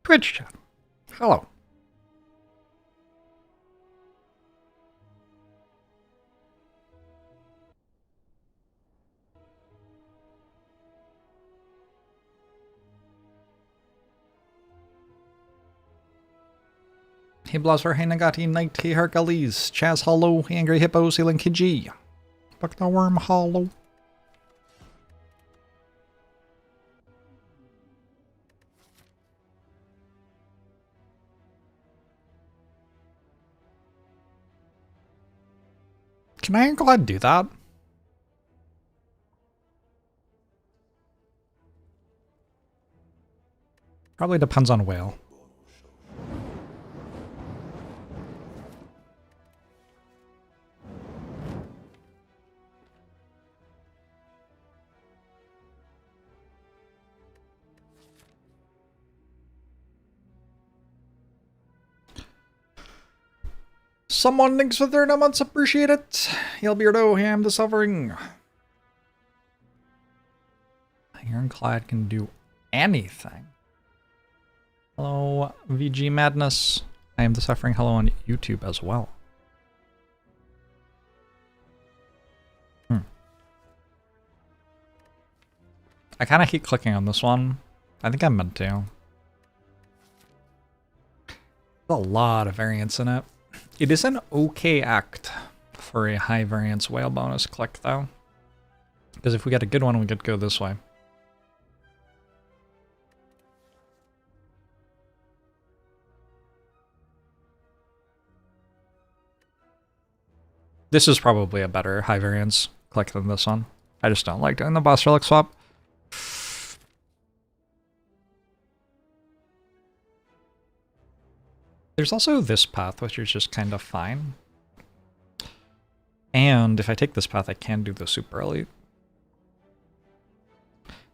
Twitch chat. Hello. Hey Blazar, hey Nagati, Knight, hey Hercules, Chaz Hollow, hey Angry Hippo, Sealing Kiji. Buck the Worm Hollow. Can I go ahead and do that? Probably depends on whale. Someone thanks for 30 months, appreciate it. Hail Beardo, hey, I'm the suffering. Ironclad can do anything. Hello, VG Madness. I am the suffering. Hello on YouTube as well. I kind of hate clicking on this one. I think I meant to. There's a lot of variance in it. It is an okay act for a high variance whale bonus click though. Because if we get a good one, we could go this way. This is probably a better high variance click than this one. I just don't like doing the boss relic swap. There's also this path, which is just kind of fine. And if I take this path, I can do the super elite.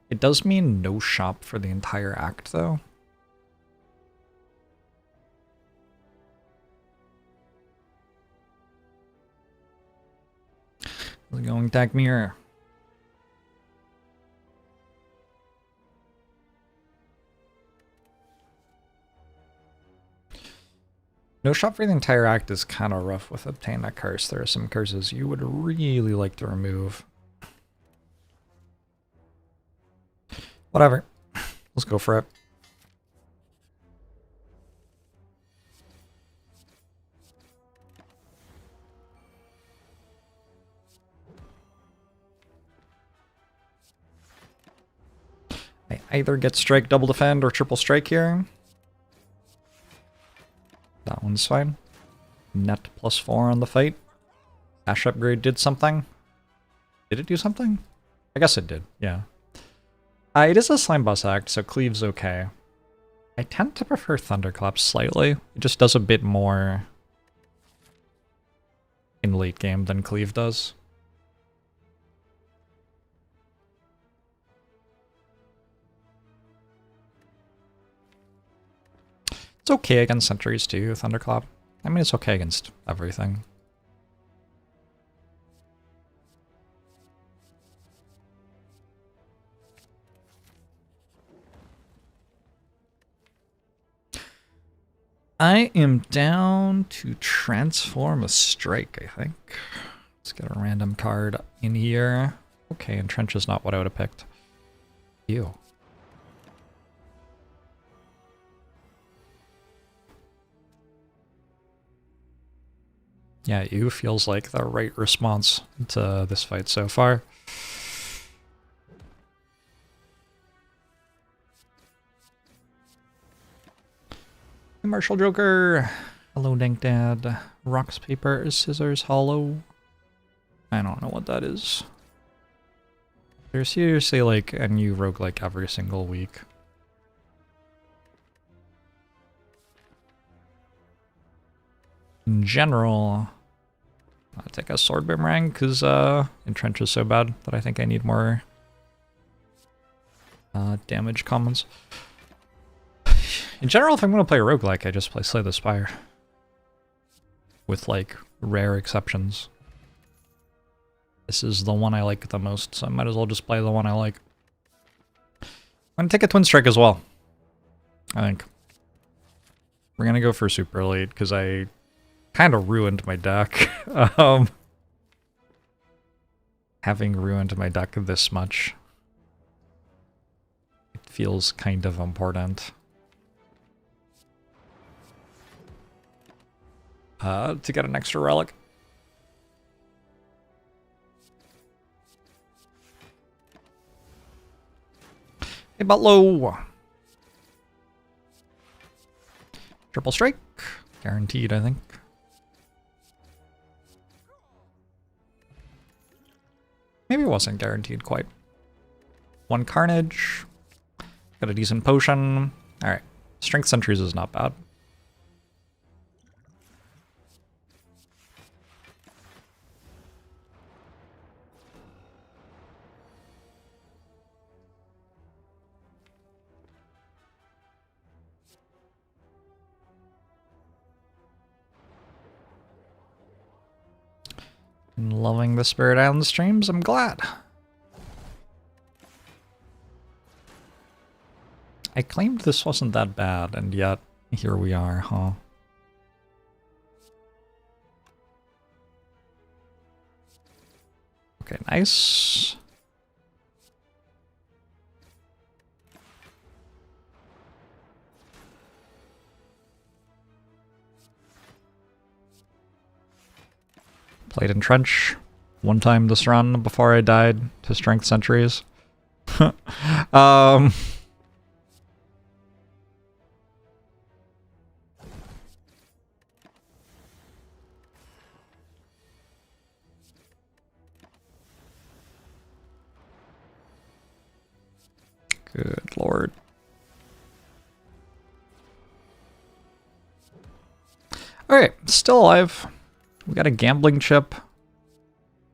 It does mean no shop for the entire act, though. We're going tag mirror. No shop for the entire act is kind of rough with obtain a curse. There are some curses you would really like to remove. Whatever. Let's go for it. I either get strike, double defend, or triple strike here. That one's fine. Net +4 on the fight. Ash upgrade did something. Did it do something? I guess it did, yeah. It is a slime boss act, so cleave's okay. I tend to prefer Thunderclap slightly. It just does a bit more in late game than cleave does. It's okay against sentries too, Thunderclap. I mean, it's okay against everything. I am down to transform a strike, I think. Let's get a random card in here. Okay, Entrench is not what I would have picked. Ew. Yeah, ew feels like the right response to this fight so far. Marshall Joker. Hello, Dank Dad. Rocks, paper, scissors, hollow. I don't know what that is. There's seriously like a new roguelike every single week. In general, I'll take a sword boomerang because Entrench is so bad that I think I need more damage commons. In general, if I'm going to play a roguelike, I just play Slay the Spire. With like rare exceptions. This is the one I like the most, so I might as well just play the one I like. I'm going to take a Twin Strike as well, I think. We're gonna go for super elite because I kind of ruined my deck. Having ruined my deck this much, it feels kind of important. To get an extra relic. Hey, Butlow! Triple strike. Guaranteed, I think. Maybe it wasn't guaranteed quite. One Carnage. Got a decent potion. Alright. Strength Sentries is not bad. Loving the Spirit Island streams, I'm glad. I claimed this wasn't that bad, and yet here we are, huh? Okay, nice. Played in Trench one time this run before I died to Strength Sentries. Good lord. Alright, still alive. We got a gambling chip.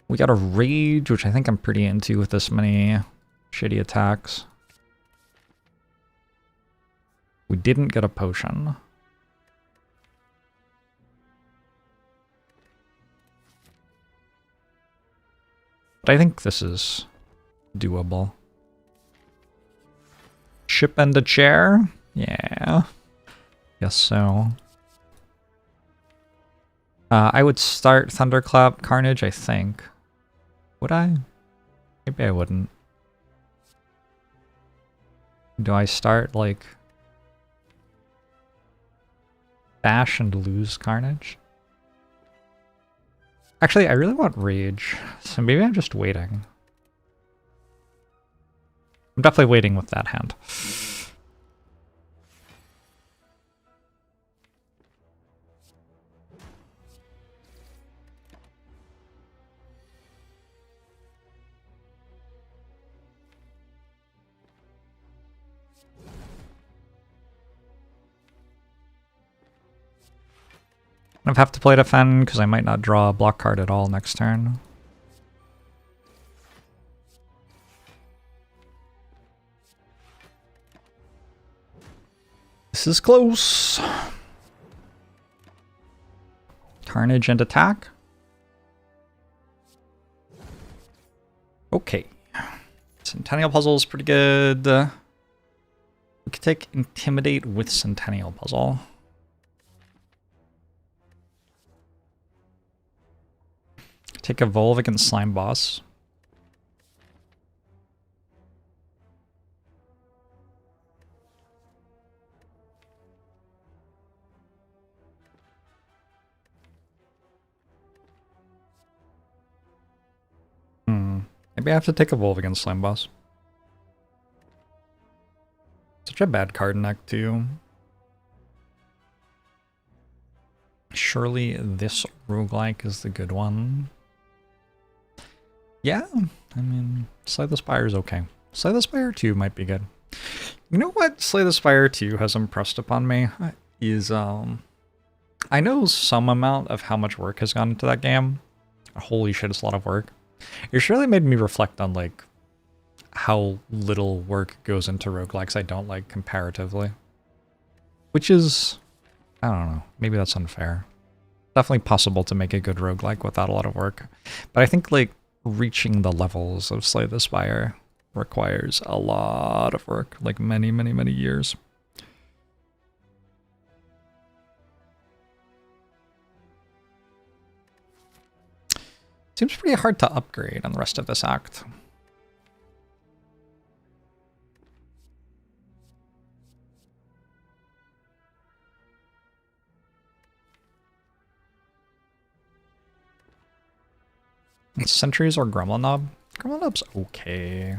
We got a rage, which I think I'm pretty into with this many shitty attacks. We didn't get a potion. But I think this is doable. Chip and a chair? Yeah. Guess so. I would start Thunderclap Carnage, I think. Would I? Maybe I wouldn't. Do I start, like, Dash and lose Carnage? Actually, I really want Rage, so maybe I'm just waiting. I'm definitely waiting with that hand. I have to play defend because I might not draw a block card at all next turn. This is close. Carnage and attack. Okay. Centennial Puzzle is pretty good. We could take Intimidate with Centennial Puzzle. Take Evolve against Slime Boss. Maybe I have to take Evolve against Slime Boss. Such a bad card neck, too. Surely this roguelike is the good one. Yeah, I mean, Slay the Spire is okay. Slay the Spire 2 might be good. You know what Slay the Spire 2 has impressed upon me? Is, I know some amount of how much work has gone into that game. Holy shit, it's a lot of work. It's really made me reflect on, like, how little work goes into roguelikes I don't like comparatively. Which is, I don't know, maybe that's unfair. Definitely possible to make a good roguelike without a lot of work. But I think, like, reaching the levels of Slay the Spire requires a lot of work, like many, many, many years. Seems pretty hard to upgrade on the rest of this act. Sentries or Gremlin Knob? Gremlin Knob's okay.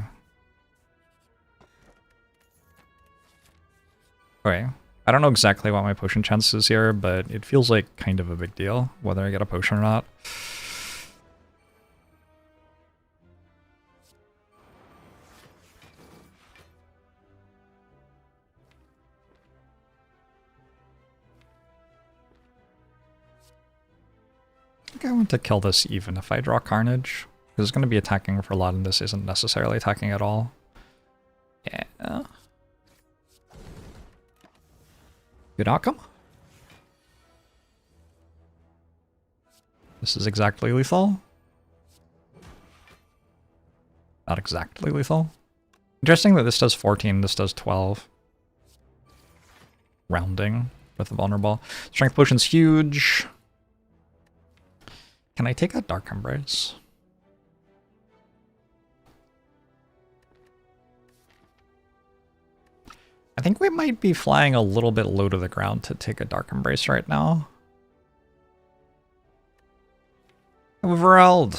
Okay. I don't know exactly what my potion chance is here, but it feels like kind of a big deal, whether I get a potion or not. I think I want to kill this even if I draw Carnage. Because it's going to be attacking for a lot and this isn't necessarily attacking at all. Yeah. Good outcome. This is exactly lethal. Not exactly lethal. Interesting that this does 14, this does 12. Rounding with the vulnerable. Strength potion's huge. Can I take a Dark Embrace? I think we might be flying a little bit low to the ground to take a Dark Embrace right now. Overwhelmed.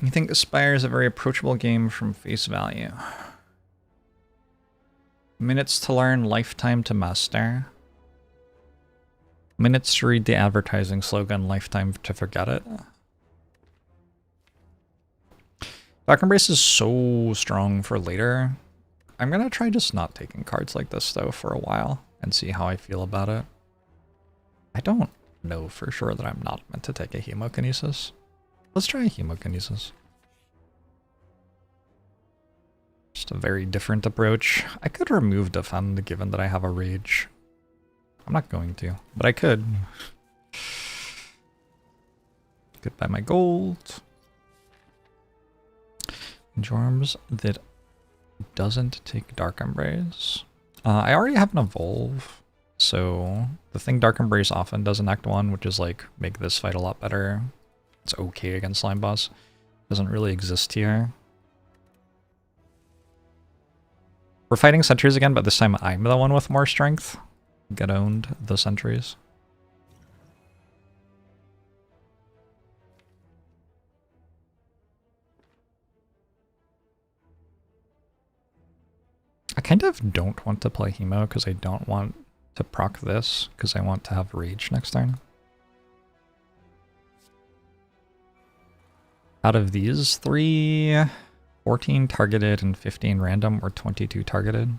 You think Spire is a very approachable game from face value? Minutes to learn, lifetime to master. Minutes to read the advertising slogan, lifetime to forget it. Dark Embrace is so strong for later. I'm gonna try just not taking cards like this though for a while and see how I feel about it. I don't know for sure that I'm not meant to take a Hemokinesis. Let's try a Hemokinesis. Just a very different approach. I could remove Defend given that I have a Rage. I'm not going to, but I could. Goodbye my gold. Jorbs that doesn't take Dark Embrace. I already have an Evolve, so the thing Dark Embrace often does in Act 1, which is like make this fight a lot better. It's okay against Slime Boss. Doesn't really exist here. We're fighting sentries again, but this time I'm the one with more strength. Get owned, the sentries. I kind of don't want to play Hemo because I don't want to proc this because I want to have Rage next turn. Out of these three, 14 targeted and 15 random or 22 targeted.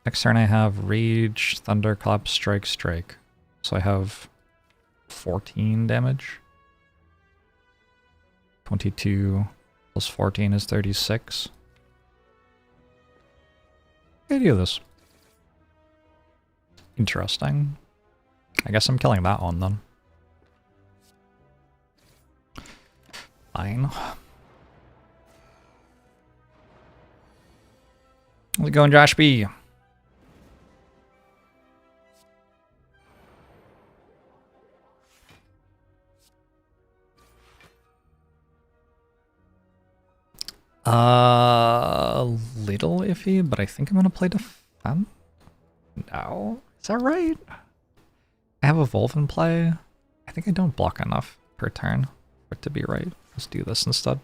Next turn I have Rage, Thunderclap, Strike, Strike. So I have 14 damage. 22 plus 14 is 36. I do this. Interesting. I guess I'm killing that one then. Fine. How's it going, Josh B? Little iffy, but I think I'm gonna play Defend. No, is that right? I have Evolve in play. I think I don't block enough per turn for it to be right. Let's do this instead.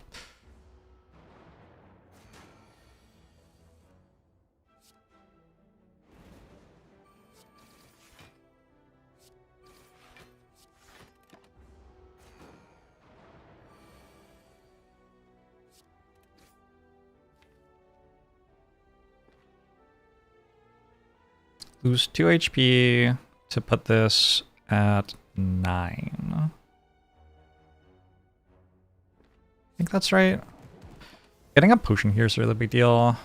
Lose 2 HP to put this at 9. I think that's right. Getting a potion here is a really big deal.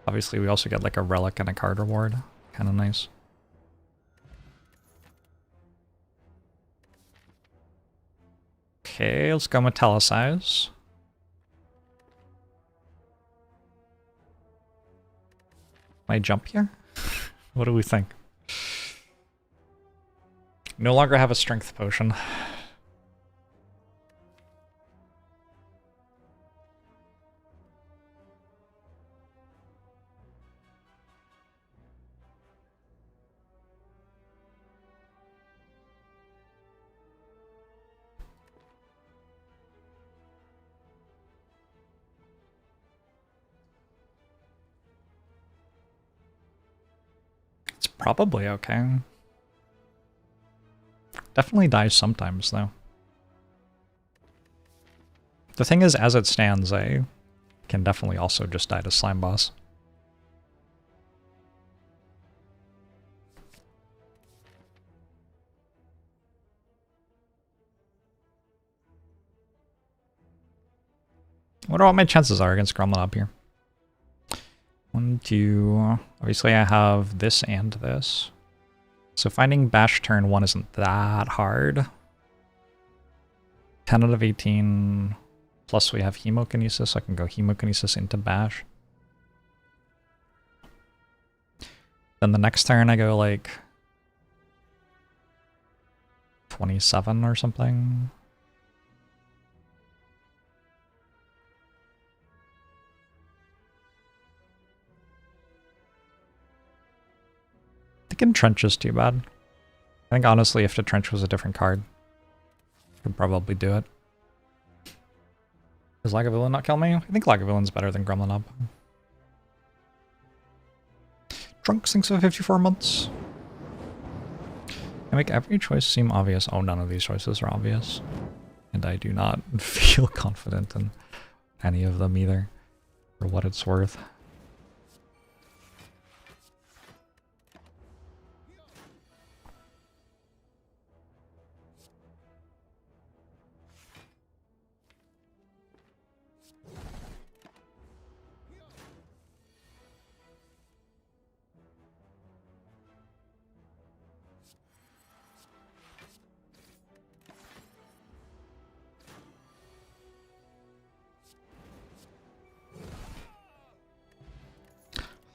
Obviously, we also get like a relic and a card reward. Kind of nice. Okay, let's go Metallicize. Can I jump here? What do we think? No longer have a strength potion. It's probably okay. Definitely dies sometimes, though. The thing is, as it stands, I can definitely also just die to Slime Boss. I wonder what my chances are against Gremlin up here. 1, 2... Obviously I have this and this. So finding Bash turn 1 isn't that hard. 10 out of 18... Plus we have Hemokinesis, I can go Hemokinesis into Bash. Then the next turn I go like... 27 or something. I think Entrench is too bad. I think honestly if the Trench was a different card, I could probably do it. Does Lagavulin not kill me? I think Lagavulin's better than Gremlin Up. Drunk sinks for 54 months. I make every choice seem obvious. Oh, none of these choices are obvious. And I do not feel confident in any of them either, for what it's worth.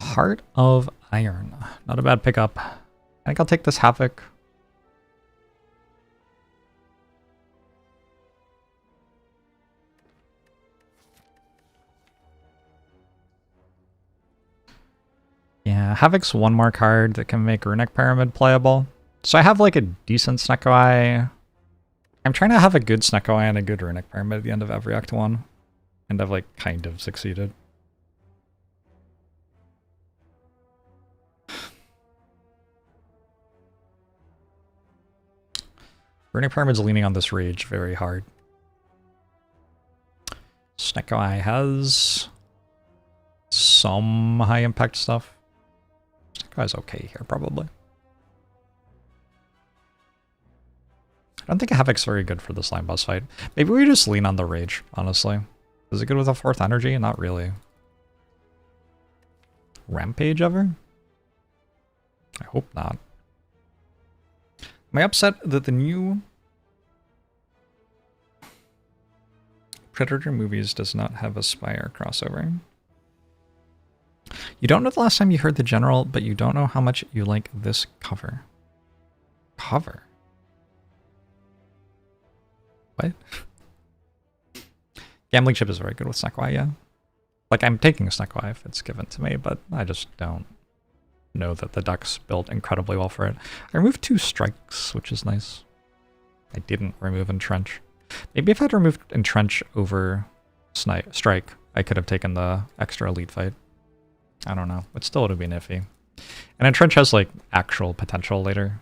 Heart of Iron. Not a bad pickup. I think I'll take this Havoc. Yeah, Havoc's one more card that can make Runic Pyramid playable. So I have like a decent Snecko Eye. I'm trying to have a good Snecko Eye and a good Runic Pyramid at the end of every Act 1. And I've like kind of succeeded. Runic Pyramid's leaning on this Rage very hard. Snecko Eye has some high impact stuff. Snecko Eye's okay here, probably. I don't think Havoc's very good for the Slime Boss fight. Maybe we just lean on the Rage, honestly. Is it good with a 4th energy? Not really. Rampage ever? I hope not. Am I upset that the new Predator movies does not have a Spire crossover? You don't know the last time you heard the general, but you don't know how much you like this cover. Cover? What? Gambling Chip is very good with Snecko Eye, yeah. Like, I'm taking Snecko Eye if it's given to me, but I just don't know that the deck's built incredibly well for it. I removed 2 strikes, which is nice. I didn't remove Entrench. Maybe if I'd removed Entrench over Strike, I could have taken the extra elite fight. I don't know. It still would have been iffy. And Entrench has, like, actual potential later.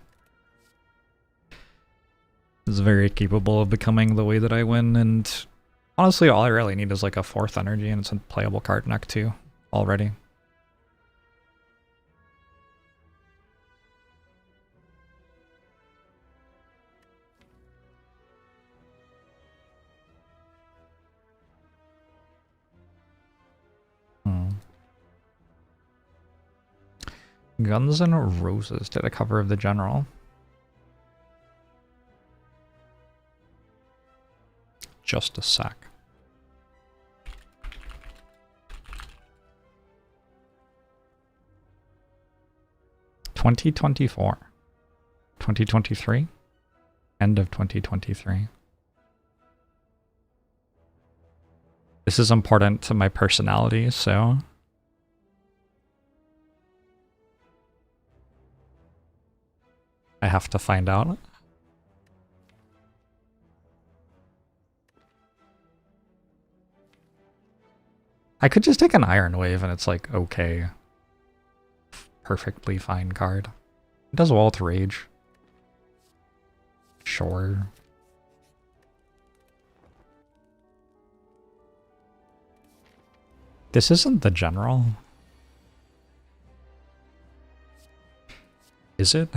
It's very capable of becoming the way that I win, and honestly, all I really need is, like, a 4th energy, and it's a playable card in Act 2 already. Guns N' Roses did a cover of the General. Just a sec. 2024. 2023? End of 2023. This is important to my personality, so... I have to find out. I could just take an Iron Wave and it's like, okay. Perfectly fine card. It does well to Rage. Sure. This isn't the general. Is it?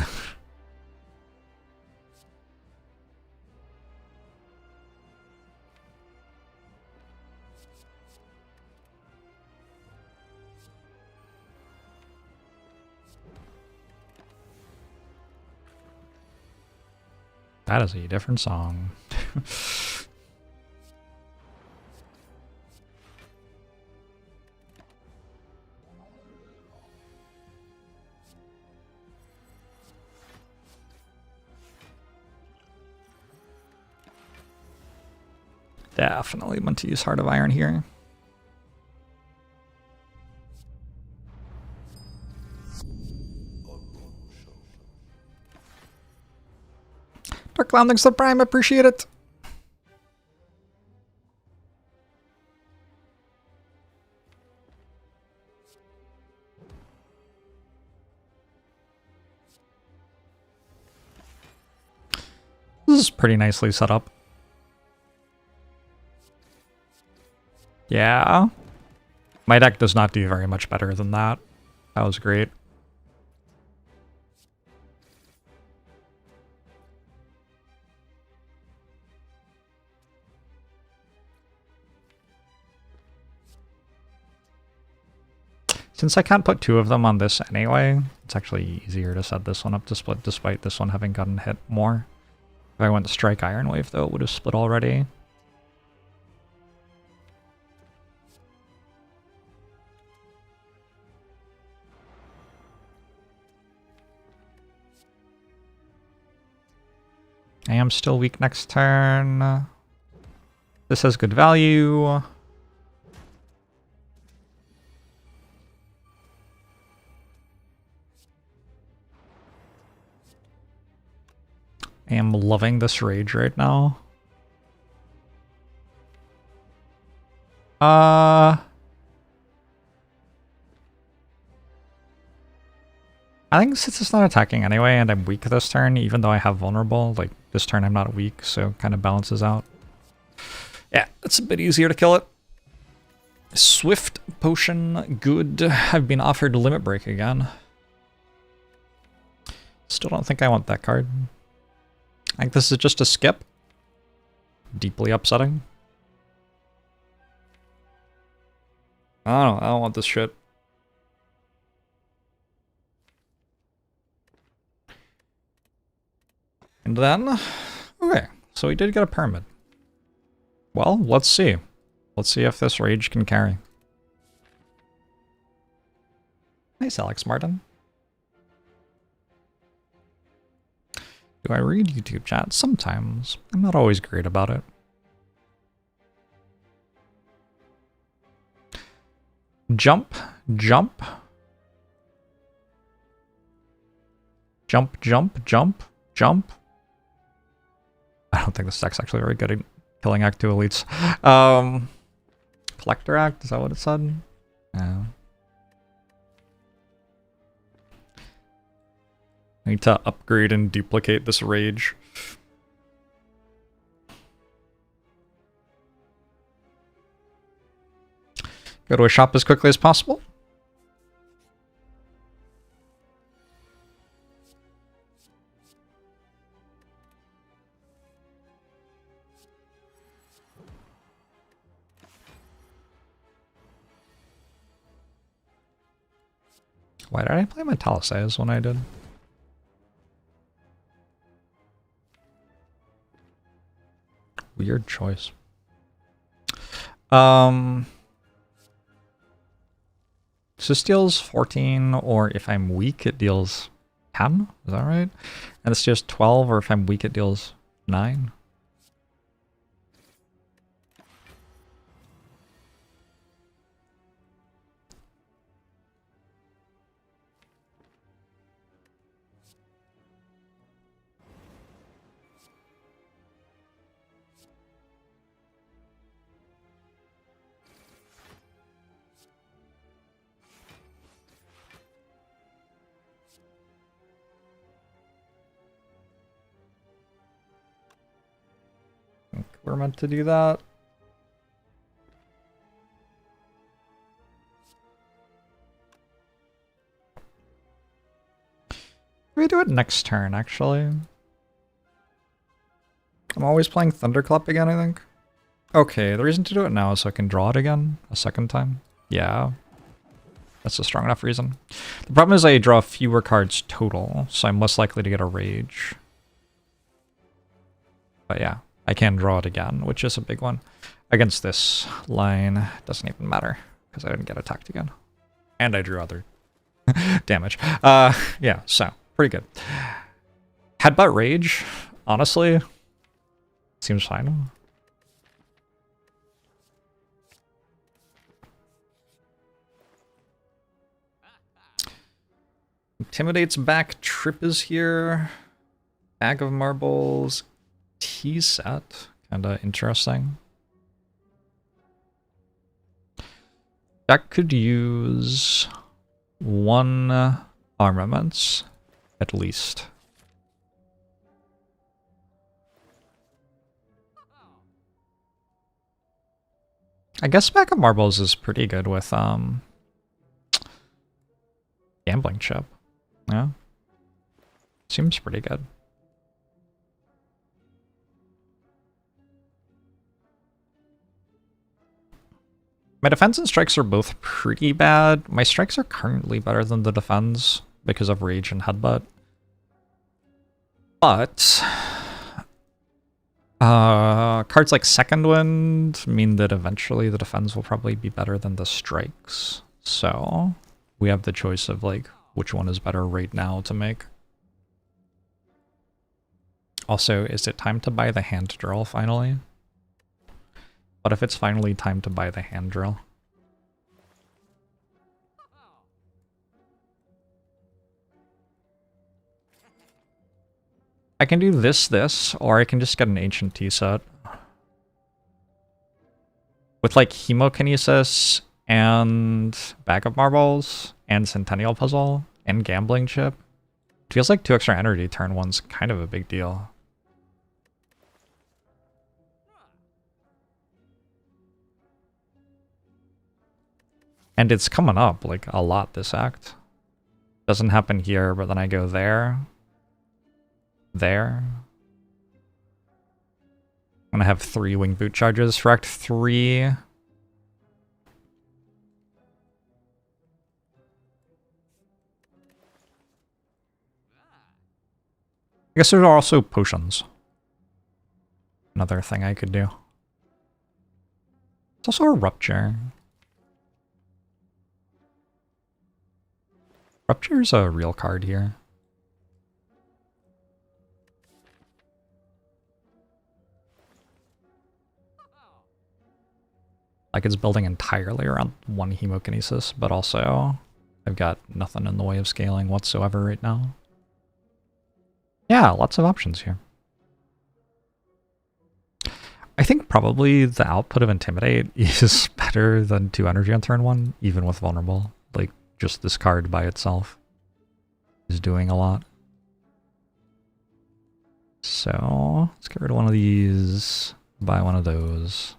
That is a different song. Definitely want to use Heart of Iron here. Dark Clown, thanks for the Prime, appreciate it. This is pretty nicely set up. Yeah. My deck does not do very much better than that. That was great. Since I can't put two of them on this anyway, it's actually easier to set this one up to split despite this one having gotten hit more. If I went to Strike Iron Wave though, it would have split already. I am still weak next turn. This has good value. I am loving this rage right now. I think since it's not attacking anyway and I'm weak this turn, even though I have vulnerable, like this turn I'm not weak, so it kind of balances out. Yeah, it's a bit easier to kill it. Swift Potion, good. I've been offered Limit Break again. Still don't think I want that card. I think this is just a skip. Deeply upsetting. I don't want this shit. And then, okay, so we did get a permit. Well, let's see. Let's see if this rage can carry. Nice, Alex Martin. Do I read YouTube chat? Sometimes. I'm not always great about it. Jump, jump. Jump, jump, jump, jump. I don't think this deck's actually very good at killing Act 2 elites. Collector Act, is that what it said? Yeah. I need to upgrade and duplicate this rage. Go to a shop as quickly as possible. Why did I play Metallicize when I did? Weird choice. So this deals 14, or if I'm weak, it deals 10? Is that right? And this deals 12, or if I'm weak, it deals 9. We're meant to do that. We do it next turn, actually. I'm always playing Thunderclap again, I think. Okay, the reason to do it now is so I can draw it again a second time. Yeah. That's a strong enough reason. The problem is I draw fewer cards total, so I'm less likely to get a rage. But yeah, I can draw it again, which is a big one. Against this line, doesn't even matter, because I didn't get attacked again. And I drew other damage. Yeah, so, pretty good. Headbutt Rage, honestly, seems fine. Intimidate's back, Trip is here. Bag of Marbles, Tea set, kinda interesting. That could use 1 armaments, at least. I guess Bag of Marbles is pretty good with Gambling Chip. Yeah. Seems pretty good. My defense and strikes are both pretty bad. My strikes are currently better than the defense because of Rage and Headbutt. But cards like Second Wind mean that eventually the defense will probably be better than the strikes. So we have the choice of like which one is better right now to make. Also, is it time to buy the hand drill finally? What if it's finally time to buy the hand drill? I can do this, or I can just get an Ancient Tea set. With like Hemokinesis and Bag of Marbles and Centennial Puzzle and Gambling Chip. It feels like 2 extra energy turn 1's kind of a big deal. And it's coming up like a lot this act. Doesn't happen here, but then I go there. There. I'm gonna have 3 Wing Boot charges for Act 3. I guess there are also potions. Another thing I could do. It's also a Rupture. Rupture's a real card here. Like it's building entirely around 1 Hemokinesis, but also I've got nothing in the way of scaling whatsoever right now. Yeah, lots of options here. I think probably the output of Intimidate is better than 2 energy on turn 1, even with Vulnerable. Like, just this card by itself is doing a lot. So, let's get rid of one of these, buy one of those.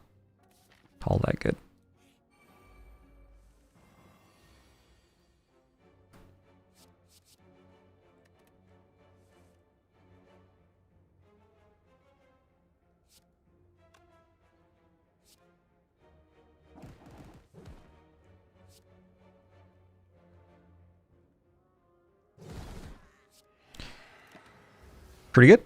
Call that good. Pretty good.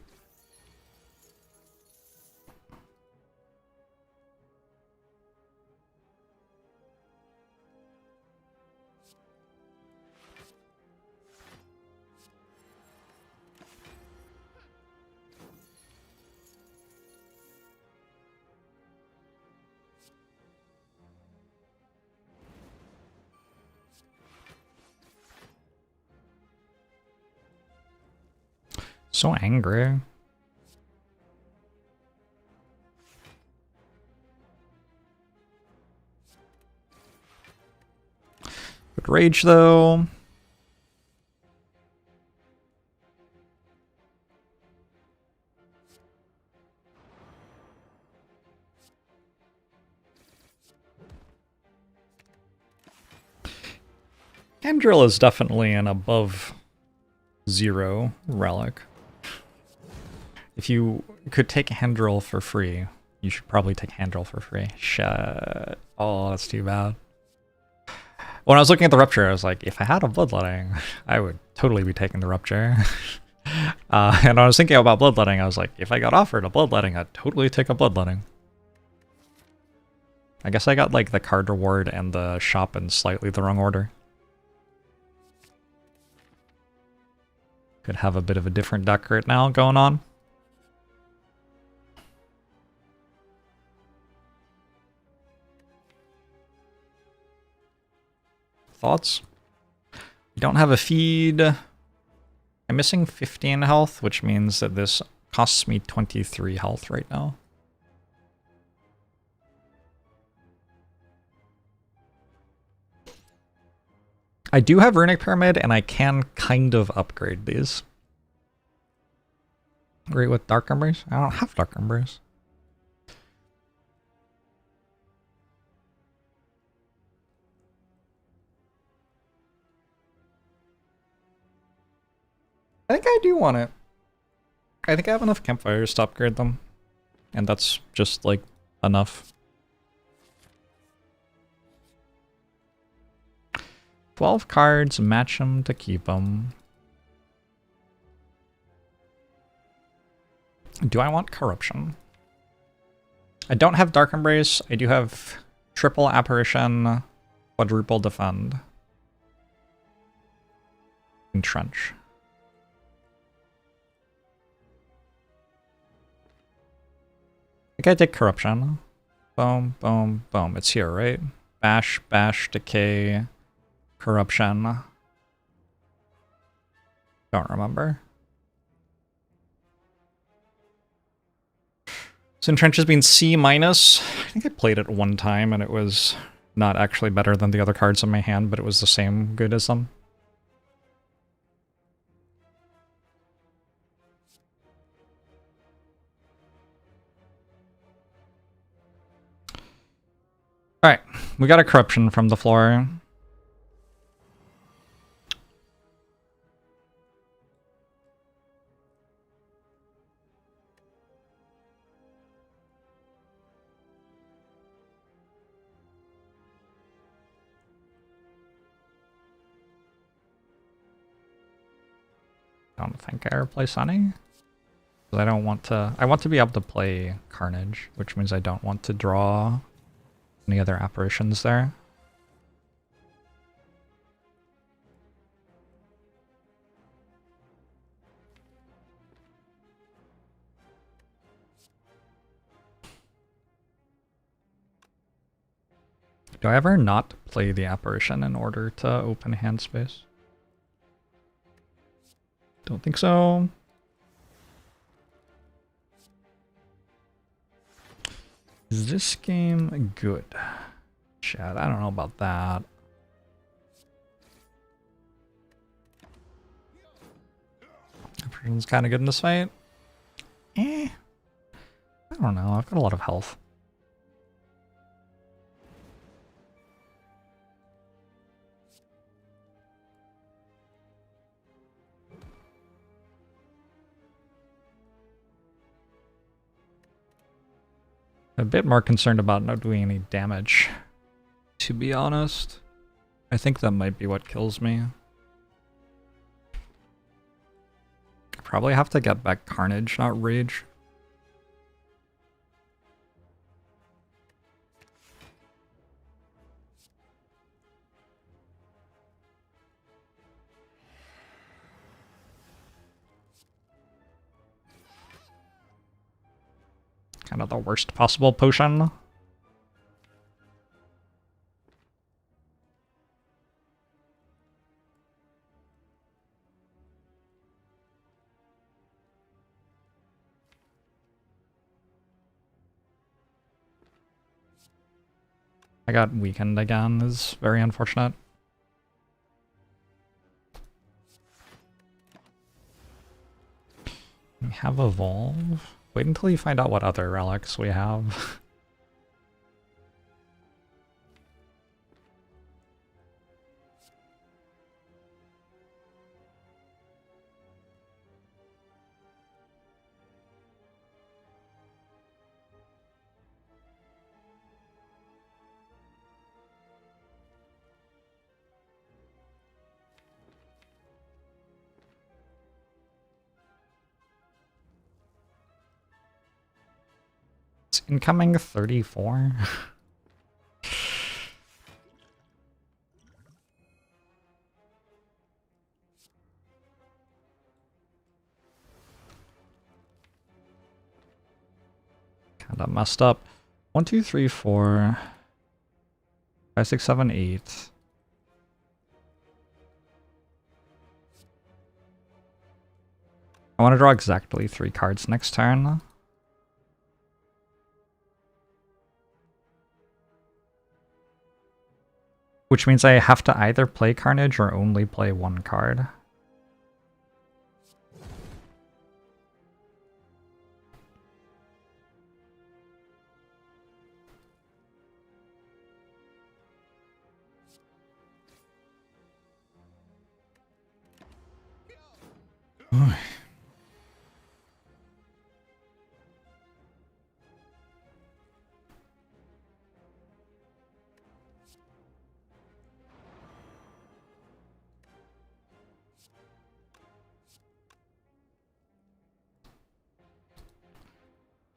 So angry. Good rage though. Andrill is definitely an above 0 relic. If you could take Handrill for free, you should probably take Handrill for free. Shit. Oh, that's too bad. When I was looking at the Rupture, I was like, if I had a Bloodletting, I would totally be taking the Rupture. And I was thinking about Bloodletting, I was like, if I got offered a Bloodletting, I'd totally take a Bloodletting. I guess I got like the card reward and the shop in slightly the wrong order. Could have a bit of a different deck right now going on. Thoughts? We don't have a feed. I'm missing 15 health, which means that this costs me 23 health right now. I do have Runic Pyramid, and I can kind of upgrade these. Great with Dark Embers? I don't have Dark Embers. I think I do want it. I think I have enough campfires to upgrade them. And that's just, like, enough. 12 cards, match them to keep them. Do I want Corruption? I don't have Dark Embrace. I do have Triple Apparition, Quadruple Defend. Entrench. I think I take Corruption. Boom, boom, boom. It's here, right? Bash, bash, decay, corruption. Don't remember. So Entrench has been C-. I think I played it one time and it was not actually better than the other cards in my hand, but it was the same good as them. Alright, we got a corruption from the floor. I don't think I ever play Sunny. I don't want to. I want to be able to play Carnage, which means I don't want to draw any other apparitions there. Do I ever not play the apparition in order to open hand space? Don't think so. Is this game good? Chad, I don't know about that. Apparition's kind of good in this fight. I don't know. I've got a lot of health. A bit more concerned about not doing any damage, to be honest. I think that might be what kills me. I probably have to get back Carnage, not Rage. Kind of the worst possible potion. I got weakened again, is very unfortunate. We have Evolve. Wait until you find out what other relics we have. It's incoming 34. Kinda messed up. 1, 2, 3, 4, 5, 6, 7, 8. I want to draw exactly 3 cards next turn. Which means I have to either play Carnage or only play 1 card.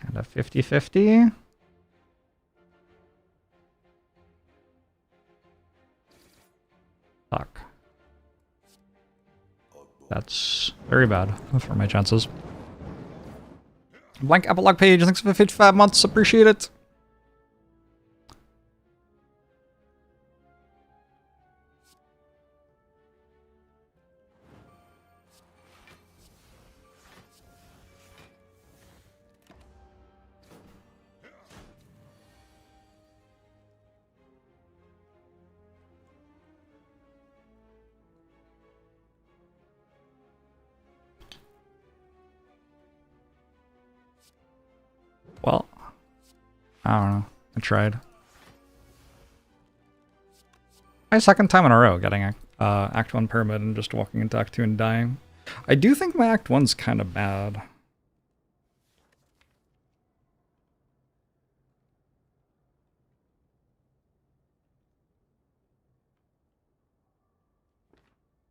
And a 50-50. Fuck. That's very bad for my chances. Blank epilogue page, thanks for 55 months, appreciate it. Well, I don't know. I tried. My second time in a row getting Act 1 Pyramid and just walking into Act 2 and dying. I do think my Act 1's kind of bad.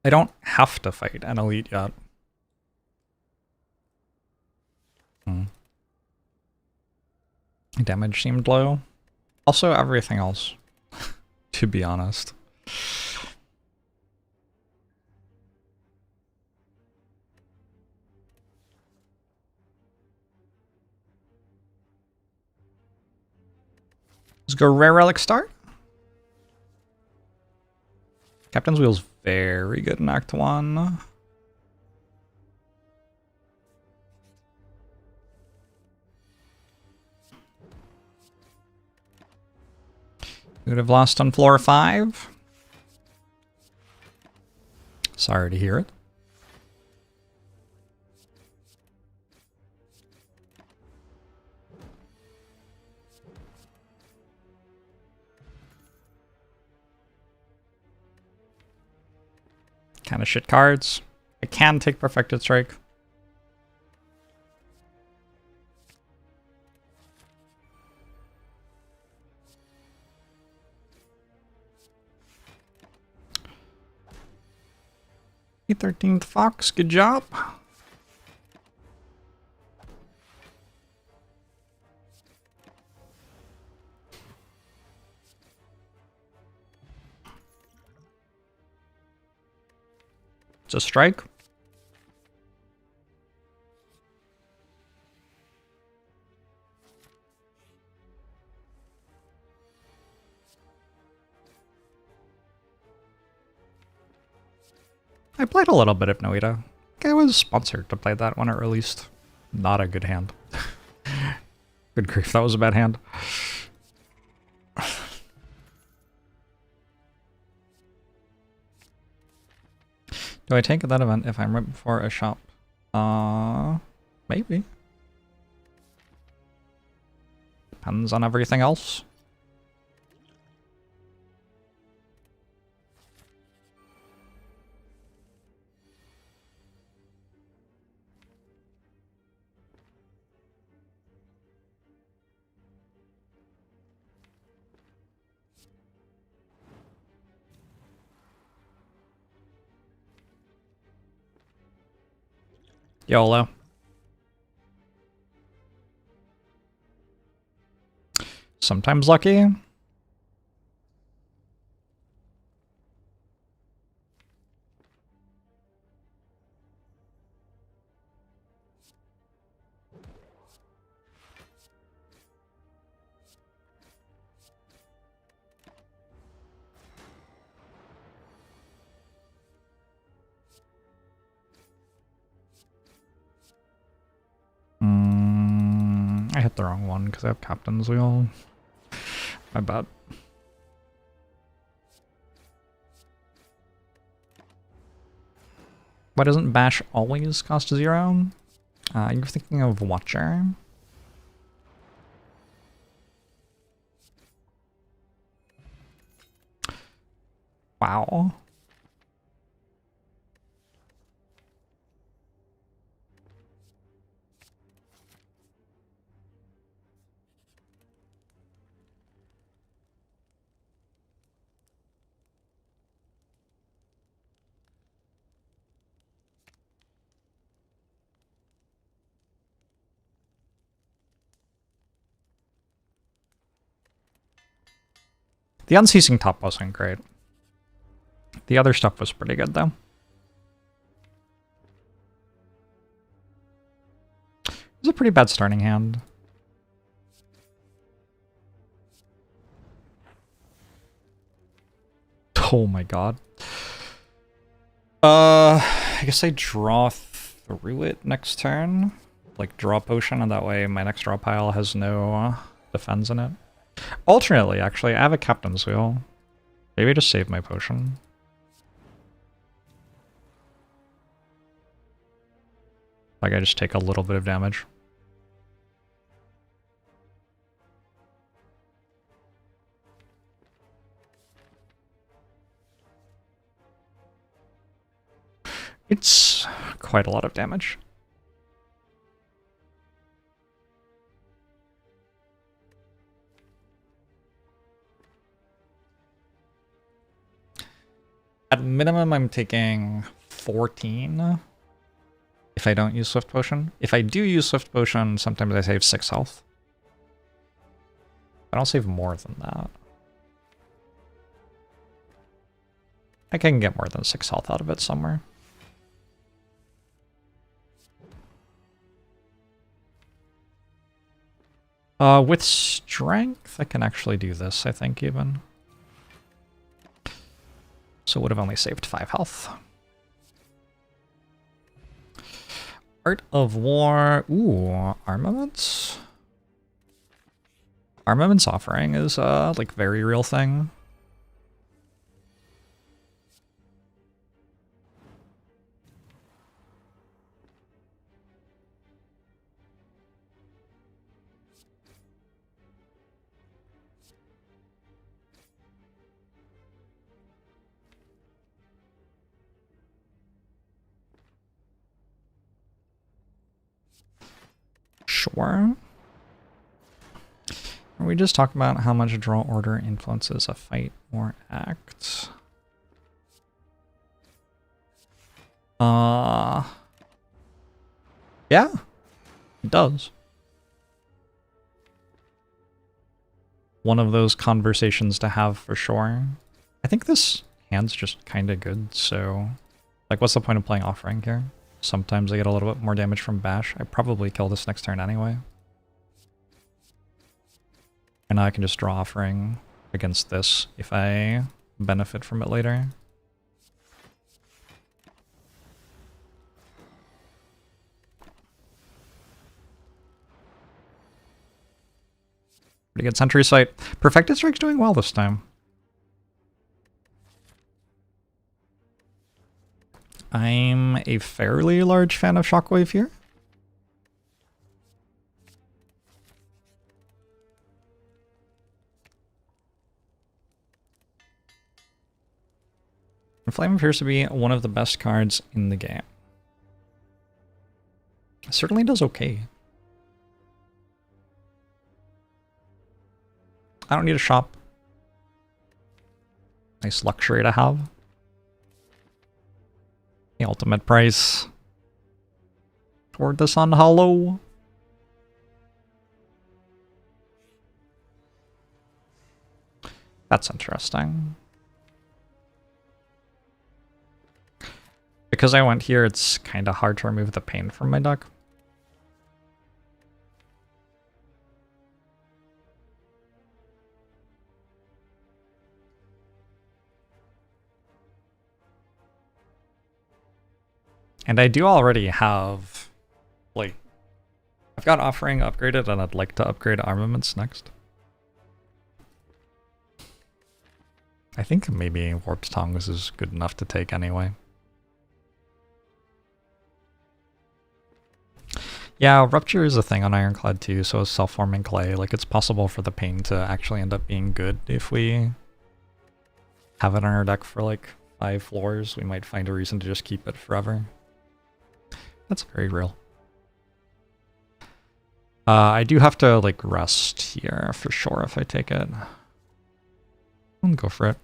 I don't have to fight an elite yet. Damage seemed low. Also, everything else, to be honest. Let's go Rare Relic start. Captain's Wheel's very good in Act 1. Would have lost on floor 5. Sorry to hear it. Kind of shit cards. I can take Perfected Strike. The 13th Fox, good job. It's a strike. I played a little bit of Noita. I was sponsored to play that when it released. Not a good hand. Good grief, that was a bad hand. Do I take that event if I'm right before a shop? Maybe. Depends on everything else. YOLO. Sometimes lucky. I hit the wrong one because I have Captain's Wheel. My bad. Why doesn't Bash always cost 0? You're thinking of Watcher. Wow. The unceasing top wasn't great. The other stuff was pretty good, though. It was a pretty bad starting hand. Oh my god. I guess I draw through it next turn. Like, draw potion, and that way my next draw pile has no defense in it. Alternately, actually, I have a Captain's Wheel. Maybe I just save my potion. Like, I just take a little bit of damage. It's quite a lot of damage. At minimum, I'm taking 14 if I don't use Swift Potion. If I do use Swift Potion, sometimes I save 6 health. I don't save more than that. I can get more than 6 health out of it somewhere. With strength, I can actually do this, I think, even. So would have only saved 5 health. Art of War. Ooh, Armaments? Armaments Offering is a, like, very real thing. Sure. Are we just talking about how much draw order influences a fight or act? Yeah, it does. One of those conversations to have for sure. I think this hand's just kind of good, so like, what's the point of playing Offering here? Sometimes I get a little bit more damage from Bash. I probably kill this next turn anyway. And now I can just draw Offering against this if I benefit from it later. Pretty good Sentry Sight. Perfected Strike's doing well this time. I'm a fairly large fan of Shockwave here. Flame appears to be one of the best cards in the game. It certainly does okay. I don't need a shop. Nice luxury to have. The ultimate price. Toward this on hollow. That's interesting. Because I went here, it's kind of hard to remove the pain from my deck. And I do already have, like, I've got Offering upgraded and I'd like to upgrade Armaments next. I think maybe Warped Tongues is good enough to take anyway. Yeah, Rupture is a thing on Ironclad too, so is Self-Forming Clay. Like, it's possible for the pain to actually end up being good if we have it on our deck for like 5 floors. We might find a reason to just keep it forever. That's very real. I do have to like rest here for sure if I take it. I'll go for it.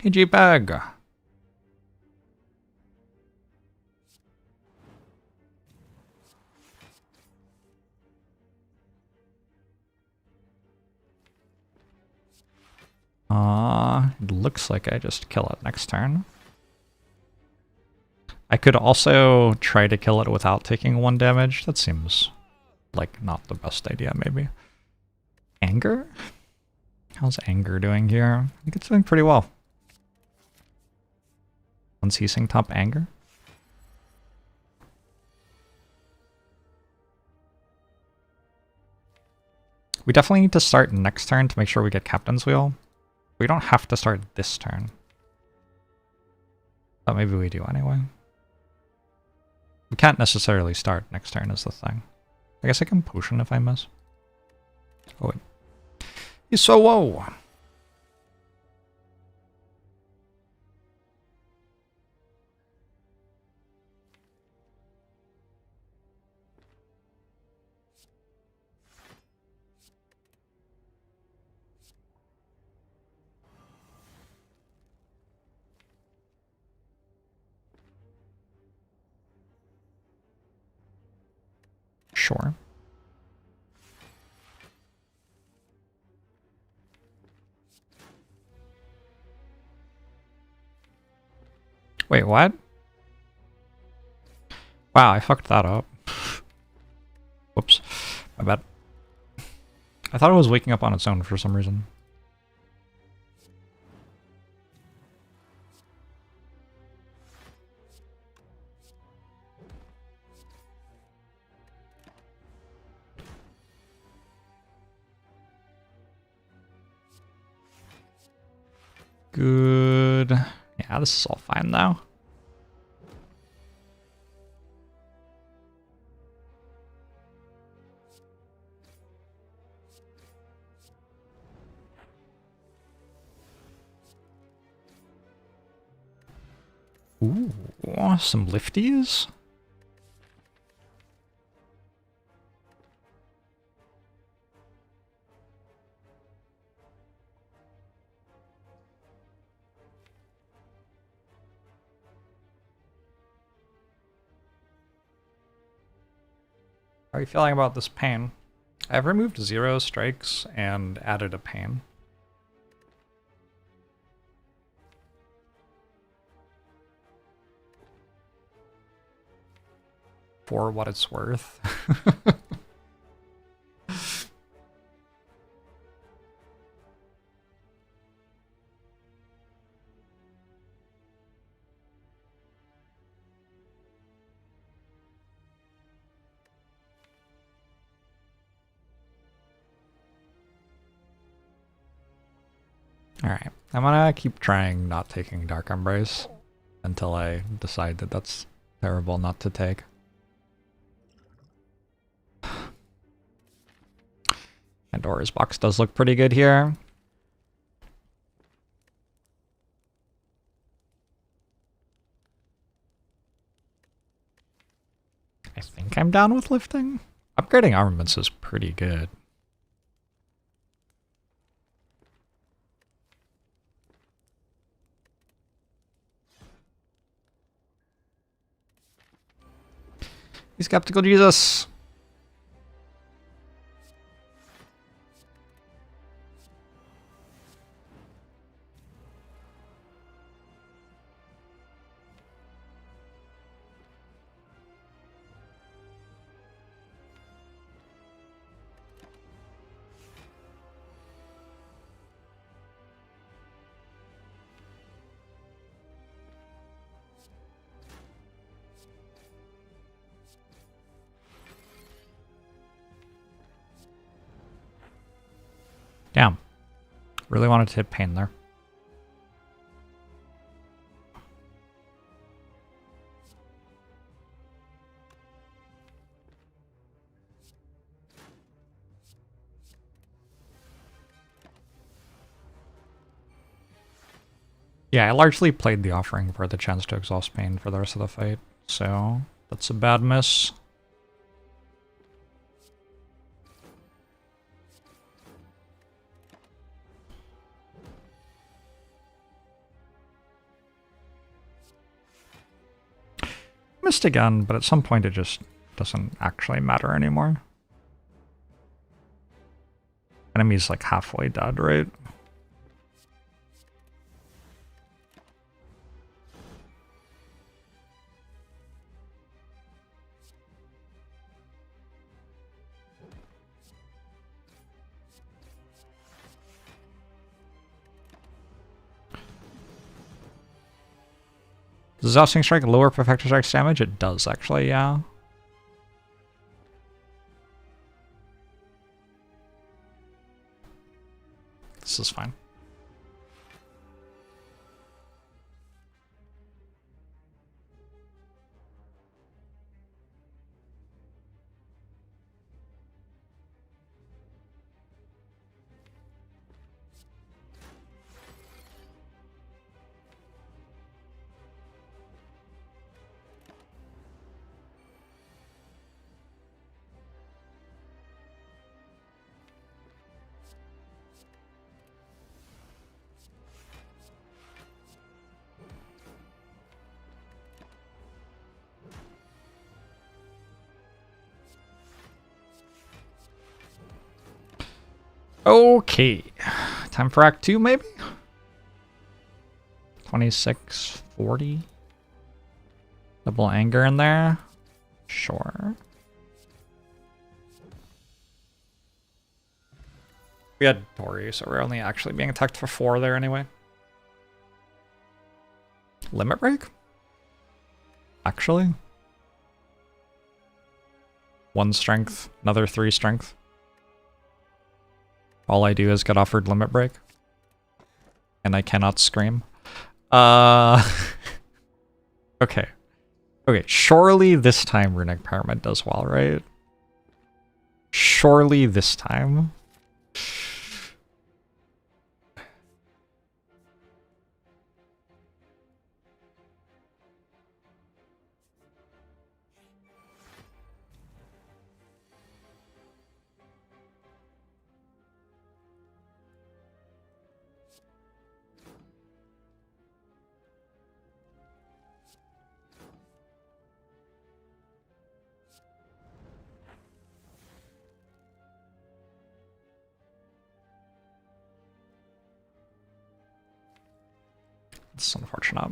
Hey, J-Bag. It looks like I just kill it next turn. I could also try to kill it without taking 1 damage. That seems like not the best idea, maybe. Anger? How's Anger doing here? I think it's doing pretty well. Unceasing top Anger. We definitely need to start next turn to make sure we get Captain's Wheel. We don't have to start this turn. But maybe we do anyway. We can't necessarily start next turn is the thing. I guess I can Potion if I miss. Oh wait. He's so low! Sure. Wait, what? Wow, I fucked that up. Whoops. My bad. I thought it was waking up on its own for some reason. Good. Yeah, this is all fine now. Ooh, some lifties? How are you feeling about this pain? I've removed 0 strikes and added a pain. For what it's worth. Alright, I'm gonna keep trying not taking Dark Embrace until I decide that that's terrible not to take. Pandora's box does look pretty good here. I think I'm down with lifting. Upgrading armaments is pretty good. He's skeptical Jesus. Damn. Really wanted to hit pain there. Yeah, I largely played the offering for the chance to exhaust pain for the rest of the fight, so that's a bad miss. Missed again, but at some point it just doesn't actually matter anymore. Enemy's like halfway dead, right? Does Exhausting Strike lower Perfector Strike's damage? It does, actually, yeah. This is fine. Okay, time for Act 2, maybe? 2640. Double anger in there? Sure. We had Tori, so we're only actually being attacked for 4 there anyway. Limit break? Actually? 1 strength, another 3 strength. All I do is get offered limit break. And I cannot scream. Okay. Okay, surely this time Runic Pyramid does well, right? Surely this time. It's unfortunate.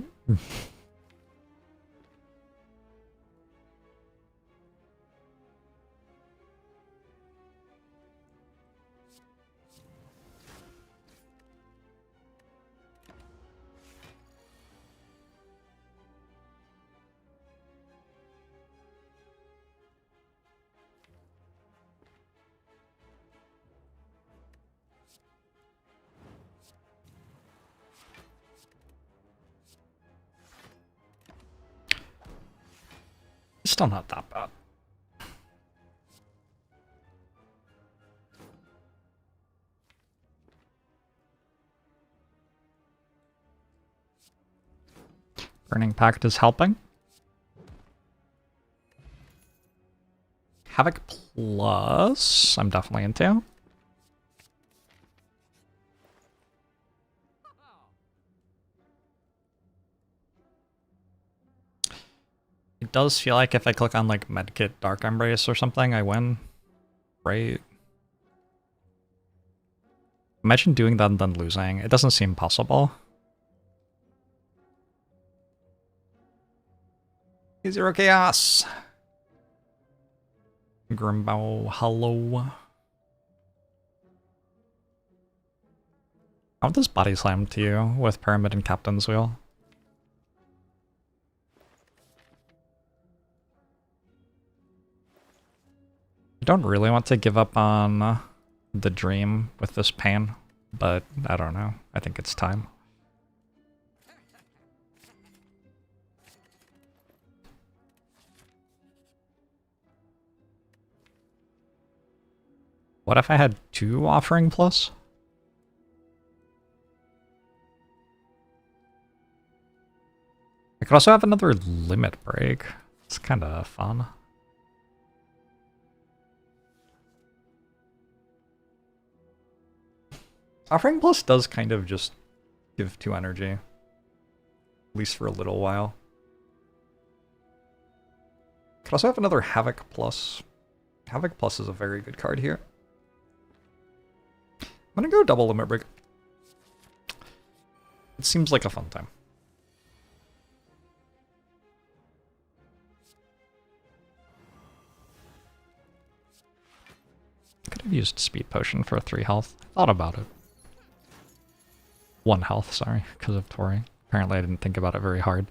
still not that bad. Burning Pact is helping. Havoc Plus, I'm definitely into. It does feel like if I click on like Medkit Dark Embrace or something, I win. Right? Imagine doing that and then losing. It doesn't seem possible. Zero Chaos! Grimbow, hello. I want this body slam to you with Pyramid and Captain's Wheel. I don't really want to give up on the dream with this pain, but I don't know. I think it's time. What if I had 2 Offering Plus? I could also have another Limit Break. It's kind of fun. Offering Plus does kind of just give 2 energy. At least for a little while. Could also have another Havoc Plus. Havoc Plus is a very good card here. I'm gonna go double Limit Break. It seems like a fun time. Could have used Speed Potion for 3 health. Thought about it. 1 health, sorry, because of Tori. Apparently I didn't think about it very hard.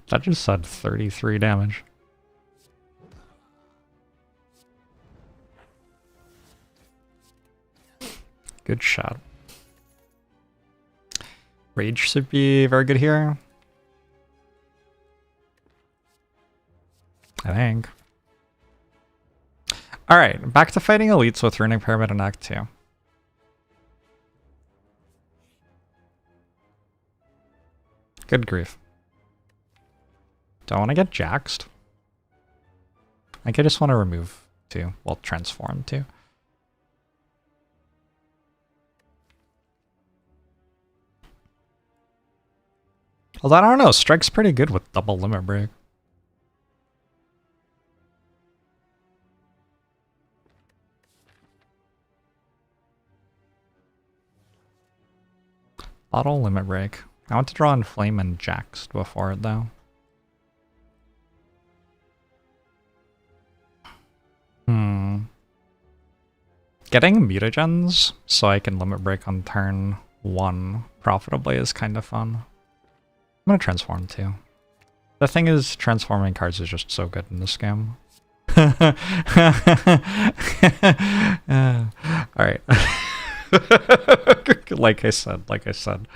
That just said 33 damage. Good shot. Rage should be very good here. I think. Alright, back to fighting elites with Runic Pyramid in Act 2. Good grief. Do I want to get jaxed? I think I just want to remove 2. Well, transform 2. Although I don't know, Strike's pretty good with double Limit Break. Auto Limit Break. I want to draw in Flame and Jaxed before it though. Getting mutagens so I can Limit Break on turn 1 profitably is kind of fun. I'm gonna transform too. The thing is, transforming cards is just so good in this game. Alright. Like I said.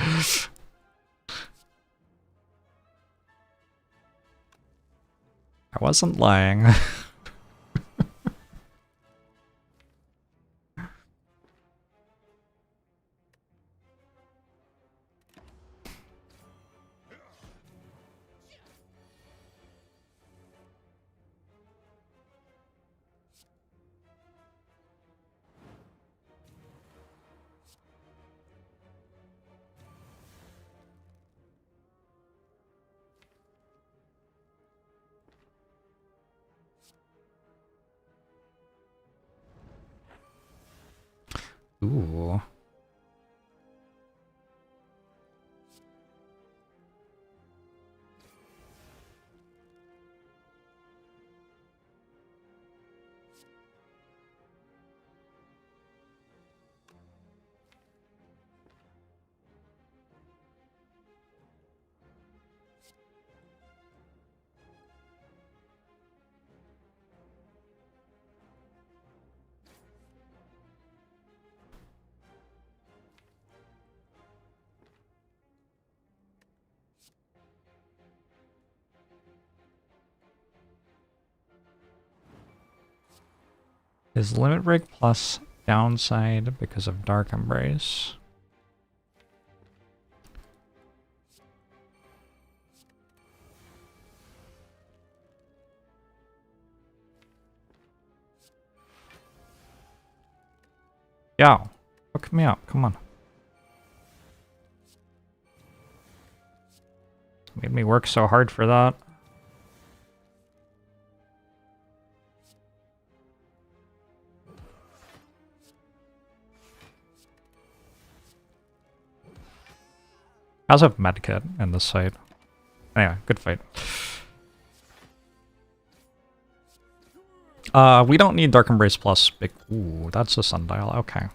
I wasn't lying. Ooh. Is limit break plus downside because of Dark Embrace? Yo, hook me up, come on. Made me work so hard for that. I also have medkit in this fight. Anyway, good fight. We don't need Dark Embrace plus big. Ooh, that's a sundial. Okay.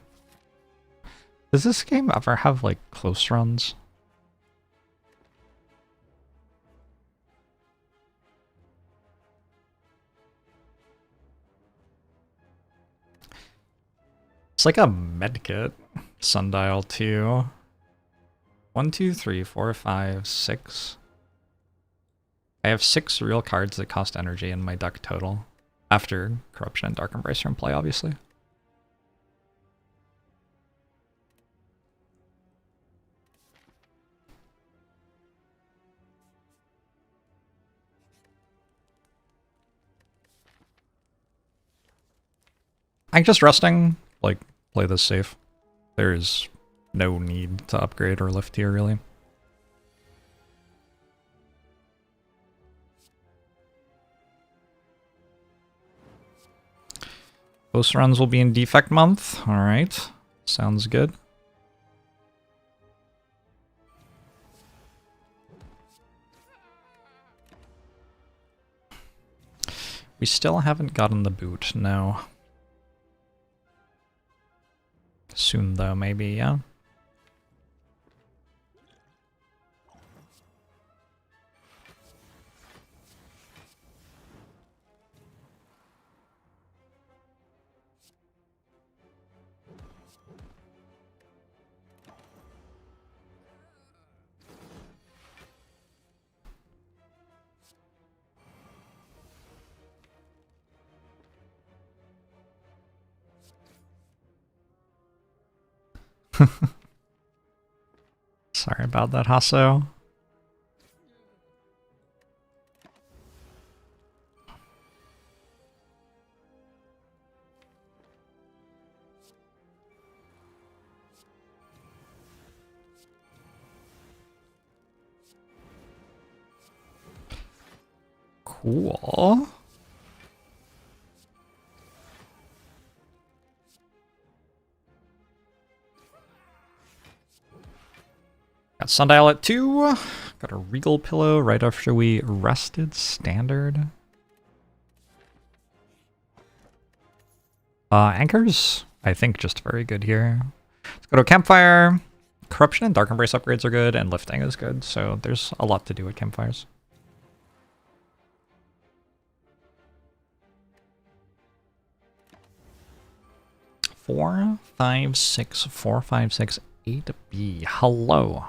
Does this game ever have like close runs? It's like a medkit. Sundial 2. 1, 2, 3, 4, 5, 6. I have 6 real cards that cost energy in my deck total. After Corruption and Dark Embrace are in play, obviously. I'm just resting. Like, play this safe. There's no need to upgrade or lift here, really. Post runs will be in defect month. Alright. Sounds good. We still haven't gotten the boot, no. Soon though, maybe, yeah? Sorry about that, Hasso. Cool. Got Sundial at 2. Got a Regal Pillow right after we rested. Standard. Anchors, I think, just very good here. Let's go to Campfire. Corruption and Dark Embrace upgrades are good, and lifting is good, so there's a lot to do with Campfires. Four, 5, 6, 4, 5, 6, 8B. Hello.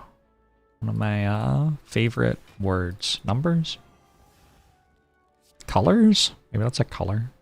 One of my favorite words. Numbers? Colors? Maybe that's a color.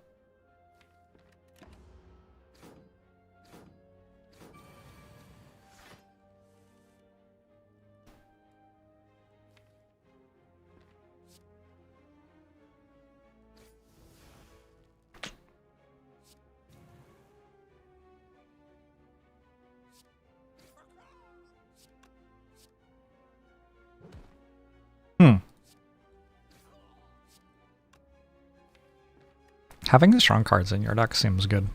Having the strong cards in your deck seems good.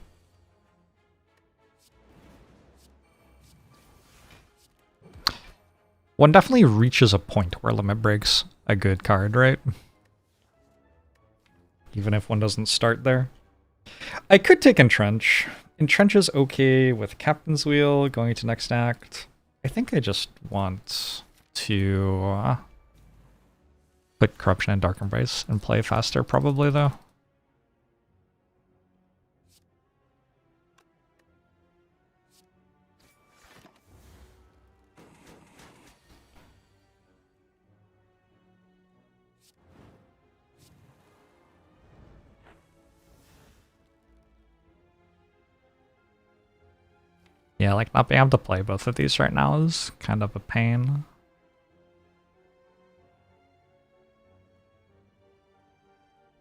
One definitely reaches a point where limit break's a good card, right? Even if one doesn't start there. I could take Entrench. Entrench is okay with Captain's Wheel, going to next act. I think I just want to put Corruption and Dark Embrace and play faster probably though. Yeah, like not being able to play both of these right now is kind of a pain.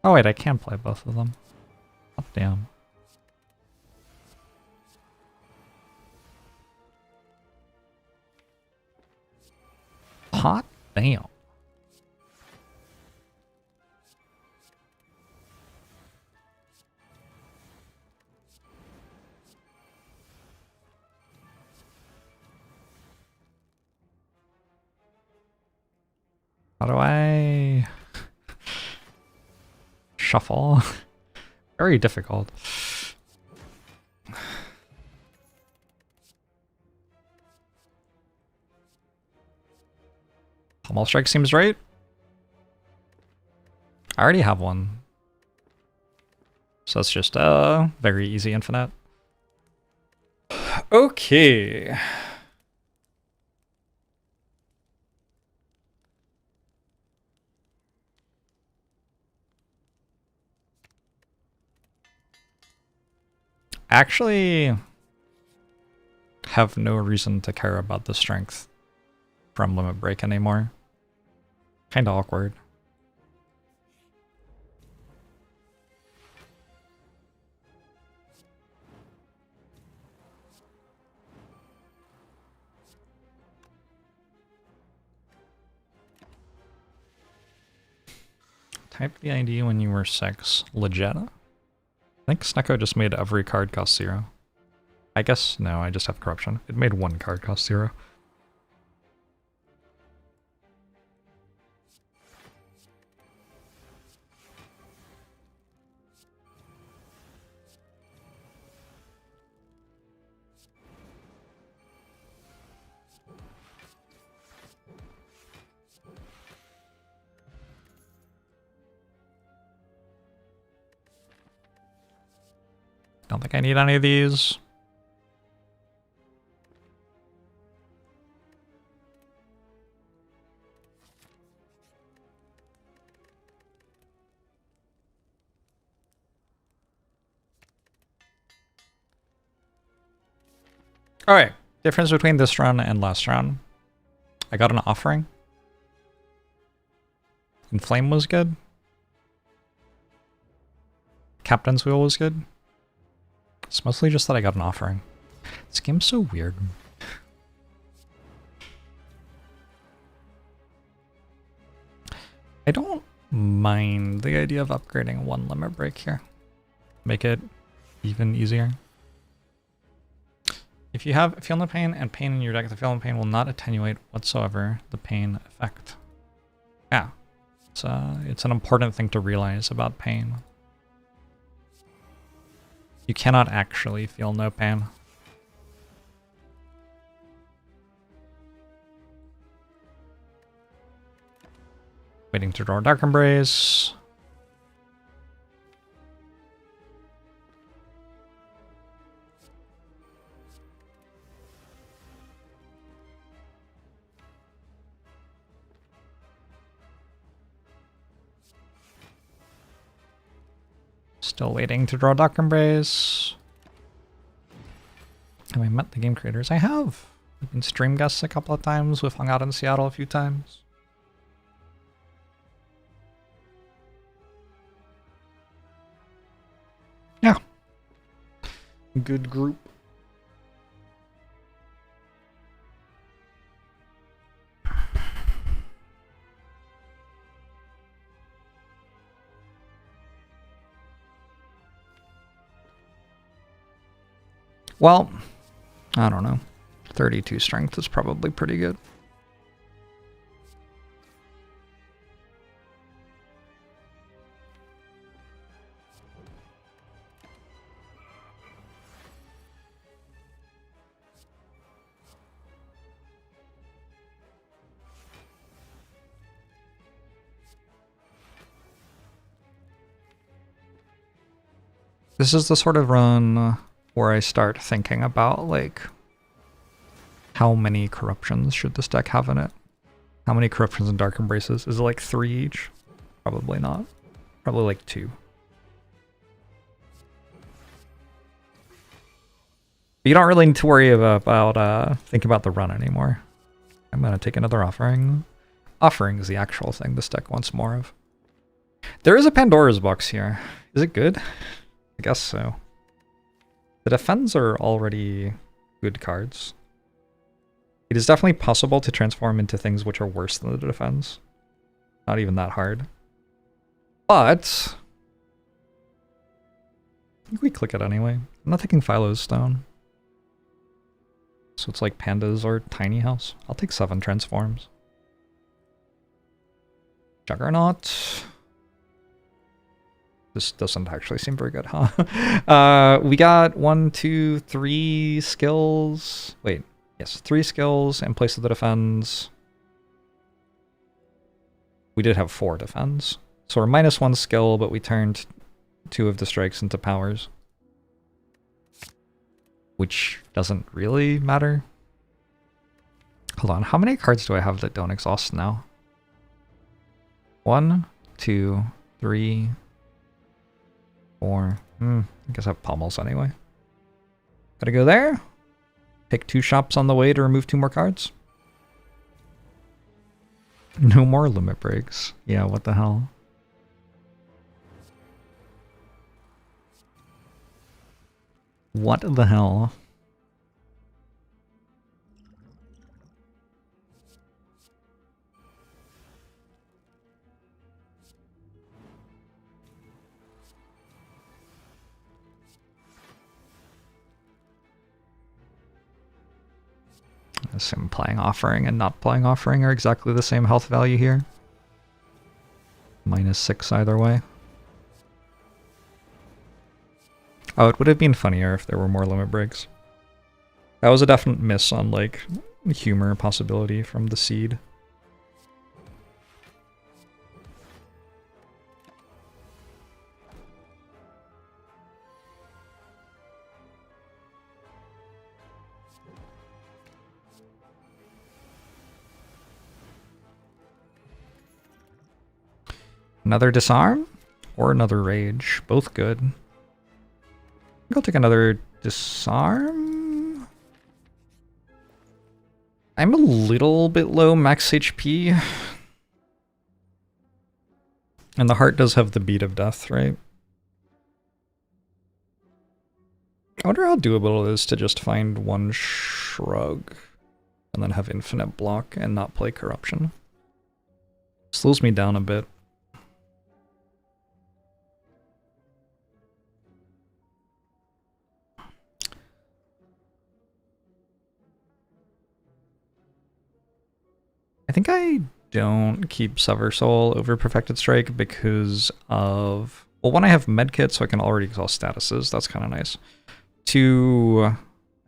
Oh wait, I can play both of them. Oh, damn. Hot damn. How do I shuffle? Very difficult. Pummel Strike seems right. I already have one. So it's just very easy infinite. Okay. Actually have no reason to care about the strength from Limit Break anymore. Kinda awkward. Type the ID when you were 6. Legit? I think Snecko just made every card cost 0. I guess, no, I just have Corruption. It made one card cost 0. Don't think I need any of these. Alright, difference between this run and last round. I got an offering. Inflame was good. Captain's Wheel was good. It's mostly just that I got an offering. This game's so weird. I don't mind the idea of upgrading one limit break here. Make it even easier. If you have Feel No Pain and Pain in your deck, the Feel No Pain will not attenuate whatsoever the pain effect. Yeah, it's an important thing to realize about pain. You cannot actually feel no pain. Waiting to draw Dark Embrace. Still waiting to draw Dark Embrace. Have I met the game creators? I have. I've been stream guests a couple of times. We've hung out in Seattle a few times. Yeah. Good group. Well, I don't know. 32 strength is probably pretty good. This is the sort of run where I start thinking about, like, how many corruptions should this deck have in it? How many corruptions and dark embraces? Is it like 3 each? Probably not. Probably like 2. But you don't really need to worry about thinking about the run anymore. I'm gonna take another offering. Offering is the actual thing this deck wants more of. There is a Pandora's box here. Is it good? I guess so. The defends are already good cards. It is definitely possible to transform into things which are worse than the defense. Not even that hard. But I think we click it anyway. I'm not taking Philo's Stone. So it's like Pandas or Tiny House. I'll take 7 transforms. Juggernaut. This doesn't actually seem very good, huh? We got 1, 2, 3 skills. Wait, yes, 3 skills in place of the defends. We did have 4 defends. So we're -1 skill, but we turned 2 of the strikes into powers. Which doesn't really matter. Hold on, how many cards do I have that don't exhaust now? 1, 2, 3, 4. I guess I have pommels anyway. Gotta go there. Pick 2 shops on the way to remove 2 more cards. No more limit breaks. Yeah, what the hell? What the hell? I assume playing offering and not playing offering are exactly the same health value here. -6 either way. Oh, it would have been funnier if there were more limit breaks. That was a definite miss on, like, humor possibility from the seed. Another disarm or another rage. Both good. I think I'll take another disarm. I'm a little bit low max HP. And the heart does have the beat of death, right? I wonder how doable it is to just find 1 shrug and then have infinite block and not play corruption. Slows me down a bit. I think I don't keep Sever Soul over Perfected Strike because of... Well, 1, I have Medkit, so I can already exhaust statuses. That's kind of nice. 2,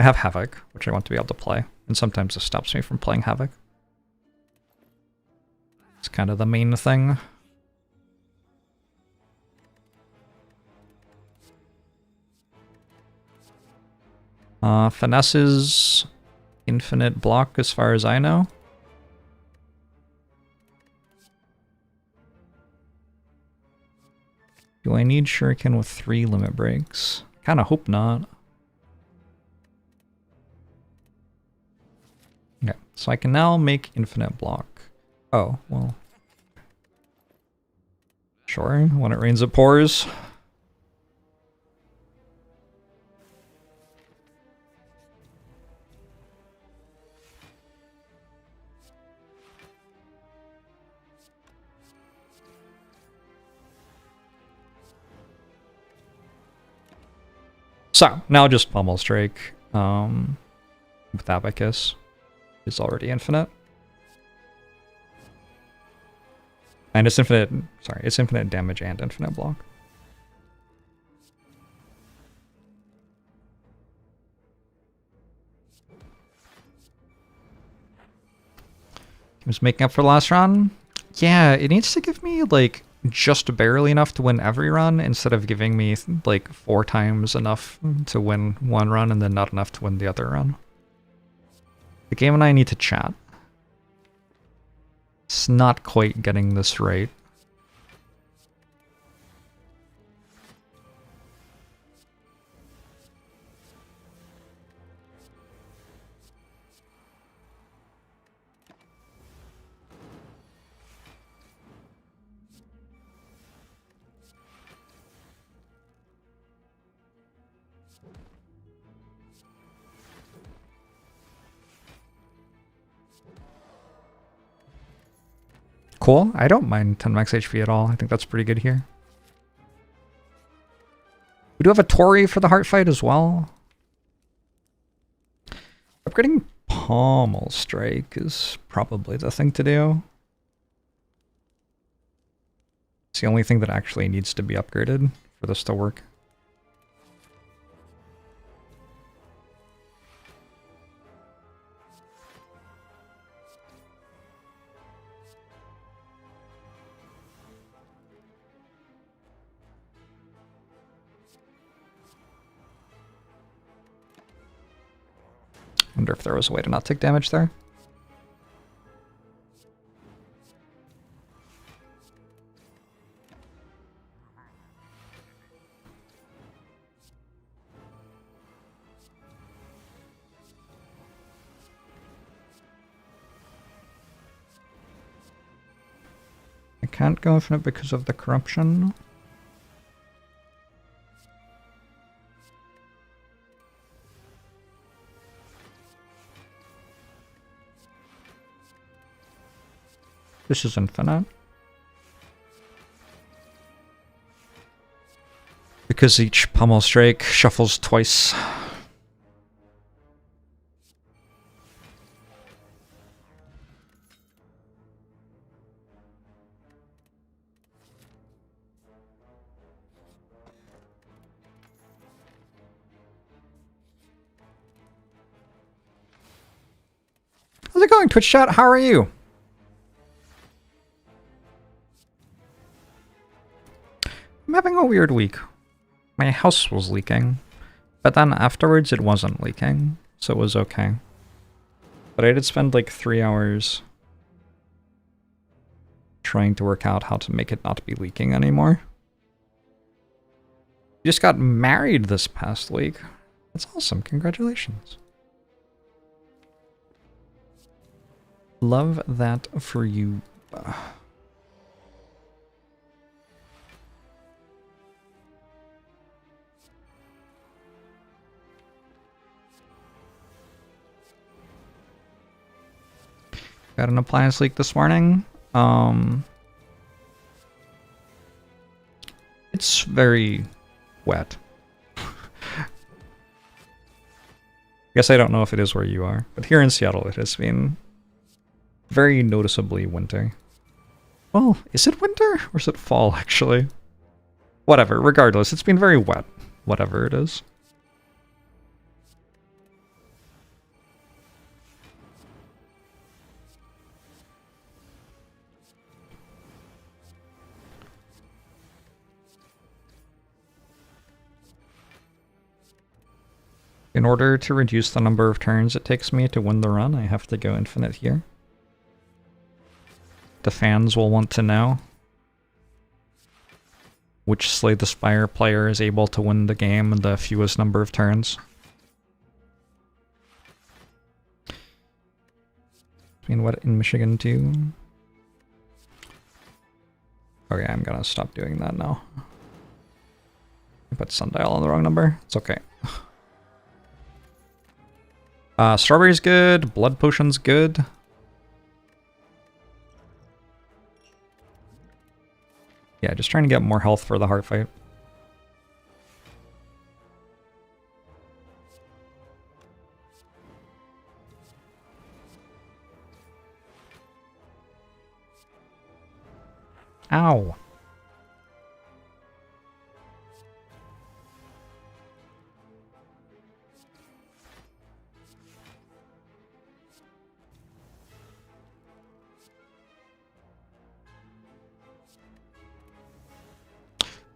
I have Havoc, which I want to be able to play. And sometimes this stops me from playing Havoc. It's kind of the main thing. Finesse is infinite block as far as I know. Do I need Shuriken with 3 limit breaks? Kinda hope not. Okay, so I can now make infinite block. Oh, well. Sure, when it rains it pours. So, now just Pummel Strike with Abacus is already infinite. And it's infinite, sorry, it's infinite damage and infinite block. Just making up for the last run. Yeah, it needs to give me, like, just barely enough to win every run instead of giving me like 4 times enough to win one run and then not enough to win the other run. The game and I need to chat. It's not quite getting this right. Cool. I don't mind 10 max HP at all. I think that's pretty good here. We do have a Tori for the heart fight as well. Upgrading Pommel Strike is probably the thing to do. It's the only thing that actually needs to be upgraded for this to work. Wonder if there was a way to not take damage there. I can't go infinite because of the corruption. This is infinite. Because each Pommel Strike shuffles twice. How's it going, Twitch chat? How are you? I'm having a weird week. My house was leaking, but then afterwards it wasn't leaking, so it was okay. But I did spend like 3 hours trying to work out how to make it not be leaking anymore. You just got married this past week. That's awesome. Congratulations. Love that for you. Got an appliance leak this morning. It's very wet. I guess I don't know if it is where you are, but here in Seattle it has been very noticeably winter. Well, is it winter or is it fall actually? Whatever, regardless, it's been very wet, whatever it is. In order to reduce the number of turns it takes me to win the run, I have to go infinite here. The fans will want to know which Slay the Spire player is able to win the game in the fewest number of turns. I mean, what in Michigan too? Okay, I'm gonna stop doing that now. I put Sundial on the wrong number. It's okay. Strawberry's good. Blood Potion's good. Yeah, just trying to get more health for the heart fight. Ow.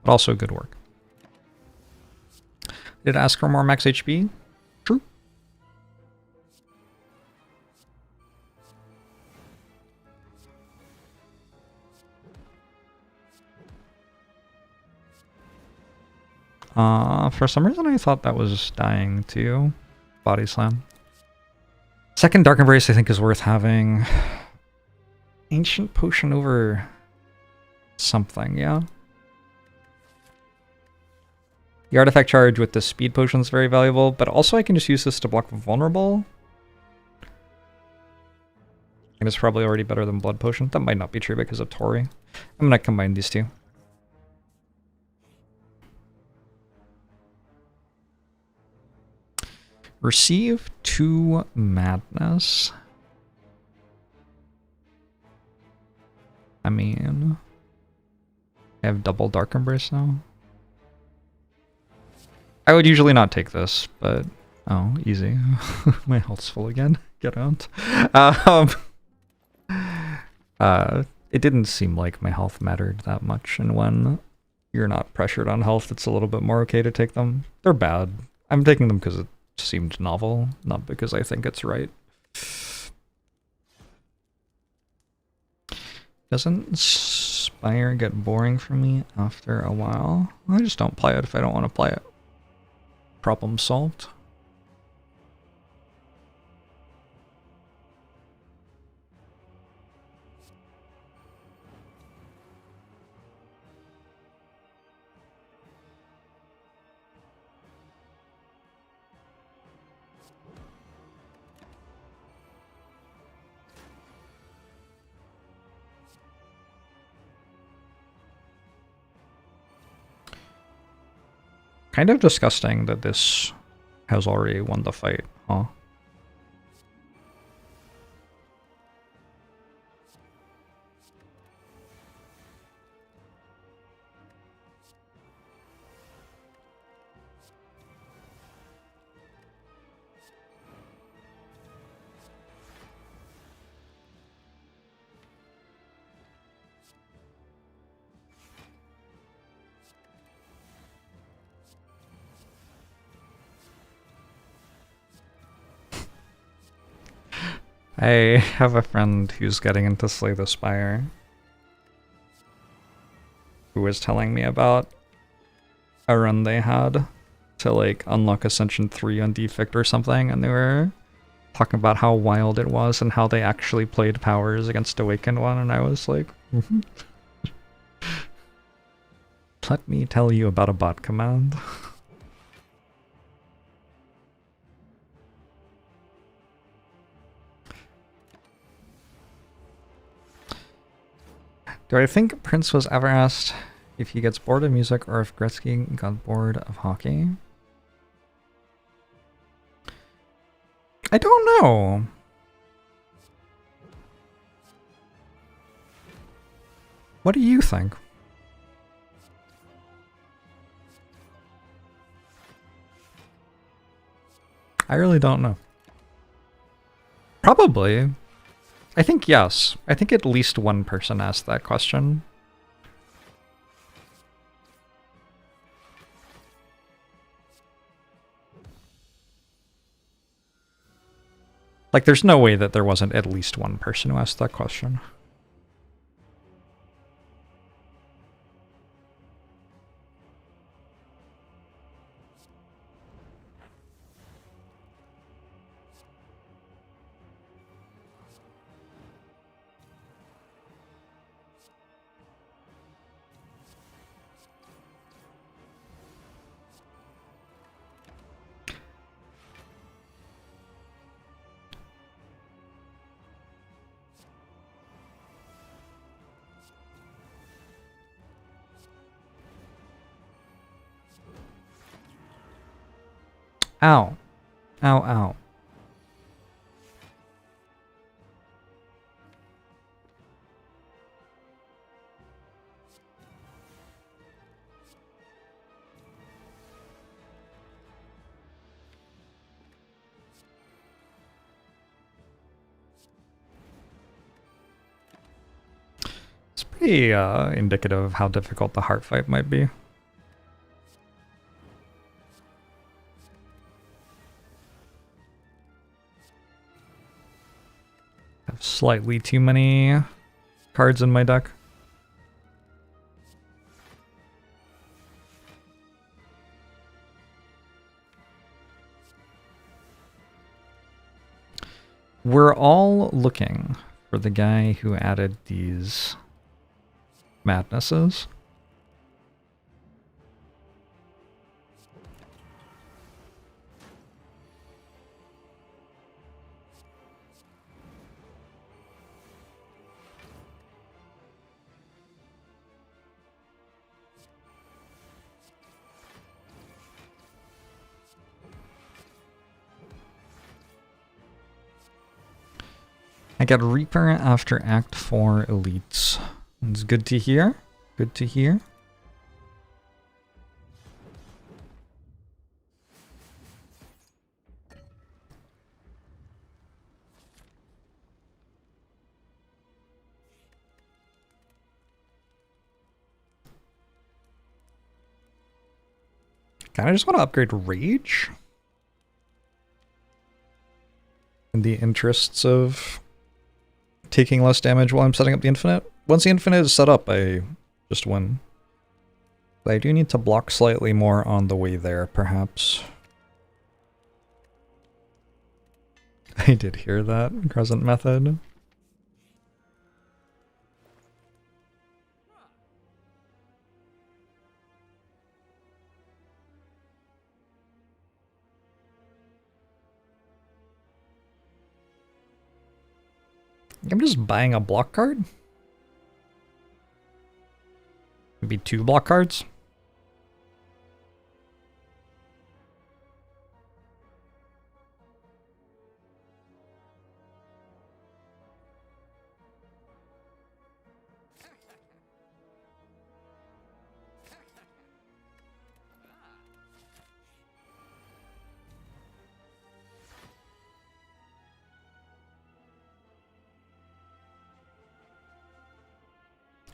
but also good work. Did it ask for more max HP? True. For some reason I thought that was dying too. Body slam. Second Dark Embrace I think is worth having. Ancient Potion over something, yeah. The artifact charge with the speed potion is very valuable, but also I can just use this to block vulnerable. And it's probably already better than blood potion. That might not be true because of Tori. I'm gonna combine these two. Receive 2 madness. I mean, I have double Dark Embrace now. I would usually not take this, but oh, easy. My health's full again. Get out. It didn't seem like my health mattered that much, and when you're not pressured on health, it's a little bit more okay to take them. They're bad. I'm taking them because it seemed novel, not because I think it's right. Doesn't Spire get boring for me after a while? I just don't play it if I don't want to play it. Problem solved. Kind of disgusting that this has already won the fight, huh? I have a friend who's getting into Slay the Spire who was telling me about a run they had to like unlock Ascension 3 on Defect or something, and they were talking about how wild it was and how they actually played powers against Awakened One, and I was like, let me tell you about a bot command. Do I think Prince was ever asked if he gets bored of music or if Gretzky got bored of hockey? I don't know. What do you think? I really don't know. Probably. I think yes. I think at least one person asked that question. Like, there's no way that there wasn't at least one person who asked that question. Ow. Ow, ow. It's pretty indicative of how difficult the heart fight might be. have slightly too many cards in my deck. We're all looking for the guy who added these madnesses. I got Reaper after Act 4 Elites. It's good to hear. Good to hear. Kinda just want to upgrade Rage. In the interests of taking less damage while I'm setting up the Infinite. Once the Infinite is set up, I just win. But I do need to block slightly more on the way there, perhaps. I did hear that, Crescent Method. I'm just buying a block card. Maybe 2 block cards.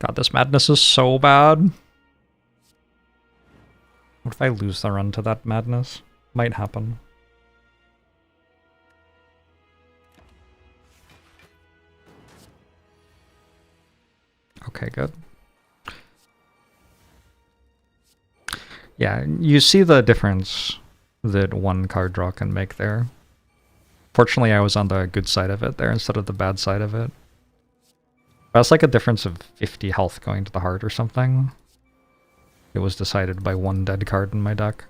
God, this madness is so bad. What if I lose the run to that madness? Might happen. Okay, good. Yeah, you see the difference that one card draw can make there. Fortunately, I was on the good side of it there instead of the bad side of it. That's like a difference of 50 health going to the heart or something. It was decided by one dead card in my deck.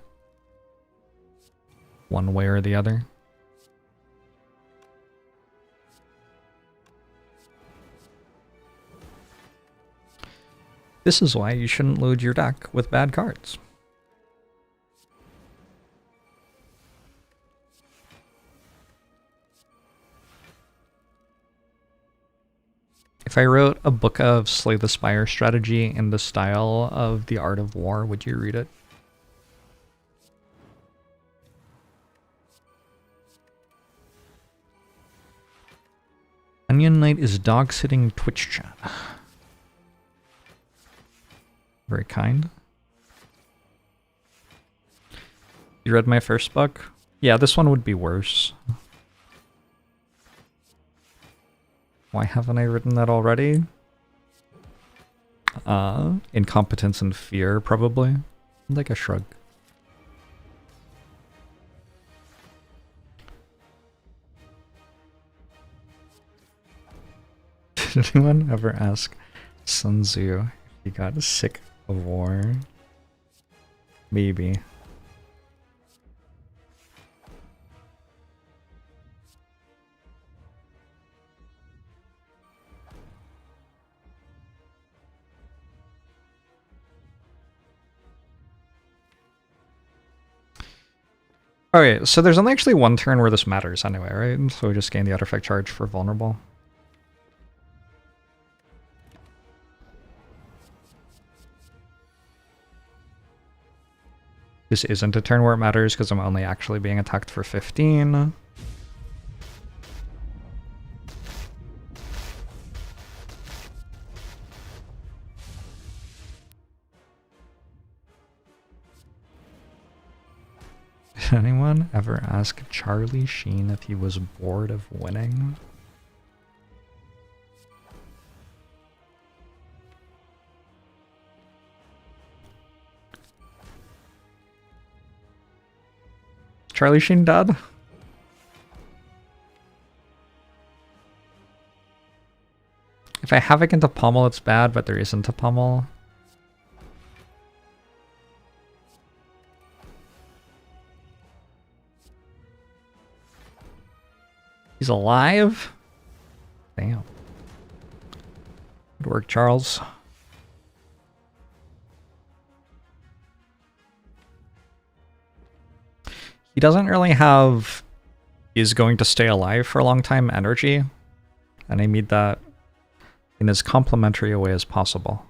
One way or the other. This is why you shouldn't load your deck with bad cards. If I wrote a book of Slay the Spire strategy in the style of The Art of War, would you read it? Onion Knight is dog-sitting Twitch chat. Very kind. You read my first book? Yeah, this one would be worse. Why haven't I written that already? Incompetence and fear, probably. Like a shrug. Did anyone ever ask Sun Tzu if he got sick of war? Maybe. Okay, so there's only actually one turn where this matters anyway, right? So we just gain the artifact charge for vulnerable. This isn't a turn where it matters because I'm only actually being attacked for 15. Did anyone ever ask Charlie Sheen if he was bored of winning? Charlie Sheen dead? If I have it into pummel, it's bad, but there isn't a pummel. He's alive? Damn. Good work, Charles. He doesn't really have is going to stay alive for a long time energy, and I need that in as complementary a way as possible.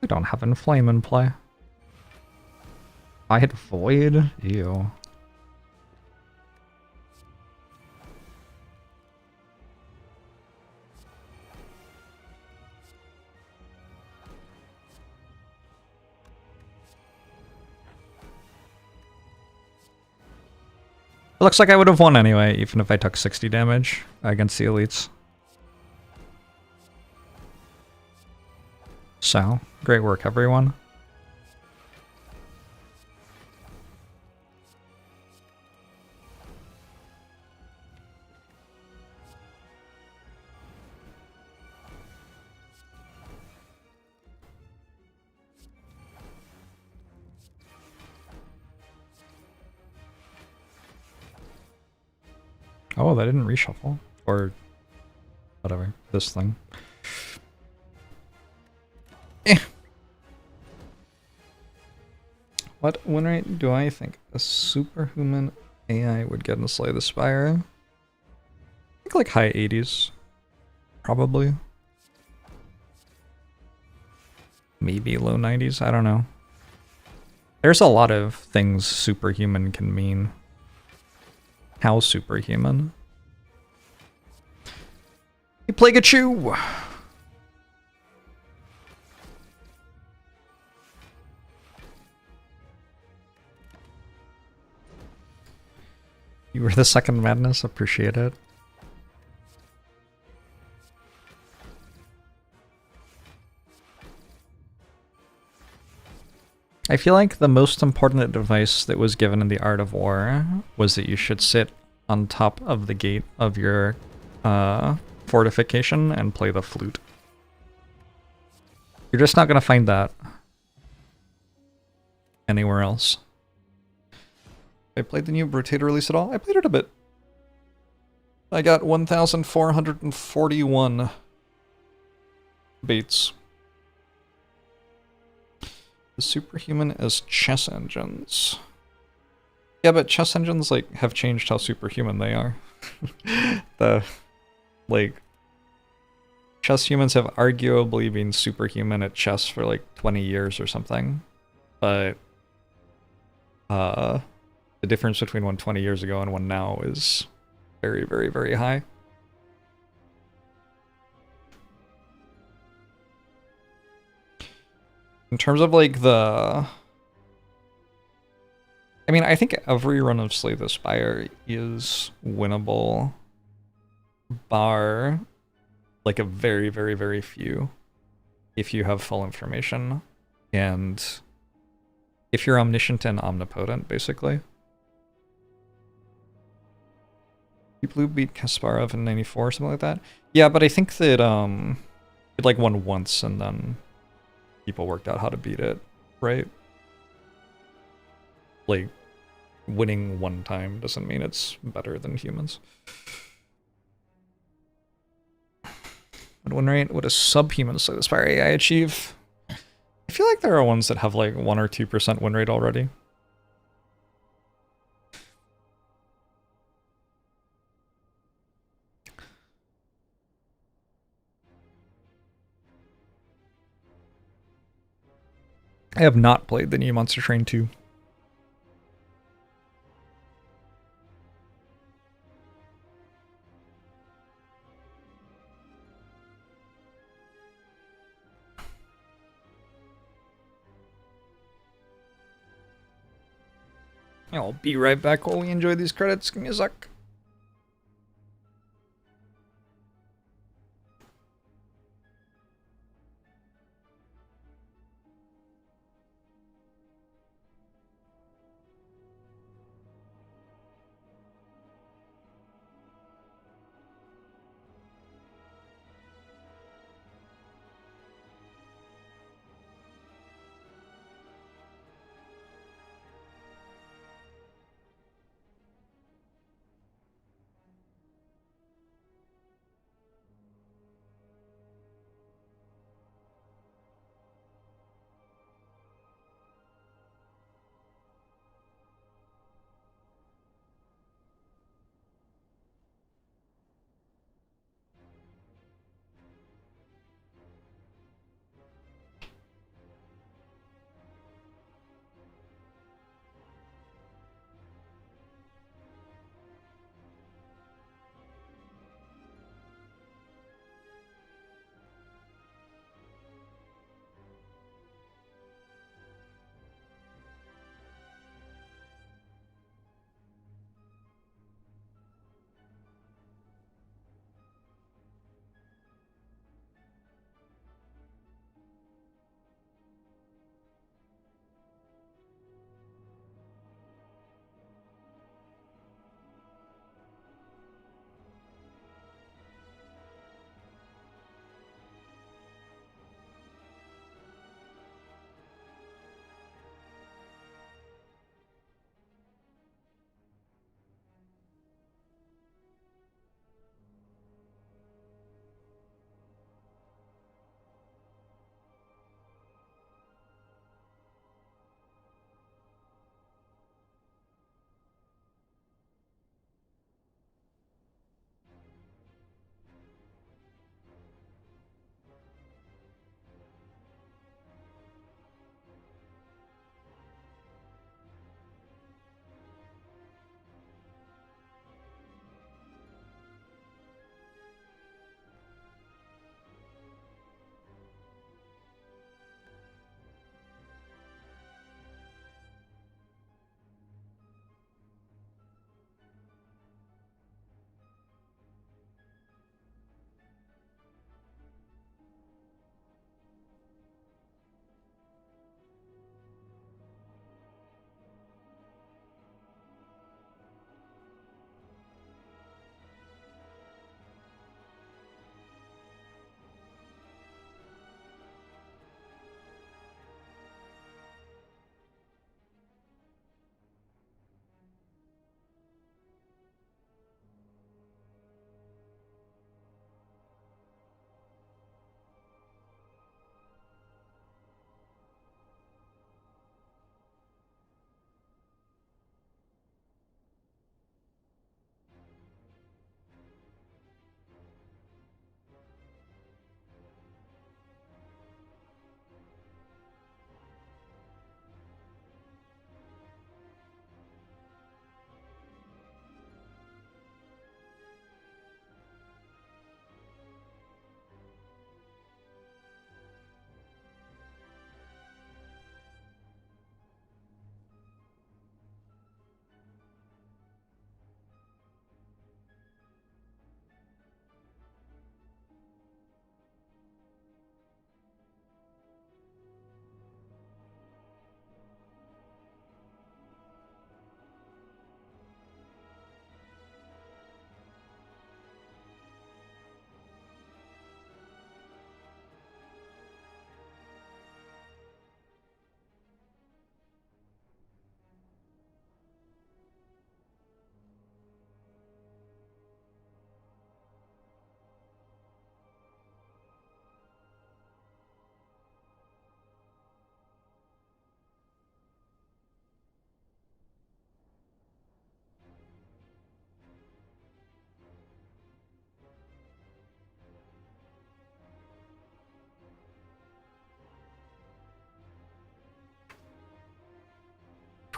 I don't have Inflame in play. I hit Void? Ew. It looks like I would have won anyway, even if I took 60 damage against the elites. So, great work, everyone. Oh, that didn't reshuffle. Or whatever. This thing. What win rate do I think a superhuman AI would get in Slay the Spire? I think like high 80s. Probably. Maybe low 90s, I don't know. There's a lot of things superhuman can mean. How superhuman? Hey, Plagueachu! You were the second madness, appreciate it. I feel like the most important advice that was given in the Art of War was that you should sit on top of the gate of your fortification and play the flute. You're just not going to find that anywhere else. I played the new Brutator release at all? I played it a bit. I got 1,441 baits. The superhuman as chess engines. Yeah, but chess engines like have changed how superhuman they are. Chess humans have arguably been superhuman at chess for like 20 years or something. But the difference between one 20 years ago and one now is very, very, very high. In terms of like the... I mean, I think every run of Slay the Spire is winnable, bar like a very, very, very few, if you have full information, and if you're omniscient and omnipotent, basically. Blue beat Kasparov in 94, something like that. Yeah, but I think that it like won once and then people worked out how to beat it, right? Like, winning one time doesn't mean it's better than humans. What win rate would a subhuman Slay the Spire AI achieve? I feel like there are ones that have like 1 or 2% win rate already. I have not played the new Monster Train 2. I'll be right back while we enjoy these credits. Give me a sec.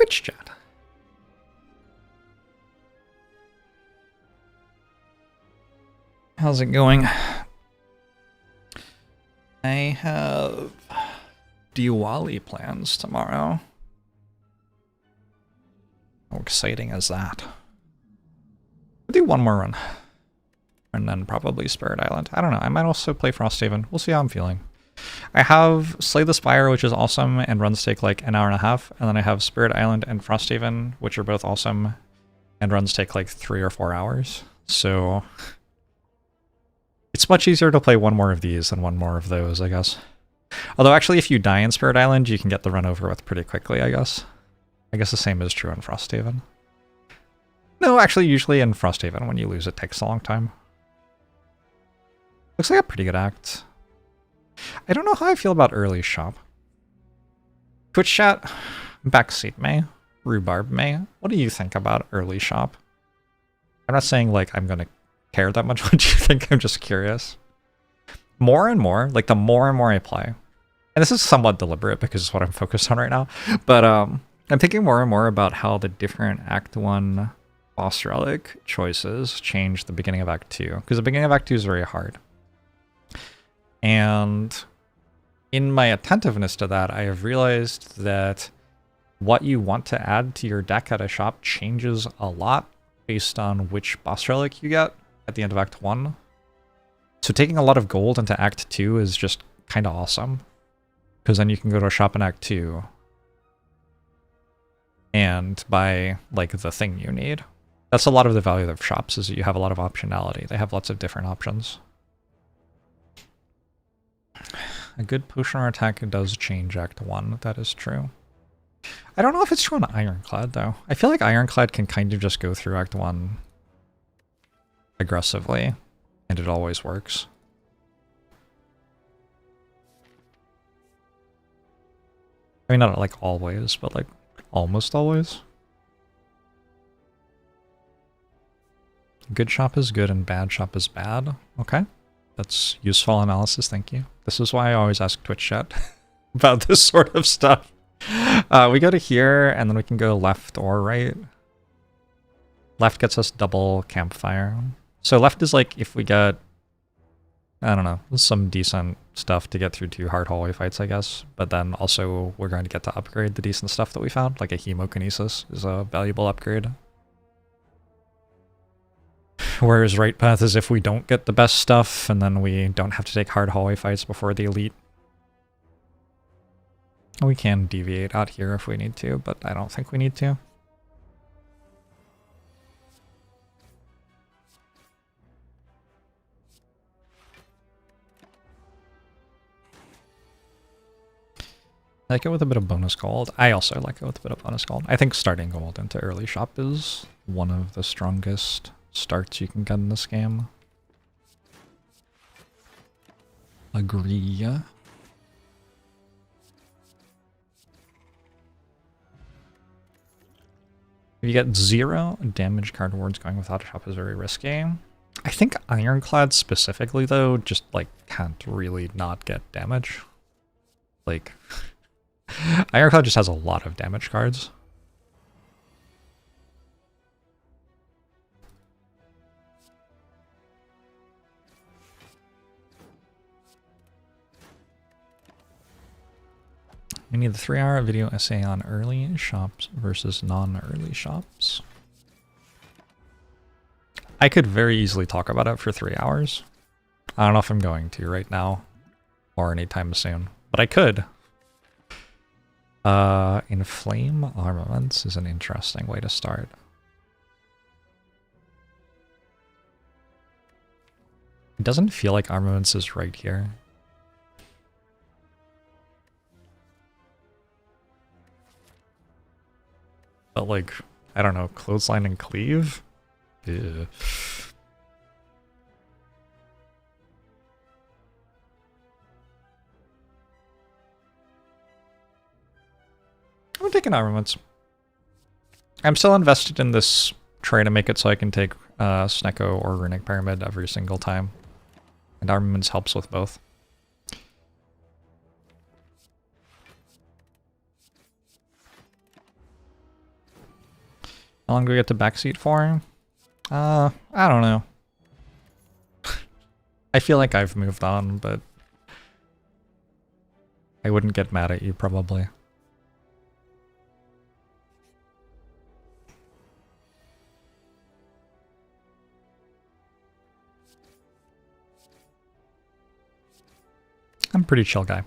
Twitch chat. How's it going? I have Diwali plans tomorrow. exciting is that? We'll do one more run. And then probably Spirit Island. I don't know. I might also play Frosthaven. We'll see how I'm feeling. I have Slay the Spire, which is awesome, and runs take like an hour and a half. And then I have Spirit Island and Frosthaven, which are both awesome, and runs take like 3 or 4 hours. So it's much easier to play one more of these than one more of those, I guess. Although actually, if you die in Spirit Island, you can get the run over with pretty quickly, I guess. I guess the same is true in Frosthaven. No, actually, usually in Frosthaven, when you lose, it takes a long time. Looks like a pretty good act. I don't know how I feel about early shop. Twitch chat, backseat May, rhubarb May. What do you think about early shop? I'm not saying like I'm gonna care that much. What do you think? I'm just curious. More and more, like the more and more I play, and this is somewhat deliberate because it's what I'm focused on right now, but I'm thinking more and more about how the different Act 1 boss relic choices change the beginning of Act 2, because the beginning of Act 2 is very hard. And in my attentiveness to that, I have realized that what you want to add to your deck at a shop changes a lot based on which boss relic you get at the end of Act 1. So taking a lot of gold into Act 2 is just kind of awesome, because then you can go to a shop in Act 2 and buy like the thing you need. That's a lot of the value of shops, is that you have a lot of optionality. They have lots of different options. A good potion or attack does change Act 1, that is true. I don't know if it's true on Ironclad, though. I feel like Ironclad can kind of just go through Act 1 aggressively, and it always works. I mean, not like always, but like almost always. Good shop is good and bad shop is bad. Okay. That's useful analysis, thank you. This is why I always ask Twitch chat about this sort of stuff. We go to here, and then we can go left or right. Left gets us double campfire. So left is like if we get, I don't know, some decent stuff to get through 2 hard hallway fights, I guess. But then also we're going to get to upgrade the decent stuff that we found, like a hemokinesis is a valuable upgrade. Whereas right path is if we don't get the best stuff, and then we don't have to take hard hallway fights before the elite. We can deviate out here if we need to, but I don't think we need to. I like it with a bit of bonus gold. I also like it with a bit of bonus gold. I think starting gold into early shop is one of the strongest starts you can get in this game. Agree. If you get 0 damage card wards going without a shop is very risky. I think Ironclad specifically, though, just like can't really not get damage. Like, Ironclad just has a lot of damage cards. We need the 3-hour video essay on early shops versus non-early shops. I could very easily talk about it for 3 hours. I don't know if I'm going to right now or anytime soon, but I could. Inflame armaments is an interesting way to start. It doesn't feel like armaments is right here. But like, I don't know, clothesline and cleave? Ew. I'm taking armaments. I'm still invested in this tray to make it so I can take Snecko or Runic Pyramid every single time. And armaments helps with both. How long do we get to backseat for? I don't know. I feel like I've moved on, but I wouldn't get mad at you, probably. I'm a pretty chill guy.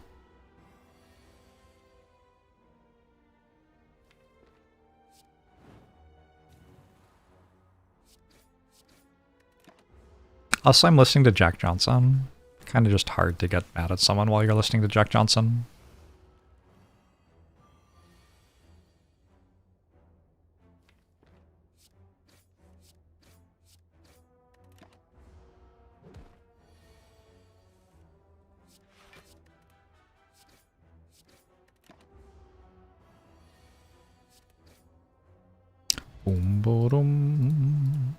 Also, I'm listening to Jack Johnson. Kind of just hard to get mad at someone while you're listening to Jack Johnson. Boom, boom.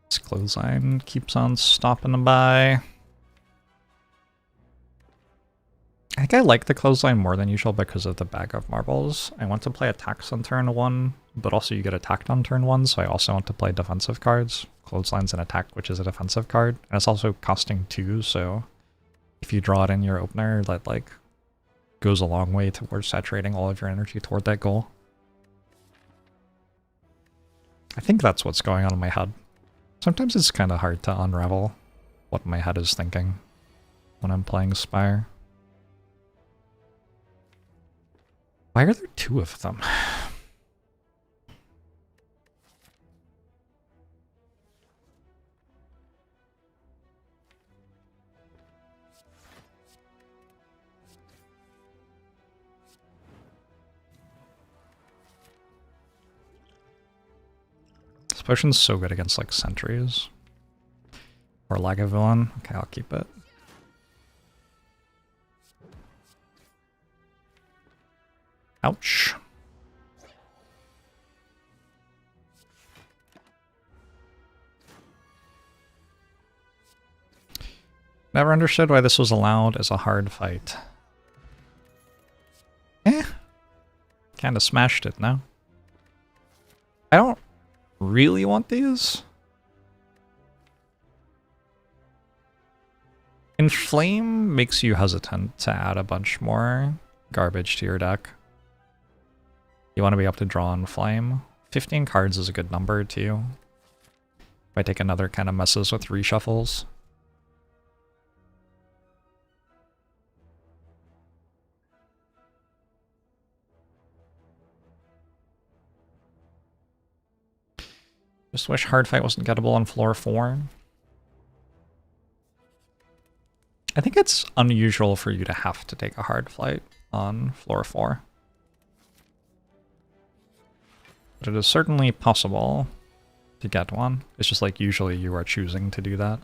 This clothesline keeps on stopping by. I think I like the clothesline more than usual because of the bag of marbles. I want to play attacks on turn 1, but also you get attacked on turn 1, so I also want to play defensive cards. Clothesline's an attack, which is a defensive card. And it's also costing 2, so if you draw it in your opener, that like goes a long way towards saturating all of your energy toward that goal. I think that's what's going on in my head. Sometimes it's kind of hard to unravel what my head is thinking when I'm playing Spire. Why are there 2 of them? This potion's so good against like sentries. Or Lagavulin. Okay, I'll keep it. Ouch. Never understood why this was allowed as a hard fight. Kinda smashed it now. I don't really want these. Inflame makes you hesitant to add a bunch more garbage to your deck. You want to be able to draw on Flame. 15 cards is a good number too. If I take another kind of messes with reshuffles. Just wish hard fight wasn't gettable on floor 4. I think it's unusual for you to have to take a hard fight on floor 4. But it is certainly possible to get one. It's just like usually you are choosing to do that.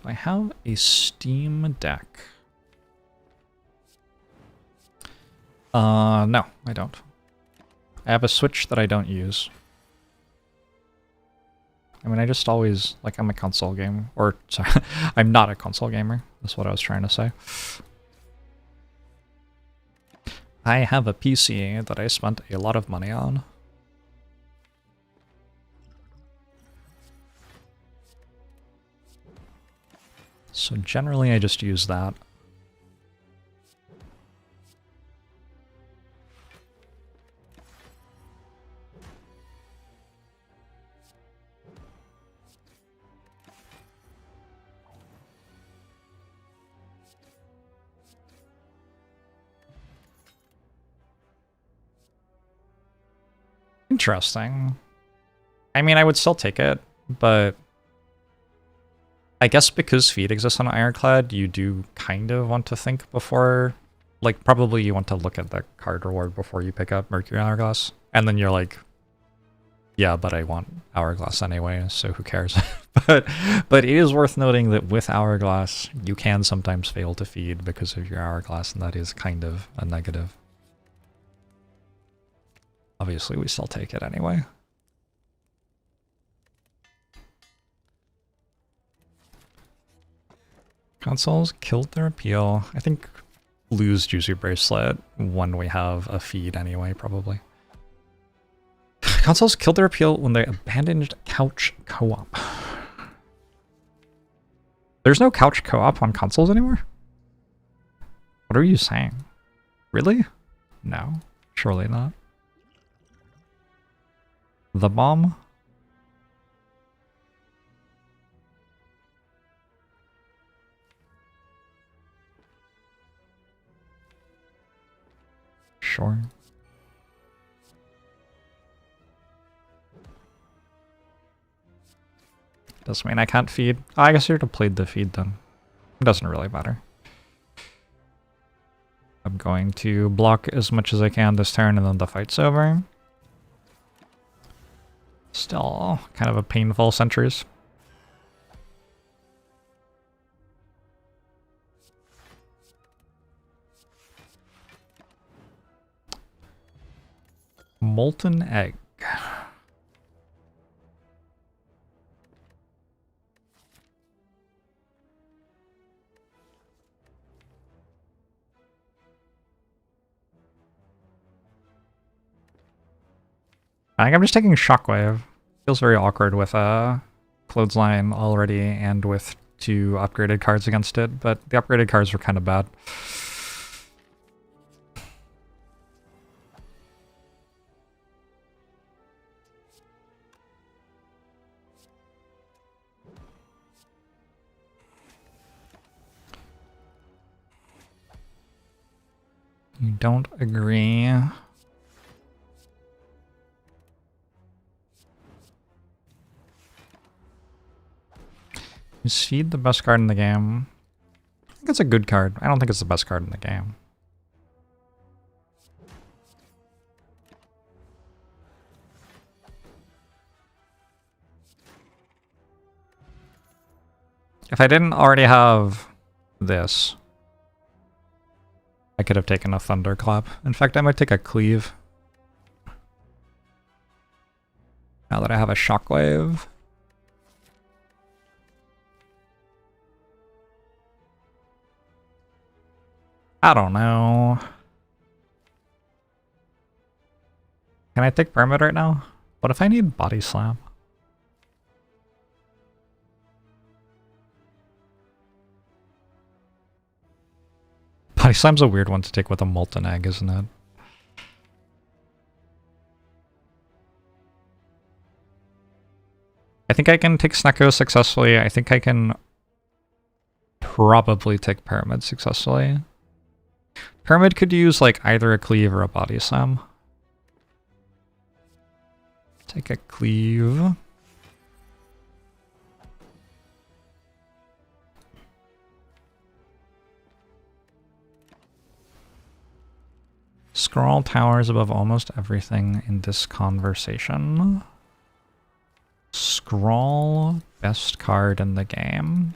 I have a Steam Deck. No, I don't. I have a Switch that I don't use. I mean, I just always, like, I'm a console gamer. Or, sorry, I'm not a console gamer. That's what I was trying to say. I have a PC that I spent a lot of money on. So generally I just use that. Interesting. I mean, I would still take it, but I guess because feed exists on Ironclad, you do kind of want to think before, like, probably you want to look at the card reward before you pick up Mercury Hourglass, and then you're like, yeah, but I want Hourglass anyway, so who cares? but it is worth noting that with Hourglass, you can sometimes fail to feed because of your Hourglass, and that is kind of a negative. Obviously, we still take it anyway. Consoles killed their appeal. I think lose Juicy Bracelet when we have a feed anyway, probably. Consoles killed their appeal when they abandoned couch co-op. There's no couch co-op on consoles anymore? What are you saying? Really? No, surely not. The bomb? sure. Doesn't mean I can't feed. Oh, I guess you have to play the feed then. It doesn't really matter. I'm going to block as much as I can this turn and then the fight's over. Still kind of a painful sentries. Molten egg. I think I'm just taking Shockwave. Feels very awkward with a Clothesline already and with 2 upgraded cards against it, but the upgraded cards were kind of bad. You don't agree. Is Feed the best card in the game? I think it's a good card. I don't think it's the best card in the game. If I didn't already have this, I could have taken a Thunderclap. In fact, I might take a Cleave. Now that I have a Shockwave. I don't know. Can I take Pyramid right now? What if I need Body Slam? Body Slam's a weird one to take with a Molten Egg, isn't it? I think I can take Snecko successfully. I think I can probably take Pyramid successfully. Pyramid could use like either a Cleave or a Body Slam. Take a Cleave. Scroll towers above almost everything in this conversation. Scroll, best card in the game.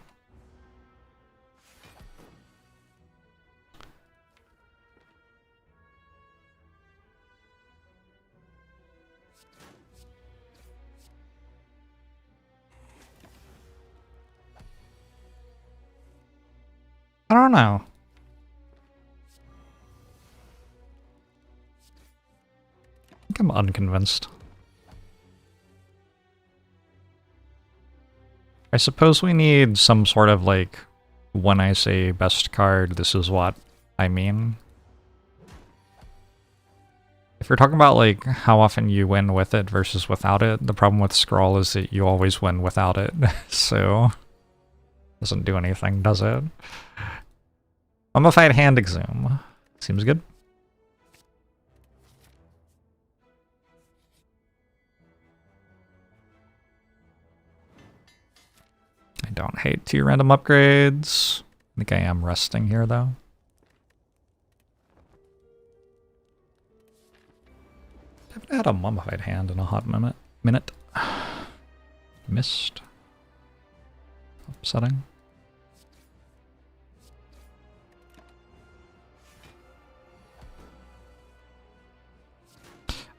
I don't know. I think I'm unconvinced. I suppose we need some sort of like, when I say best card, this is what I mean. If you're talking about like how often you win with it versus without it, the problem with Scroll is that you always win without it, so doesn't do anything, does it? Mummified Hand Exhume. Seems good. I don't hate 2 random upgrades. I think I am resting here, though. I haven't had a Mummified Hand in a hot minute. Missed. Upsetting.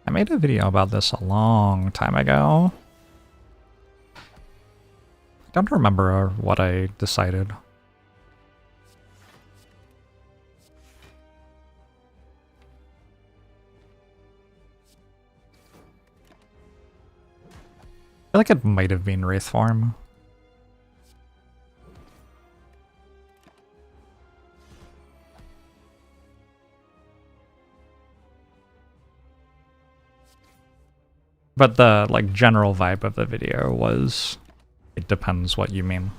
I made a video about this a long time ago. I don't remember what I decided. I feel like it might have been Wraith form. But the like general vibe of the video was, it depends what you mean.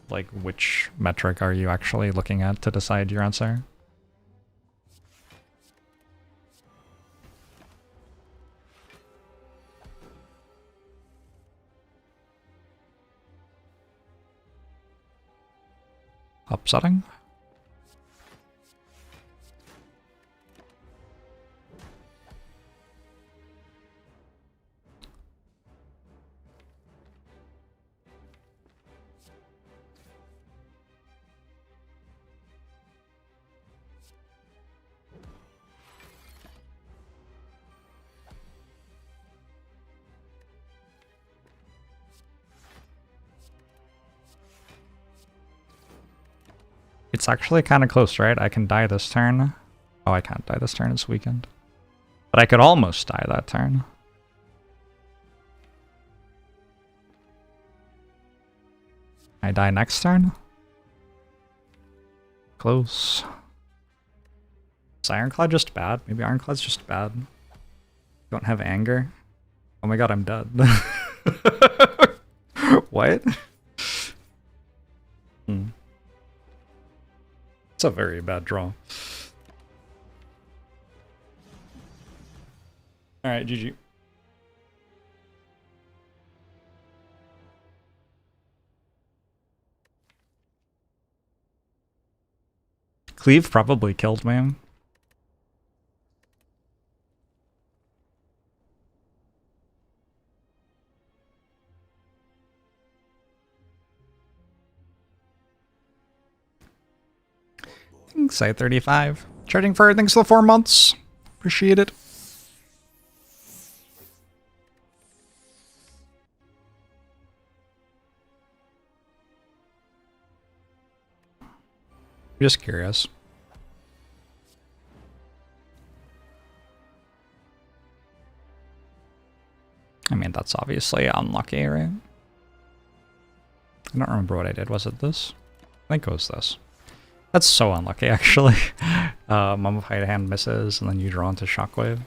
Like, which metric are you actually looking at to decide your answer? upsetting. It's actually kind of close, right? I can die this turn. Oh, I can't die this turn, it's weakened. But I could almost die that turn. I die next turn? Close. Is Ironclad just bad? Maybe Ironclad's just bad. Don't have anger. Oh my god, I'm dead. What? It's a very bad draw. Alright, GG. Cleave probably killed me. Site 35. Charging for thanks for the 4 months. Appreciate it. Just curious. I mean, that's obviously unlucky, right? I don't remember what I did. Was it this? I think it was this. That's so unlucky, actually. Mummified Hand misses, and then you draw into Shockwave.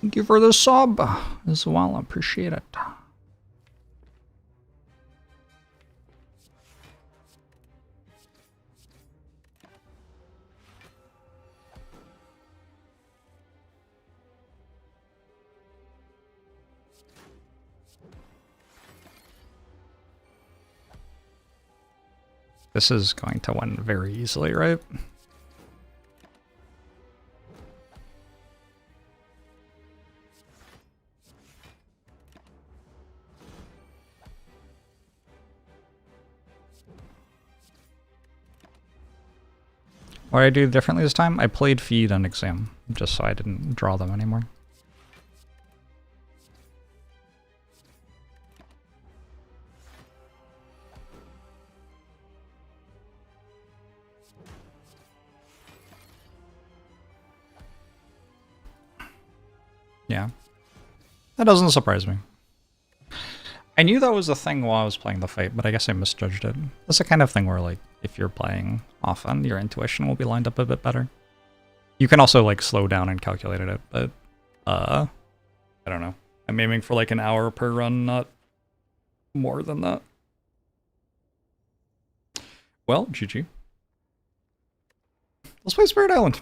Thank you for the sub as well. I appreciate it. This is going to win very easily, right? What did I do differently this time? I played Feed and Exam, just so I didn't draw them anymore. Yeah. That doesn't surprise me. I knew that was a thing while I was playing the fight, but I guess I misjudged it. That's the kind of thing where, like, if you're playing often, your intuition will be lined up a bit better. You can also, like, slow down and calculate it, but, I don't know. I'm aiming for, like, an hour per run, not more than that. Well, GG. Let's play Spirit Island.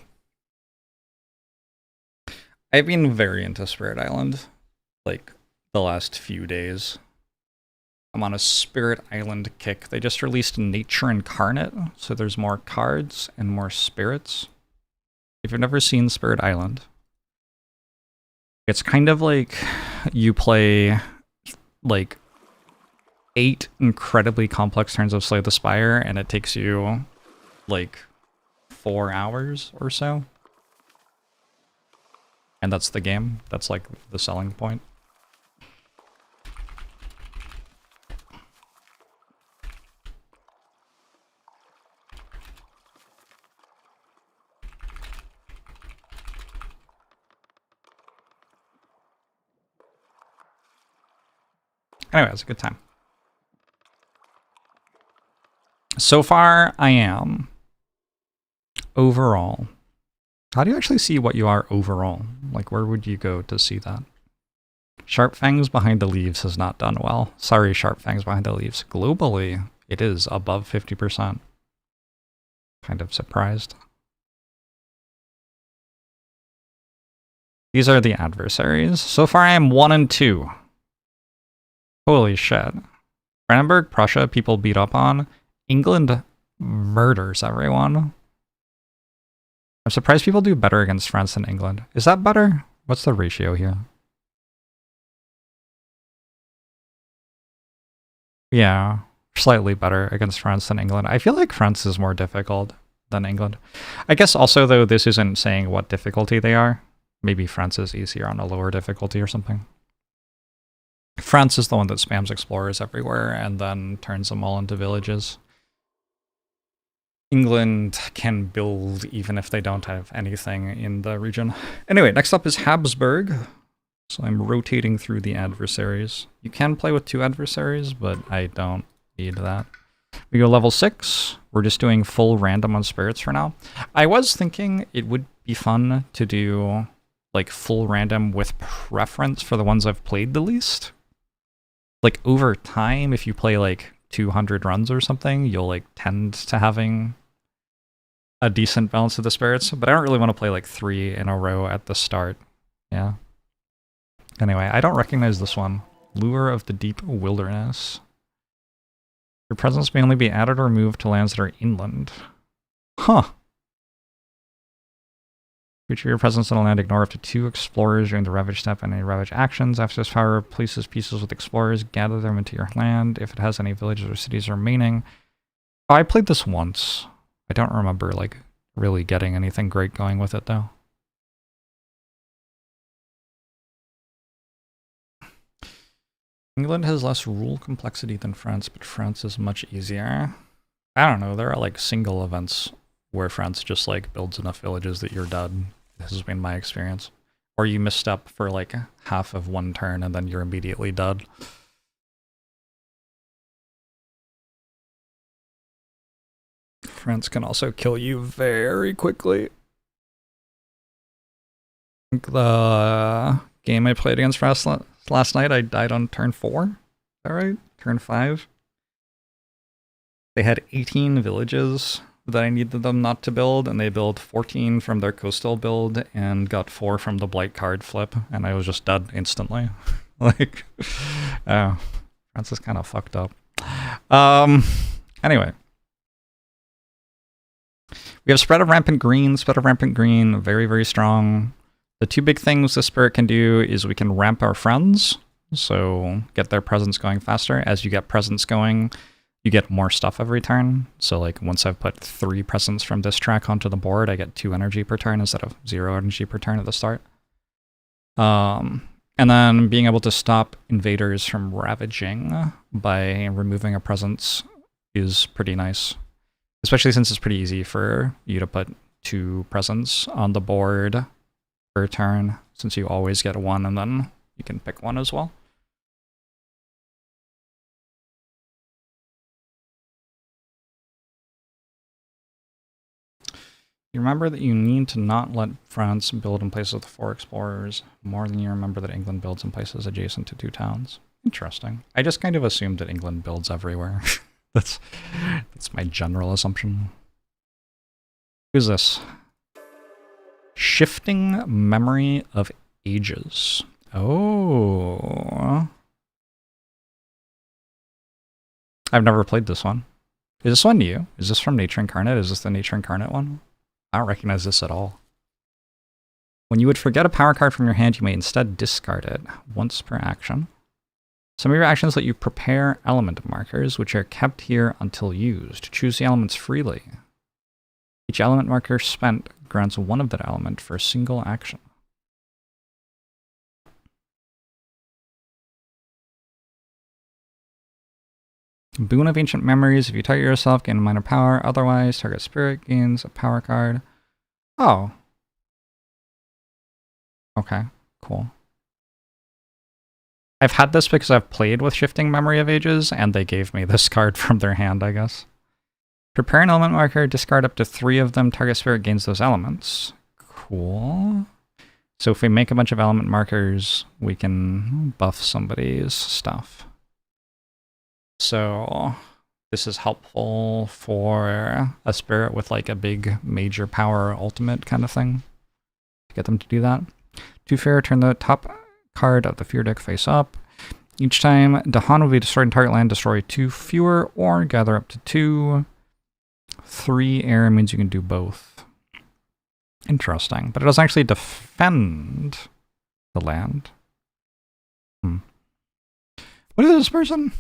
I've been very into Spirit Island, like, the last few days. I'm on a Spirit Island kick. They just released Nature Incarnate, so there's more cards and more spirits. If you've never seen Spirit Island, it's kind of like you play, like, 8 incredibly complex turns of Slay the Spire, and it takes you, like, 4 hours or so. And that's the game. That's, like, the selling point. Anyway, it's a good time. So far, I am overall How do you actually see what you are overall? Like, where would you go to see that? Sharp Fangs Behind the Leaves has not done well. Sorry, Sharp Fangs Behind the Leaves. Globally, it is above 50%. Kind of surprised. These are the adversaries. So far I am 1 and 2. Holy shit. Brandenburg, Prussia, people beat up on. England murders everyone. I'm surprised people do better against France than England. Is that better? What's the ratio here? Yeah, slightly better against France than England. I feel like France is more difficult than England. I guess also, though, this isn't saying what difficulty they are. Maybe France is easier on a lower difficulty or something. France is the one that spams explorers everywhere and then turns them all into villages. England can build even if they don't have anything in the region. Anyway, next up is Habsburg. So I'm rotating through the adversaries. You can play with 2 adversaries, but I don't need that. We go level 6. We're just doing full random on spirits for now. I was thinking it would be fun to do like full random with preference for the ones I've played the least. Like over time, if you play like 200 runs or something, you'll like tend to having a decent balance of the spirits, but I don't really want to play like 3 in a row at the start. Yeah. Anyway, I don't recognize this one. Lure of the Deep Wilderness. Your presence may only be added or moved to lands that are inland. Huh. Feature your presence on a land, ignore up to 2 explorers during the ravage step and any ravage actions. After this power replaces pieces with explorers, gather them into your land if it has any villages or cities remaining. Oh, I played this once. I don't remember like really getting anything great going with it though. England has less rule complexity than France, but France is much easier. I don't know, there are like single events where France just like builds enough villages that you're dead. This has been my experience. Or you misstep for like half of one turn and then you're immediately dead. France can also kill you very quickly. The game I played against France last night, I died on turn 4. Is that right? Turn 5? They had 18 villages that I needed them not to build, and they built 14 from their coastal build and got 4 from the blight card flip, and I was just dead instantly. Like, France is kind of fucked up. Anyway. We have Spread of Rampant Green. Spread of Rampant Green, very, very strong. The 2 big things the spirit can do is we can ramp our friends, so get their presence going faster. As you get presence going, you get more stuff every turn. So like once I've put 3 presents from this track onto the board, I get 2 energy per turn instead of 0 energy per turn at the start. And then being able to stop invaders from ravaging by removing a presence is pretty nice. Especially since it's pretty easy for you to put 2 presents on the board per turn, since you always get 1 and then you can pick 1 as well. You remember that you need to not let France build in places with 4 explorers more than you remember that England builds in places adjacent to 2 towns. Interesting. I just kind of assumed that England builds everywhere. That's my general assumption. Who's this? Shifting Memory of Ages. Oh. I've never played this one. Is this one new? Is this from Nature Incarnate? Is this the Nature Incarnate one? I don't recognize this at all. When you would forget a power card from your hand, you may instead discard it once per action. Some of your actions let you prepare element markers, which are kept here until used. Choose the elements freely. Each element marker spent grants 1 of that element for a single action. Boon of Ancient Memories. If you target yourself, gain a minor power. Otherwise, target spirit gains a power card. Oh. Okay, cool. I've had this because I've played with Shifting Memory of Ages, and they gave me this card from their hand, I guess. Prepare an element marker, discard up to 3 of them, target spirit gains those elements. cool. So if we make a bunch of element markers, we can buff somebody's stuff. So this is helpful for a spirit with like a big major power ultimate kind of thing. To get them to do that. 2 fair, turn the top card of the fear deck face up. Each time Dahan will be destroyed in target land, destroy 2 fewer or gather up to 2. 3 air means you can do both. Interesting. But it doesn't actually defend the land. What is this person?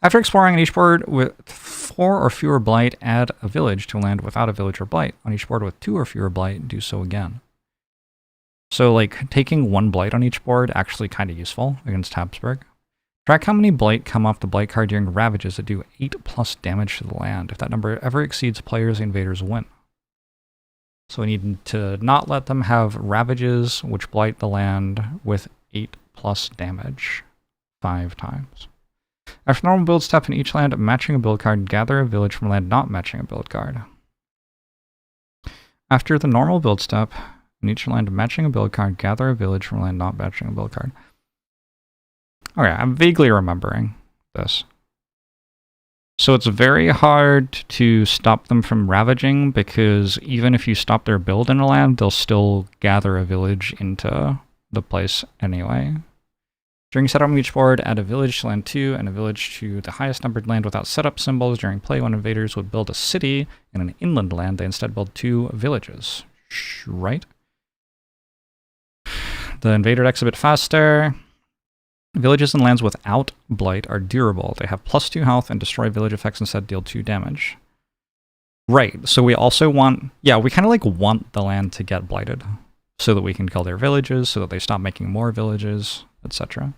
After exploring on each board with 4 or fewer blight, add a village to a land without a village or blight. On each board with 2 or fewer blight, do so again. So, like, taking 1 blight on each board, actually kind of useful against Habsburg. Track how many blight come off the blight card during ravages that do 8+ damage to the land. If that number ever exceeds players, the invaders win. So we need to not let them have ravages, which blight the land with 8+ damage 5 times. After normal build step in each land matching a build card, gather a village from a land not matching a build card. After the normal build step, in each land matching a build card, gather a village from a land not matching a build card. Okay, I'm vaguely remembering this. So it's very hard to stop them from ravaging, because even if you stop their build in a land, they'll still gather a village into the place anyway. During setup on each board, add a village to land 2 and a village to the highest numbered land without setup symbols. During play, when invaders would build a city in an inland land, they instead build 2 villages. Right? The invader deck's a bit faster. Villages and lands without blight are durable. They have +2 health and destroy village effects instead deal 2 damage. Right, so we also want... Yeah, we kind of like want the land to get blighted so that we can kill their villages, so that they stop making more villages, etc.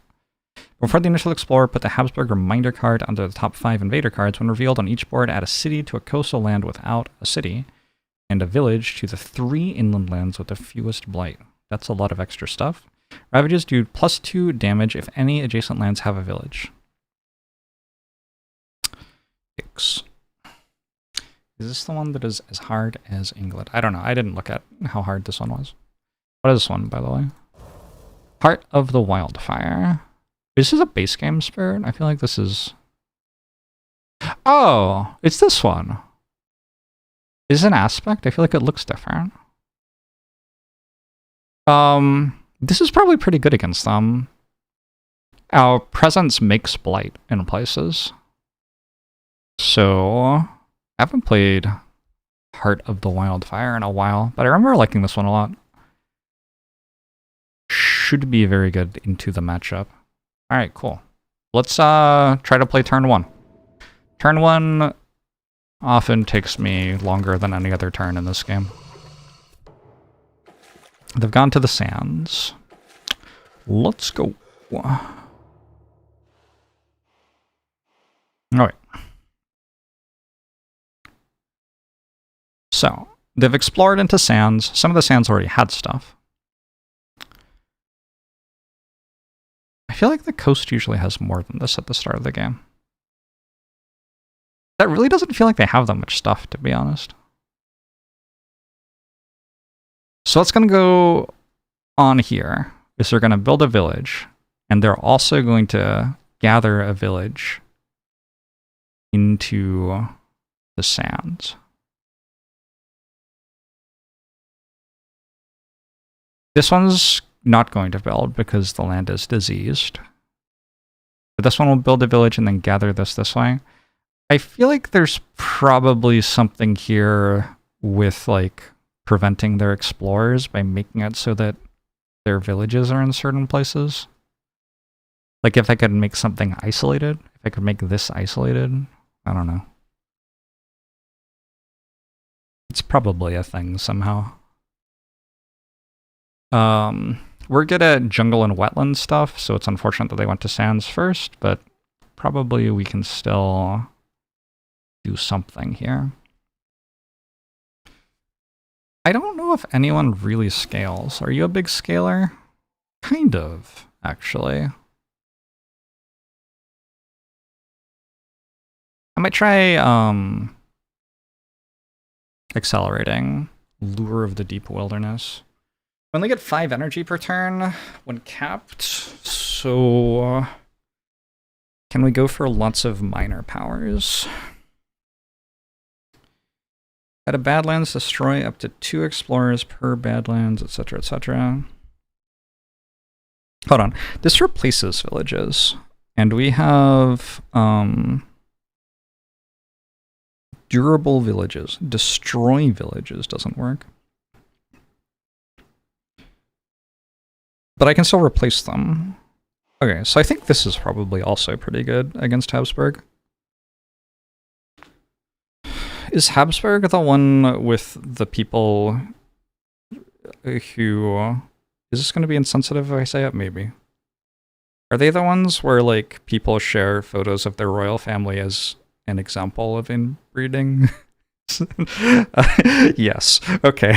Before the initial explorer, put the Habsburg reminder card under the top 5 invader cards. When revealed on each board, add a city to a coastal land without a city, and a village to the 3 inland lands with the fewest blight. That's a lot of extra stuff. Ravages do +2 damage if any adjacent lands have a village. Is this the one that is as hard as England? I don't know. I didn't look at how hard this one was. What is this one, by the way? Heart of the Wildfire. This is a base game spirit? I feel like this is... Oh! It's this one! Is it an aspect? I feel like it looks different. This is probably pretty good against them. Our presence makes blight in places. So, I haven't played Heart of the Wildfire in a while, but I remember liking this one a lot. Should be very good into the matchup. Alright, cool. Let's try to play turn 1. Turn 1 often takes me longer than any other turn in this game. They've gone to the sands. Let's go. Alright. So, they've explored into sands. Some of the sands already had stuff. I feel like the coast usually has more than this at the start of the game. That really doesn't feel like they have that much stuff, to be honest. So what's going to go on here is they're going to build a village, and they're also going to gather a village into the sands. This one's not going to build because the land is diseased. But this one will build a village and then gather this way. I feel like there's probably something here with, like, preventing their explorers by making it so that their villages are in certain places. Like, if I could make something isolated, if I could make this isolated, I don't know. It's probably a thing somehow. We're good at jungle and wetland stuff, so it's unfortunate that they went to sands first, but probably we can still do something here. I don't know if anyone really scales. Are you a big scaler? Kind of, actually. I might try accelerating Lure of the Deep Wilderness. We only get 5 energy per turn when capped, so can we go for lots of minor powers? At a Badlands, destroy up to 2 explorers per Badlands, etc., etc. Hold on. This replaces villages. And we have durable villages. Destroy villages doesn't work. But I can still replace them. Okay, so I think this is probably also pretty good against Habsburg. Is Habsburg the one with the people who... Is this going to be insensitive if I say it? Maybe. Are they the ones where, like, people share photos of their royal family as an example of inbreeding? Yes. Okay.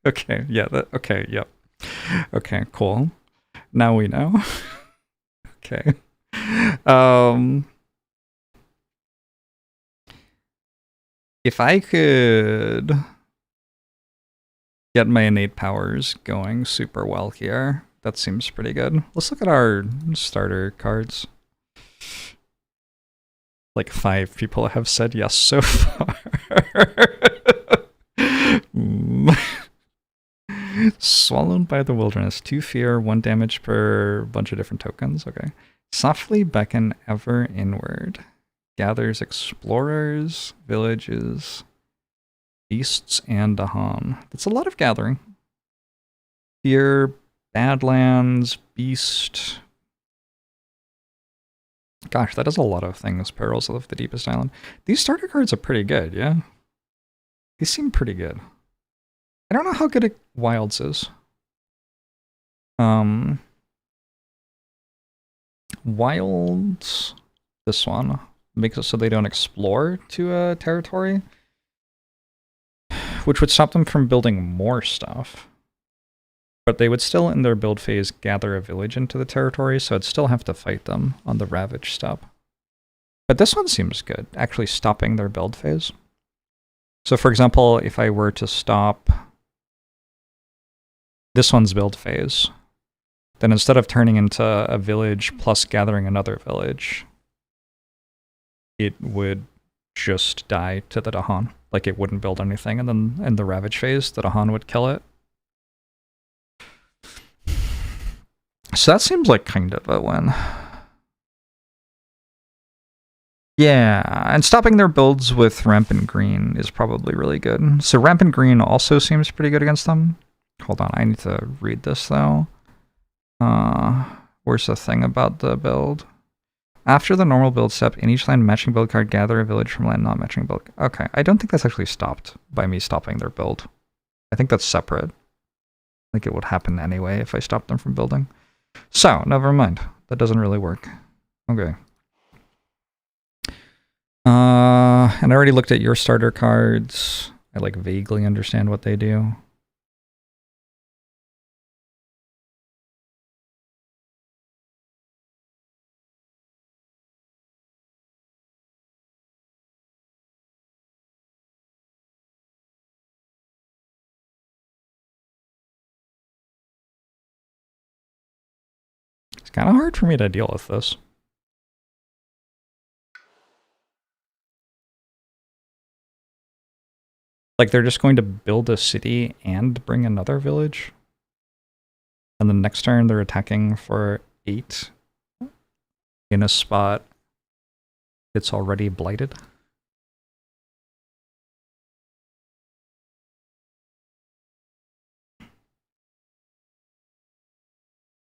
Okay. Yeah. Okay. Yep. Okay. Cool. Now we know. Okay. If I could get my innate powers going super well here, that seems pretty good. Let's look at our starter cards. Like 5 people have said yes so far. Swallowed by the Wilderness. 2 fear, 1 damage per bunch of different tokens. Okay. Softly beckon ever inward. Gathers explorers, villages, beasts, and Dahan. That's a lot of gathering. Fear, Badlands, Beast. Gosh, that is a lot of things. Perils of the Deepest Island. These starter cards are pretty good, yeah? These seem pretty good. I don't know how good Wilds is. Wilds, this one, makes it so they don't explore to a territory, which would stop them from building more stuff. But they would still, in their build phase, gather a village into the territory, so I'd still have to fight them on the Ravage step. But this one seems good, actually stopping their build phase. So for example, if I were to stop this one's build phase, then instead of turning into a village plus gathering another village, it would just die to the Dahan. Like, it wouldn't build anything, and then in the Ravage phase, the Dahan would kill it. So that seems like kind of a win. Yeah, and stopping their builds with Rampant Green is probably really good. So Rampant Green also seems pretty good against them. Hold on, I need to read this though. Where's the thing about the build? After the normal build step, in each land matching build card, gather a village from land not matching build. Okay, I don't think that's actually stopped by me stopping their build. I think that's separate. I think it would happen anyway if I stopped them from building. So, never mind. That doesn't really work. Okay. And I already looked at your starter cards. I like vaguely understand what they do. It's kind of hard for me to deal with this. Like, they're just going to build a city and bring another village. And then next turn, they're attacking for 8 in a spot it's already blighted.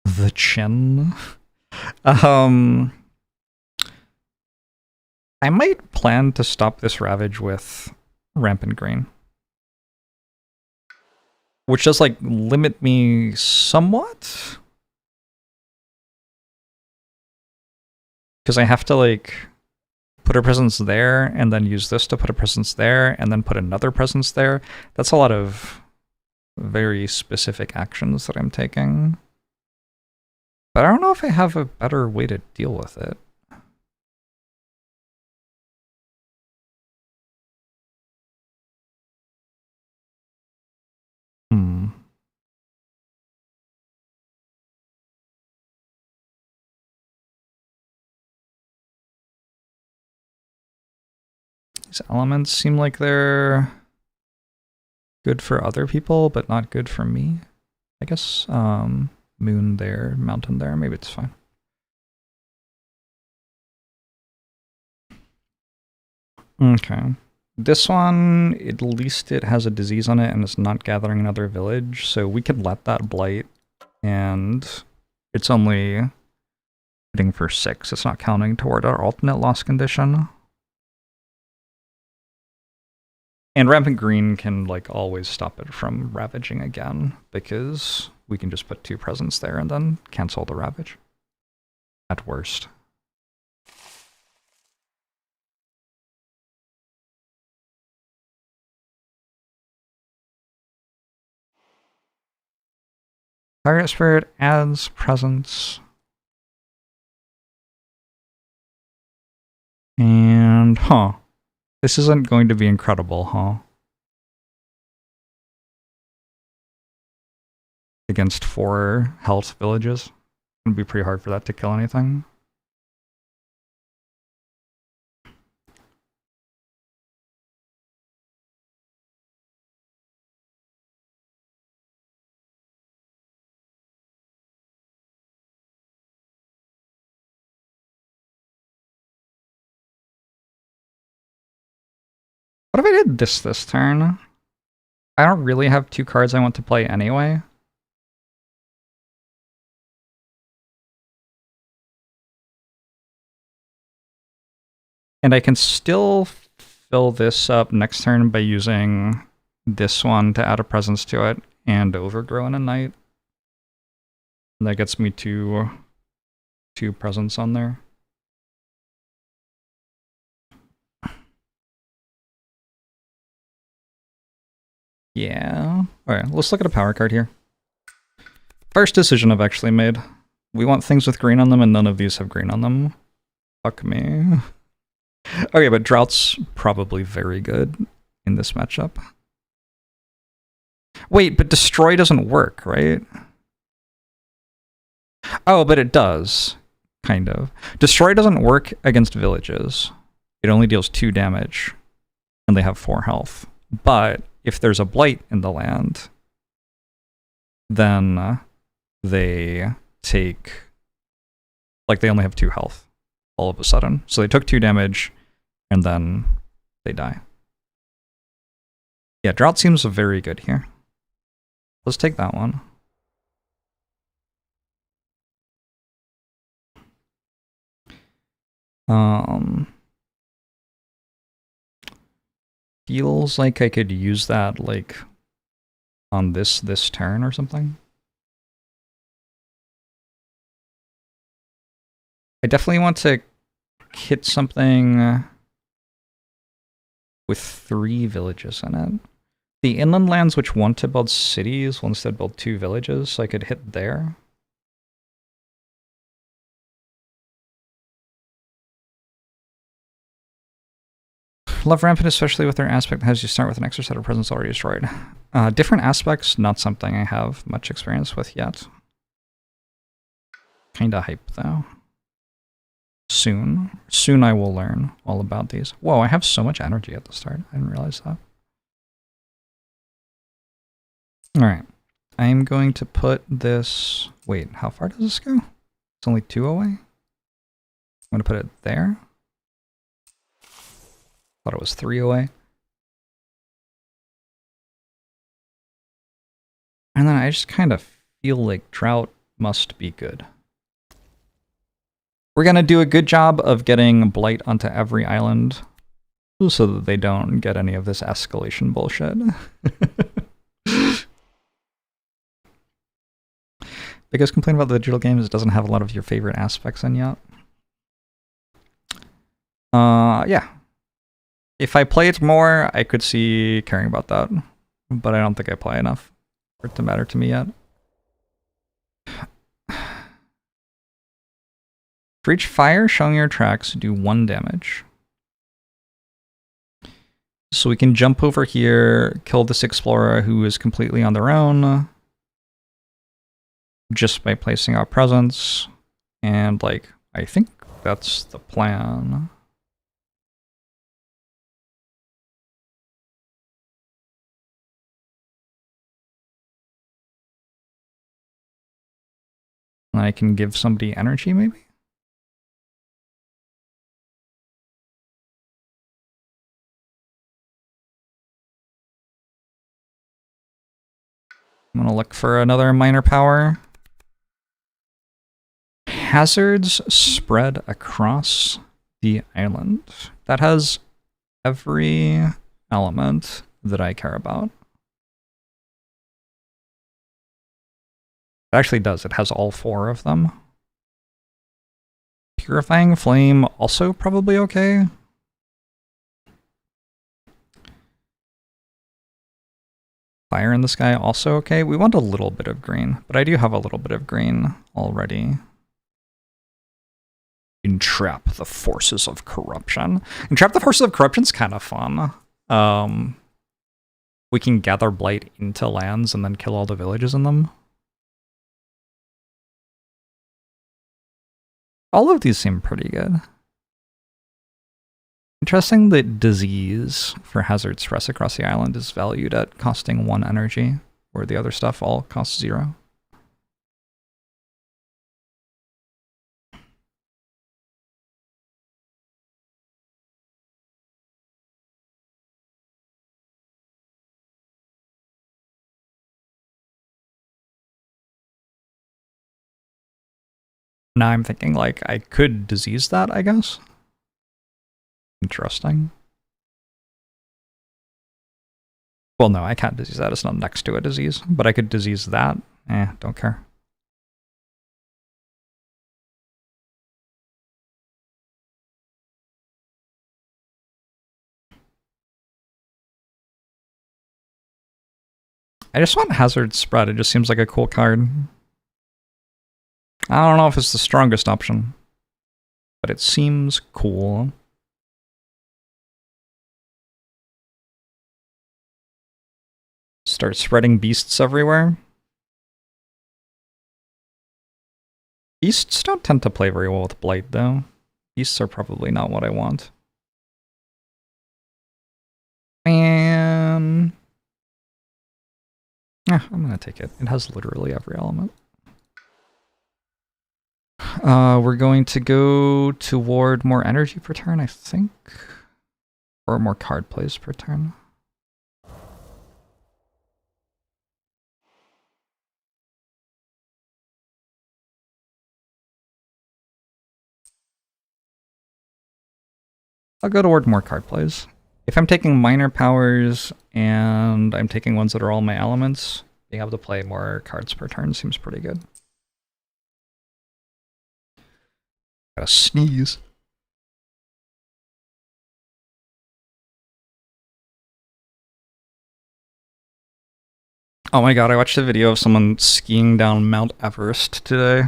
The Chen. I might plan to stop this Ravage with Rampant Green, which does, like, limit me somewhat. Because I have to, like, put a presence there, and then use this to put a presence there, and then put another presence there. That's a lot of very specific actions that I'm taking. But I don't know if I have a better way to deal with it. These elements seem like they're good for other people, but not good for me. I guess moon there, mountain there, maybe it's fine. Okay. This one, at least it has a disease on it and it's not gathering another village, so we can let that blight, and it's only hitting for 6. It's not counting toward our alternate loss condition. And Rampant Green can, like, always stop it from ravaging again, because we can just put 2 presents there and then cancel the ravage. At worst. Pirate Spirit adds presents. And, this isn't going to be incredible, huh? Against 4 health villages. It's gonna be pretty hard for that to kill anything. What if I did this turn? I don't really have 2 cards I want to play anyway. And I can still fill this up next turn by using this one to add a presence to it and overgrow in a night. And that gets me two presents on there. Yeah. Alright, let's look at a power card here. First decision I've actually made. We want things with green on them, and none of these have green on them. Fuck me. Okay, but Drought's probably very good in this matchup. Wait, but Destroy doesn't work, right? Oh, but it does. Kind of. Destroy doesn't work against villages. It only deals 2 damage, and they have 4 health. But if there's a blight in the land, then they take, like, they only have 2 health all of a sudden. So they took 2 damage, and then they die. Yeah, Drought seems very good here. Let's take that one. Feels like I could use that, like, on this turn or something. I definitely want to hit something with 3 villages in it. The inland lands which want to build cities will instead build 2 villages, so I could hit there. Love Rampant, especially with their aspect that has you start with an extra set of presents already destroyed. Different aspects, not something I have much experience with yet. Kinda hype, though. Soon. Soon I will learn all about these. Whoa, I have so much energy at the start. I didn't realize that. Alright. I'm going to put this... Wait, how far does this go? It's only 2 away? I'm going to put it there. Thought it was 3 away. And then I just kind of feel like Drought must be good. We're going to do a good job of getting Blight onto every island so that they don't get any of this escalation bullshit. Biggest complaint about the digital game is it doesn't have a lot of your favorite aspects in yet. Yeah. If I played more, I could see caring about that. But I don't think I play enough for it to matter to me yet. For each fire showing your tracks, do 1 damage. So we can jump over here, kill this explorer who is completely on their own. Just by placing our presence. And, like, I think that's the plan. I can give somebody energy, maybe? I'm gonna look for another minor power. Hazards spread across the island. That has every element that I care about. It actually does. It has all 4 of them. Purifying Flame, also probably okay. Fire in the Sky, also okay. We want a little bit of green, but I do have a little bit of green already. Entrap the Forces of Corruption. Entrap the Forces of Corruption's kind of fun. We can gather Blight into lands and then kill all the villages in them. All of these seem pretty good. Interesting that Disease for Hazard Stress across the island is valued at costing 1 energy, where the other stuff all costs 0. Now I'm thinking, like, I could disease that, I guess. Interesting. Well, no, I can't disease that. It's not next to a disease. But I could disease that. Don't care. I just want Hazard Spread. It just seems like a cool card. I don't know if it's the strongest option, but it seems cool. Start spreading beasts everywhere. Beasts don't tend to play very well with Blight, though. Beasts are probably not what I want. Man. Yeah, I'm gonna take it. It has literally every element. We're going to go toward more energy per turn, I think. Or more card plays per turn. I'll go toward more card plays. If I'm taking minor powers and I'm taking ones that are all my elements, being able to play more cards per turn seems pretty good. Gotta sneeze. Oh my god, I watched a video of someone skiing down Mount Everest today.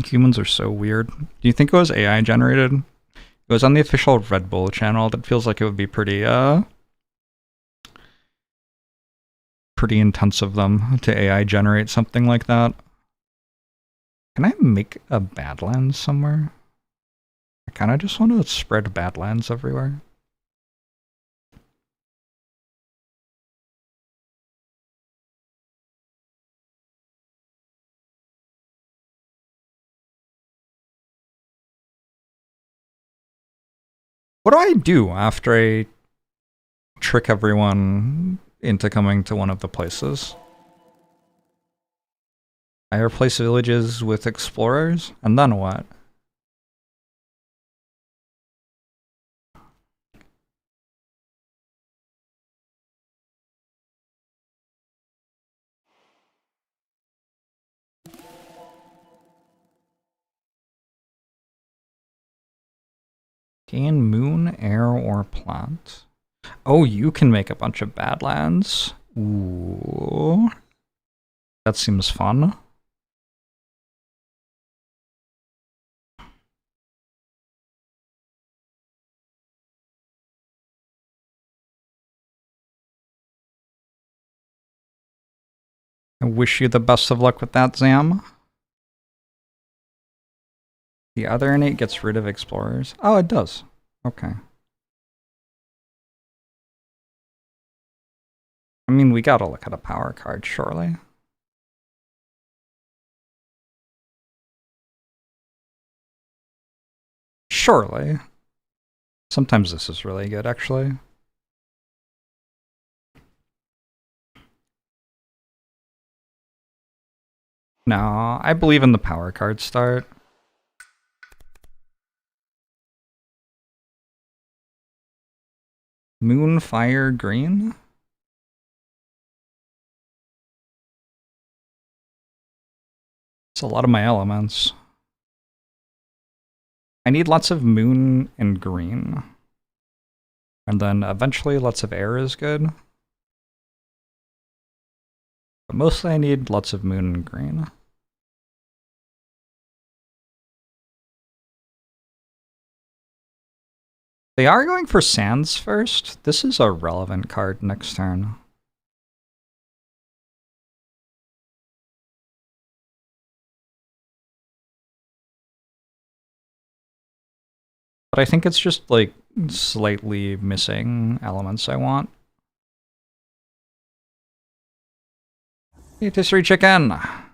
Humans are so weird. Do you think it was AI generated? It was on the official Red Bull channel. That feels like it would be pretty intense of them to AI generate something like that. Can I make a Badlands somewhere? I kind of just want to spread Badlands everywhere. What do I do after I trick everyone into coming to one of the places? I replace villages with explorers, and then what? Gain moon, air, or plant. Oh, you can make a bunch of Badlands. Ooh. That seems fun. I wish you the best of luck with that, Zam. The other innate gets rid of explorers. Oh, it does. Okay. I mean, we gotta look at a power card, surely. Surely. Sometimes this is really good, actually. No, I believe in the power card start. Moon, fire, green? It's a lot of my elements. I need lots of moon and green. And then eventually lots of air is good. But mostly I need lots of moon and green. They are going for sands first. This is a relevant card next turn. But I think it's just like slightly missing elements I want. Patisserie chicken! I'm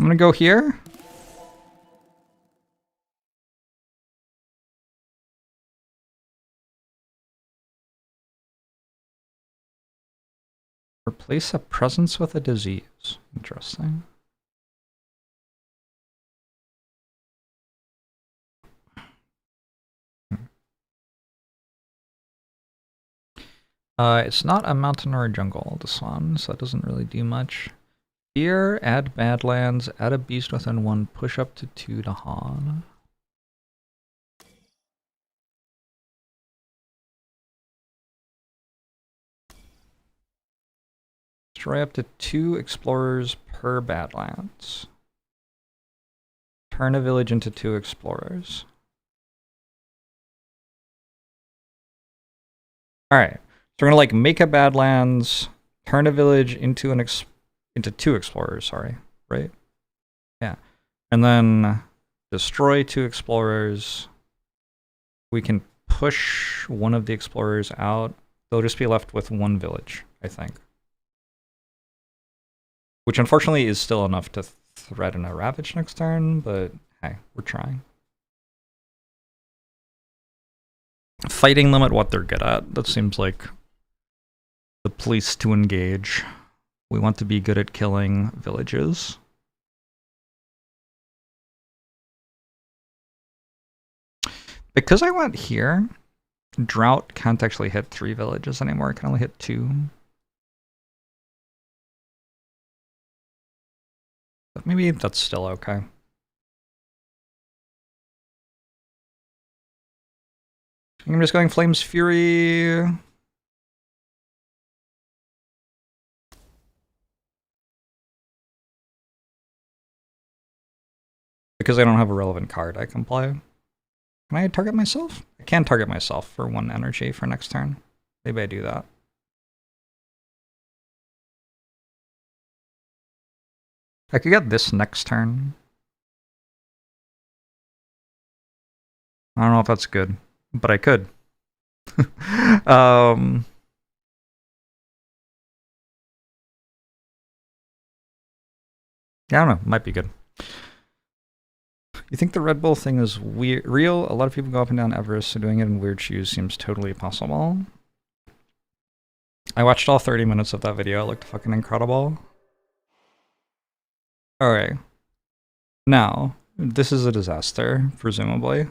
gonna go here. Replace a presence with a disease. Interesting. It's not a mountain or a jungle, this one, so that doesn't really do much. Here, add Badlands, add a beast within 1, push up to 2 to Han. Destroy up to 2 explorers per Badlands. Turn a village into 2 explorers. Alright, so we're gonna like make a Badlands, turn a village into into 2 explorers, sorry, right? Yeah. And then destroy 2 explorers. We can push one of the explorers out. They'll just be left with 1 village, I think. Which unfortunately is still enough to threaten a Ravage next turn, but hey, we're trying. Fighting them at what they're good at. That seems like the place to engage. We want to be good at killing villages. Because I went here, Drought can't actually hit 3 villages anymore. It can only hit 2. But maybe that's still okay. I'm just going Flame's Fury. Because I don't have a relevant card I can play. Can I target myself? I can target myself for 1 energy for next turn. Maybe I do that. I could get this next turn. I don't know if that's good, but I could. Yeah, I don't know. Might be good. You think the Red Bull thing is real? A lot of people go up and down Everest, so doing it in weird shoes seems totally possible. I watched all 30 minutes of that video. It looked fucking incredible. Alright. Now, this is a disaster, presumably.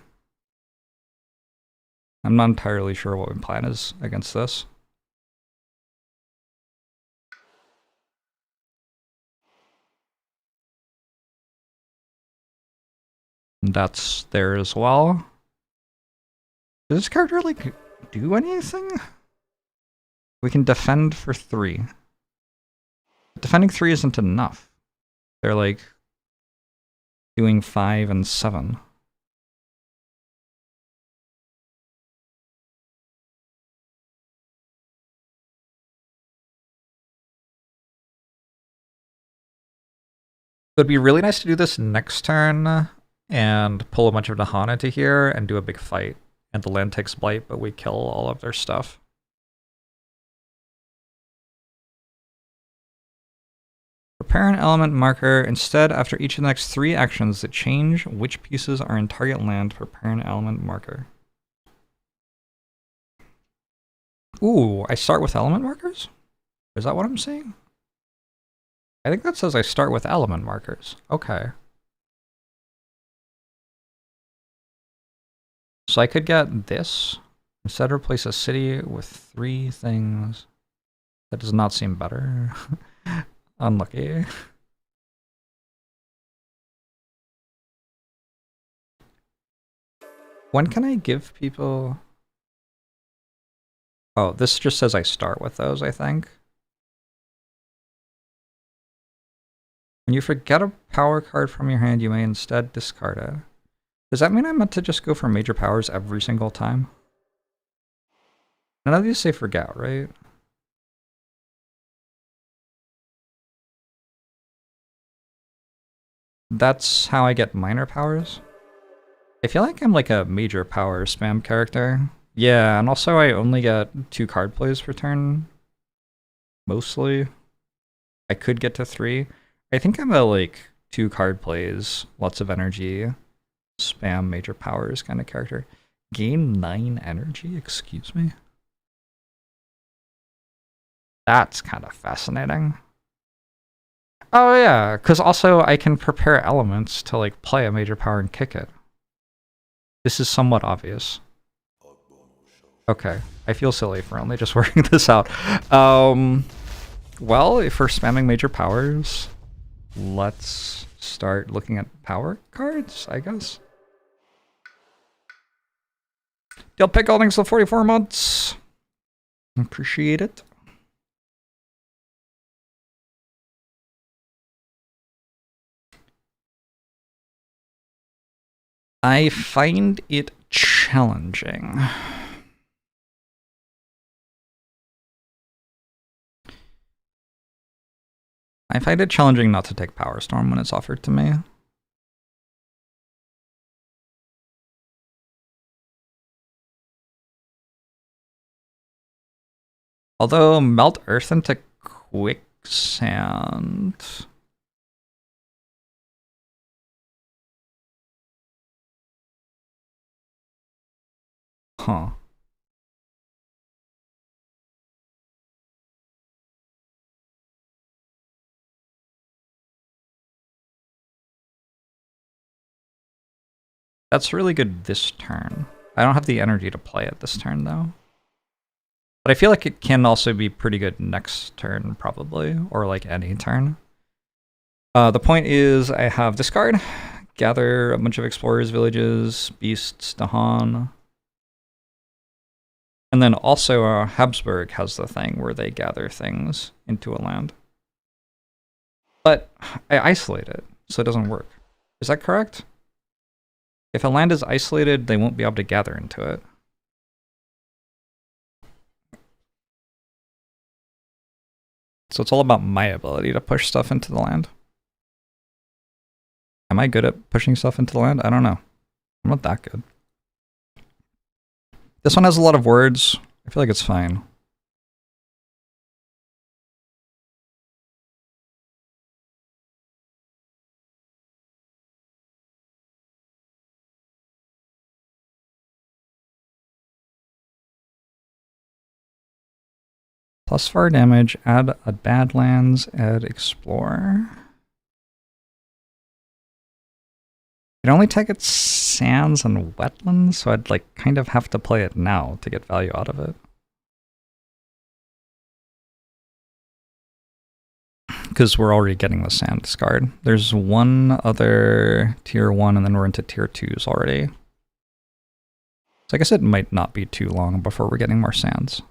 I'm not entirely sure what my plan is against this. That's there as well. Does this card really do anything? We can defend for 3. Defending 3 isn't enough. They're like doing 5 and 7. It would be really nice to do this next turn and pull a bunch of Nahan into here and do a big fight. And the land takes Blight, but we kill all of their stuff. Prepare an element marker. Instead, after each of the next 3 actions that change which pieces are in target land, prepare an element marker. Ooh, I start with element markers? Is that what I'm saying? I think that says I start with element markers. Okay. So I could get this. Instead, replace a city with 3 things. That does not seem better. Unlucky. When can I give people... Oh, this just says I start with those, I think. When you forget a power card from your hand, you may instead discard it. Does that mean I'm meant to just go for major powers every single time? None of these say forget, right? That's how I get minor powers? I feel like I'm like a major power spam character. Yeah, and also I only get 2 card plays per turn. Mostly. I could get to 3. I think I'm a like 2 card plays, lots of energy, spam major powers kind of character. Gain 9 energy, excuse me? That's kind of fascinating. Oh yeah, because also I can prepare elements to like play a major power and kick it. This is somewhat obvious. Okay, I feel silly for only just working this out. Well, if we're spamming major powers, let's start looking at power cards, I guess. Deal pick holdings for 44 months. Appreciate it. I find it challenging. I find it challenging not to take Power Storm when it's offered to me. Although Melt Earth into Quicksand... Huh. That's really good this turn. I don't have the energy to play it this turn, though. But I feel like it can also be pretty good next turn, probably, or like any turn. The point is, I have discard, gather a bunch of explorers, villages, beasts, Dahan. And then also Habsburg has the thing where they gather things into a land. But I isolate it, so it doesn't work. Is that correct? If a land is isolated, they won't be able to gather into it. So it's all about my ability to push stuff into the land. Am I good at pushing stuff into the land? I don't know. I'm not that good. This one has a lot of words. I feel like it's fine. +4 damage, add a Badlands, add Explore. It only targets sands and wetlands, so I'd like kind of have to play it now to get value out of it. Because we're already getting the sand discard. There's one other tier 1 and then we're into tier 2s already. So I guess it might not be too long before we're getting more sands.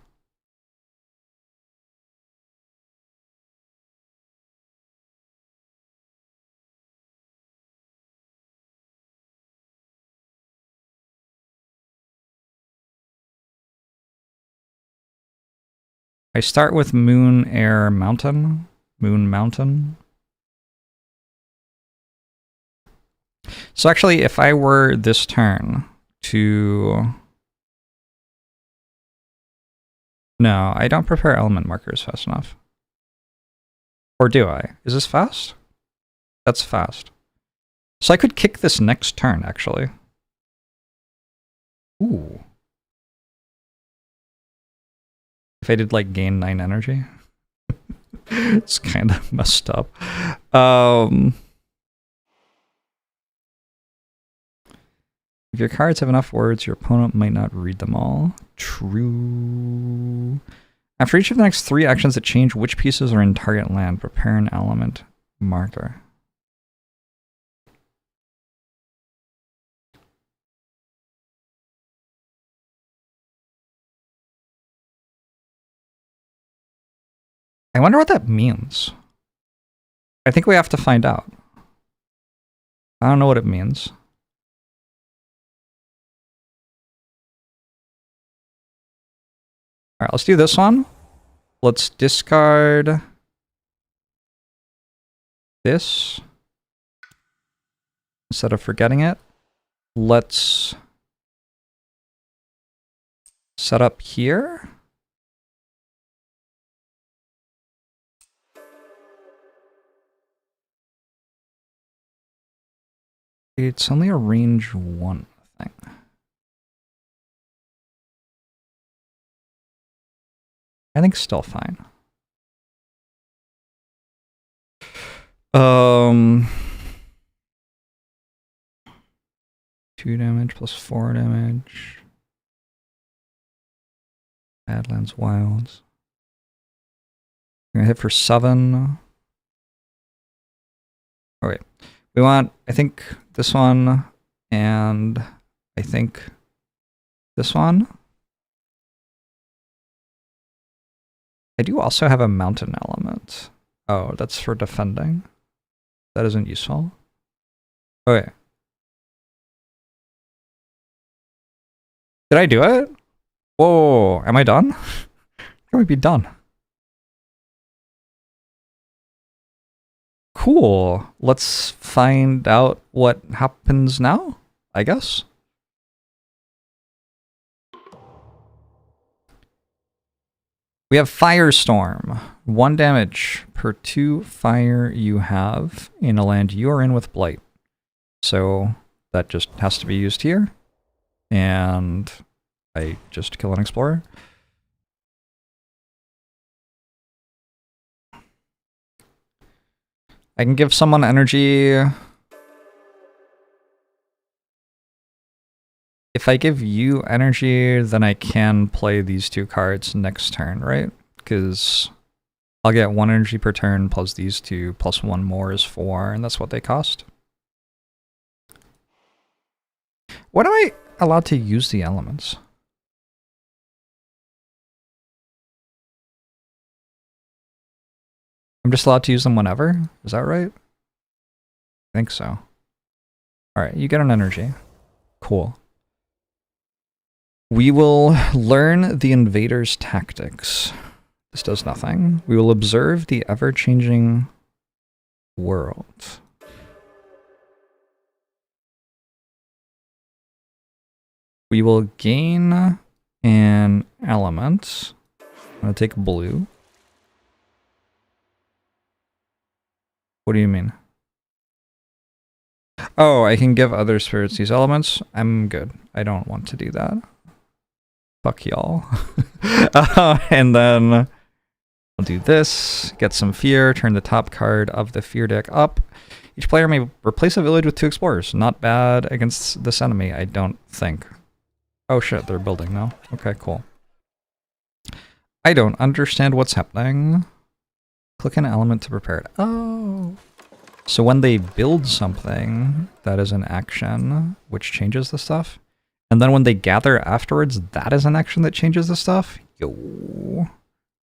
I start with Moon, Air, Mountain. Moon, Mountain. So actually, if I were this turn to... No, I don't prepare element markers fast enough. Or do I? Is this fast? That's fast. So I could kick this next turn, actually. Ooh. If I did, like, gain 9 energy. It's kind of messed up. If your cards have enough words, your opponent might not read them all. True. After each of the next 3 actions that change which pieces are in target land, prepare an element marker. I wonder what that means. I think we have to find out. I don't know what it means. Alright, let's do this one. Let's discard this. Instead of forgetting it, let's set up here. It's only a range 1 thing. I think still fine. 2 damage plus 4 damage. Badlands Wilds. I'm gonna hit for 7. Oh wait. We want, I think, this one, and I think this one. I do also have a mountain element. Oh, that's for defending. That isn't useful. Okay. Did I do it? Whoa, am I done? I might be done. Cool. Let's find out what happens now, I guess. We have Firestorm. 1 damage per 2 fire you have in a land you are in with Blight. So that just has to be used here. And I just kill an explorer. I can give someone energy. If I give you energy, then I can play these 2 cards next turn, right? Because I'll get 1 energy per turn plus these 2 plus 1 more is 4, and that's what they cost. When am I allowed to use the elements? I'm just allowed to use them whenever? Is that right? I think so. Alright, you get an energy. Cool. We will learn the invader's tactics. This does nothing. We will observe the ever-changing world. We will gain an element. I'm going to take blue. What do you mean? Oh, I can give other spirits these elements? I'm good. I don't want to do that. Fuck y'all. And then I'll do this, get some fear, turn the top card of the fear deck up. Each player may replace a village with 2 explorers. Not bad against this enemy, I don't think. Oh shit, they're building now. Okay, cool. I don't understand what's happening. Click an element to prepare it. Oh. So when they build something, that is an action, which changes the stuff. And then when they gather afterwards, that is an action that changes the stuff. Yo.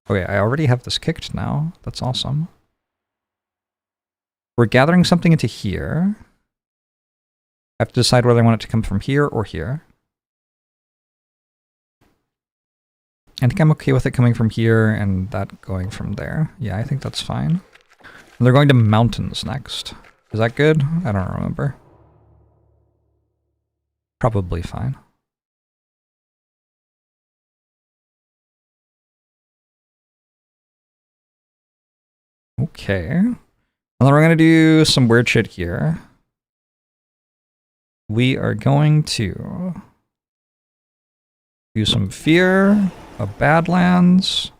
Okay, I already have this kicked now. That's awesome. We're gathering something into here. I have to decide whether I want it to come from here or here. I think I'm okay with it coming from here and that going from there. Yeah, I think that's fine. And they're going to mountains next. Is that good? I don't remember. Probably fine. Okay. And then we're going to do some weird shit here. We are going to do some Fear of Badlands.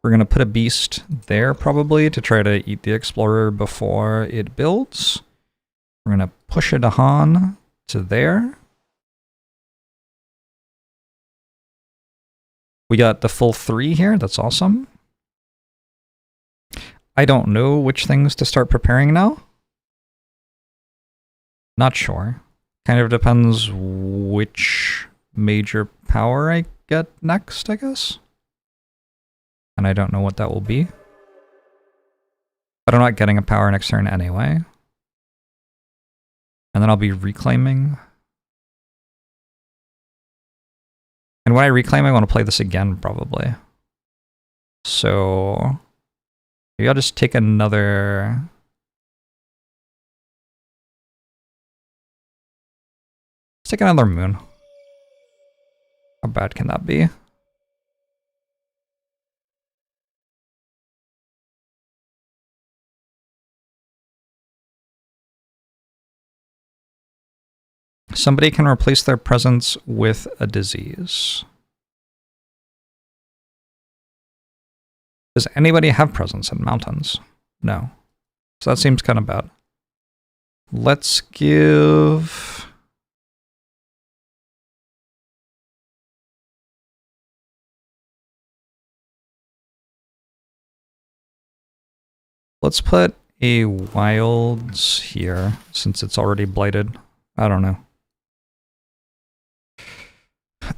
We're going to put a beast there probably to try to eat the Explorer before it builds. We're going to push a Dahan to there. We got the full 3 here. That's awesome. I don't know which things to start preparing now. Not sure. Kind of depends which major power I get next, I guess. And I don't know what that will be. But I'm not getting a power next turn anyway. And then I'll be reclaiming. And when I reclaim, I want to play this again, probably. So maybe I'll just take another... Let's take another moon. How bad can that be? Somebody can replace their presence with a disease. Does anybody have presence in mountains? No. So that seems kind of bad. Let's give... Let's put a wilds here, since it's already blighted. I don't know.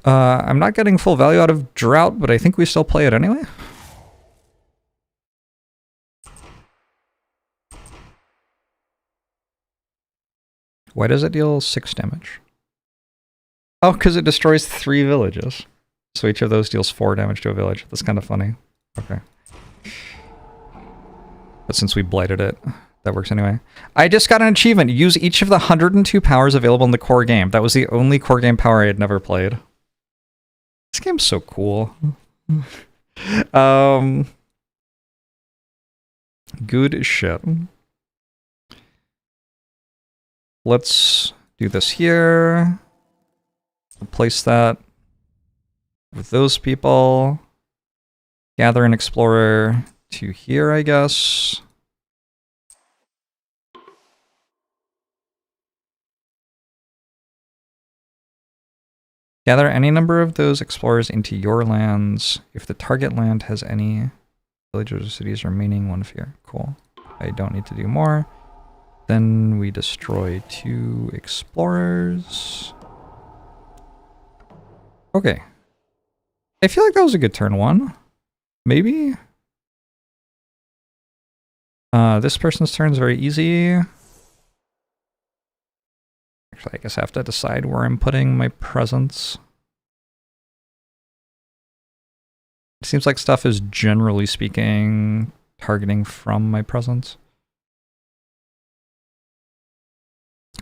I'm not getting full value out of Drought, but I think we still play it anyway. Why does it deal 6 damage? Oh, because it destroys 3 villages. So each of those deals 4 damage to a village. That's kind of funny. Okay. But since we blighted it, that works anyway. I just got an achievement. Use each of the 102 powers available in the core game. That was the only core game power I had never played. This game's so cool. Good shit. Let's do this here. Replace that with those people. Gather an explorer to here, I guess. Gather any number of those explorers into your lands. If the target land has any villages or cities remaining, 1 fear. Cool. I don't need to do more. Then we destroy 2 explorers. Okay. I feel like that was a good turn 1. Maybe? This person's turn is very easy. Actually, I guess I have to decide where I'm putting my presence. It seems like stuff is, generally speaking, targeting from my presence.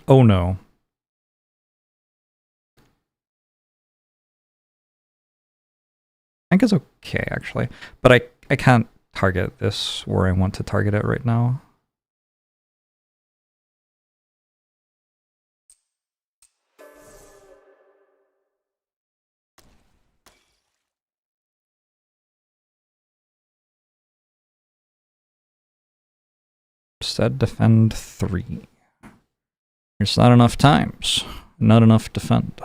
Oh no. I think it's okay, actually. But I can't target this where I want to target it right now. Instead, defend 3. There's not enough times. Not enough defend.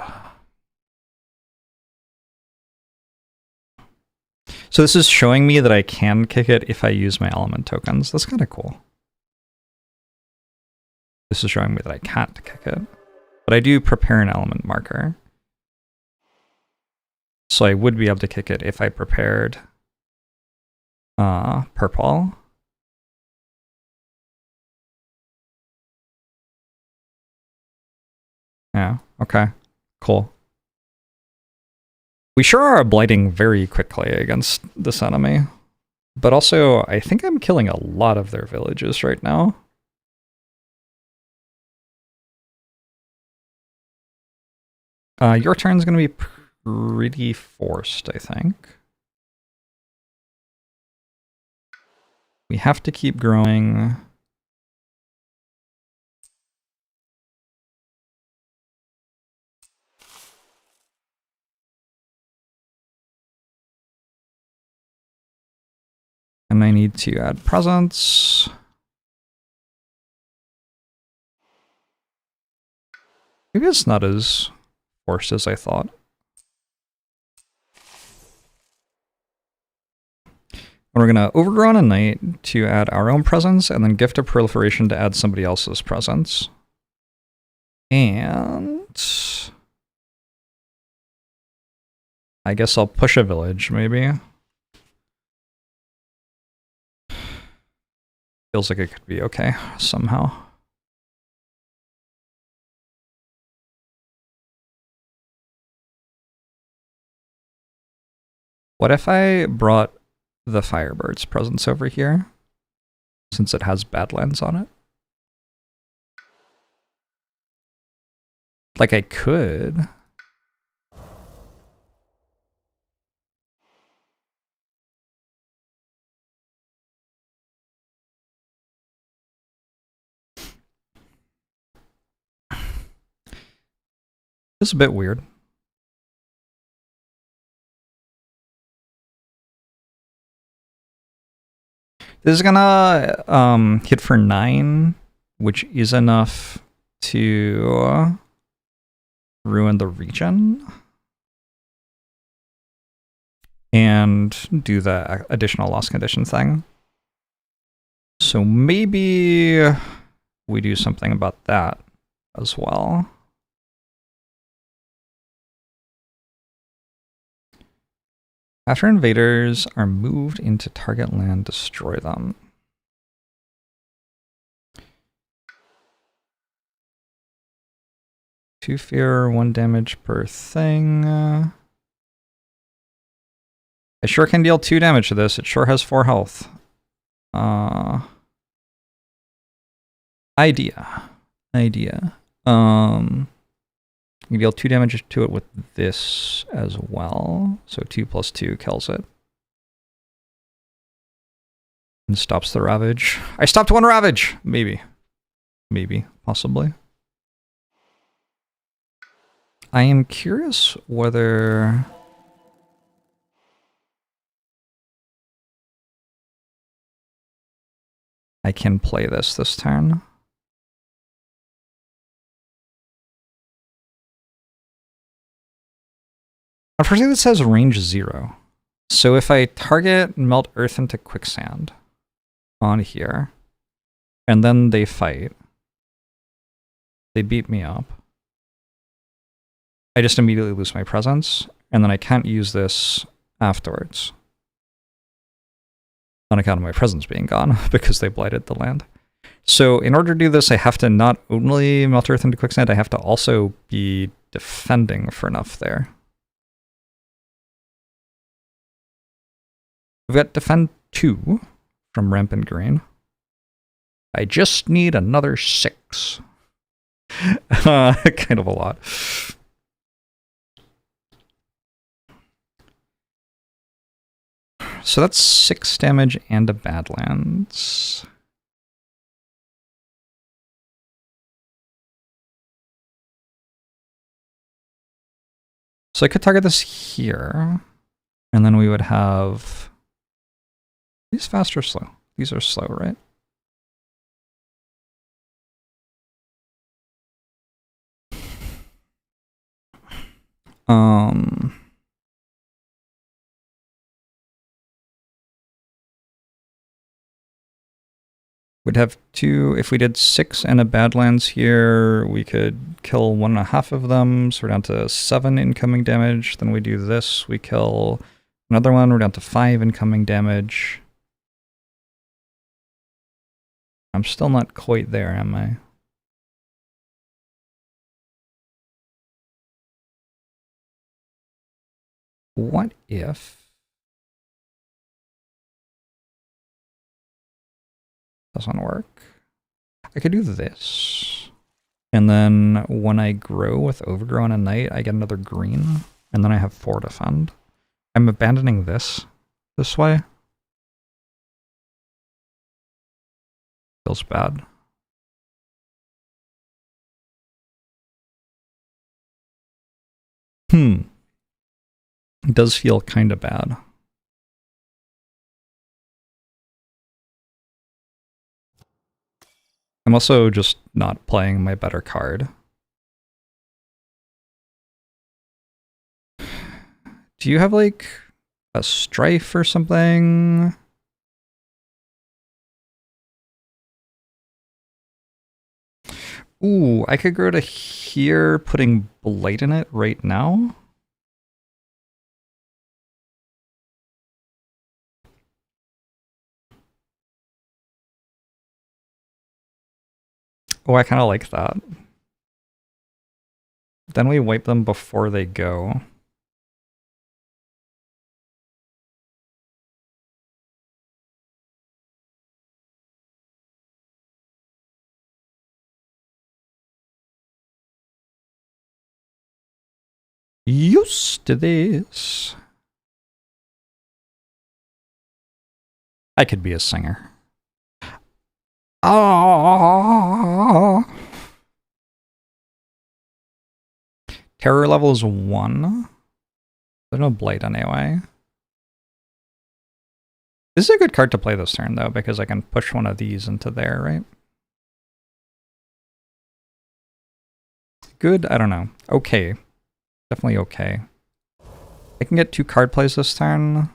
So this is showing me that I can kick it if I use my element tokens. That's kind of cool. This is showing me that I can't kick it. But I do prepare an element marker. So I would be able to kick it if I prepared purple. Yeah, okay, cool. We sure are blighting very quickly against this enemy. But also, I think I'm killing a lot of their villages right now. Your turn's going to be pretty forced, I think. We have to keep growing. And I need to add presents. Maybe it's not as forced as I thought. We're going to overgrow on a night to add our own presence, and then gift a proliferation to add somebody else's presence. And I guess I'll push a village, maybe. Feels like it could be okay somehow. What if I brought the Firebird's presence over here, since it has Badlands on it? Like, I could. It's a bit weird. This is gonna hit for 9, which is enough to ruin the region and do the additional loss condition thing. So maybe we do something about that as well. After invaders are moved into target land, destroy them. Two fear, 1 damage per thing. I sure can deal 2 damage to this. It sure has 4 health. Idea. You deal 2 damage to it with this as well. So 2 plus 2 kills it. And stops the ravage. I stopped 1 ravage! Maybe. Maybe. Possibly. I am curious whether... I can play this turn. Unfortunately, this has range 0. So if I target Melt Earth into Quicksand on here, and then they fight, they beat me up, I just immediately lose my presence, and then I can't use this afterwards. On account of my presence being gone, because they blighted the land. So in order to do this, I have to not only Melt Earth into Quicksand, I have to also be defending for enough there. We've got defend 2 from Rampant Green. I just need another 6. Kind of a lot. So that's 6 damage and a Badlands. So I could target this here, and then we would have... These fast or slow? These are slow, right? We'd have 2, if we did 6 and a Badlands here, we could kill 1.5 of them, so we're down to 7 incoming damage. Then we do this, we kill another one, we're down to 5 incoming damage. I'm still not quite there, am I? What if... Doesn't work. I could do this. And then when I grow with Overgrow on a night, I get another green. And then I have 4 defend. I'm abandoning this way. Feels bad. It does feel kind of bad. I'm also just not playing my better card. Do you have like a strife or something? Ooh, I could go to here, putting Blight in it right now. Oh, I kind of like that. Then we wipe them before they go. Used to this. I could be a singer. Oh. Terror level is 1. There's no Blight on AOA. This is a good card to play this turn, though, because I can push one of these into there, right? Good? I don't know. Okay. Definitely okay. I can get 2 card plays this turn.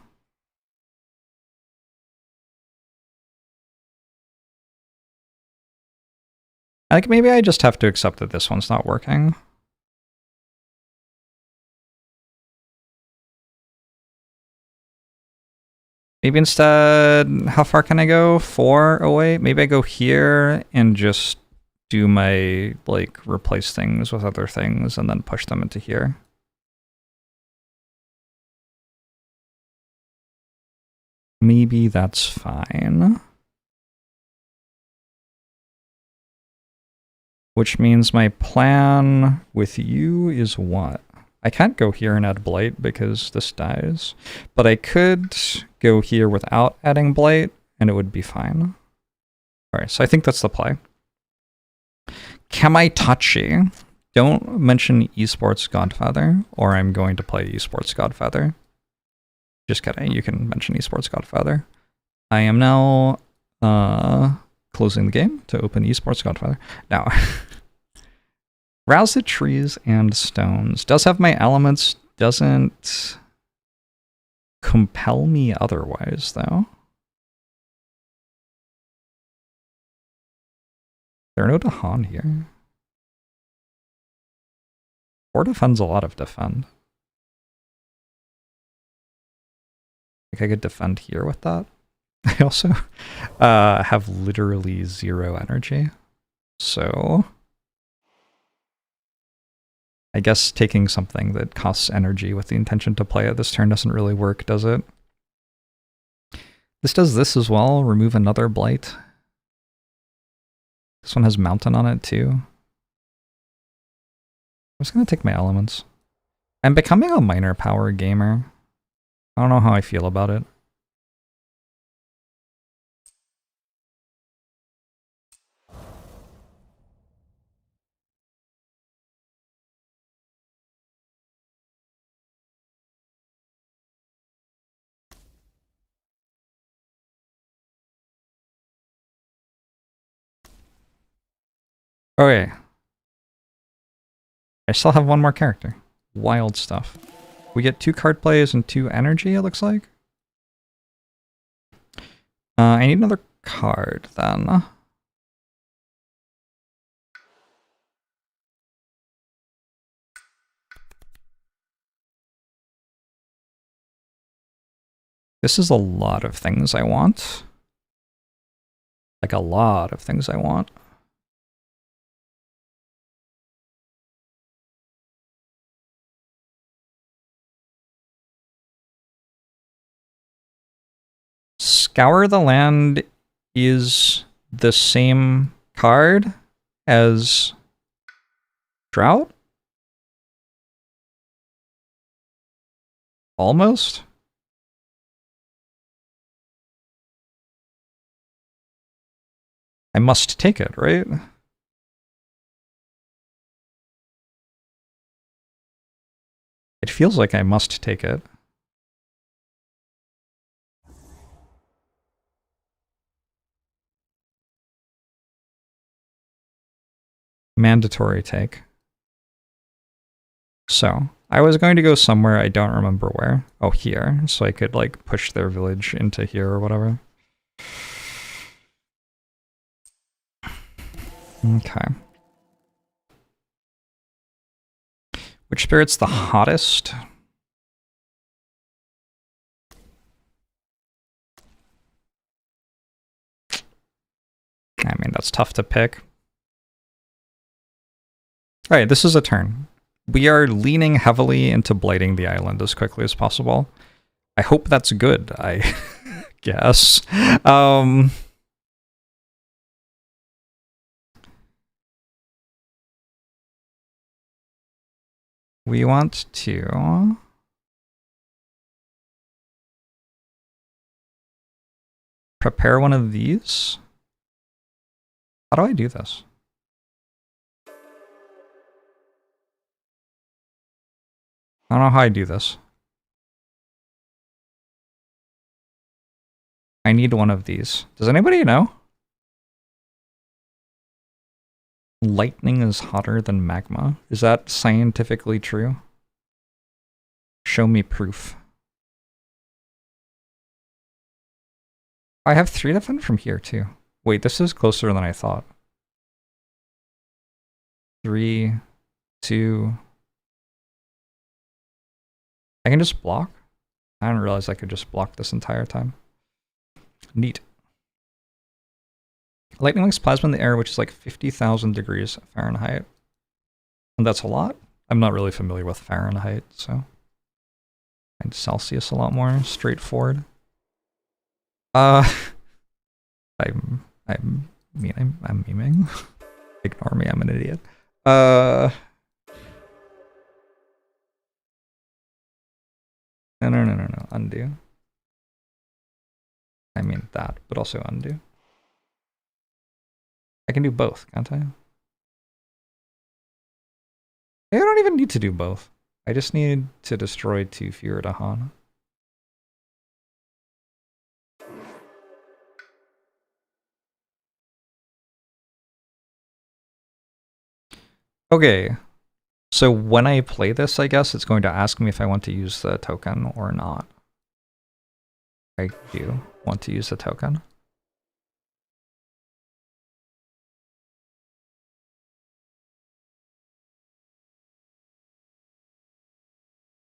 Like, maybe I just have to accept that this one's not working. Maybe instead, how far can I go? 4 away? Maybe I go here and just do my, like, replace things with other things and then push them into here. Maybe that's fine. Which means my plan with you is what? I can't go here and add Blight because this dies. But I could go here without adding Blight and it would be fine. Alright, so I think that's the play. Kamaitachi. Don't mention Esports Godfather, or I'm going to play Esports Godfather. Just kidding, you can mention Esports Godfather. I am now closing the game to open Esports Godfather. Now, Rouse the Trees and Stones. Does have my elements, doesn't compel me otherwise, though. There are no Dahan here. 4 defends a lot of defend. I think I could defend here with that. I also have literally 0 energy. So I guess taking something that costs energy with the intention to play it this turn doesn't really work, does it? This does this as well. Remove another Blight. This one has Mountain on it too. I'm just going to take my elements. I'm becoming a minor power gamer. I don't know how I feel about it. Okay. I still have 1 more character. Wild stuff. We get 2 card plays and 2 energy, it looks like. I need another card, then. This is a lot of things I want. Like, a lot of things I want. Scour the Land is the same card as Drought? Almost? I must take it, right? It feels like I must take it. Mandatory take. So, I was going to go somewhere, I don't remember where. Oh, here. So I could, like, push their village into here or whatever. Okay. Which spirit's the hottest? I mean, that's tough to pick. Alright, this is a turn. We are leaning heavily into blighting the island as quickly as possible. I hope that's good, I guess. We want to... prepare one of these. How do I do this? I don't know how I do this. I need one of these. Does anybody know? Lightning is hotter than magma. Is that scientifically true? Show me proof. I have 3 defend from here too. Wait, this is closer than I thought. 3, 2. I can just block? I didn't realize I could just block this entire time. Neat. Lightning likes plasma in the air, which is like 50,000 degrees Fahrenheit. And that's a lot? I'm not really familiar with Fahrenheit, so... and Celsius a lot more straightforward. I'm memeing. Ignore me, I'm an idiot. No. Undo. I mean that, but also undo. I can do both, can't I? I don't even need to do both. I just need to destroy 2 fewer to Han. Okay, so when I play this, I guess it's going to ask me if I want to use the token or not. I do want to use the token.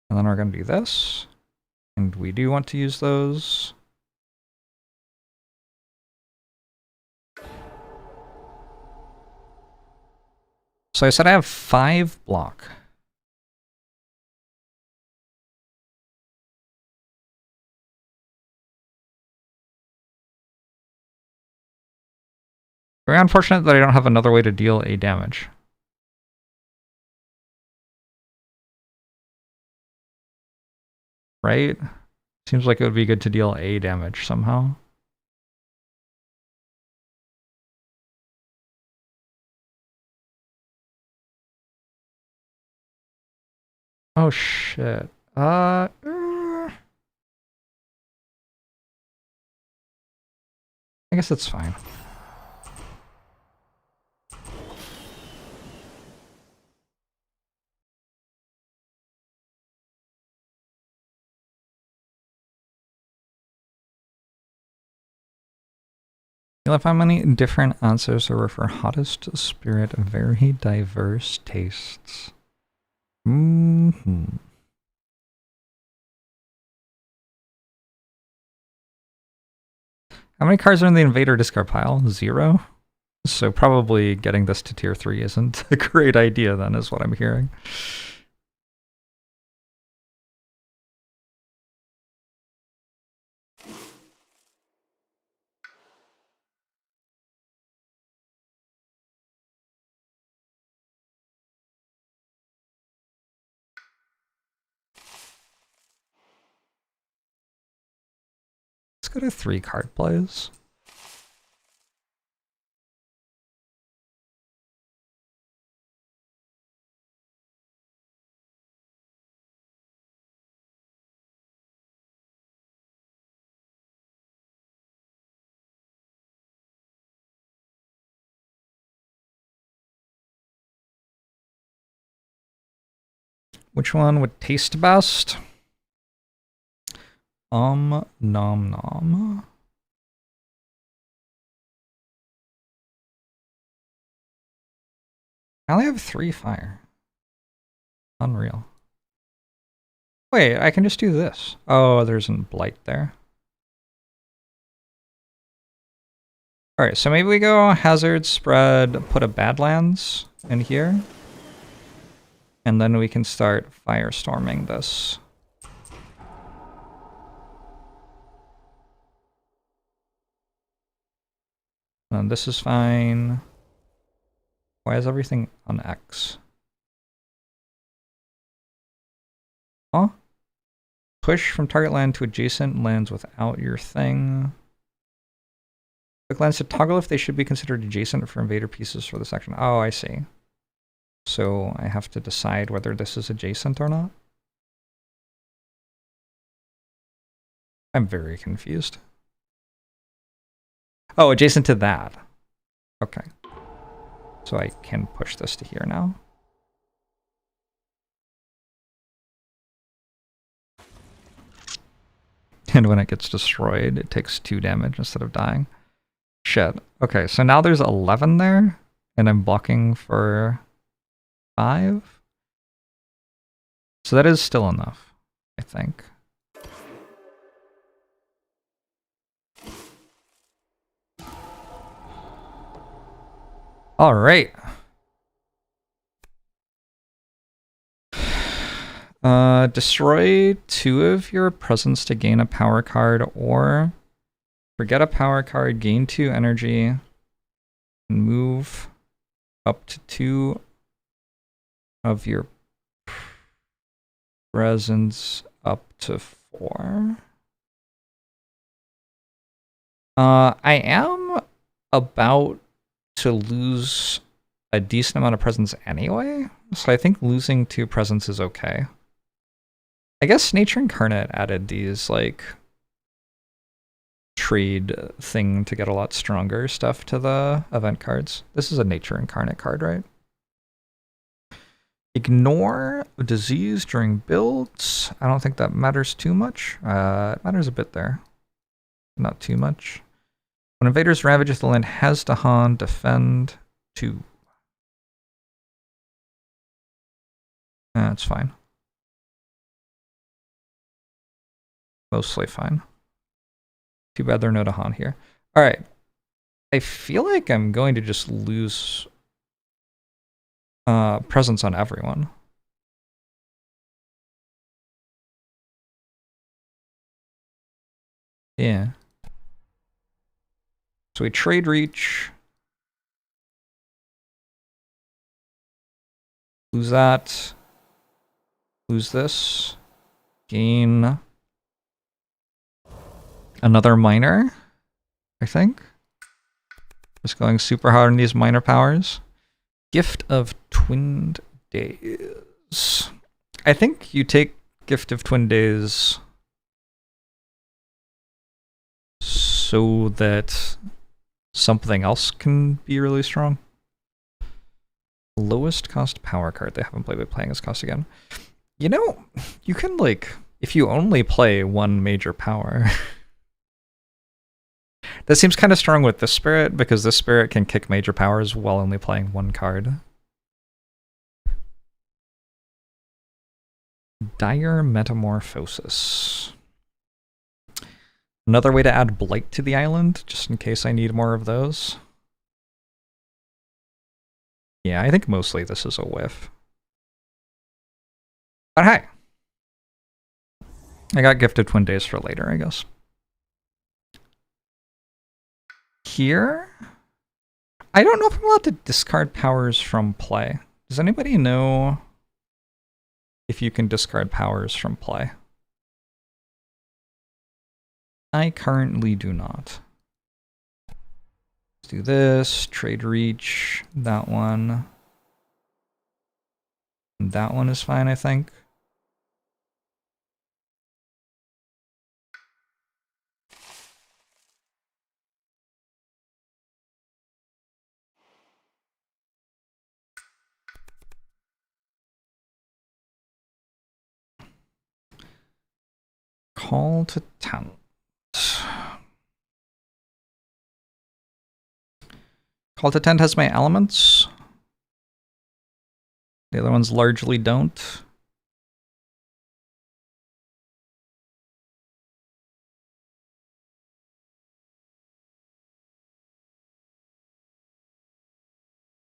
And then we're going to do this. And we do want to use those. So I said I have 5 block. Very unfortunate that I don't have another way to deal a damage. Right? Seems like it would be good to deal a damage somehow. Oh shit. I guess it's fine. You'll have how many different answers there were for hottest spirit, very diverse tastes. Mm-hmm. How many cards are in the invader discard pile? 0? So probably getting this to tier 3 isn't a great idea then, is what I'm hearing. Let's go to 3 card plays. which one would taste best? Nom nom. I only have 3 fire. Unreal. Wait, I can just do this. Oh, there's a blight there. Alright, so maybe we go hazard spread, put a Badlands in here. And then we can start firestorming this. And this is fine. Why is everything on X? Huh? Push from target land to adjacent lands without your thing. Click lands to toggle if they should be considered adjacent for invader pieces for this action. Oh, I see. So I have to decide whether this is adjacent or not. I'm very confused. Oh, adjacent to that. Okay. So I can push this to here now. And when it gets destroyed, it takes 2 damage instead of dying. Shit. Okay, so now there's 11 there, and I'm blocking for 5. So that is still enough, I think. All right. Destroy 2 of your presence to gain a power card, or forget a power card, gain 2 energy, and move up to 2 of your presence up to 4. I am about to lose a decent amount of presence anyway, so I think losing 2 presence is okay. I guess Nature Incarnate added these, like, trade thing to get a lot stronger stuff to the event cards. This is a Nature Incarnate card, right? Ignore disease during builds. I don't think that matters too much. It matters a bit there. Not too much. When invaders ravage, if the land has to Han, defend 2. That's fine. Mostly fine. Too bad there are no Dahan here. Alright. I feel like I'm going to just lose presence on everyone. Yeah. So we trade reach. Lose that. Lose this. Gain another minor, I think. Just going super hard on these minor powers. Gift of Twinned Days. I think you take Gift of Twin Days so that something else can be really strong. Lowest cost power card. They haven't played with playing as cost again. You know, you can, like, if you only play 1 major power. That seems kind of strong with this spirit, because this spirit can kick major powers while only playing 1 card. Dire Metamorphosis. Another way to add Blight to the island, just in case I need more of those. Yeah, I think mostly this is a whiff. But hey, I got Gifted Twin Days for later, I guess. Here, I don't know if I'm allowed to discard powers from play. Does anybody know if you can discard powers from play? I currently do not. Let's do this, trade reach, that one. That one is fine, I think. Call to tent. Call to tent has my elements. The other ones largely don't.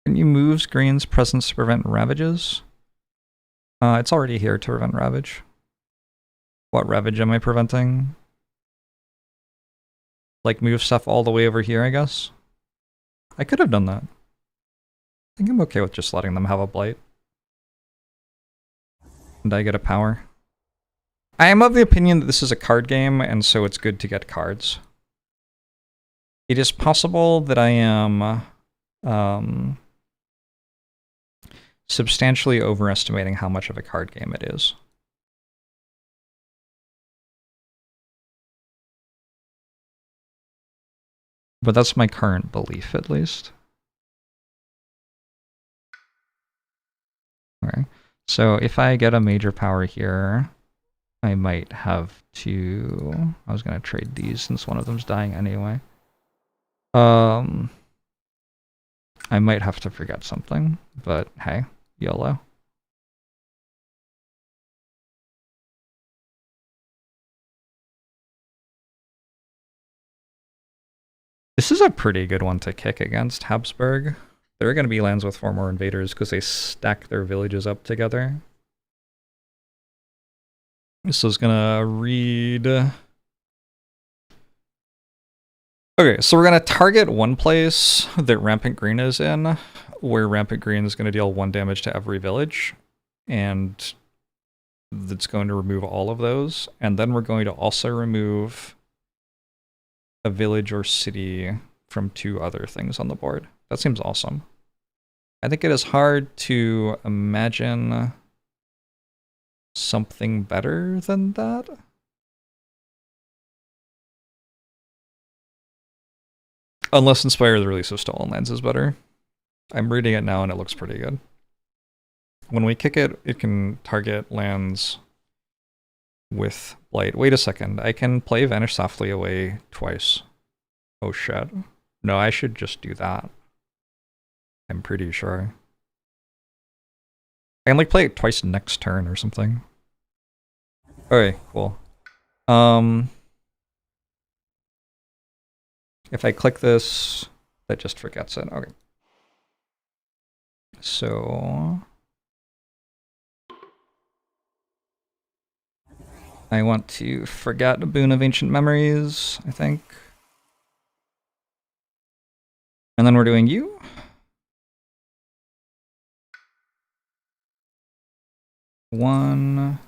Can you move Green's presence to prevent ravages? It's already here to prevent ravage. What ravage am I preventing? Like move stuff all the way over here, I guess? I could have done that. I think I'm okay with just letting them have a blight. And I get a power. I am of the opinion that this is a card game, and so it's good to get cards. It is possible that I am substantially overestimating how much of a card game it is. But that's my current belief, at least. Okay. So if I get a major power here, I might have to... I was going to trade these since one of them's dying anyway. I might have to forget something, but hey, YOLO. This is a pretty good one to kick against Habsburg. There are going to be lands with 4 more invaders because they stack their villages up together. This is going to read... Okay, so we're going to target one place that Rampant Green is in, where Rampant Green is going to deal 1 damage to every village, and that's going to remove all of those. And then we're going to also remove a village or city from 2 other things on the board. That seems awesome. I think it is hard to imagine something better than that. Unless Inspire the release of Stolen Lands is better. I'm reading it now and it looks pretty good. When we kick it, it can target lands with Blight. Wait a second, I can play Vanish Softly away twice. Oh shit. No, I should just do that. I'm pretty sure. I can like play it twice next turn or something. Okay, cool. If I click this, that just forgets it. Okay. So I want to forget a Boon of Ancient Memories, I think. And then we're doing you. One,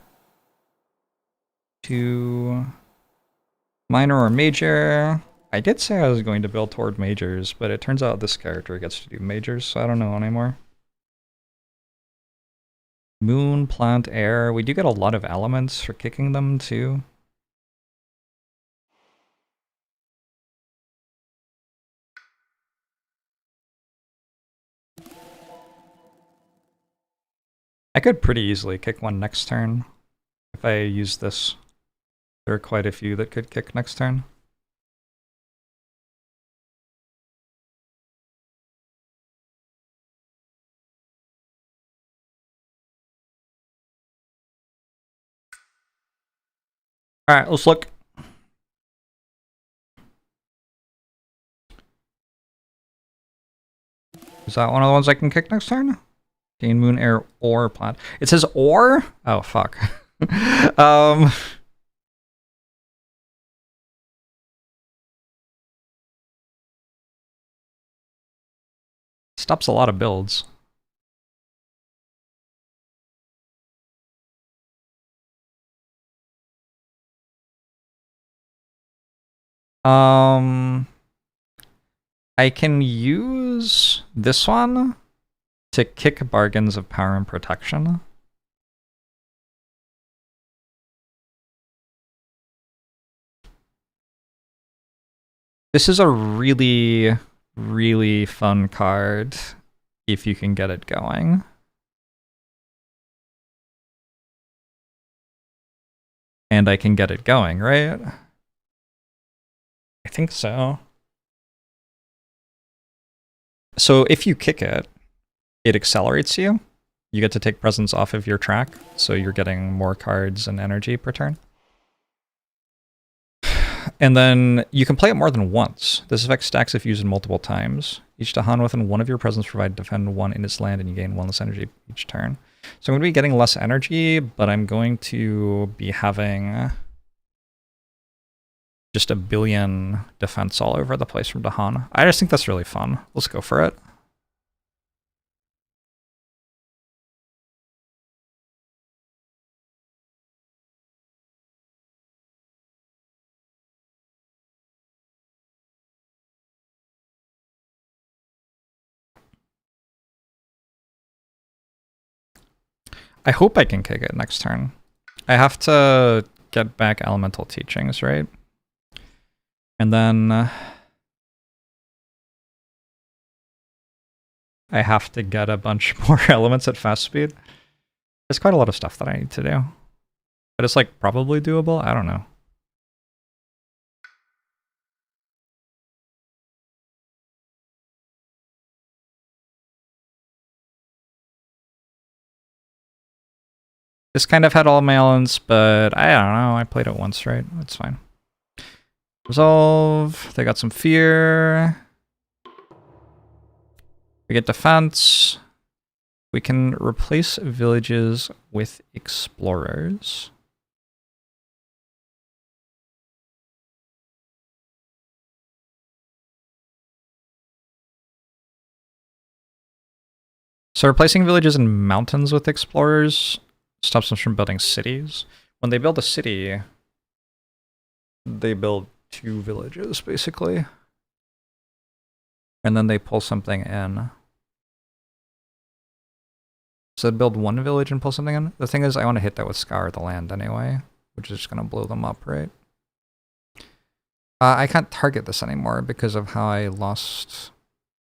two, minor or major. I did say I was going to build toward majors, but it turns out this character gets to do majors, so I don't know anymore. Moon, plant, air. We do get a lot of elements for kicking them, too. I could pretty easily kick one next turn if I use this. There are quite a few that could kick next turn. Alright, let's look. Is that one of the ones I can kick next turn? Gain moon, air, or plant. It says or? Oh, fuck. Stops a lot of builds. I can use this one to kick bargains of power and protection. This is a really, really fun card if you can get it going. And I can get it going, right? I think so. So if you kick it, it accelerates you. You get to take presence off of your track, so you're getting more cards and energy per turn. And then you can play it more than once. This effect stacks if used multiple times. Each Dahan within one of your presence provide defend one in its land, and you gain one less energy each turn. So I'm going to be getting less energy, but I'm going to be having just a billion defense all over the place from Dahan. I just think that's really fun. Let's go for it. I hope I can kick it next turn. I have to get back elemental teachings, right? And then I have to get a bunch more elements at fast speed. There's quite a lot of stuff that I need to do. But it's like probably doable? I don't know. This kind of had all my elements, but I don't know. I played it once, right? It's fine. Resolve. They got some fear. We get defense. We can replace villages with explorers. So replacing villages and mountains with explorers stops them from building cities. When they build a city, they build 2 villages, basically. And then they pull something in. So they'd build 1 village and pull something in. The thing is, I want to hit that with Scour the land anyway, which is just going to blow them up, right? I can't target this anymore because of how I lost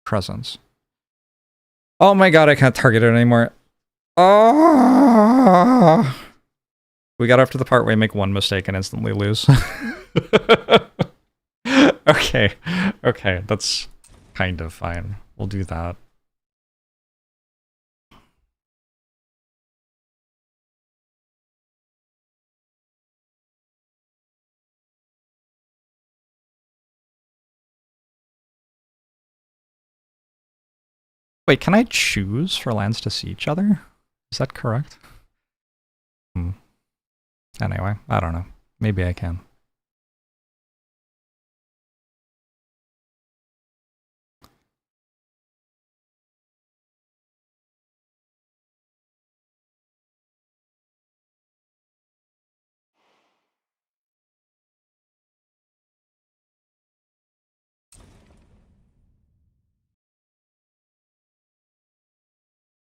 presence. Oh my god, I can't target it anymore. Oh! We got after the part where I make 1 mistake and instantly lose. Okay, that's kind of fine. We'll do that. Wait, can I choose for lands to see each other? Is that correct? Anyway, I don't know. Maybe I can.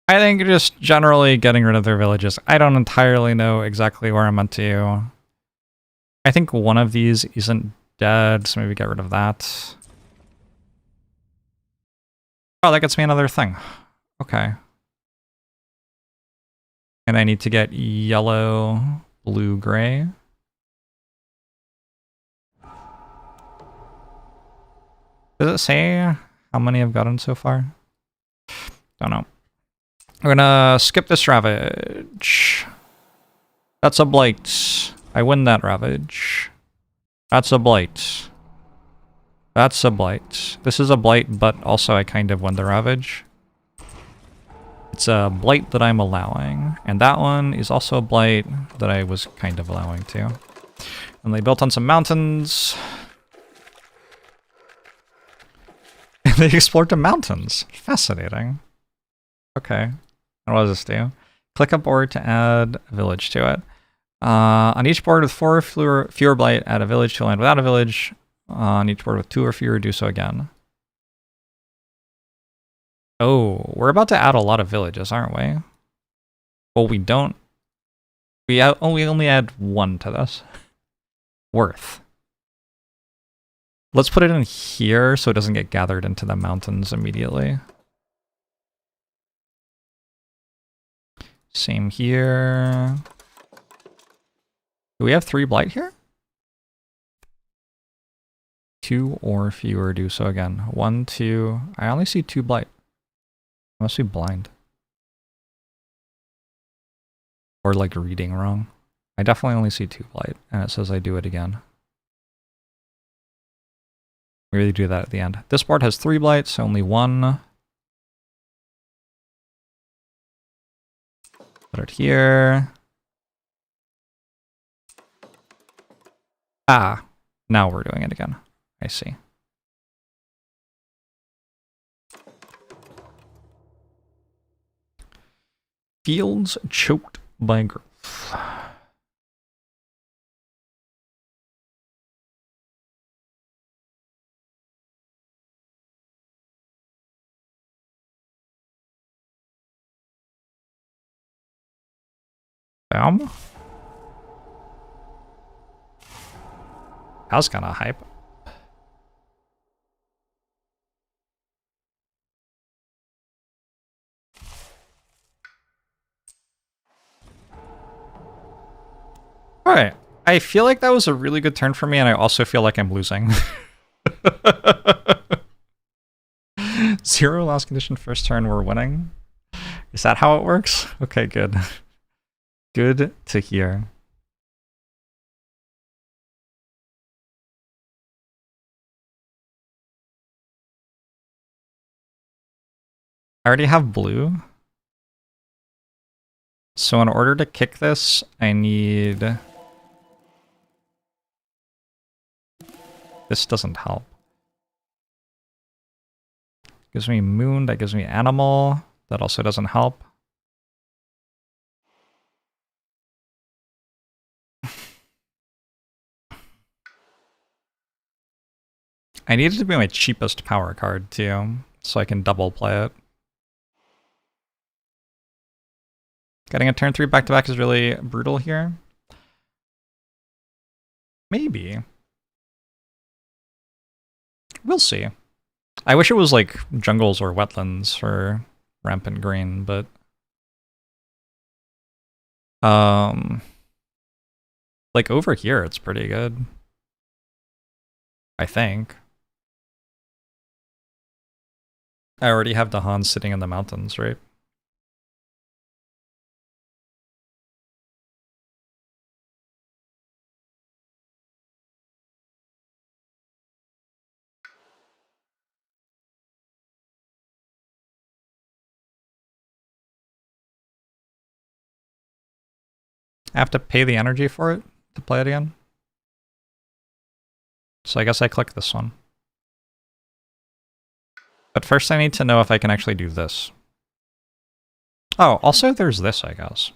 I think just generally getting rid of their villages. I don't entirely know exactly where I'm meant to. I think one of these isn't dead, so maybe get rid of that. Oh, that gets me another thing. Okay. And I need to get yellow, blue, gray. Does it say how many I've gotten so far? Don't know. We're gonna skip this Ravage. That's a Blight. I win that Ravage. That's a Blight. That's a Blight. This is a Blight, but also I kind of win the Ravage. It's a Blight that I'm allowing. And that one is also a Blight that I was kind of allowing too. And they built on some mountains. And they explored the mountains. Fascinating. Okay. And what does this do? Click a board to add a village to it. On each board with 4 or fewer Blight, add a village to a land without a village. On each board with 2 or fewer, do so again. Oh, we're about to add a lot of villages, aren't we? Well, we don't. We only add 1 to this. Worth. Let's put it in here so it doesn't get gathered into the mountains immediately. Same here. Do we have 3 blight here? 2 or fewer do so again. 1, 2. I only see 2 blight. I must be blind. Or like reading wrong. I definitely only see 2 blight, and it says I do it again. We really do that at the end. This board has 3 blights, only 1. Put it here. Ah, now we're doing it again. I see. Fields choked by growth. That was kind of hype. Alright. I feel like that was a really good turn for me, and I also feel like I'm losing. 0 last condition, first turn, we're winning. Is that how it works? Okay, good. Good to hear. I already have blue. So in order to kick this, I need... This doesn't help. Gives me moon, that gives me animal. That also doesn't help. I need it to be my cheapest power card too, so I can double play it. Getting a turn 3 back-to-back is really brutal here. Maybe. We'll see. I wish it was like jungles or wetlands for rampant green, but... like over here it's pretty good. I think. I already have Dahan sitting in the mountains, right? I have to pay the energy for it to play it again. So I guess I click this one. But first I need to know if I can actually do this. Oh, also there's this, I guess.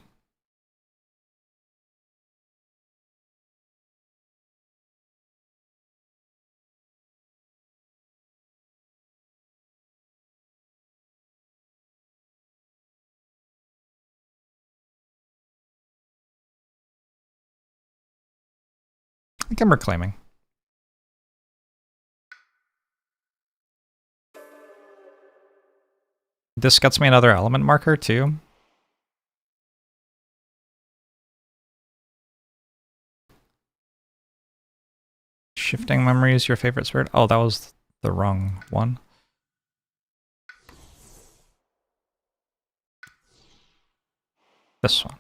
I think I'm reclaiming. This gets me another element marker too. Shifting memory is your favorite spirit? Oh, that was the wrong one. This one.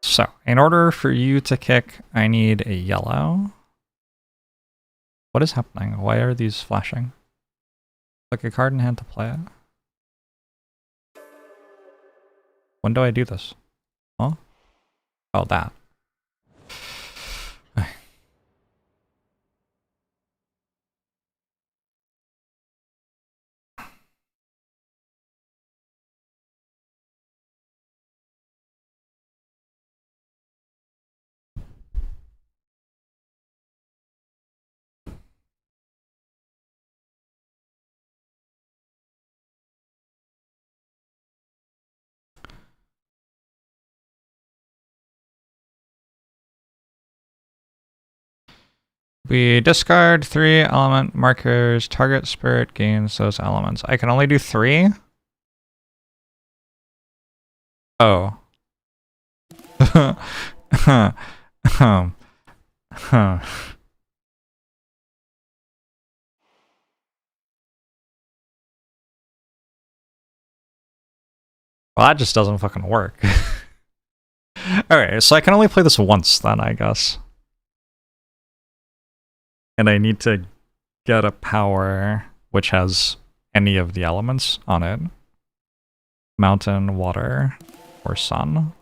So, in order for you to kick, I need a yellow. What is happening? Why are these flashing? Like a card in hand to play it? When do I do this? Huh? Oh, that. We discard 3 element markers. Target spirit gains those elements. I can only do 3? Oh. Huh. Well, that just doesn't fucking work. Alright, so I can only play this once then, I guess. And I need to get a power which has any of the elements on it. Mountain, water, or sun.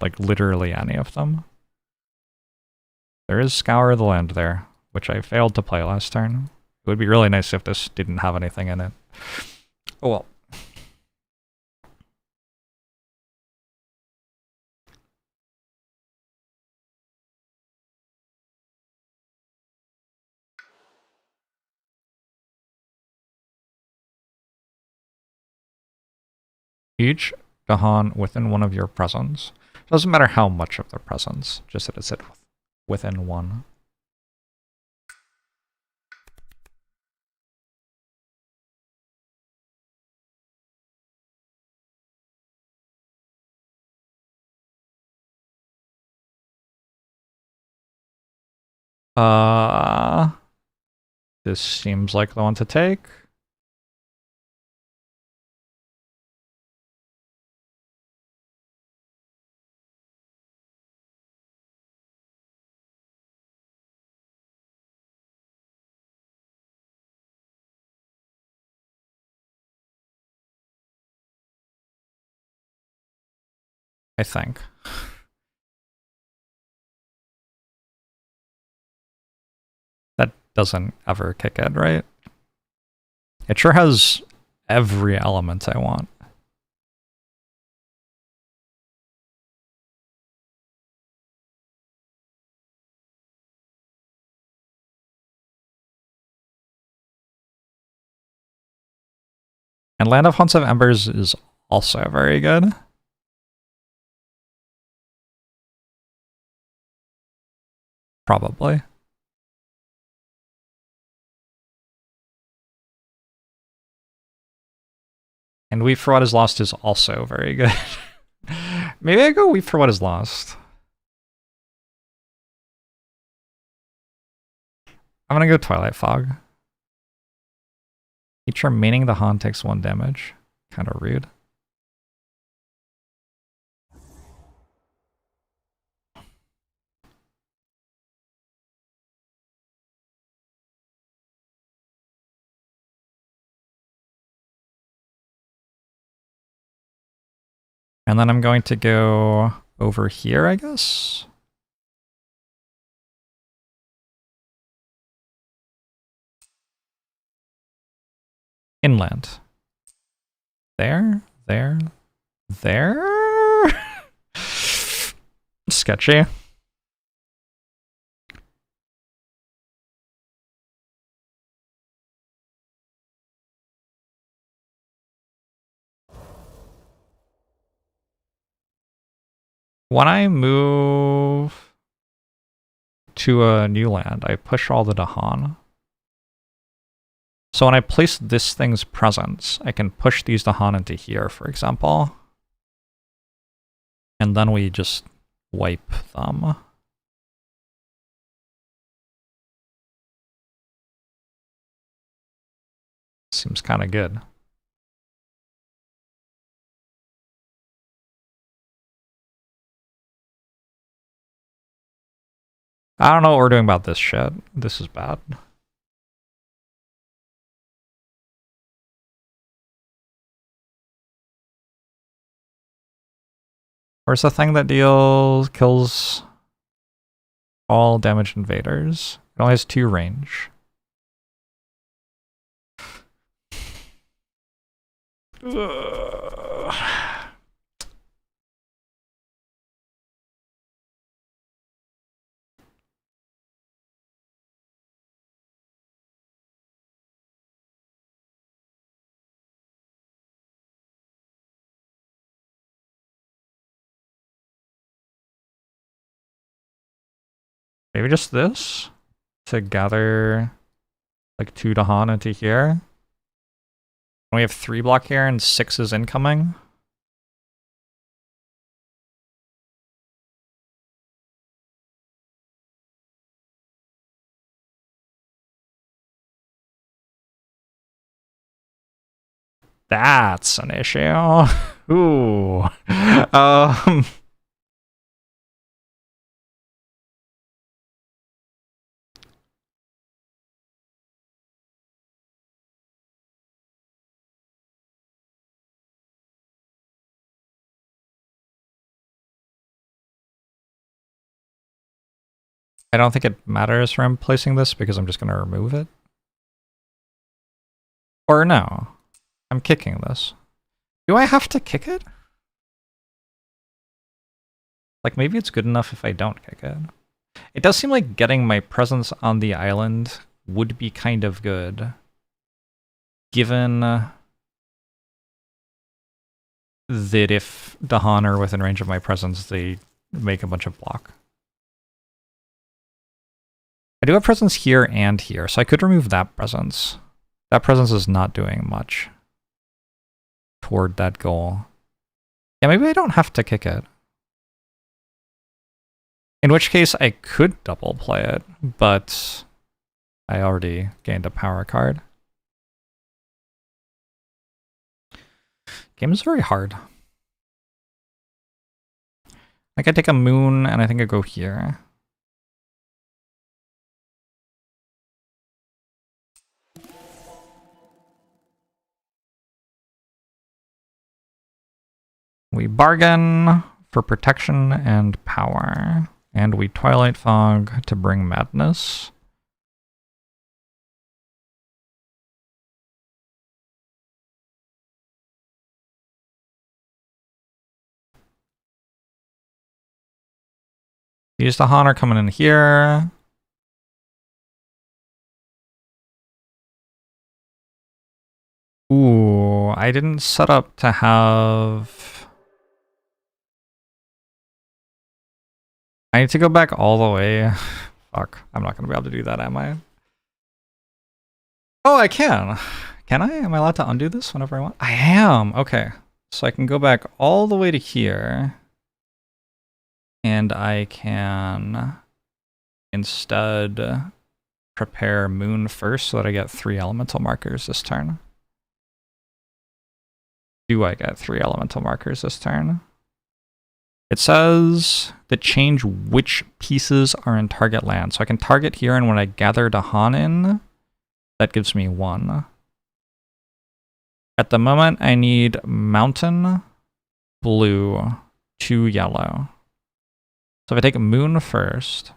Like, literally any of them. There is Scour the Land there, which I failed to play last turn. It would be really nice if this didn't have anything in it. Oh well. Each Gahan within one of your presence. Doesn't matter how much of their presence, just that it's within one. This seems like the one to take. I think. That doesn't ever kick it, right? It sure has every element I want. And Land of Haunts of Embers is also very good. Probably. And Weep for What Is Lost is also very good. Maybe I go Weep for What Is Lost. I'm gonna go Twilight Fog. Each remaining the haunt takes 1 damage. Kind of rude. And then I'm going to go over here, I guess. Inland. There. Sketchy. When I move to a new land, I push all the Dahan. So when I place this thing's presence, I can push these Dahan into here, for example. And then we just wipe them. Seems kind of good. I don't know what we're doing about this shit. This is bad. Where's the thing that kills all damaged invaders? It only has 2 range. Ugh. Maybe just this? To gather like 2 Dahan into here. And we have 3 block here and 6 is incoming. That's an issue. Ooh. I don't think it matters where I'm placing this because I'm just going to remove it. Or no, I'm kicking this. Do I have to kick it? Like, maybe it's good enough if I don't kick it. It does seem like getting my presence on the island would be kind of good, given that if the Han are within range of my presence, they make a bunch of block. I do have presence here and here, so I could remove that presence. That presence is not doing much toward that goal. Yeah, maybe I don't have to kick it. In which case, I could double play it, but I already gained a power card. Game is very hard. Like, I take a moon, and I think I go here. We bargain for protection and power. And we Twilight Fog to bring madness. These the Han are coming in here. Ooh, I didn't set up to have... I need to go back all the way. Fuck, I'm not going to be able to do that, am I? Oh, I can. Can I? Am I allowed to undo this whenever I want? I am. Okay. So I can go back all the way to here. And I can instead prepare Moon first so that I get 3 elemental markers this turn. Do I get 3 elemental markers this turn? It says that change which pieces are in target land. So I can target here, and when I gather the Han in, that gives me 1. At the moment, I need mountain, blue, 2 yellow. So if I take Moon first,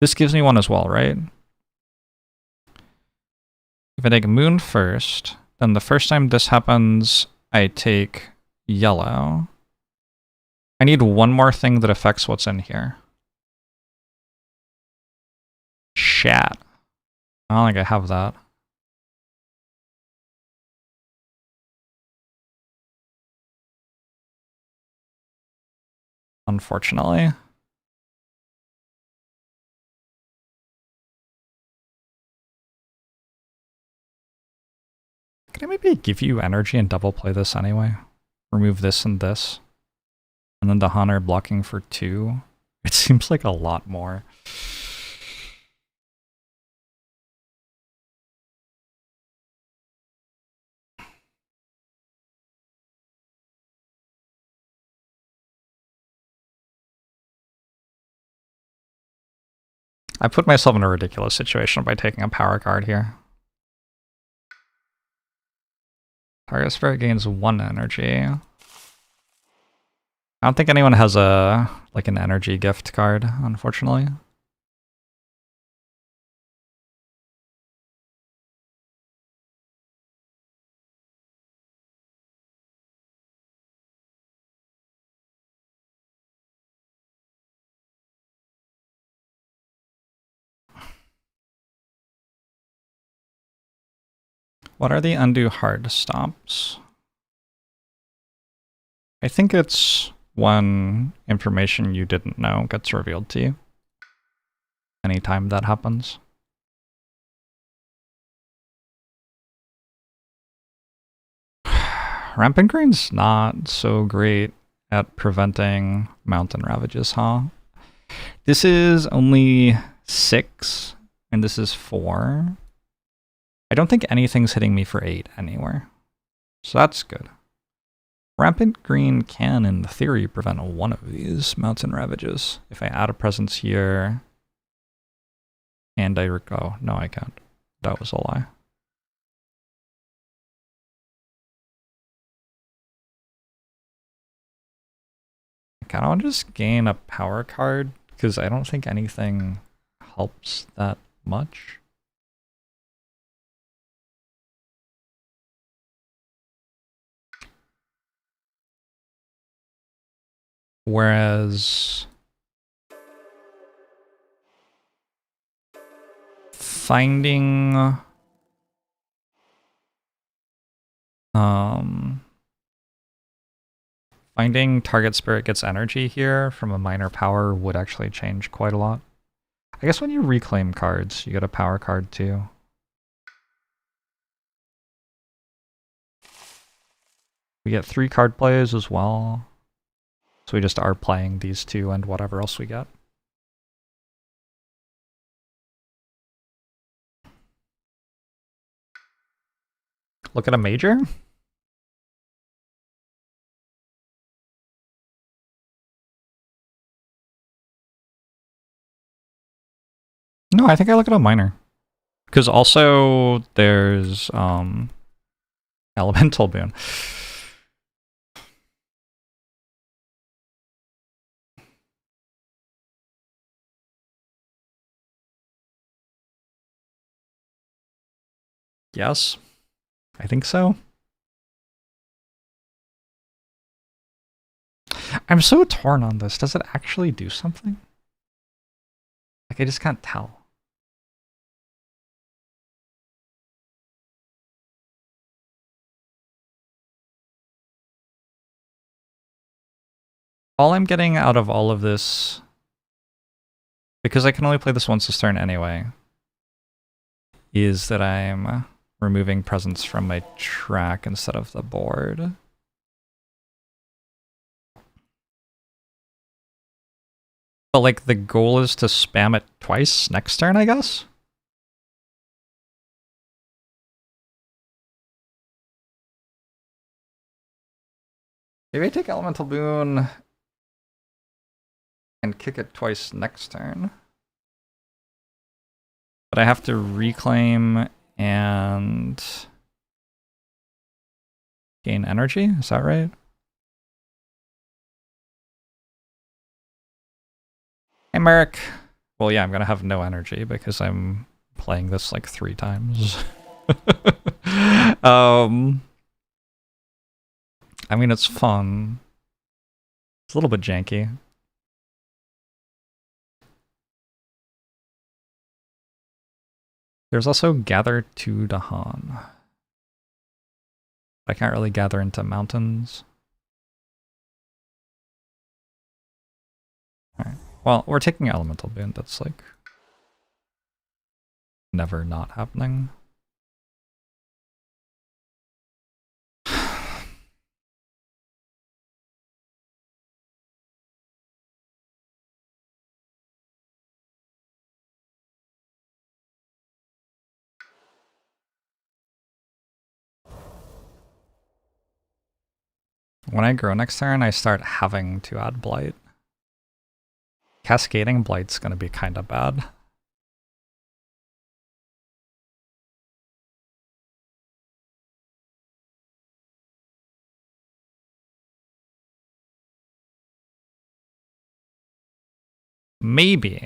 this gives me 1 as well, right? If I take Moon first, then the first time this happens, I take yellow. I need 1 more thing that affects what's in here. Shat. I don't think I have that. Unfortunately. Can I maybe give you energy and double play this anyway? Remove this and this. And then the Han are blocking for 2. It seems like a lot more. I put myself in a ridiculous situation by taking a power card here. Target spirit gains 1 energy. I don't think anyone has a like an energy gift card, unfortunately. What are the undo hard stops? I think it's when information you didn't know gets revealed to you. Anytime that happens. Rampant Green's not so great at preventing mountain ravages, huh? This is only 6, and this is 4. I don't think anything's hitting me for 8 anywhere. So that's good. Rampant Green can, in theory, prevent one of these Mountain Ravages. If I add a presence here, and oh, no, I can't. That was a lie. I kind of want to just gain a power card, because I don't think anything helps that much. Whereas finding finding target spirit gets energy here from a minor power would actually change quite a lot. I guess when you reclaim cards, you get a power card too. We get 3 card plays as well. So we just are playing these 2 and whatever else we get. Look at a major? No, I think I look at a minor. Because also there's Elemental Boon. Yes, I think so. I'm so torn on this. Does it actually do something? Like, I just can't tell. All I'm getting out of all of this, because I can only play this once this turn anyway, is that I'm removing presence from my track instead of the board. But like the goal is to spam it twice next turn, I guess? Maybe I take Elemental Boon and kick it twice next turn. But I have to reclaim and gain energy, is that right? Hey, Merrick. Well, yeah, I'm gonna have no energy because I'm playing this like 3 times. I mean, it's fun. It's a little bit janky. There's also Gather to Dahan. I can't really gather into mountains. Alright. Well, we're taking Elemental Boon. That's like never not happening. When I grow next turn, I start having to add Blight. Cascading Blight's gonna be kinda bad. Maybe,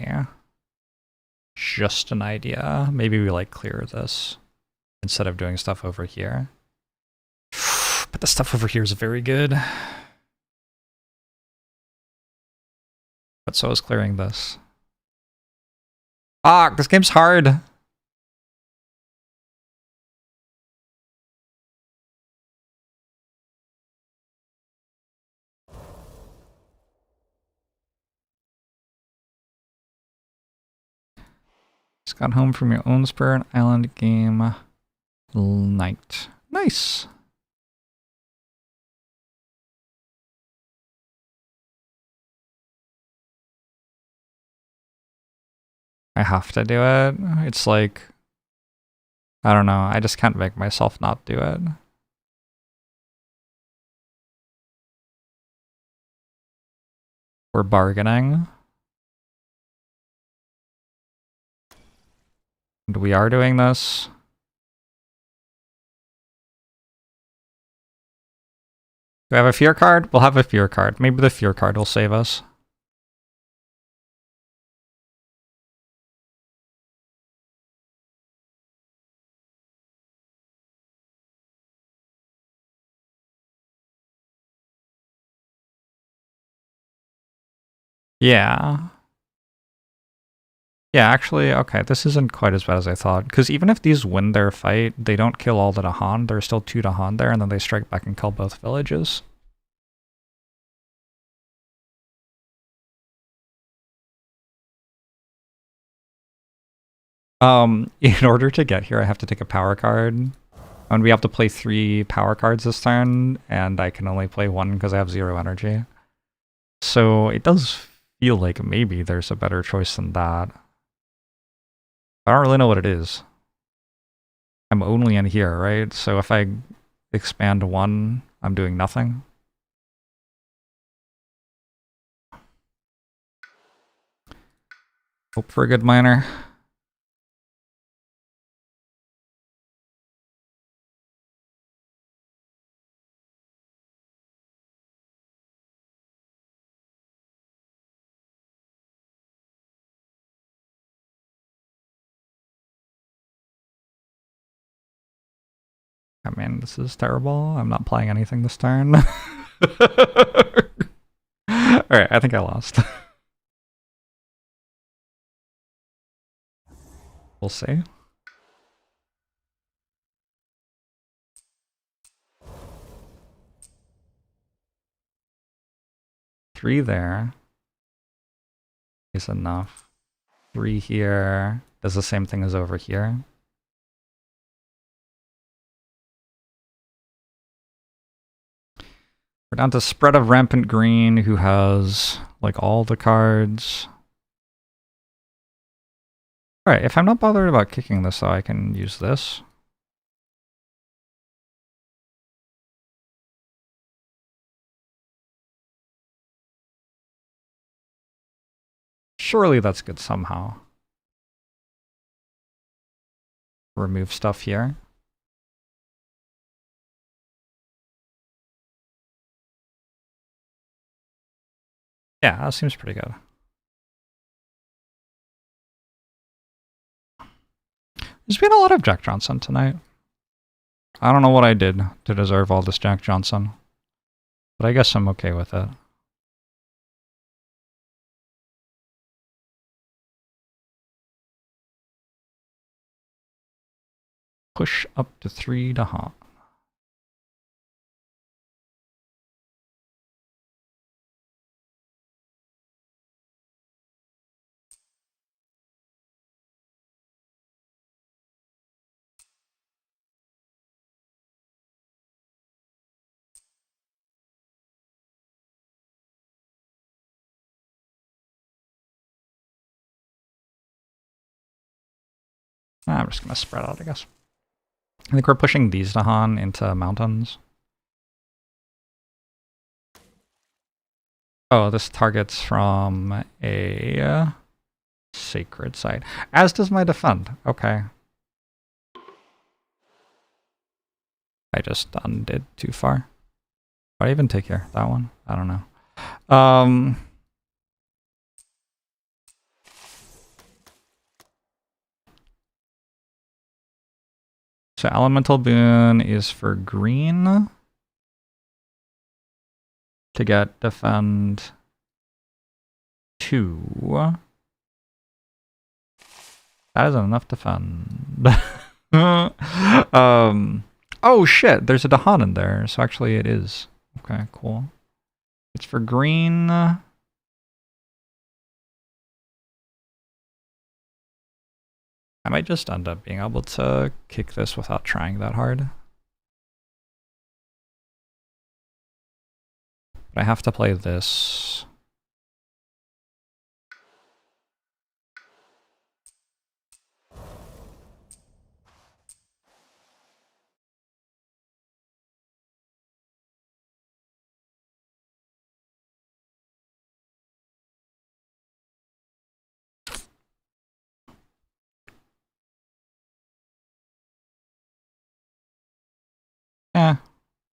just an idea, maybe we like clear this instead of doing stuff over here. But the stuff over here is very good. But so is clearing this. Fuck, this game's hard. Just got home from your own Spirit Island game night. Nice. I have to do it. It's like I don't know. I just can't make myself not do it. We're bargaining. And we are doing this. Do we have a fear card? We'll have a fear card. Maybe the fear card will save us. Yeah. Yeah, actually, okay, this isn't quite as bad as I thought. Because even if these win their fight, they don't kill all the Dahan. There's still 2 Dahan there, and then they strike back and kill both villages. In order to get here, I have to take a power card. And we have to play 3 power cards this turn, and I can only play 1 because I have 0 energy. So it does feel like maybe there's a better choice than that. I don't really know what it is. I'm only in here, right? So if I expand 1, I'm doing nothing. Hope for a good miner. I mean, this is terrible. I'm not playing anything this turn. Alright, I think I lost. We'll see. Three there is enough. 3 here does the same thing as over here. We're down to Spread of Rampant Green, who has, like, all the cards. Alright, if I'm not bothered about kicking this, though, I can use this. Surely that's good somehow. Remove stuff here. Yeah, that seems pretty good. There's been a lot of Jack Johnson tonight. I don't know what I did to deserve all this Jack Johnson, but I guess I'm okay with it. Push up to 3 Dahan. I'm just gonna spread out, I guess. I think we're pushing these Dahan into mountains. Oh, this targets from a sacred site. As does my defend. Okay. I just undid too far. Why even take here? That one? I don't know. So Elemental Boon is for green to get defend 2. That isn't enough defend. Oh shit, there's a Dahan in there, so actually it is. Okay, cool. It's for green. I might just end up being able to kick this without trying that hard. But I have to play this.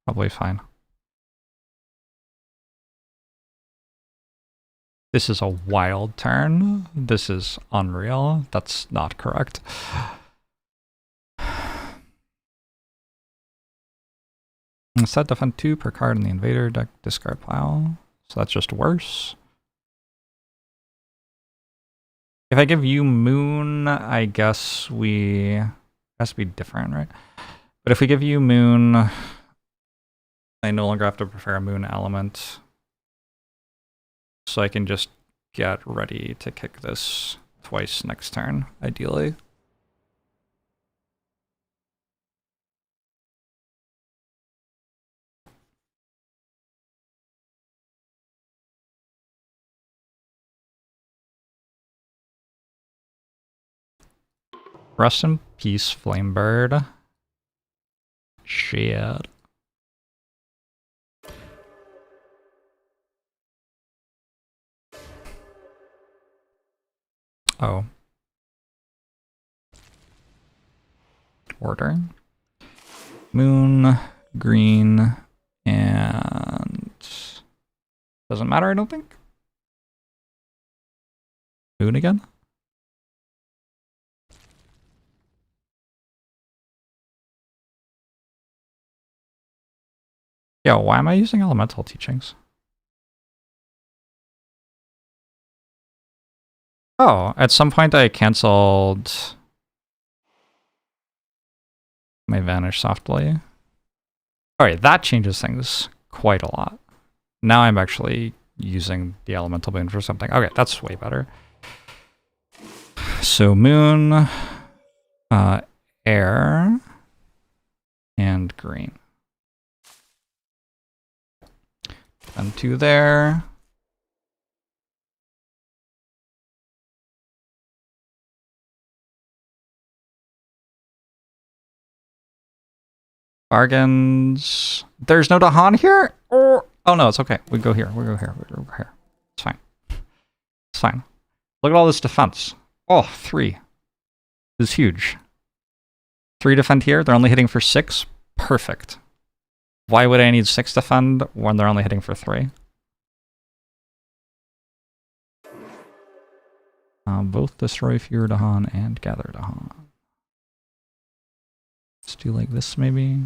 Probably fine. This is a wild turn. This is unreal. That's not correct. Instead, defend 2 per card in the invader deck discard pile. So that's just worse. If I give you Moon, I guess it has to be different, right? But if we give you Moon, I no longer have to prepare a Moon element. So I can just get ready to kick this twice next turn, ideally. Rest in peace, Flamebird. Shit. Oh. Order. Moon, green, and... doesn't matter, I don't think. Moon again? Yeah, why am I using elemental teachings? Oh, at some point I canceled my Vanish Softly. Alright, that changes things quite a lot. Now I'm actually using the Elemental Boon for something. Okay, that's way better. So Moon, Air, and Green. And 2 there. Bargains. There's no Dahan here? Oh no, it's okay. We go here. We go here. We go here. It's fine. It's fine. Look at all this defense. Oh, 3. This is huge. 3 defend here. They're only hitting for 6. Perfect. Why would I need 6 defend when they're only hitting for 3? Both destroy Fear Dahan and Gather Dahan. Let's do like this maybe.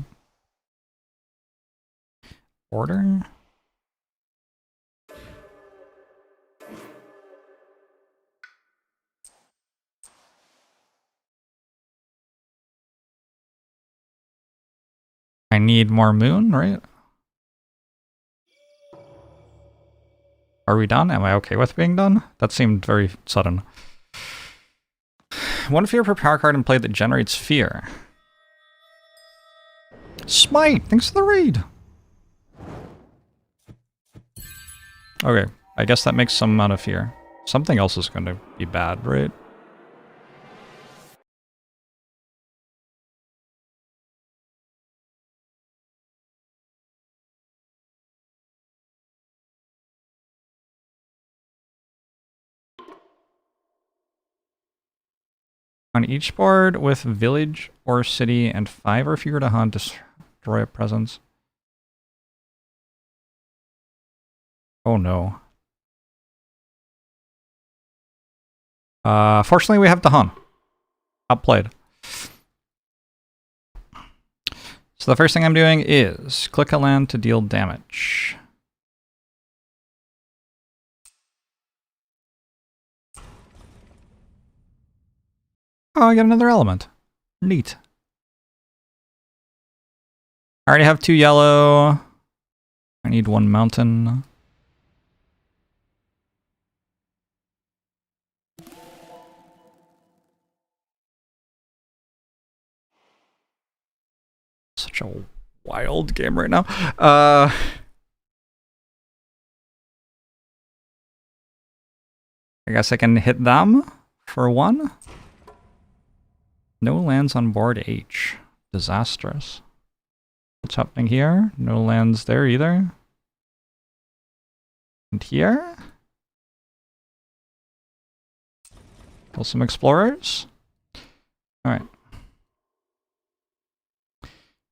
Order. I need more Moon, right? Are we done? Am I okay with being done? That seemed very sudden. 1 fear per power card in play that generates fear. Smite! Thanks for the raid! Okay, I guess that makes some amount of fear. Something else is going to be bad, right? On each board with village or city and 5 or fewer to hunt, destroy a presence. Oh no. Fortunately we have Dahan. Outplayed. So the first thing I'm doing is click a land to deal damage. Oh, I get another element. Neat. I already have 2 yellow. I need 1 mountain. Such a wild game right now. I guess I can hit them for 1. No lands on board H. Disastrous. What's happening here? No lands there either. And here? Kill some explorers. Alright.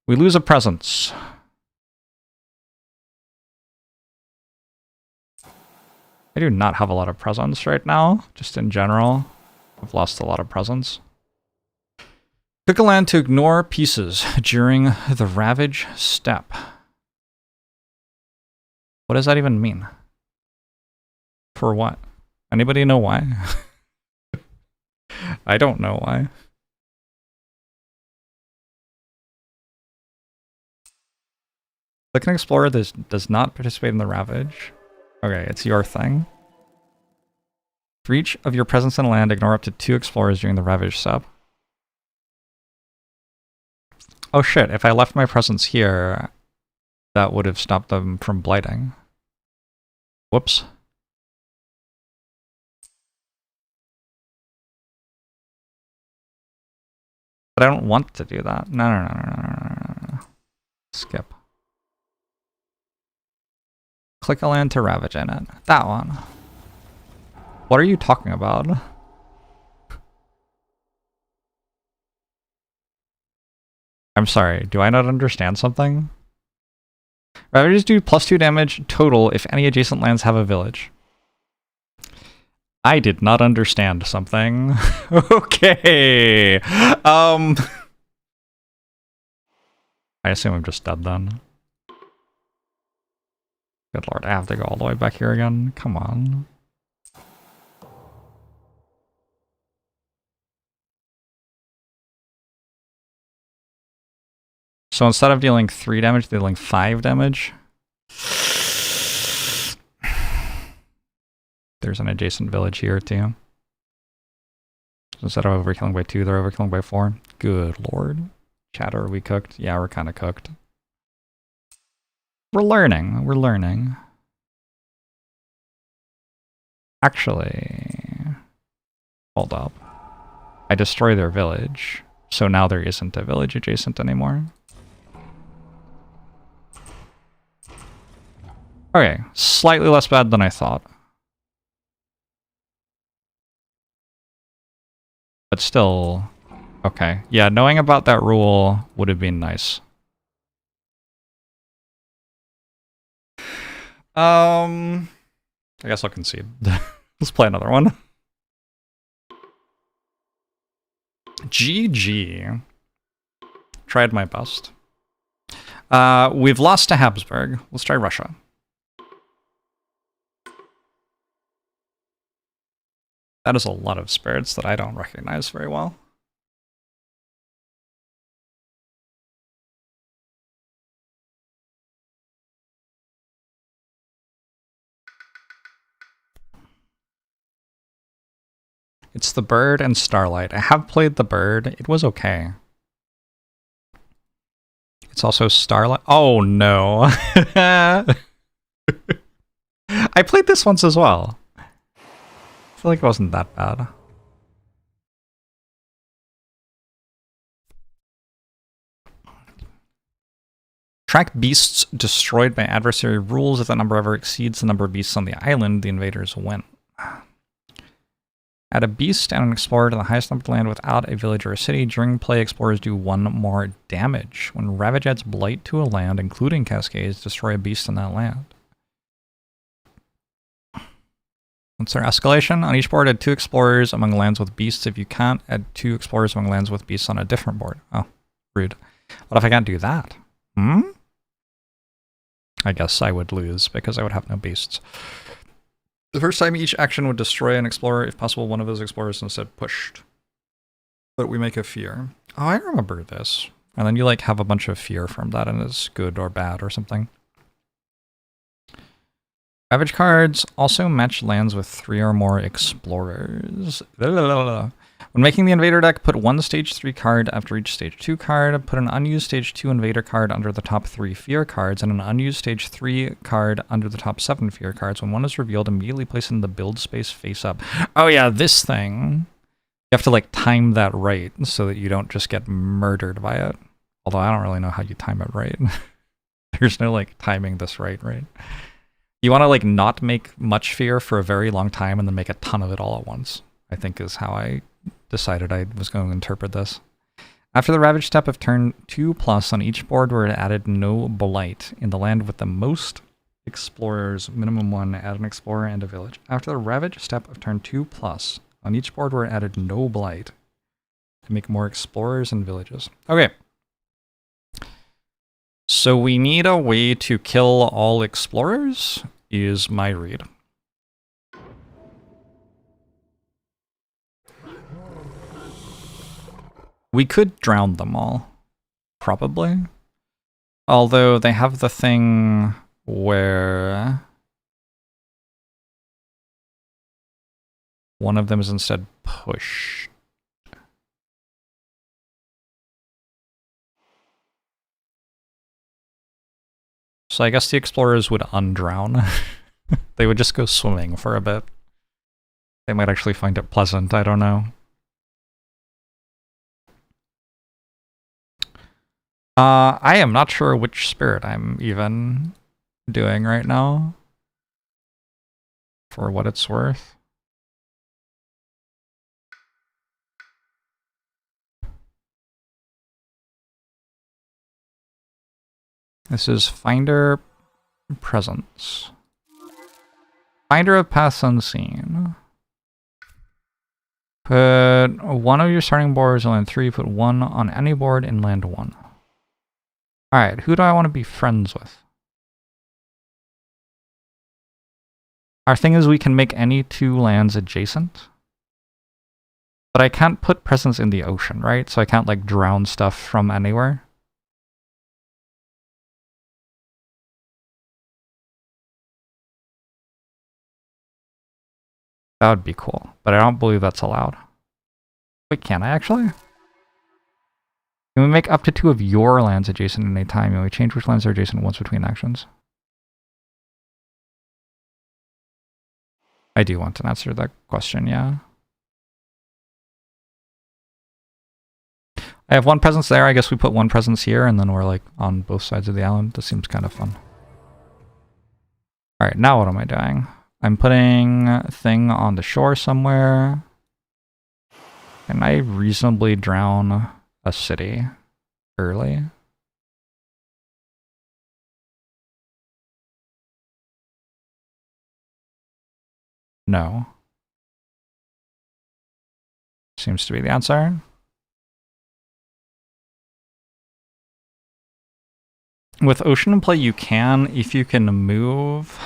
We lose a presence. I do not have a lot of presence right now, just in general. I've lost a lot of presence. Pick a land to ignore pieces during the Ravage step. What does that even mean? For what? Anybody know why? I don't know why. Click and explore this does not participate in the Ravage. Okay, it's your thing. For each of your presence in land, ignore up to 2 explorers during the Ravage step. Oh shit, if I left my presence here, that would have stopped them from blighting. Whoops. But I don't want to do that. No. Skip. Click a land to Ravage in it. That one. What are you talking about? I'm sorry, do I not understand something? Ravages do +2 damage total if any adjacent lands have a village. I did not understand something. Okay. I assume I'm just dead then. Good lord, I have to go all the way back here again? Come on. So instead of dealing 3 damage, they're dealing 5 damage. There's an adjacent village here too. So instead of overkilling by 2, they're overkilling by 4. Good lord. Chat, are we cooked? Yeah, we're kind of cooked. We're learning. Actually, hold up. I destroy their village, so now there isn't a village adjacent anymore. Okay, slightly less bad than I thought. But still, okay. Yeah, knowing about that rule would have been nice. I guess I'll concede. Let's play another one. GG. Tried my best. We've lost to Habsburg. Let's try Russia. That is a lot of spirits that I don't recognize very well. It's the Bird and Starlight. I have played the Bird. It was okay. It's also Starlight. Oh no. I played this once as well. I feel like it wasn't that bad. Track beasts destroyed by adversary rules. If that number ever exceeds the number of beasts on the island, the invaders win. Add a beast and an explorer to the highest number of land without a village or a city. During play, explorers do 1 more damage. When Ravage adds blight to a land, including cascades, destroy a beast in that land. What's their escalation? On each board, add 2 explorers among lands with beasts. If you can't, add 2 explorers among lands with beasts on a different board. Oh, rude. What if I can't do that? I guess I would lose because I would have no beasts. The first time each action would destroy an explorer, if possible, one of those explorers instead pushed. But we make a fear. Oh, I remember this. And then you like have a bunch of fear from that and it's good or bad or something. Ravage cards also match lands with 3 or more explorers. When making the invader deck, put 1 stage 3 card after each stage 2 card. Put an unused stage 2 invader card under the top 3 fear cards and an unused stage 3 card under the top 7 fear cards. When one is revealed, immediately place it in the build space face up. Oh yeah, this thing. You have to like time that right so that you don't just get murdered by it. Although I don't really know how you time it right. There's no like timing this right? You want to like not make much fear for a very long time and then make a ton of it all at once, I think is how I decided I was going to interpret this. After the Ravage step of turn 2+ on each board where it added no blight in the land with the most Explorers, minimum 1, add an explorer and a village. After the Ravage step of turn 2+, on each board where added no blight, to make more explorers and villages. Okay. So we need a way to kill all explorers, is my read. We could drown them all, probably. Although they have the thing where one of them is instead pushed. So I guess the explorers would undrown. They would just go swimming for a bit. They might actually find it pleasant, I don't know. I am not sure which spirit I'm even doing right now. For what it's worth. This is Finder Presence. Finder of Paths Unseen. Put one of your starting boards on land 3, put one on any board in land 1. Alright, who do I want to be friends with? Our thing is we can make any 2 lands adjacent. But I can't put presence in the ocean, right? So I can't like drown stuff from anywhere. That would be cool, but I don't believe that's allowed. Wait, can I actually? Can we make up to 2 of your lands adjacent at any time? And we change which lands are adjacent once between actions? I do want to answer that question, yeah. I have 1 presence there. I guess we put 1 presence here, and then we're like on both sides of the island. This seems kind of fun. Alright, now what am I doing? I'm putting a thing on the shore somewhere. Can I reasonably drown a city early? No. Seems to be the answer. With Ocean in play, you can, if you can move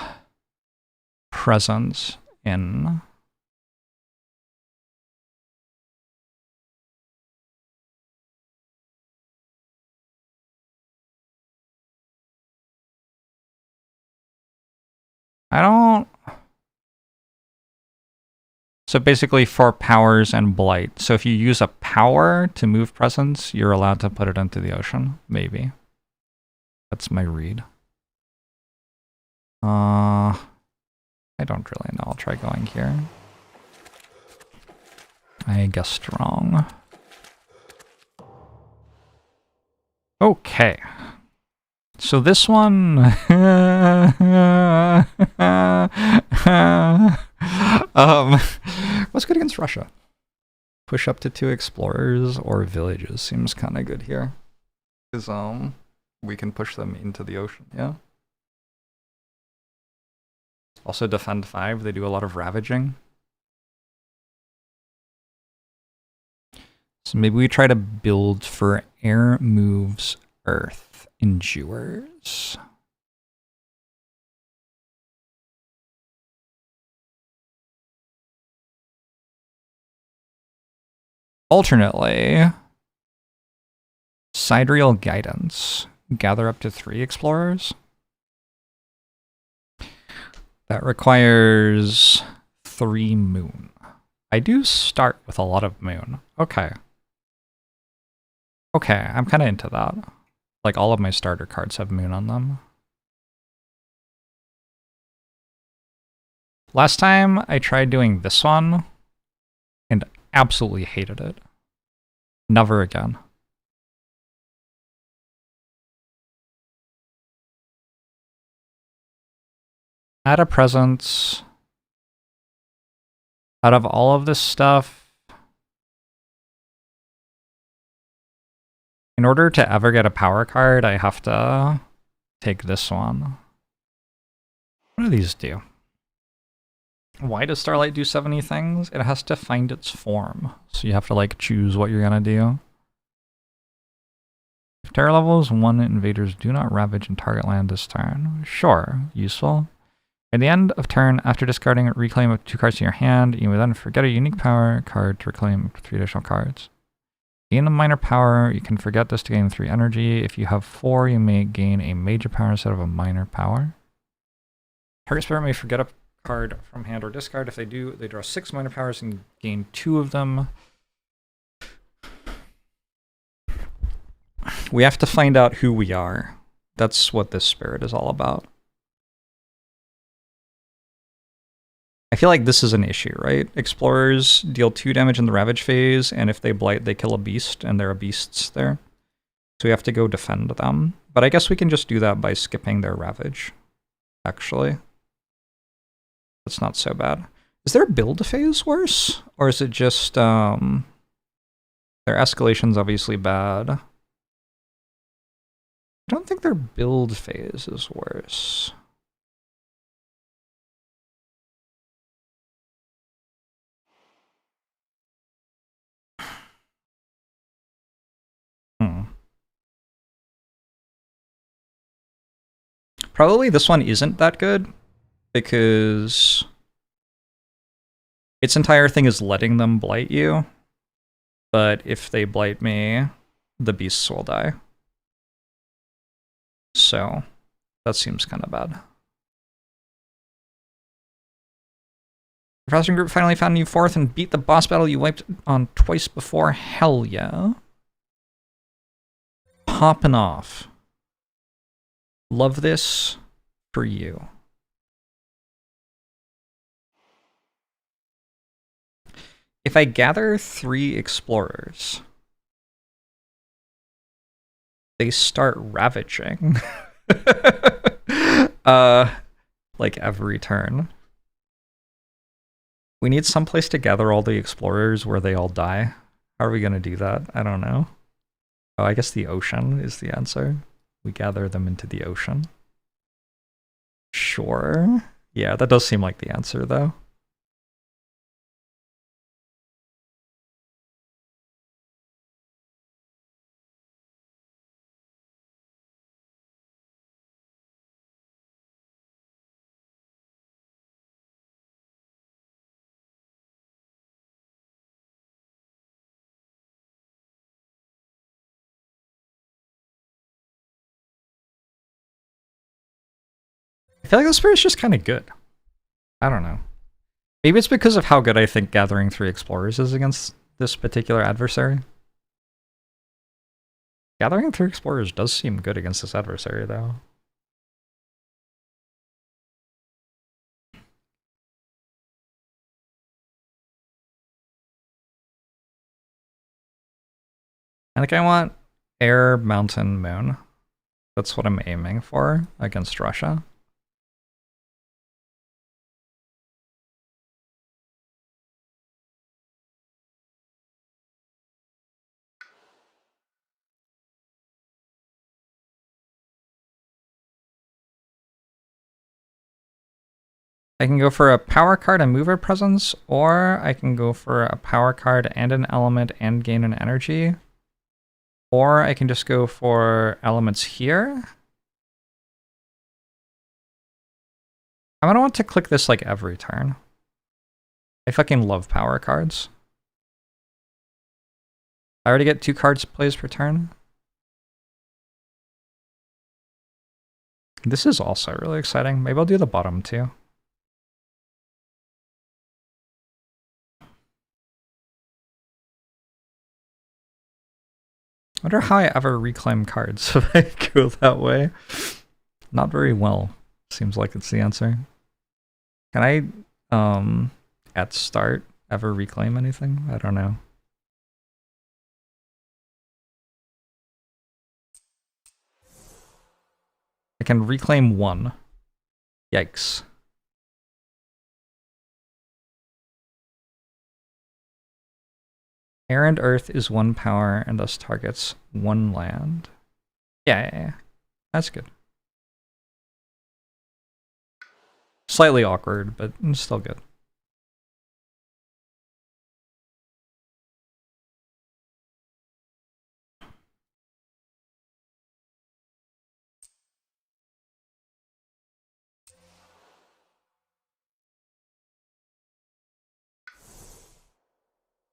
presence in. I don't... So basically for powers and blight. So if you use a power to move presence, you're allowed to put it into the ocean. Maybe. That's my read. I don't really know. I'll try going here. I guessed wrong. Okay. So this one... what's good against Russia? Push up to 2 explorers or villages seems kind of good here. Because we can push them into the ocean, yeah? Also defend 5, they do a lot of ravaging. So maybe we try to build for air moves earth endures. Alternately, sidereal guidance. Gather up to 3 explorers. That requires 3 moon. I do start with a lot of moon. Okay. Okay, I'm kind of into that. Like, all of my starter cards have moon on them. Last time I tried doing this one and absolutely hated it. Never again. Add a presence. Out of all of this stuff, in order to ever get a power card, I have to take this one. What do these do? Why does Starlight do 70 things? It has to find its form. So you have to like choose what you're gonna do. If terror levels 1 invaders do not ravage and target land this turn. Sure, useful. At the end of turn, after discarding, reclaim up to 2 cards in your hand. You may then forget a unique power card to reclaim 3 additional cards. Gain a minor power. You can forget this to gain 3 energy. If you have 4, you may gain a major power instead of a minor power. Target spirit may forget a card from hand or discard. If they do, they draw 6 minor powers and gain 2 of them. We have to find out who we are. That's what this spirit is all about. I feel like this is an issue, right? Explorers deal 2 damage in the Ravage phase, and if they blight, they kill a beast, and there are beasts there. So we have to go defend them. But I guess we can just do that by skipping their Ravage, actually. That's not so bad. Is their build phase worse? Or is it just, their escalation's obviously bad. I don't think their build phase is worse. Probably this one isn't that good, because its entire thing is letting them blight you. But if they blight me, the beasts will die. So that seems kind of bad. Professor Group finally found you 4th and beat the boss battle you wiped on twice before. Hell yeah. Popping off. Love this for you. If I gather 3 explorers, they start ravaging. Like every turn. We need someplace to gather all the explorers where they all die. How are we gonna do that? I don't know. Oh, I guess the ocean is the answer. We gather them into the ocean. Sure. Yeah, that does seem like the answer, though. I feel like the spirit's just kind of good. I don't know. Maybe it's because of how good I think gathering 3 explorers is against this particular adversary. Gathering 3 explorers does seem good against this adversary, though. I think I want air, mountain, moon. That's what I'm aiming for against Russia. I can go for a power card and mover presence, or I can go for a power card and an element and gain an energy. Or I can just go for elements here. I'm gonna want to click this like every turn. I fucking love power cards. I already get 2 cards plays per turn. This is also really exciting. Maybe I'll do the bottom too. I wonder how I ever reclaim cards if I go that way. Not very well. Seems like it's the answer. Can I, at start, ever reclaim anything? I don't know. I can reclaim 1. Yikes. Air and earth is 1 power and thus targets 1 land. Yeah. That's good. Slightly awkward, but still good.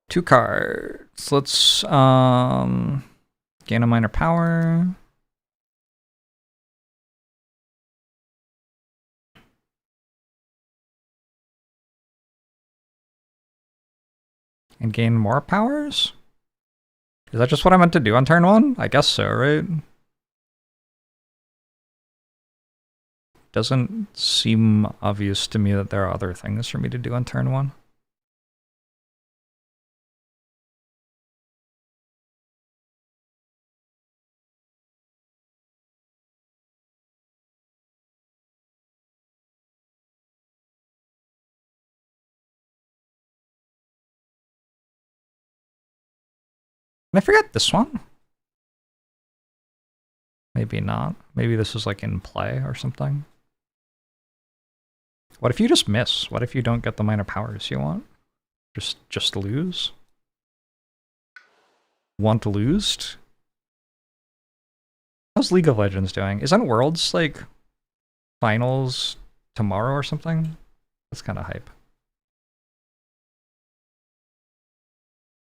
Two cards. Let's gain a minor power. And gain more powers? Is that just what I meant to do on turn 1? I guess so, right? Doesn't seem obvious to me that there are other things for me to do on turn 1. Can I forget this one? Maybe not. Maybe this is like in play or something. What if you just miss? What if you don't get the minor powers you want? Just lose? Want losed? How's League of Legends doing? Isn't Worlds like finals tomorrow or something? That's kind of hype.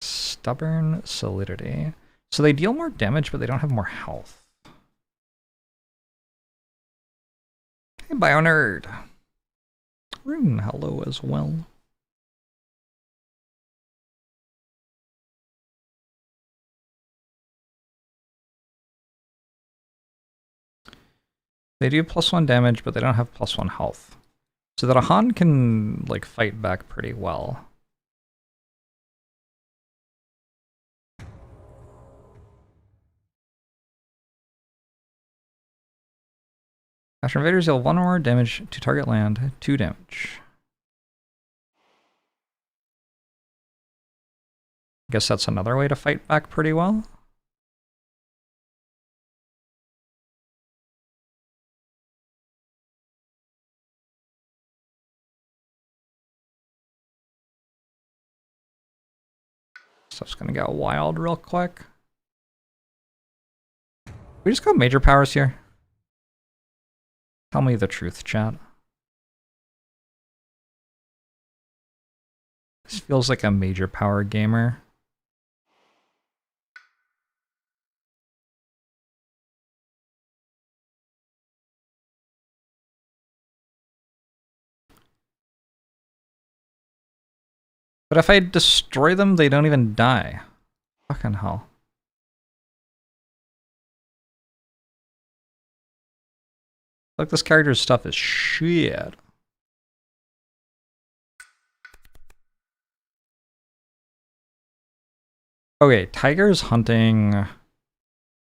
Stubborn Solidity. So they deal more damage, but they don't have more health. Hey, Bio Nerd. Rune, hello as well. They do +1 damage, but they don't have +1 health. So that a Han can like fight back pretty well. After invaders deal 1 or more damage to target land, 2 damage. I guess that's another way to fight back pretty well. Stuff's gonna get wild real quick. We just got major powers here. Tell me the truth, chat. This feels like a major power gamer. But if I destroy them, they don't even die. Fucking hell. Like, this character's stuff is shit. Okay, Tigers hunting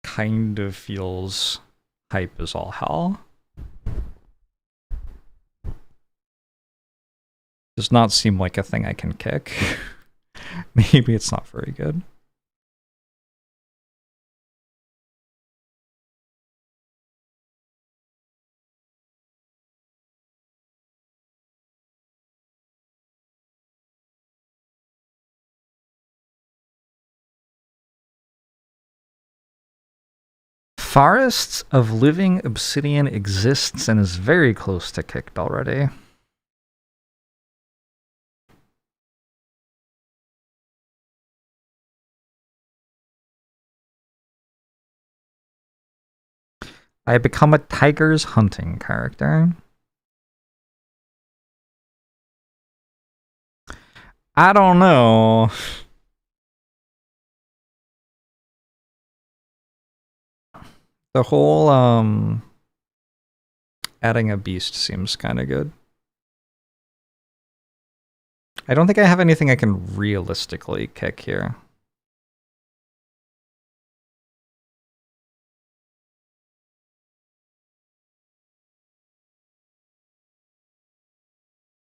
kind of feels hype as all hell. Does not seem like a thing I can kick. Maybe it's not very good. Forests of Living Obsidian exists and is very close to kicked already. I have become a Tigers hunting character. I don't know. The whole adding a beast seems kind of good. I don't think I have anything I can realistically kick here.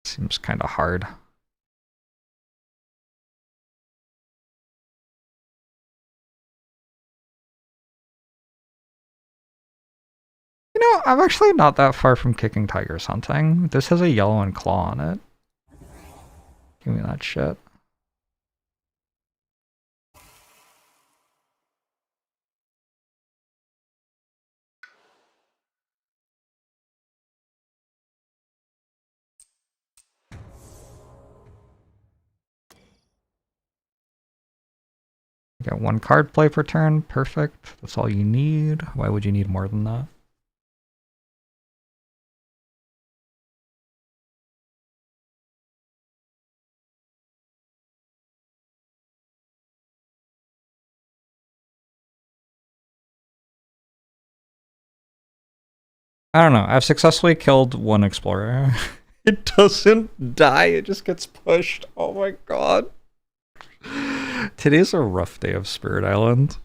Seems kind of hard. You know, I'm actually not that far from kicking tigers hunting. This has a yellow and claw on it. Give me that shit. You got one card play per turn. Perfect. That's all you need. Why would you need more than that? I don't know. I've successfully killed one explorer. It doesn't die. It just gets pushed. Oh my god. Today's a rough day of Spirit Island.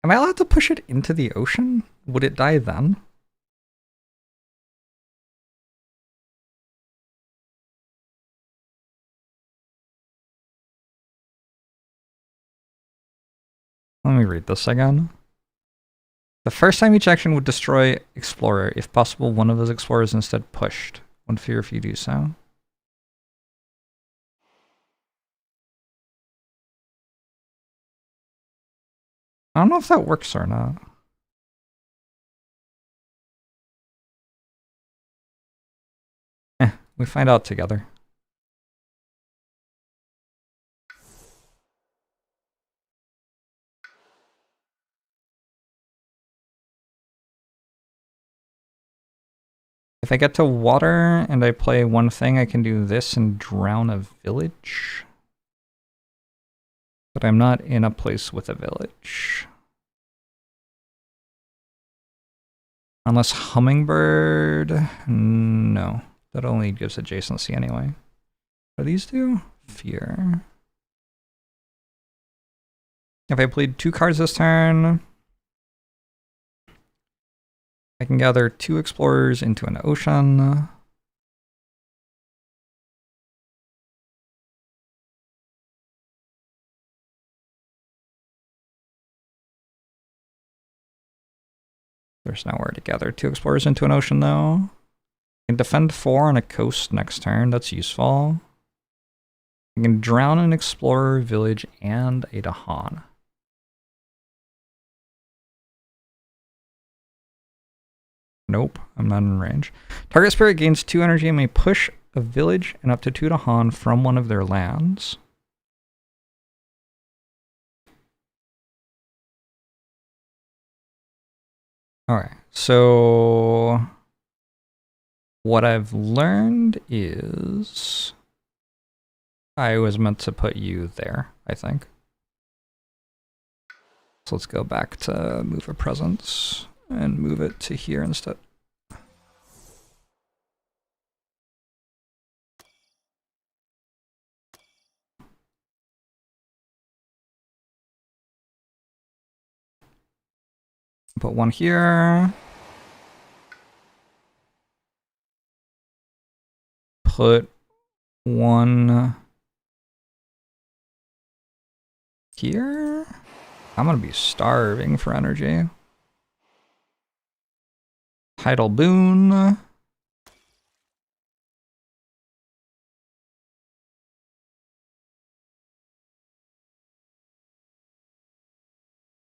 Am I allowed to push it into the ocean? Would it die then? Let me read this again. The first time each action would destroy Explorer. If possible, one of those Explorers is instead pushed. One fear if you do so. I don't know if that works or not. We find out together. If I get to water and I play one thing, I can do this and drown a village. But I'm not in a place with a village. Unless Hummingbird... No. That only gives adjacency anyway. What do these do? Fear. If I played 2 cards this turn, I can gather 2 explorers into an ocean. There's nowhere to gather 2 explorers into an ocean though. I can defend 4 on a coast next turn. That's useful. I can drown an explorer, village, and a Dahan. Nope, I'm not in range. Target spirit gains 2 energy and may push a village and up to 2 Dahan from one of their lands. Alright, so what I've learned is I was meant to put you there, I think. So let's go back to move a presence and move it to here instead. Put one here. Put one here. I'm gonna be starving for energy. Tidal Boon.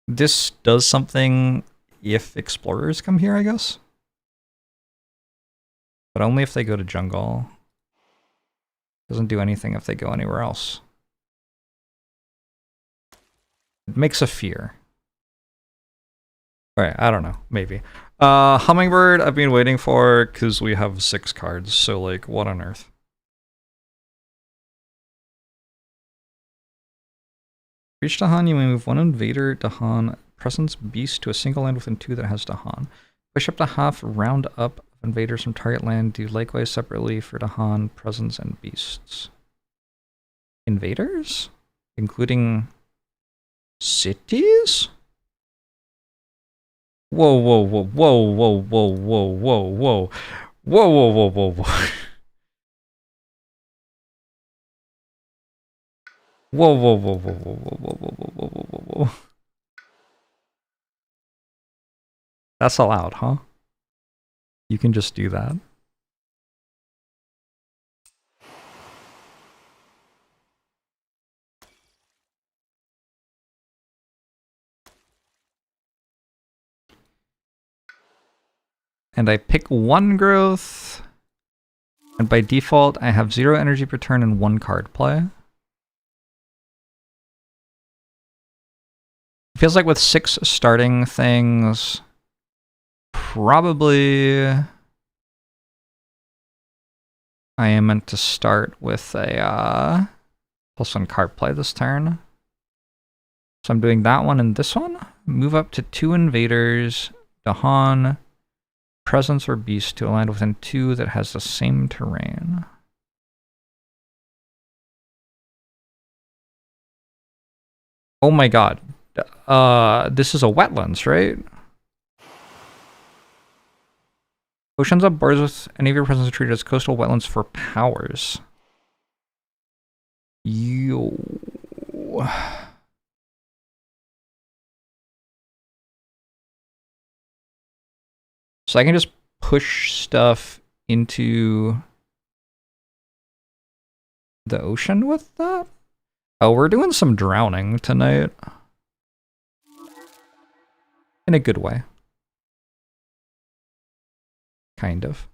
This does something if explorers come here, I guess. But only if they go to jungle. Doesn't do anything if they go anywhere else. It makes a fear. Alright, I don't know. Maybe. Hummingbird I've been waiting for because we have 6 cards, so like, what on earth? Reach Dahan, you may move 1 invader, Dahan, presence, beast to a single land within 2 that has Dahan. Push up to half, round up invaders from target land, do likewise separately for Dahan, presence, and beasts. Invaders? Including cities? Whoa, whoa, whoa, whoa, whoa, whoa, whoa, whoa, whoa. Whoa, whoa, whoa, whoa, whoa. Whoa, whoa, whoa, whoa, whoa, whoa, whoa, whoa, whoa, whoa, whoa, whoa. That's allowed, huh? You can just do that. And I pick 1 growth. And by default, I have 0 energy per turn and 1 card play. Feels like with 6 starting things, probably I am meant to start with a +1 card play this turn. So I'm doing that one and this one. Move up to 2 invaders, Dahan, presence or beast to a land within 2 that has the same terrain. Oh my god. This is a wetlands, right? Oceans up borders with any of your presence are treated as coastal wetlands for powers. Yo. So I can just push stuff into the ocean with that? Oh, we're doing some drowning tonight. In a good way. Kind of.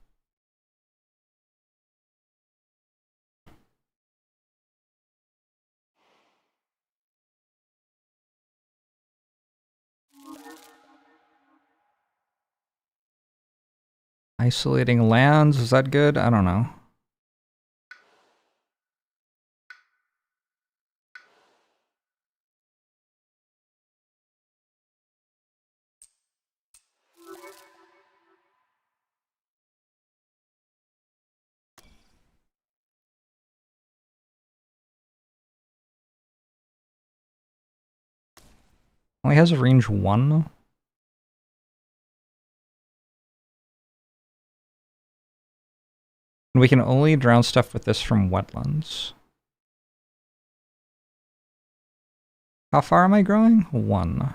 Isolating lands, is that good? I don't know. Only has a range 1. And we can only drown stuff with this from wetlands. How far am I growing? 1.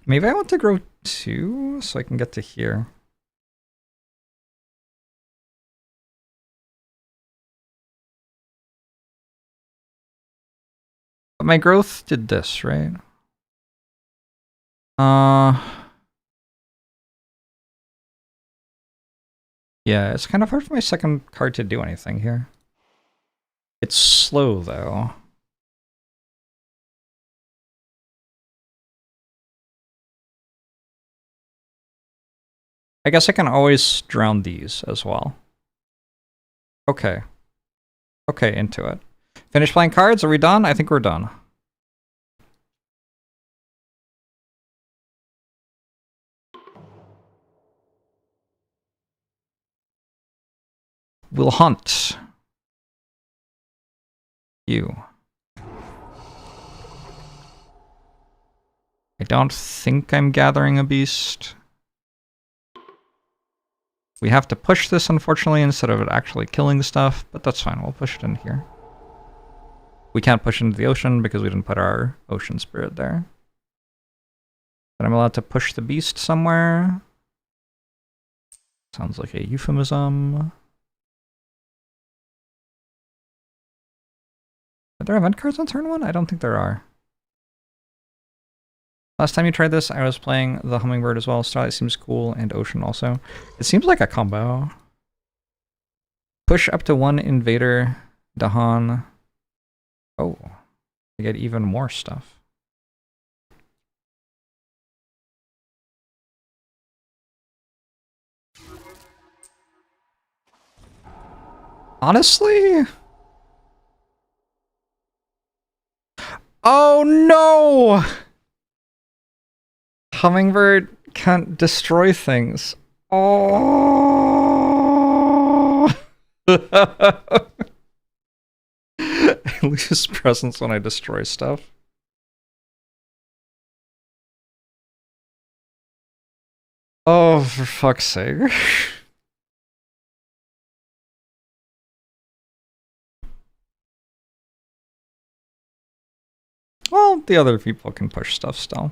Maybe I want to grow 2 so I can get to here. But my growth did this, right? Yeah, it's kind of hard for my second card to do anything here. It's slow, though. I guess I can always drown these as well. Okay. Okay, into it. Finish playing cards? Are we done? I think we're done. We'll hunt. You. I don't think I'm gathering a beast. We have to push this, unfortunately, instead of it actually killing stuff, but that's fine. We'll push it in here. We can't push into the ocean because we didn't put our ocean spirit there. But I'm allowed to push the beast somewhere. Sounds like a euphemism. Are there event cards on turn 1? I don't think there are. Last time you tried this, I was playing the Hummingbird as well. Starlight seems cool, and Ocean also. It seems like a combo. Push up to 1 Invader, Dahan. Oh, I get even more stuff. Honestly? Oh no! Hummingbird can't destroy things. Oh! I lose presence when I destroy stuff. Oh, for fuck's sake. the other people can push stuff still.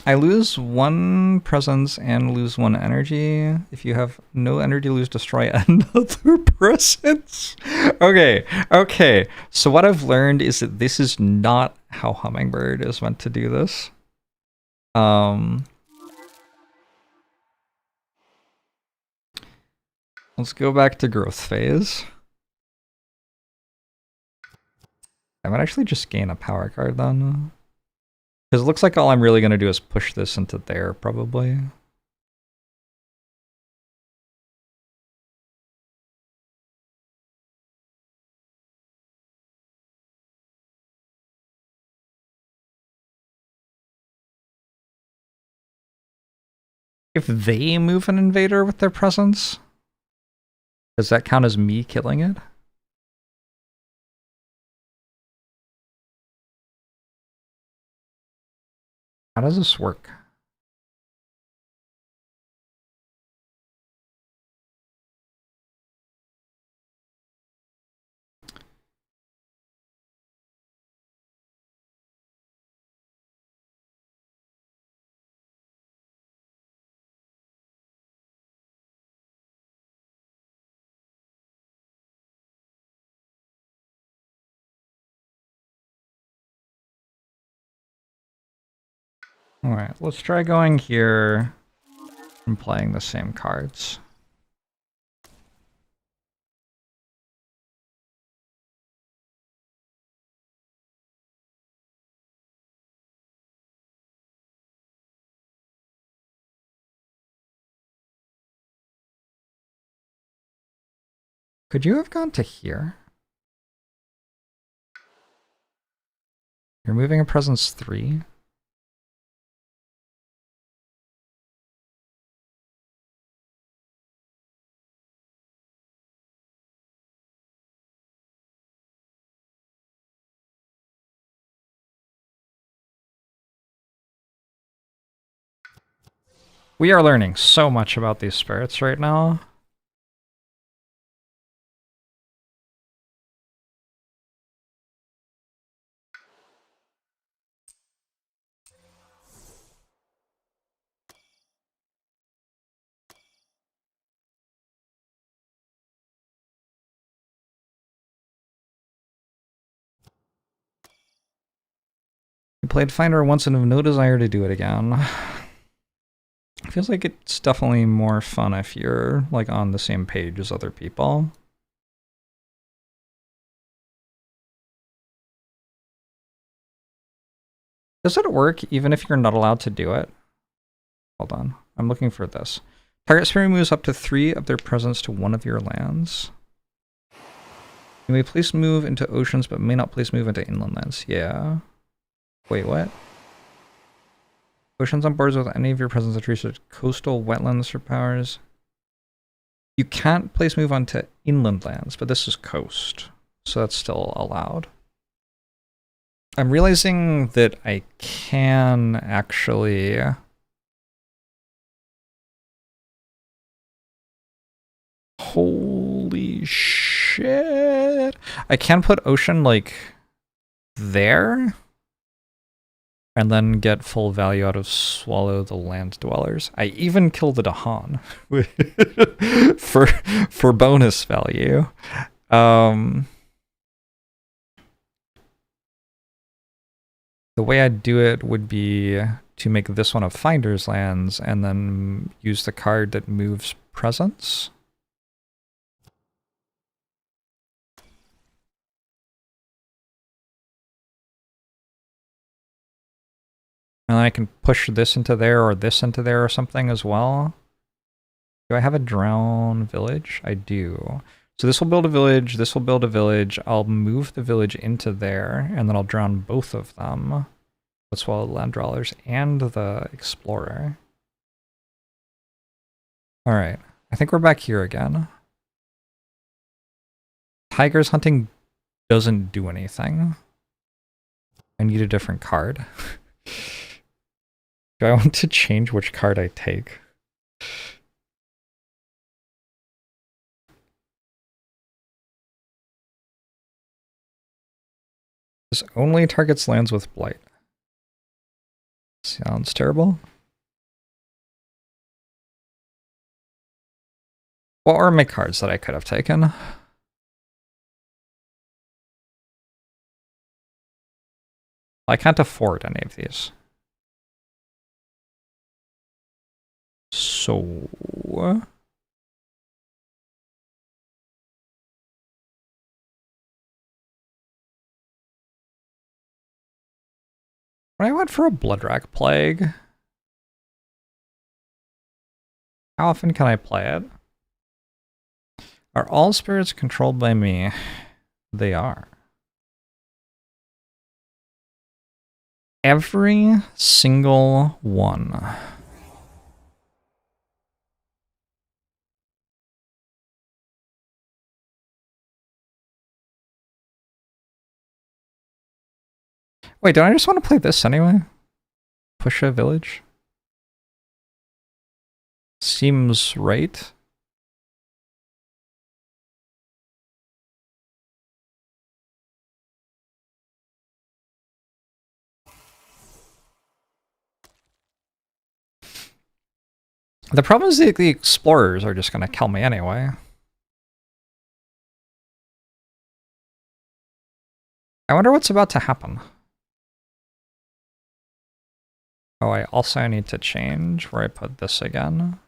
I lose 1 presence and lose 1 energy. If you have no energy, lose destroy another presence. Okay. So what I've learned is that this is not how Hummingbird is meant to do this. Let's go back to growth phase. I might actually just gain a power card then. Because it looks like all I'm really going to do is push this into there, probably. If they move an invader with their presence, does that count as me killing it? How does this work? Alright, let's try going here and playing the same cards. Could you have gone to here? You're moving a presence 3. We are learning so much about these spirits right now. You played Finder once and have no desire to do it again. Feels like it's definitely more fun if you're like on the same page as other people. Does it work even if you're not allowed to do it? Hold on, I'm looking for this. Target spirit moves up to 3 of their presence to 1 of your lands. You may place move into oceans, but may not place move into inland lands. Yeah. Wait, what? Oceans on boards with any of your presence that reach coastal wetlands or powers. You can't place move onto inland lands, but this is coast, so that's still allowed. I'm realizing that I can actually... Holy shit! I can put ocean, like, there? And then get full value out of Swallow the Land Dwellers. I even kill the Dahan for bonus value. The way I'd do it would be to make this one of Finder's Lands and then use the card that moves presence. And then I can push this into there or this into there or something as well. Do I have a drown village? I do. So this will build a village, this will build a village. I'll move the village into there, and then I'll drown both of them. The Swallow Land Dwellers and the Explorer. Alright, I think we're back here again. Tigers hunting doesn't do anything. I need a different card. Do I want to change which card I take? This only targets lands with blight. Sounds terrible. What are my cards that I could have taken? I can't afford any of these. So... when I went for a Bloodrack Plague, how often can I play it? Are all spirits controlled by me? They are. Every single one. Wait, don't I just want to play this anyway? Push a village? Seems right. The problem is the explorers are just going to kill me anyway. I wonder what's about to happen. Oh, I also need to change where I put this again.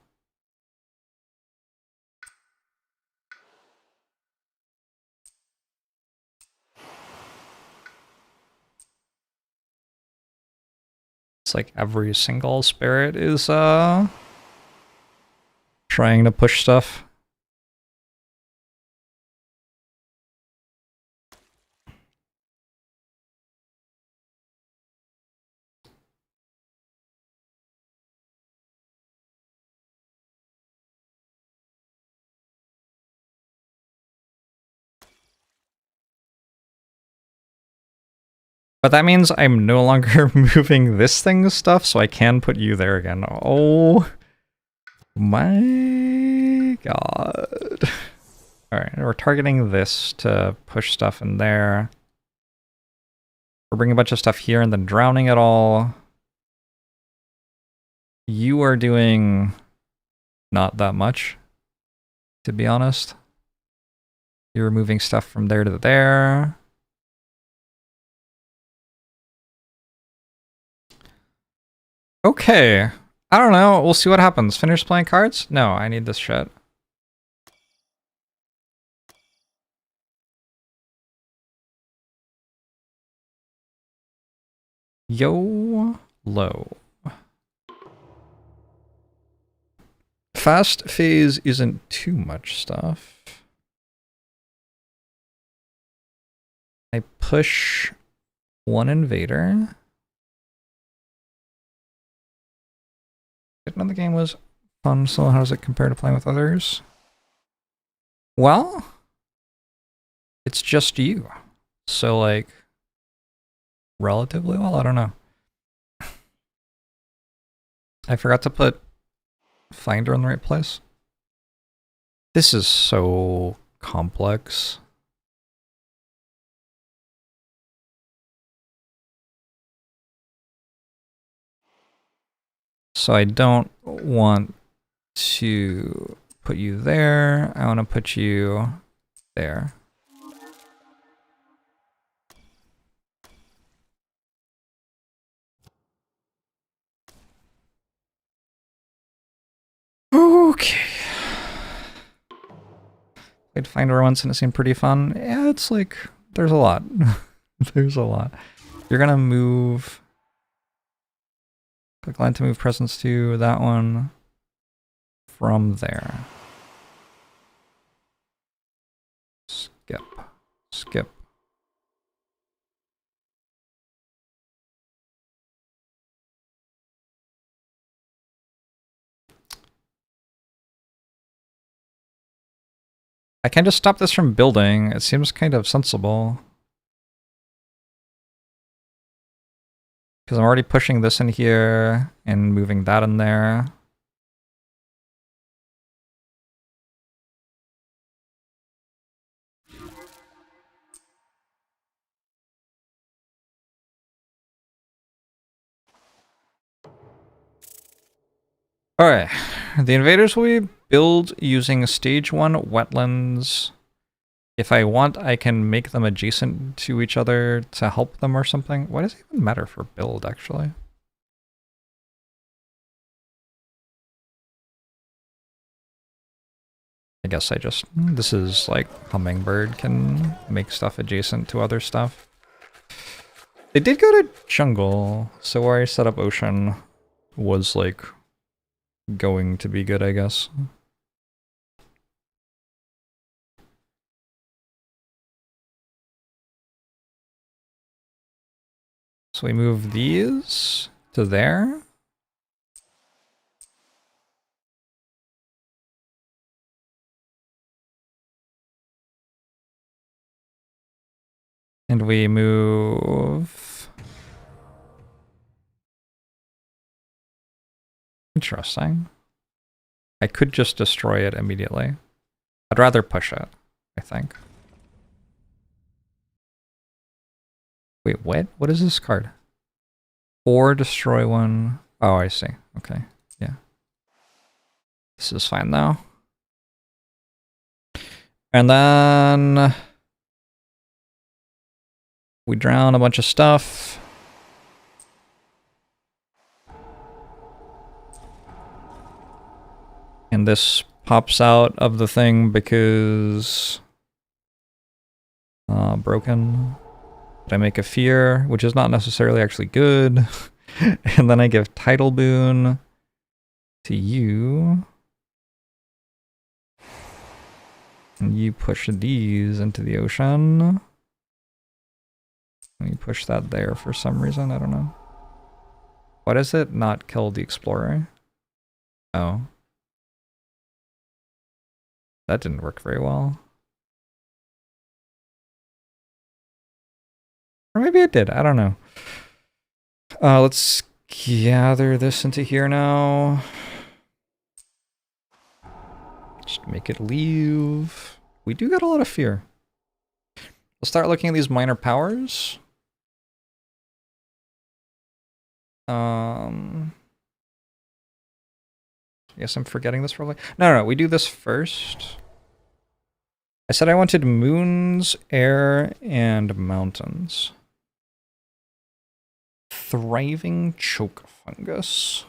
It's like every single spirit is trying to push stuff. But that means I'm no longer moving this thing's stuff, so I can put you there again. Oh my god. Alright, we're targeting this to push stuff in there. We're bringing a bunch of stuff here and then drowning it all. You are doing not that much, to be honest. You're moving stuff from there to there. Okay. I don't know. We'll see what happens. Finish playing cards? No, I need this shit. YOLO. Fast phase isn't too much stuff. I push one invader. Didn't know the game was fun, so how does it compare to playing with others? Well, it's just you. So, like, relatively well? I don't know. I forgot to put Finder in the right place. This is so complex. So I don't want to put you there. I want to put you there. Okay. Played Finder once and it seemed pretty fun. Yeah, it's like, there's a lot. There's a lot. You're gonna move... Click line to move presence to that one from there. Skip. Skip. I can just stop this from building. It seems kind of sensible. Because I'm already pushing this in here and moving that in there. Alright, the invaders will be built using stage 1 wetlands. If I want, I can make them adjacent to each other to help them or something. Why does it even matter for build, actually? I guess I just... This is like Hummingbird can make stuff adjacent to other stuff. They did go to jungle, so where I set up ocean was like going to be good, I guess. So we move these to there. And we move... Interesting. I could just destroy it immediately. I'd rather push it, I think. Wait, what? What is this card? 4, destroy 1. Oh, I see. Okay, yeah. This is fine now. And then... we drown a bunch of stuff. And this pops out of the thing because... broken. I make a fear, which is not necessarily actually good. And then I give title boon to you. And you push these into the ocean. And you push that there for some reason, I don't know. Why does it not kill the explorer? Oh. That didn't work very well. Or maybe it did, I don't know. Let's gather this into here now. Just make it leave. We do get a lot of fear. Let's start looking at these minor powers. I guess I'm forgetting this probably. No, we do this first. I said I wanted moons, air, and mountains. Thriving choke fungus.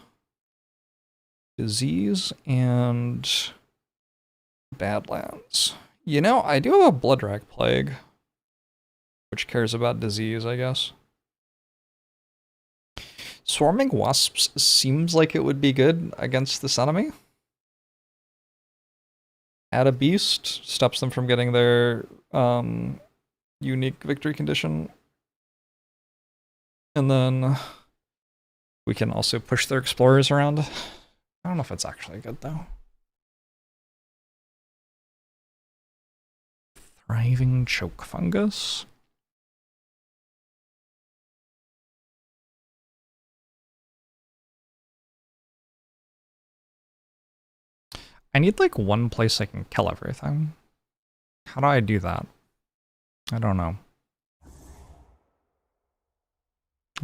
Disease and badlands. You know, I do have a blood rag plague, which cares about disease, I guess. Swarming wasps seems like it would be good against this enemy. Add a beast, stops them from getting their unique victory condition. And then we can also push their explorers around. I don't know if it's actually good though. Thriving choke fungus. I need like one place I can kill everything. How do I do that? I don't know.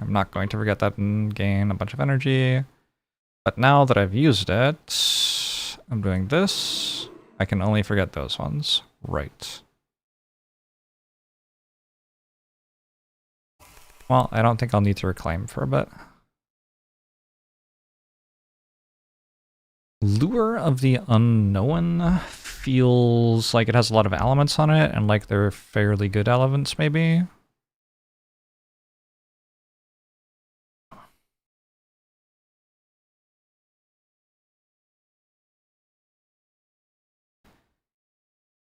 I'm not going to forget that and gain a bunch of energy. But now that I've used it, I'm doing this. I can only forget those ones. Right. Well, I don't think I'll need to reclaim for a bit. Lure of the Unknown feels like it has a lot of elements on it, and like they're fairly good elements, maybe.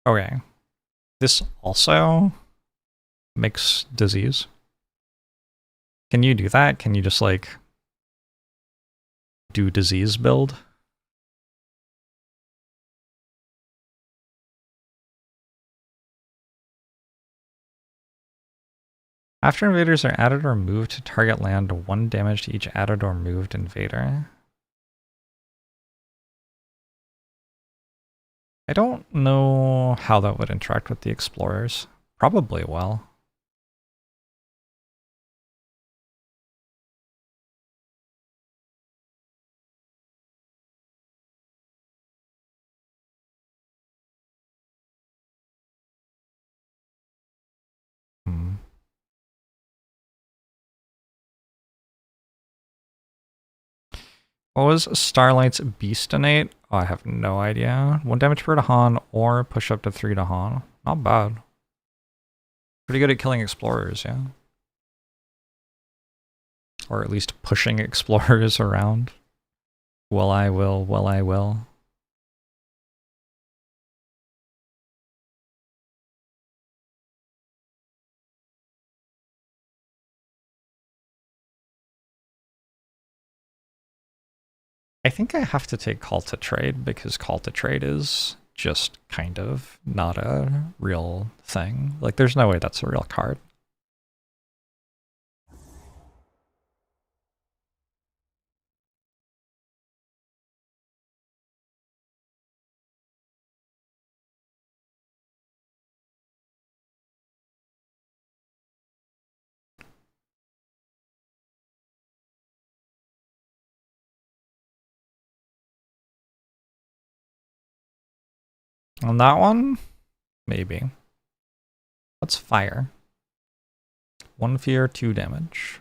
Okay. This also makes disease. Can you do that? Can you just like do disease build? After invaders are added or moved to target land, 1 damage to each added or moved invader. I don't know how that would interact with the explorers. Probably well. What was Starlight's Beastinate? Oh, I have no idea. 1 damage per Dahan or push up to 3 Dahan. Not bad. Pretty good at killing explorers, yeah. Or at least pushing explorers around. Well, I will. Well, I will. I think I have to take Call to Trade because Call to Trade is just kind of not a real thing. Like, there's no way that's a real card. On that one, maybe. Let's fire. 1 fear, 2 damage.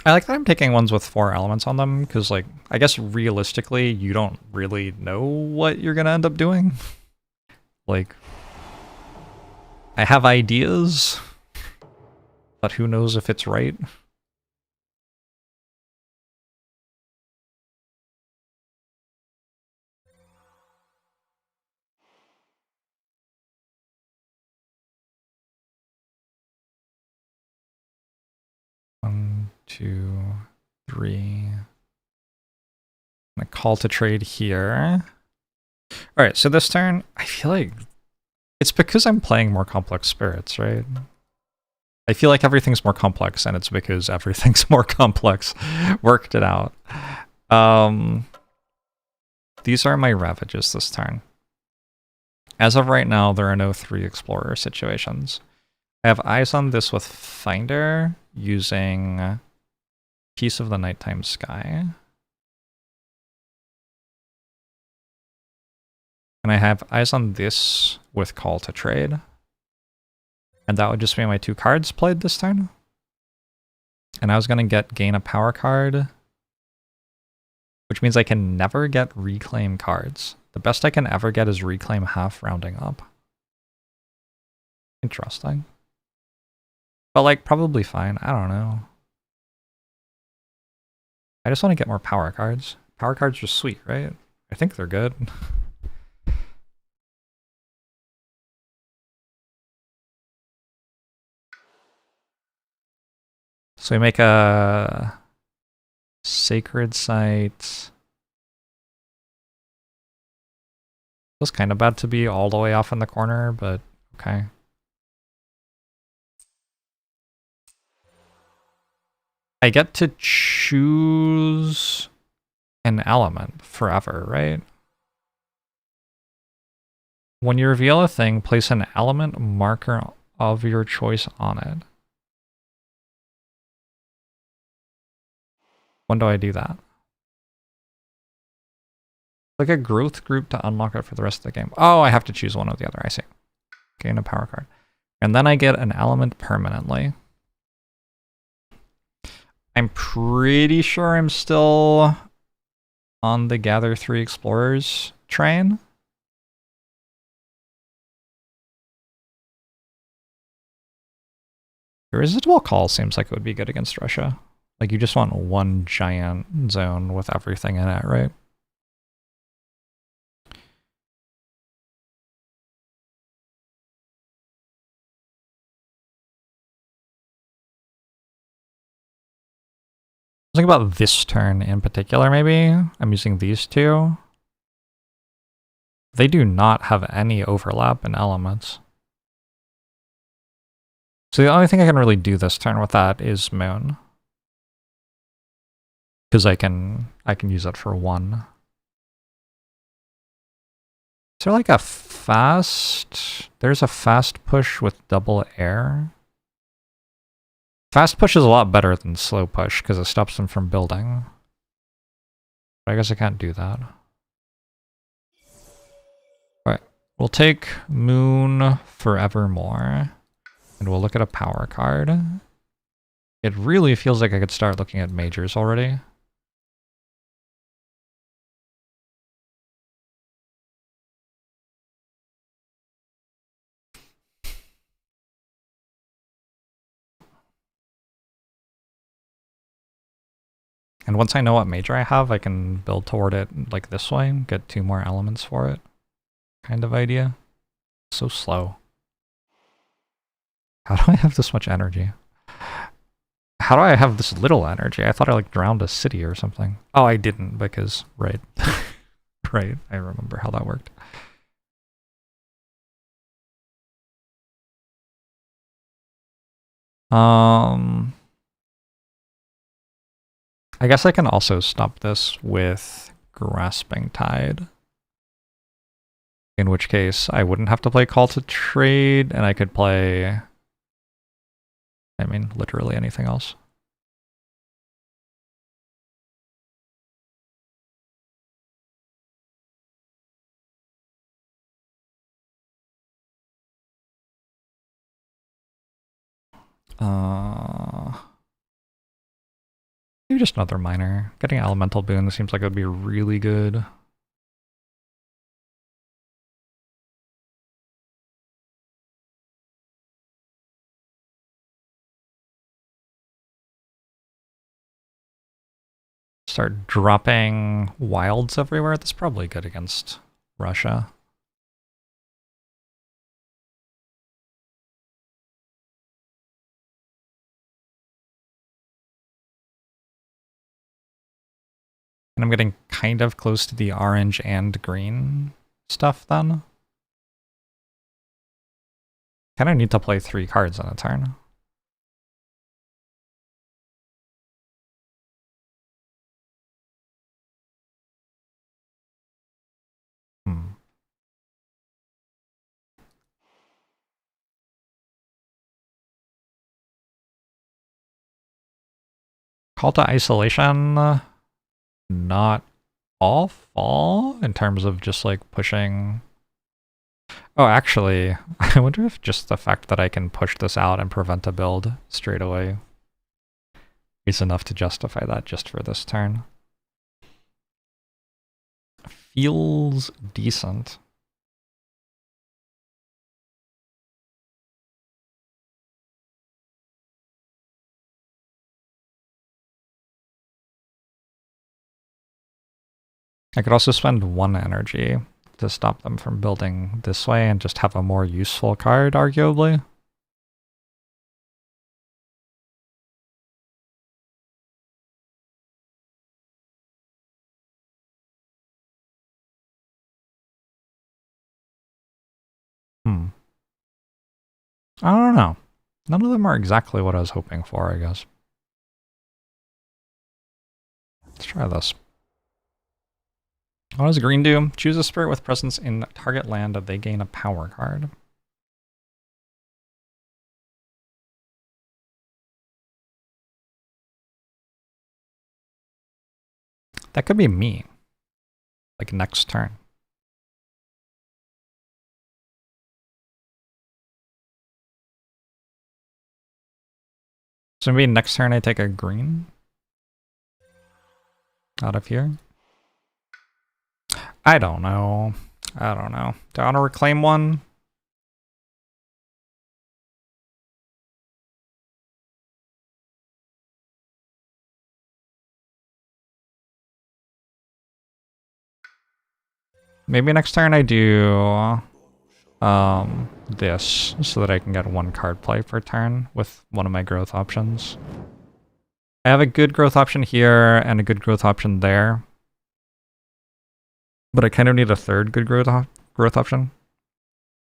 I like that I'm taking ones with 4 elements on them, because, like, I guess realistically, you don't really know what you're gonna end up doing. Like, I have ideas, but who knows if it's right. One, two, three. I'm gonna call to trade here. Alright, so this turn, I feel like it's because I'm playing more complex spirits, right? I feel like everything's more complex, and it's because everything's more complex. Worked it out. These are my ravages this turn. As of right now, there are no 3 explorer situations. I have eyes on this with Finder using Piece of the Nighttime Sky. And I have eyes on this with Call to Trade. And that would just be my 2 cards played this turn. And I was going to gain a power card, which means I can never get reclaim cards. The best I can ever get is reclaim half rounding up. Interesting. But, like, probably fine. I don't know. I just want to get more power cards. Power cards are sweet, right? I think they're good. So we make a Sacred Site. Feels kind of bad to be all the way off in the corner, but okay. I get to choose an element forever, right? When you reveal a thing, place an element marker of your choice on it. When do I do that? Like a growth group to unlock it for the rest of the game. Oh, I have to choose one or the other. I see. Gain a power card. And then I get an element permanently. I'm pretty sure I'm still on the Gather 3 Explorers train. Irresistible Call seems like it would be good against Russia. Like, you just want one giant zone with everything in it, right? Think about this turn in particular, maybe. I'm using these 2. They do not have any overlap in elements. So the only thing I can really do this turn with that is Moon. Because I can use it for 1. Is there like a fast... There's a fast push with double air. Fast push is a lot better than slow push because it stops them from building. But I guess I can't do that. Alright, we'll take Moon Forevermore. And we'll look at a power card. It really feels like I could start looking at majors already. And once I know what major I have, I can build toward it like this way, get 2 more elements for it. Kind of idea. So slow. How do I have this much energy? How do I have this little energy? I thought I like drowned a city or something. Oh, I didn't because, right. Right, I remember how that worked. I guess I can also stop this with Grasping Tide. In which case, I wouldn't have to play Call to Trade, and I could play... I mean, literally anything else. Maybe just another minor. Getting Elemental Boon seems like it would be really good. Start dropping wilds everywhere. That's probably good against Russia. And I'm getting kind of close to the orange and green stuff then. Kind of need to play 3 cards on a turn. Call to Isolation, not awful in terms of just like pushing. Oh, actually, I wonder if just the fact that I can push this out and prevent a build straight away is enough to justify that just for this turn. Feels decent. I could also spend 1 energy to stop them from building this way and just have a more useful card, arguably. I don't know. None of them are exactly what I was hoping for, I guess. Let's try this. What does green do? Choose a spirit with presence in target land that they gain a power card. That could be me. Like next turn. So maybe next turn I take a green out of here. I don't know. I don't know. Do I want to reclaim 1? Maybe next turn I do this so that I can get 1 card play per turn with one of my growth options. I have a good growth option here and a good growth option there. But I kind of need a 3rd good growth growth option.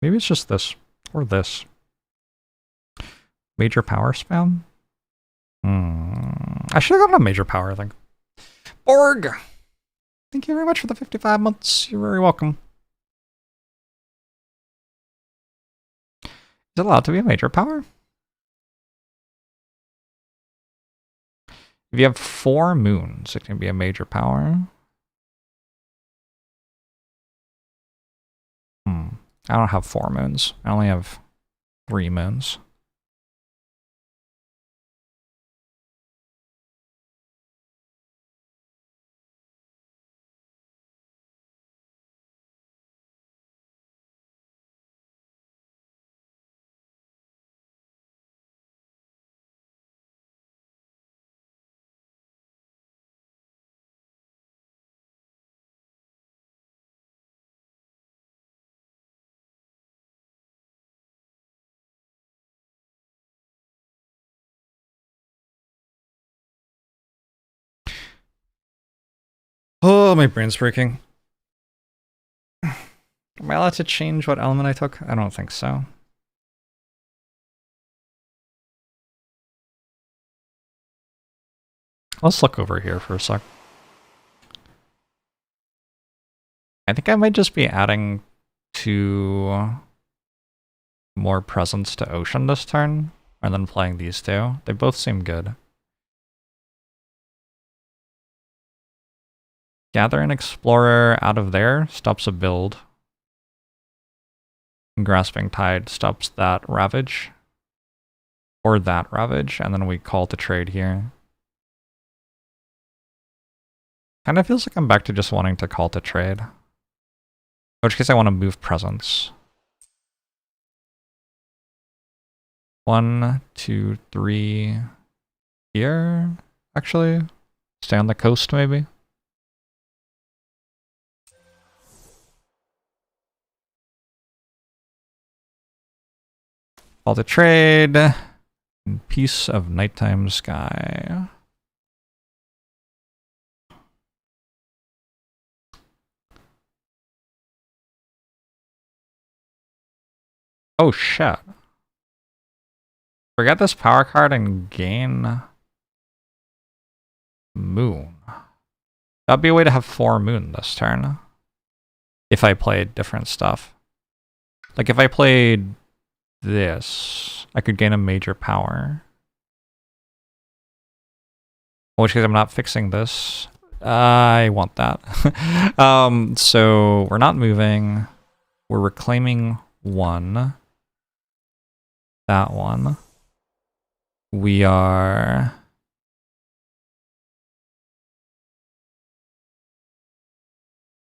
Maybe it's just this or this. Major power spam? I should have gotten a major power, I think. Borg! Thank you very much for the 55 months. You're very welcome. Is it allowed to be a major power? If you have 4 moons, it can be a major power. I don't have 4 moons. I only have 3 moons. Oh, my brain's breaking. Am I allowed to change what element I took? I don't think so. Let's look over here for a sec. I think I might just be adding 2 more presents to Ocean this turn, and then playing these 2. They both seem good. Gather an Explorer out of there stops a build. And Grasping Tide stops that Ravage. Or that Ravage, and then we call to trade here. Kind of feels like I'm back to just wanting to call to trade. In which case I want to move presents. 1, 2, 3 here, actually. Stay on the coast, maybe. Call to trade. Piece of nighttime sky. Oh shit. Forget this power card and gain moon. That'd be a way to have 4 moon this turn. If I played different stuff. Like if I played this, I could gain a major power. In which case I'm not fixing this. I want that. So we're not moving. We're reclaiming 1. That one. We are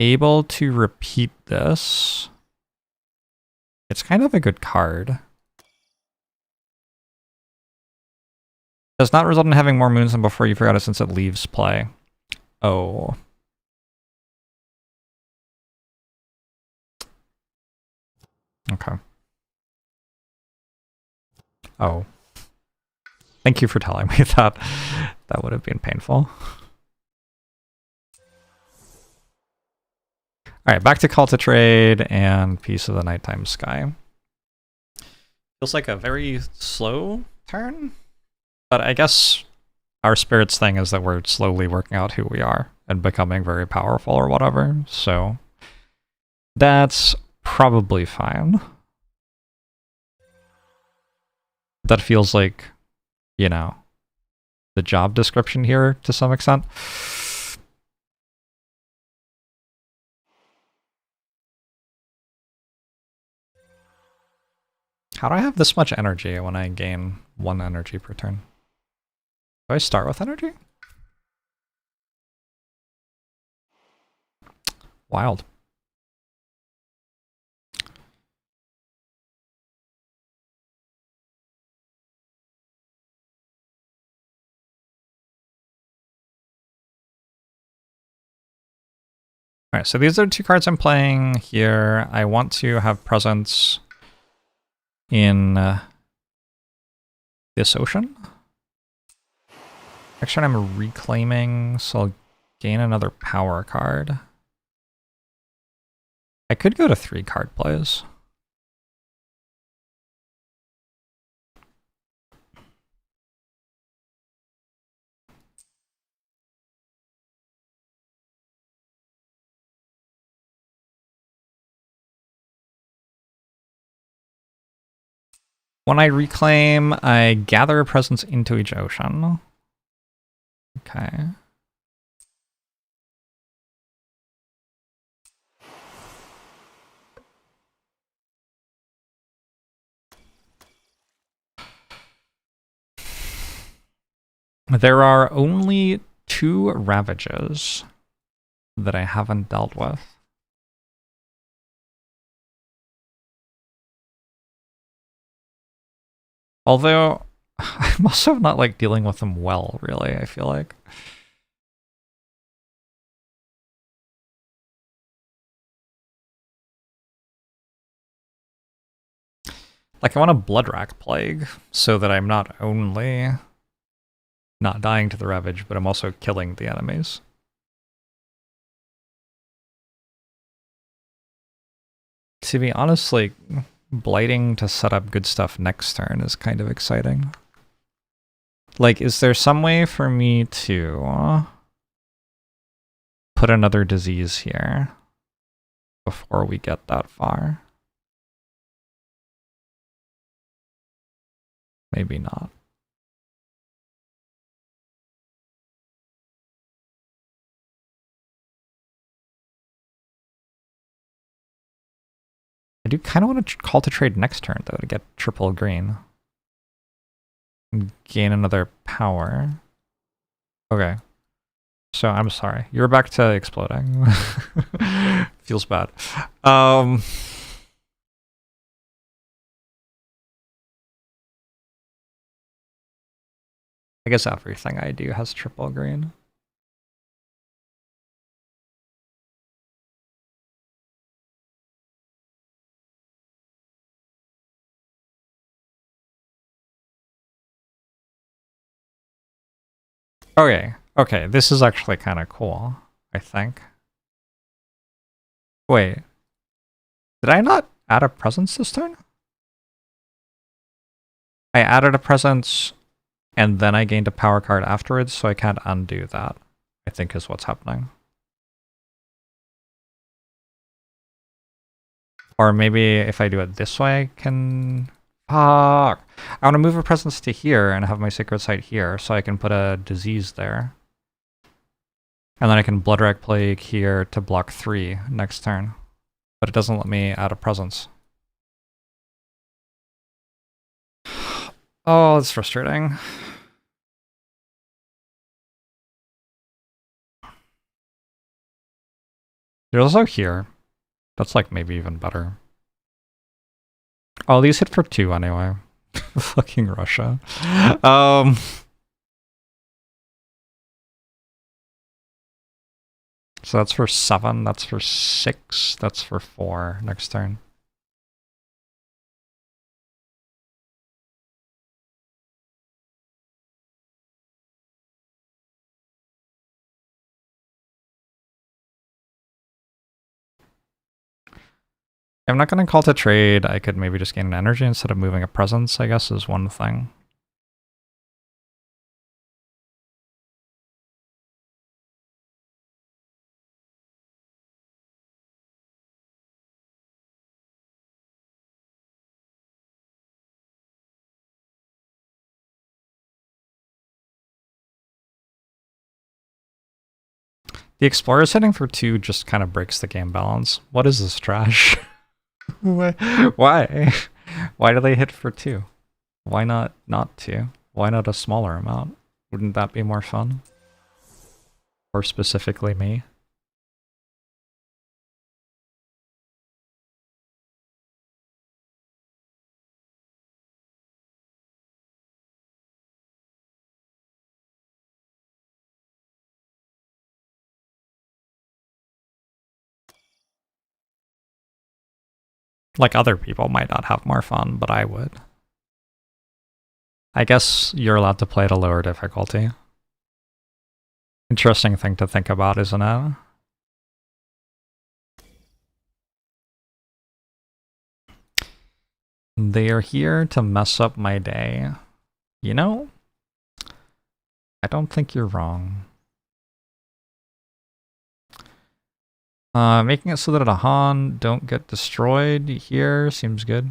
able to repeat this. It's kind of a good card. Does not result in having more moons than before you forgot it since it leaves play. Oh. Okay. Oh. Thank you for telling me that. That would have been painful. Alright, back to Call to Trade and Piece of the Nighttime Sky. Feels like a very slow turn, but I guess our spirit's thing is that we're slowly working out who we are and becoming very powerful or whatever, so that's probably fine. That feels like, you know, the job description here to some extent. How do I have this much energy when I gain 1 energy per turn? Do I start with energy? Wild. Alright, so these are 2 cards I'm playing here. I want to have presence in this ocean. Next turn I'm reclaiming, so I'll gain another power card. I could go to 3 card plays. When I reclaim, I gather a presence into each ocean. Okay. There are only 2 ravages that I haven't dealt with. Although, I'm also not, like, dealing with them well, really, I feel like. Like, I want a Bloodrack Plague, so that I'm not only not dying to the Ravage, but I'm also killing the enemies. To be honest, like, blighting to set up good stuff next turn is kind of exciting. Like, is there some way for me to put another disease here before we get that far? Maybe not. I do kind of want to call to trade next turn, though, to get triple green. And gain another power. Okay. So, I'm sorry. You're back to exploding. Feels bad. I guess everything I do has triple green. Okay, okay, this is actually kind of cool, I think. Wait. Did I not add a presence this turn? I added a presence, and then I gained a power card afterwards, so I can't undo that, I think is what's happening. Or maybe if I do it this way, I can... Fuck! I want to move a presence to here and have my sacred site here, so I can put a disease there. And then I can Bloodrack Plague here to block 3 next turn. But it doesn't let me add a presence. Oh, that's frustrating. There's also here. That's like maybe even better. Oh, these hit for 2 anyway. Fucking Russia. So that's for 7, that's for 6, that's for 4 next turn. I'm not going to call to trade. I could maybe just gain an energy instead of moving a presence, I guess, is one thing. The Explorer's hitting for 2 just kind of breaks the game balance. What is this trash? Why? Why do they hit for 2? Why not 2? Why not a smaller amount? Wouldn't that be more fun? Or specifically me? Like, other people might not have more fun, but I would. I guess you're allowed to play at a lower difficulty. Interesting thing to think about, isn't it? They are here to mess up my day. You know, I don't think you're wrong. Making it so that a Han don't get destroyed here seems good.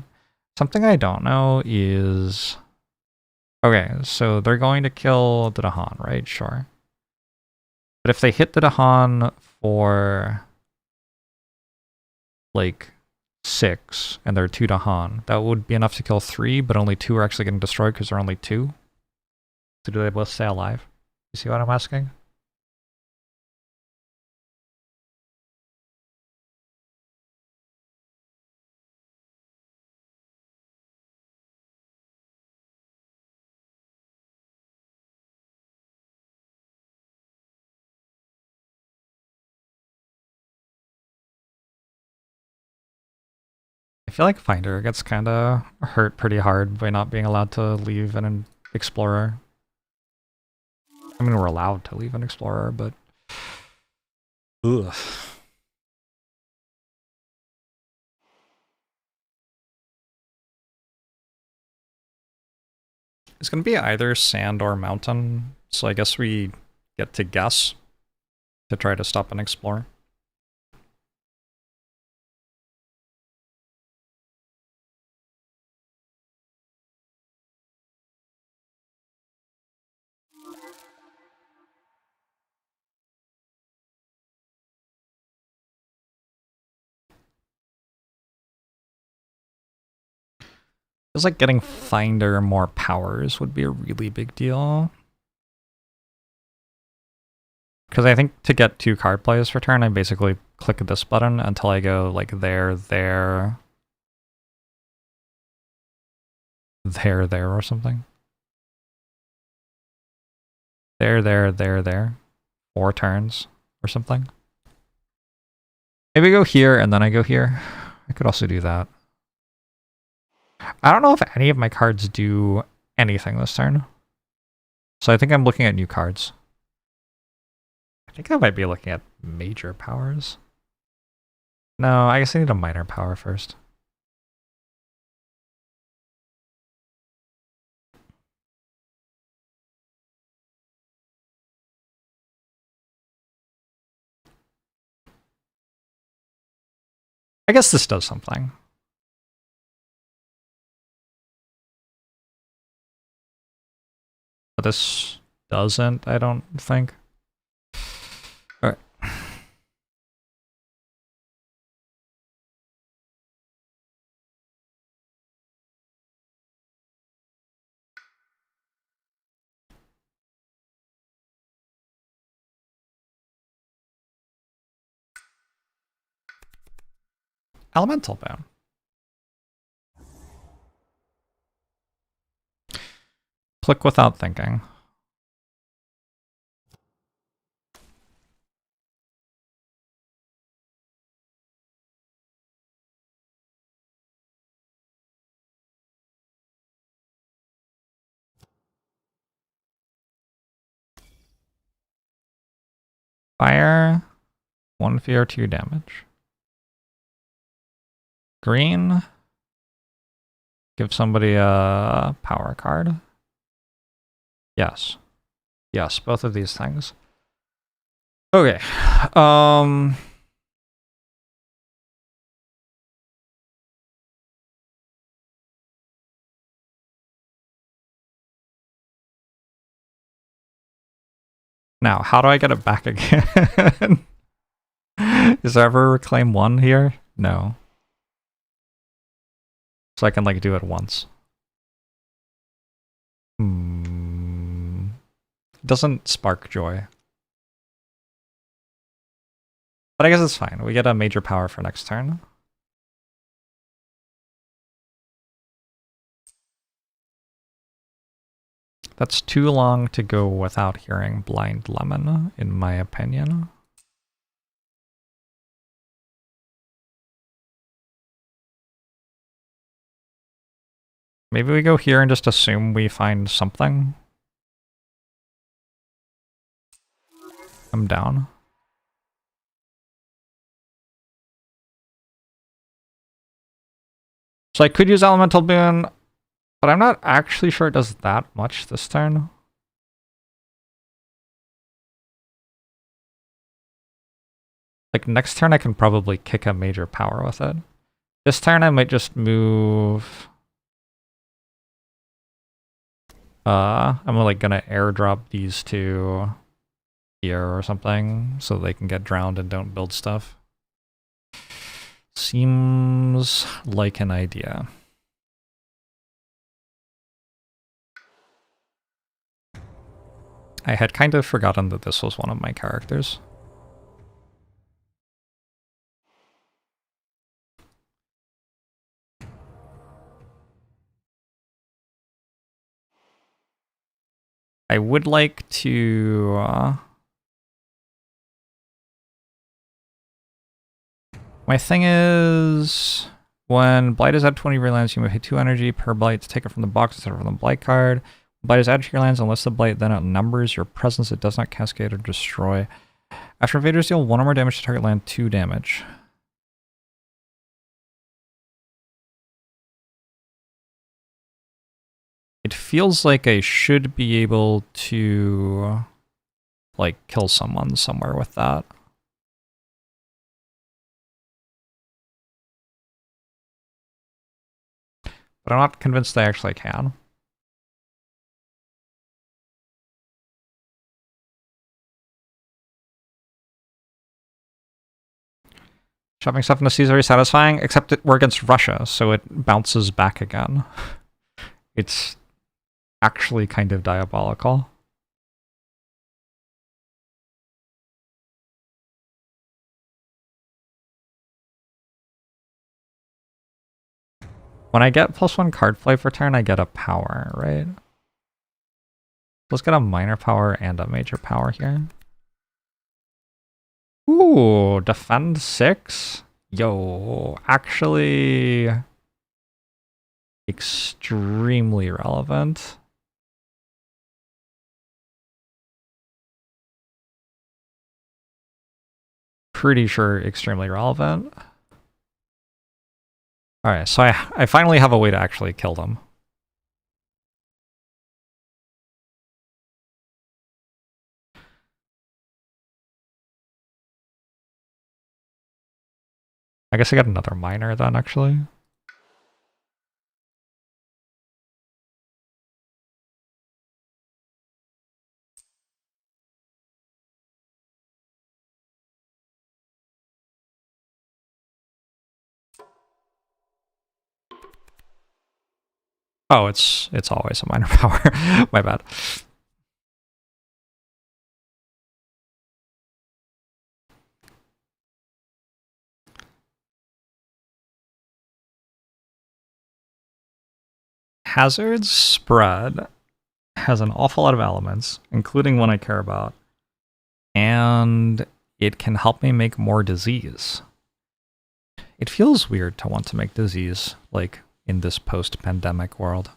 Something I don't know is... Okay, so they're going to kill the Dahan, right? Sure. But if they hit the Dahan for... like 6 and there are 2 Dahan, that would be enough to kill 3, but only 2 are actually getting destroyed because there are only 2. So do they both stay alive? You see what I'm asking? I feel like Finder gets kinda hurt pretty hard by not being allowed to leave an Explorer. I mean, we're allowed to leave an Explorer, but... Ugh. It's gonna be either sand or mountain, so I guess we get to guess to try to stop and explore. Feels like getting Finder more powers would be a really big deal. Because I think to get 2 card plays per turn, I basically click this button until I go like there, there, there or something. There. 4 turns or something. Maybe go here and then I go here. I could also do that. I don't know if any of my cards do anything this turn. So I think I'm looking at new cards. I think I might be looking at major powers. No, I guess I need a minor power first. I guess this does something. But this doesn't, I don't think. Alright. Elemental Bound. Click without thinking. Fire. 1 fear, 2 damage. Green. Give somebody a power card. Yes. Yes, both of these things. Okay. Now, how do I get it back again? Is there ever a reclaim 1 here? No. So I can like do it once. Doesn't spark joy. But I guess it's fine. We get a major power for next turn. That's too long to go without hearing Blind Lemon, in my opinion. Maybe we go here and just assume we find something. I'm down. So I could use Elemental Boon, but I'm not actually sure it does that much this turn. Like, next turn I can probably kick a major power with it. This turn I might just move... I'm like gonna airdrop these two here or something so they can get drowned and don't build stuff. Seems like an idea. I had kind of forgotten that this was one of my characters. I would like to... My thing is... When Blight is added 20 relands, you may pay 2 energy per Blight to take it from the box instead of from the Blight card. Blight is added to your lands unless the Blight then outnumbers your presence. It does not cascade or destroy. After invaders deal 1 or more damage to target land, 2 damage. It feels like I should be able to, like, kill someone somewhere with that. But I'm not convinced I actually can. Shoving stuff into sea is very satisfying, except we're against Russia, so it bounces back again. It's actually kind of diabolical. When I get +1 card play per turn, I get a power, right? Let's get a minor power and a major power here. Ooh, defend 6? Yo, actually extremely relevant. Pretty sure extremely relevant. Alright, so I finally have a way to actually kill them. I guess I got another miner then, actually. Oh, it's always a minor power. My bad. Hazard's spread has an awful lot of elements, including one I care about, and it can help me make more disease. It feels weird to want to make disease, like, in this post-pandemic world.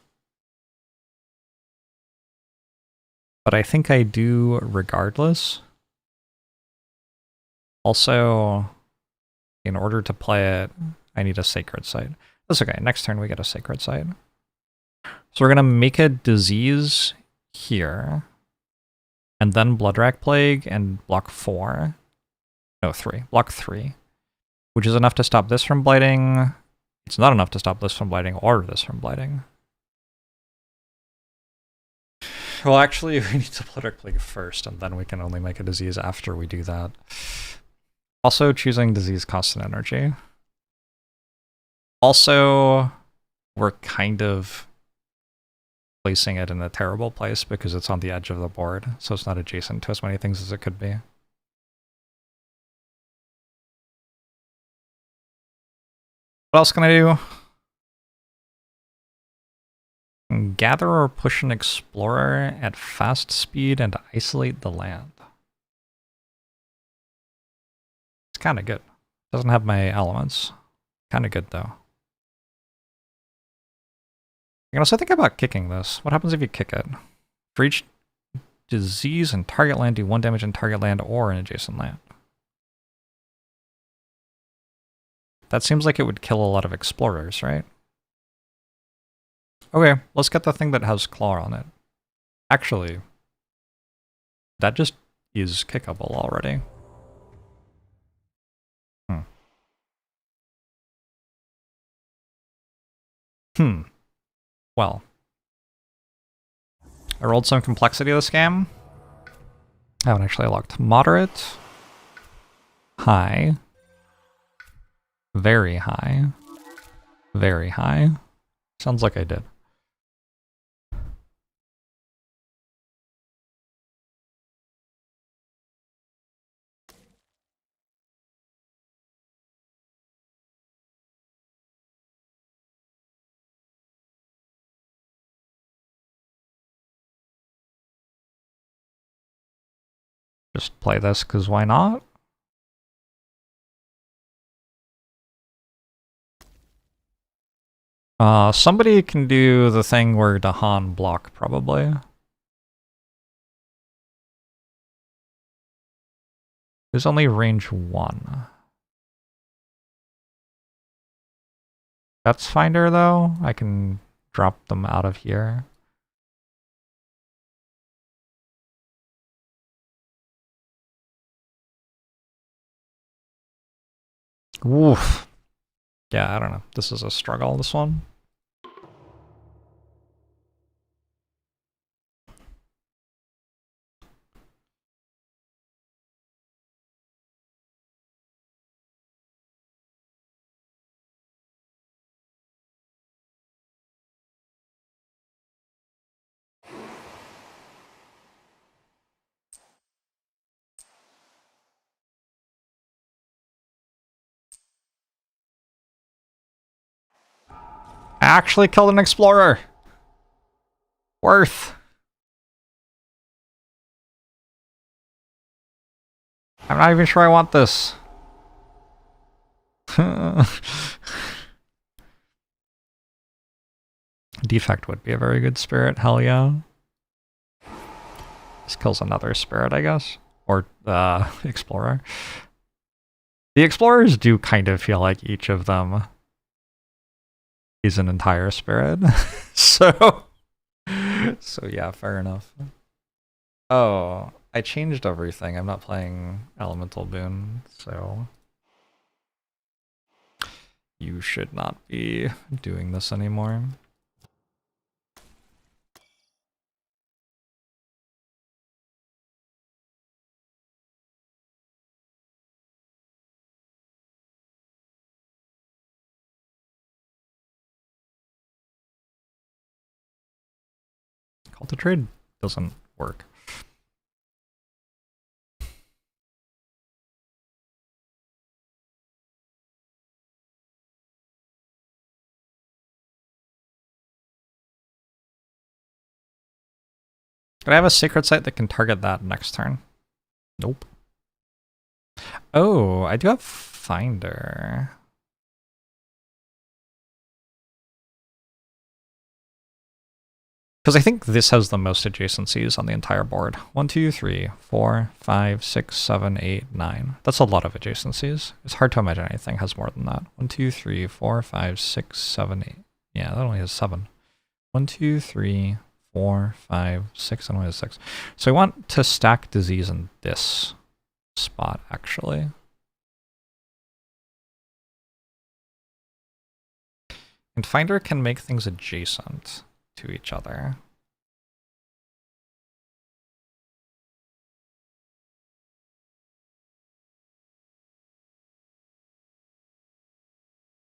But I think I do regardless. Also, in order to play it, I need a sacred site. That's okay, next turn we get a sacred site. So we're gonna make a disease here, and then Bloodrack Plague and block 4. No, 3. Block 3. Which is enough to stop this from blighting. It's not enough to stop this from blighting or this from blighting. Well, actually, we need to Bloodrack Plague first, and then we can only make a disease after we do that. Also, choosing disease costs an energy. Also, we're kind of placing it in a terrible place because it's on the edge of the board, so it's not adjacent to as many things as it could be. What else can I do? Gather or push an explorer at fast speed and isolate the land. It's kind of good. Doesn't have my elements. Kind of good though. You can also think about kicking this. What happens if you kick it? For each disease and target land, do 1 damage in target land or an adjacent land. That seems like it would kill a lot of explorers, right? Okay, let's get the thing that has claw on it. Actually, that just is kickable already. Well, I rolled some complexity of this game. I haven't actually looked. Moderate, high, very high, very high. Sounds like I did. Just play this because why not? Somebody can do the thing where Dahan block, probably. There's only range 1. That's Finder, though. I can drop them out of here. Woof. Yeah, I don't know. This is a struggle, this one. I actually killed an explorer. Worth. I'm not even sure I want this. Defect would be a very good spirit, hell yeah. This kills another spirit, I guess. Or, explorer. The explorers do kind of feel like each of them is an entire spirit. So yeah, fair enough. Oh, I changed everything. I'm not playing Elemental Boon, so you should not be doing this anymore. Call to trade doesn't work. Could I have a secret site that can target that next turn? Nope. Oh, I do have Finder. Because I think this has the most adjacencies on the entire board. 1, 2, 3, 4, 5, 6, 7, 8, 9. That's a lot of adjacencies. It's hard to imagine anything has more than that. 1, 2, 3, 4, 5, 6, 7, 8. Yeah, that only has 7. 1, 2, 3, 4, 5, 6, and only has 6. So I want to stack disease in this spot, actually. And Finder can make things adjacent to each other.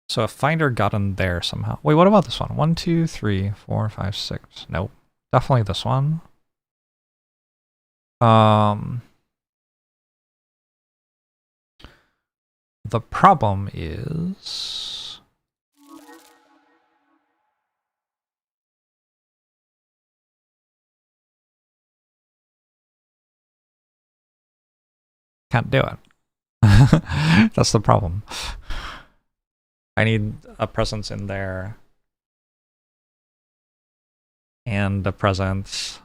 So if Finder got in there somehow. Wait, what about this one? 1, 2, 3, 4, 5, 6. Nope. Definitely this one. The problem is can't do it. That's the problem. I need a presence in there and a presence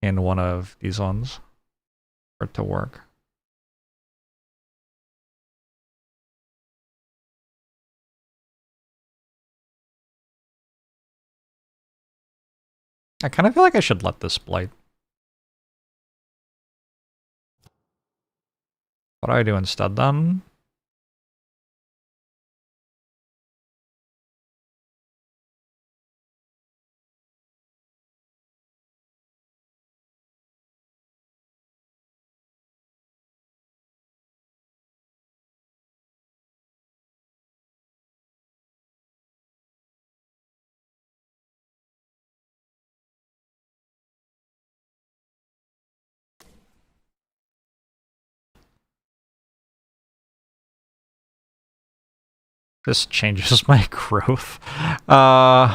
in one of these ones for it to work. I kind of feel like I should let this blight. What do I do instead then? This changes my growth. Oh,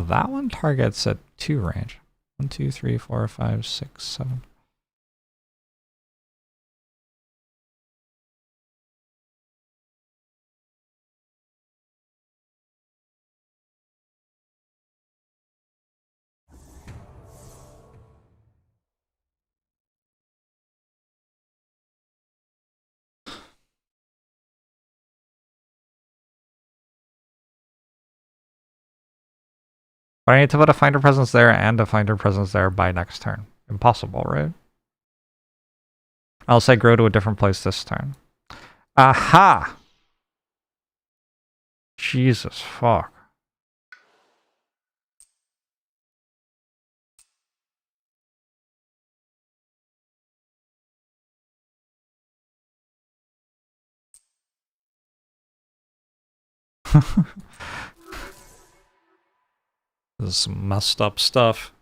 that one targets at 2 range. 1, 2, 3, 4, 5, 6, 7. But I need to put a finder presence there and a finder presence there by next turn. Impossible, right? I'll say grow to a different place this turn. Aha! Jesus fuck. This is some messed up stuff.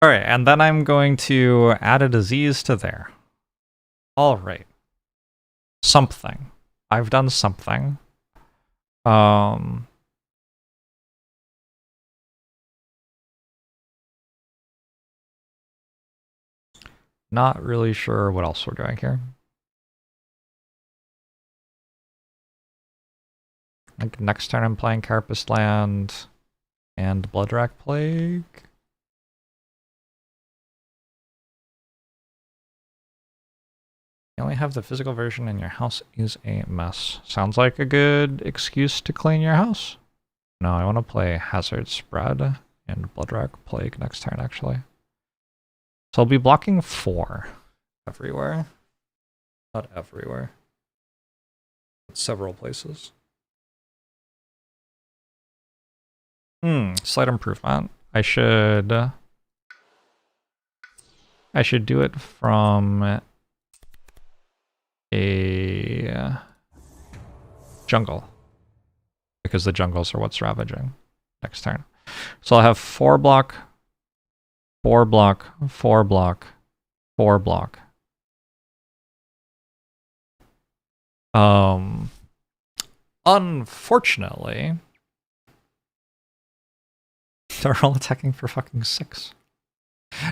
Alright, and then I'm going to add a disease to there. Alright. Something. I've done something. Not really sure what else we're doing here. I think next turn I'm playing Carapace Land and Bloodrack Plague. You only have the physical version and your house is a mess. Sounds like a good excuse to clean your house. No, I want to play Hazard Spread and Bloodrack Plague next turn, actually. So I'll be blocking 4 everywhere. Not everywhere. But several places. Slight improvement. I should do it from a jungle, because the jungles are what's ravaging next turn. So I'll have 4 block, 4 block, 4 block, 4 block. Unfortunately, they're all attacking for fucking 6.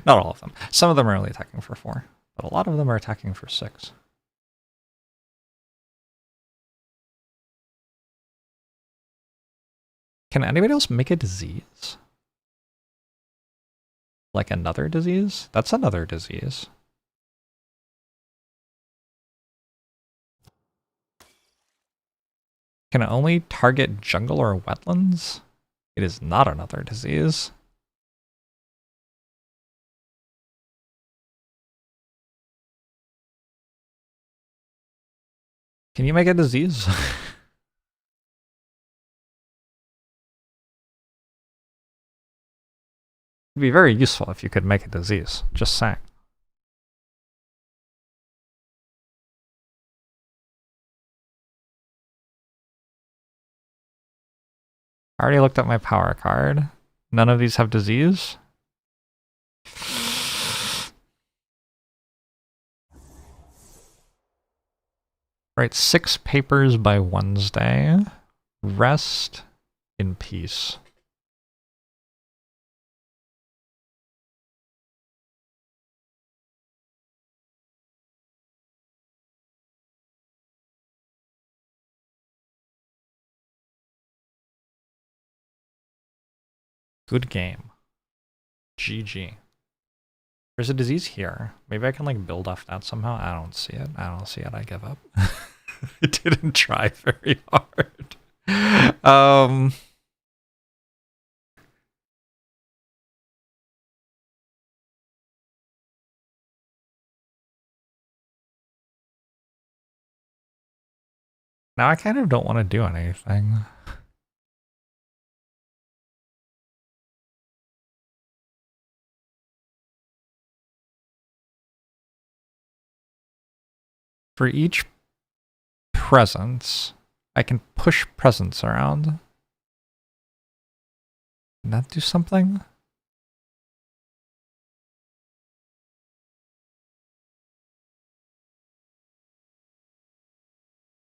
Not all of them. Some of them are only attacking for 4, but a lot of them are attacking for 6. Can anybody else make a disease? Like another disease? That's another disease. Can it only target jungle or wetlands? It is not another disease. Can you make a disease? It'd be very useful if you could make a disease. Just saying. I already looked at my power card. None of these have disease. Right, 6 papers by Wednesday. Rest in peace. Good game. GG. There's a disease here. Maybe I can like build off that somehow. I don't see it. I don't see it. I give up. I didn't try very hard. Now I kind of don't want to do anything. For each presence, I can push presence around. Can that do something?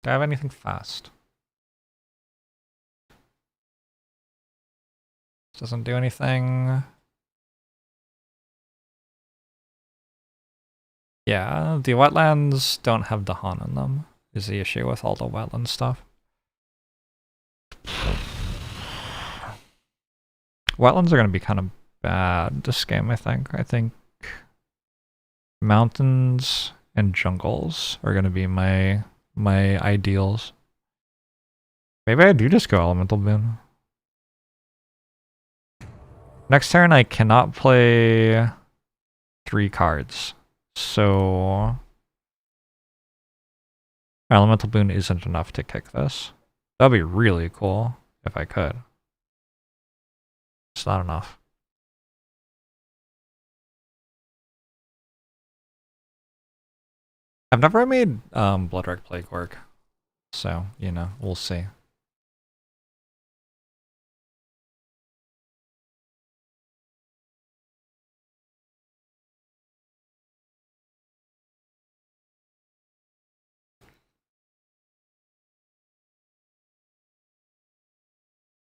Do I have anything fast? Doesn't do anything. Yeah, the wetlands don't have Dahan in them, is the issue with all the wetland stuff. Wetlands are going to be kind of bad this game, I think. I think mountains and jungles are going to be my ideals. Maybe I do just go Elemental Boon. Next turn I cannot play 3 cards. So Elemental Boon isn't enough to kick this. That'd be really cool if I could. It's not enough. I've never made Bloodwreck Plague work, so, you know, we'll see.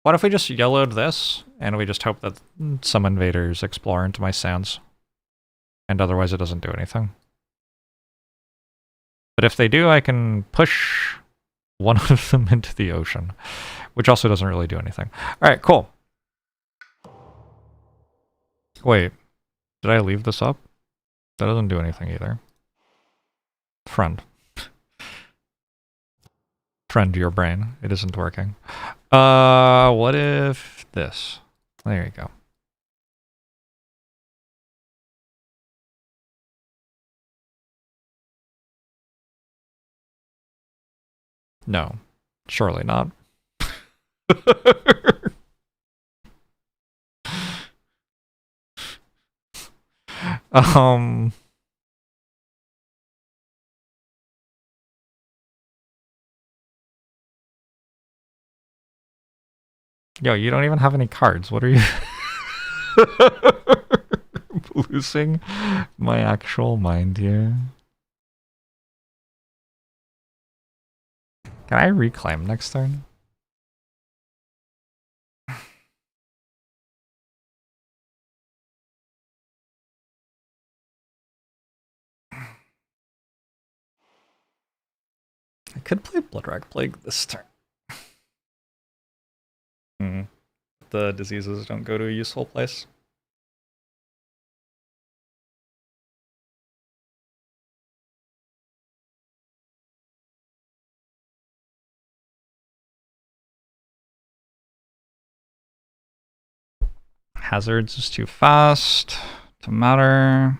What if we just yellowed this, and we just hope that some invaders explore into my sands? And otherwise it doesn't do anything. But if they do, I can push one of them into the ocean, which also doesn't really do anything. Alright, cool. Wait, did I leave this up? That doesn't do anything either. Friend. Friend, your brain. It isn't working. What if this? There you go. No, surely not. Yo, you don't even have any cards. What are you losing my actual mind here? Can I reclaim next turn? I could play Bloodwreck Plague this turn. The diseases don't go to a useful place. Hazards is too fast to matter.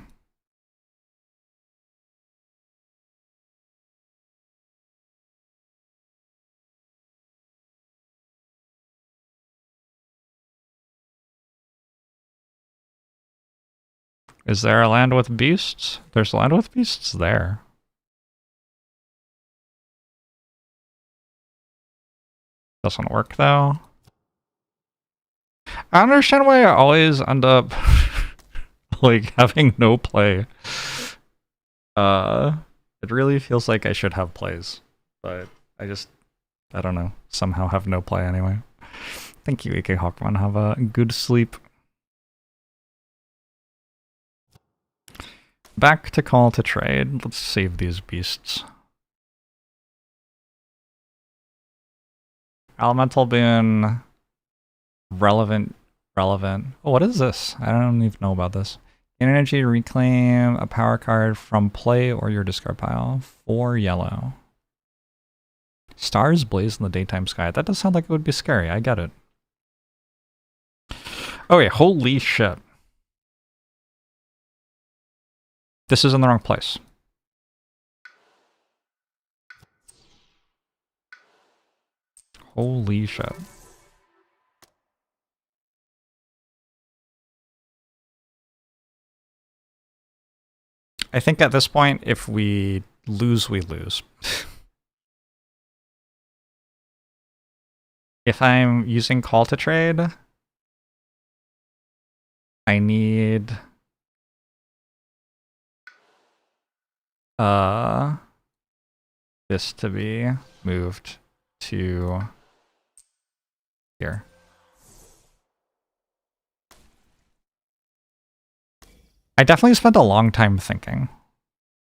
Is there a land with beasts? There's land with beasts there. Doesn't work though. I understand why I always end up like having no play. It really feels like I should have plays, but I don't know, somehow have no play anyway. Thank you, AK Hawkman. Have a good sleep. Back to call to trade. Let's save these beasts. Elemental Boon. Relevant. Oh, what is this? I don't even know about this. Gain energy to reclaim a power card from play or your discard pile. 4 yellow. Stars blaze in the daytime sky. That does sound like it would be scary. I get it. Oh wait, holy shit. This is in the wrong place. Holy shit. I think at this point, if we lose, we lose. If I'm using call to trade, I need this to be moved to here. I definitely spent a long time thinking.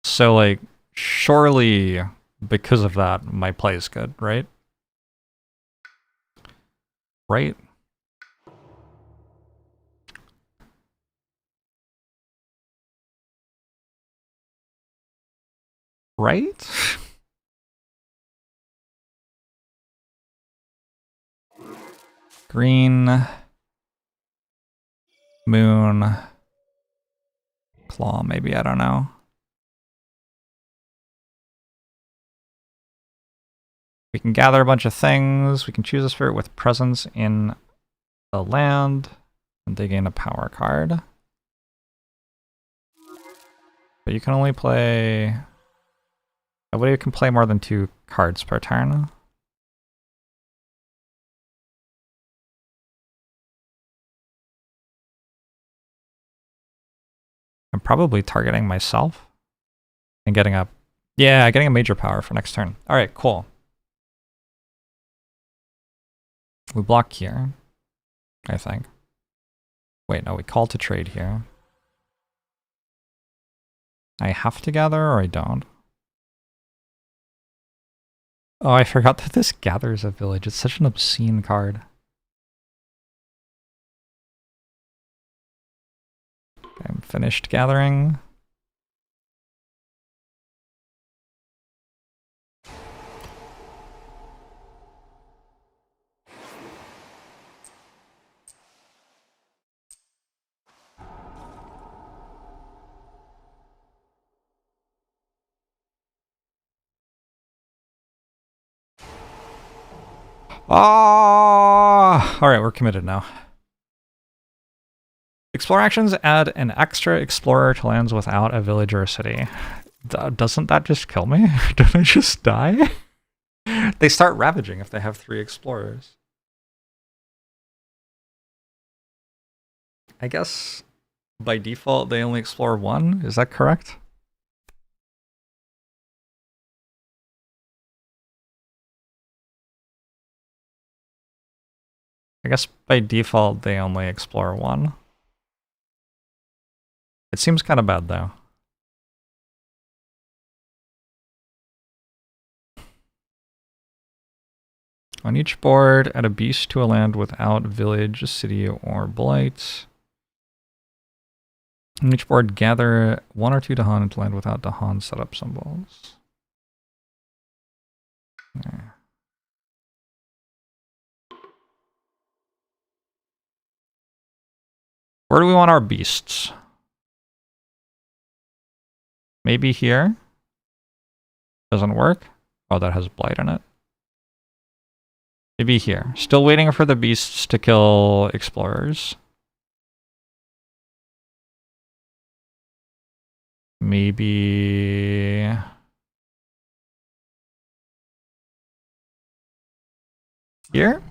So like, surely because of that, my play is good, right? Right? Right? Green. Moon. Claw, maybe, I don't know. We can gather a bunch of things. We can choose a spirit with presence in the land, and they gain a power card. But you can only play... Nobody can play more than 2 cards per turn. I'm probably targeting myself and getting a... Yeah, getting a major power for next turn. Alright, cool. We block here, I think. Wait, no, we call to trade here. I have to gather or I don't? Oh, I forgot that this gathers a village. It's such an obscene card. Okay, I'm finished gathering. Ah! Alright, we're committed now. Explore actions add an extra explorer to lands without a village or a city. Doesn't that just kill me? Don't I just die? They start ravaging if they have 3 explorers. I guess by default they only explore 1, is that correct? I guess by default they only explore 1. It seems kind of bad though. On each board, add a beast to a land without village, city, or blight. On each board, gather 1 or 2 Dahan into land without Dahan setup symbols. Yeah. Where do we want our beasts? Maybe here? Doesn't work? Oh, that has blight in it. Maybe here. Still waiting for the beasts to kill explorers. Maybe... here?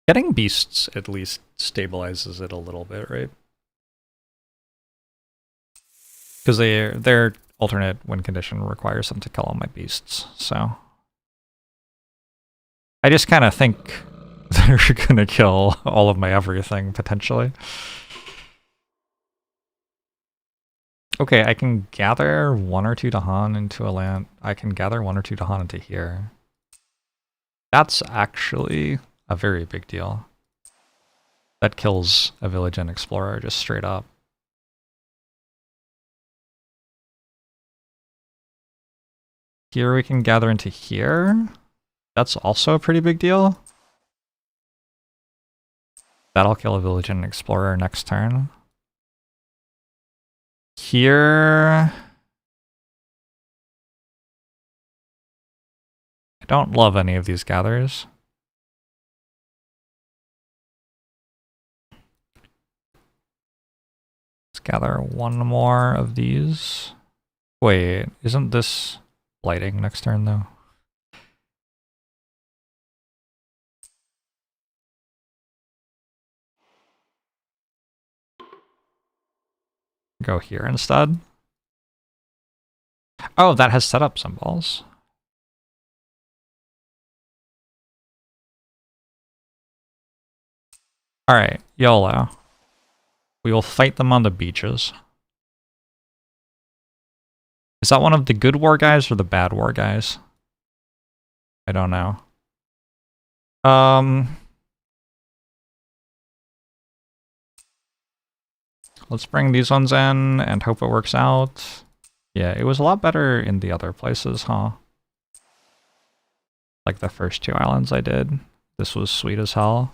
Getting beasts at least stabilizes it a little bit, right? Because their alternate win condition requires them to kill all my beasts, so... I just kind of think they're gonna kill all of my everything, potentially. Okay, I can gather 1 or 2 Dahan into a land. I can gather 1 or 2 Dahan into here. That's actually a very big deal. That kills a village and explorer just straight up. Here we can gather into here. That's also a pretty big deal. That'll kill a village and an explorer next turn. Here... I don't love any of these gathers. Let's gather one more of these. Wait, isn't this blighting next turn though? Go here instead. Oh, that has setup symbols. Alright, YOLO. We will fight them on the beaches. Is that one of the good war guys or the bad war guys? I don't know. Let's bring these ones in and hope it works out. Yeah, it was a lot better in the other places, huh? Like the first two islands I did. This was sweet as hell.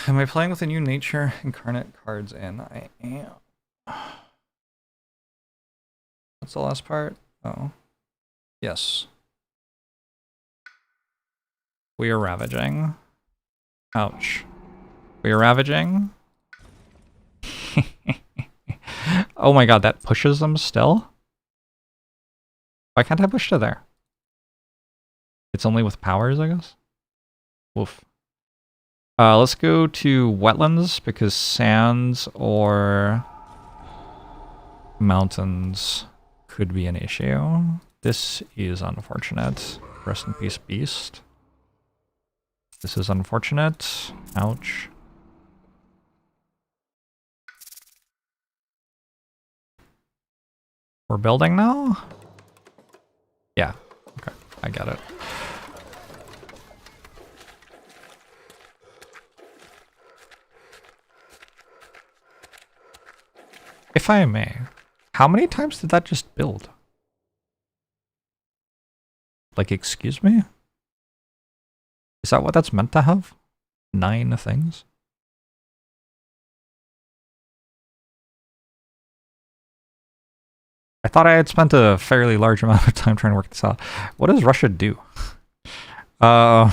Am I playing with the new nature incarnate cards in? I am. What's the last part? Oh. Yes. We are ravaging. Ouch. We are ravaging. Oh my god, that pushes them still? Why can't I push to there? It's only with powers, I guess? Woof. Let's go to wetlands, because sands or mountains could be an issue. This is unfortunate. Rest in peace, beast. This is unfortunate. Ouch. We're building now? Yeah. Okay. I get it. If I may, how many times did that just build? Like, excuse me? Is that what that's meant to have? 9 things? I thought I had spent a fairly large amount of time trying to work this out. What does Russia do? On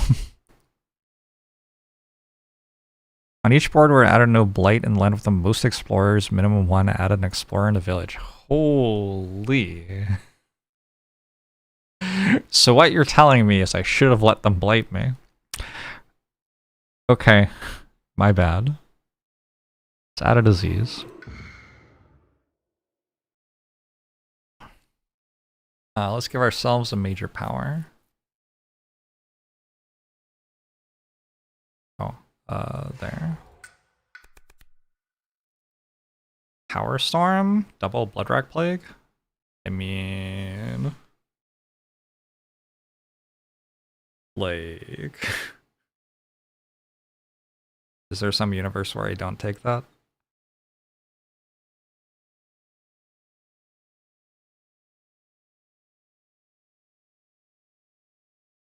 each board we're added no blight in land with the most explorers, minimum 1 added an explorer in the village. Holy. So what you're telling me is I should have let them blight me. Okay. My bad. Let's add a disease. Let's give ourselves a major power. Oh, there. Power Storm? Double Bloodrack Plague? I mean... like... is there some universe where I don't take that?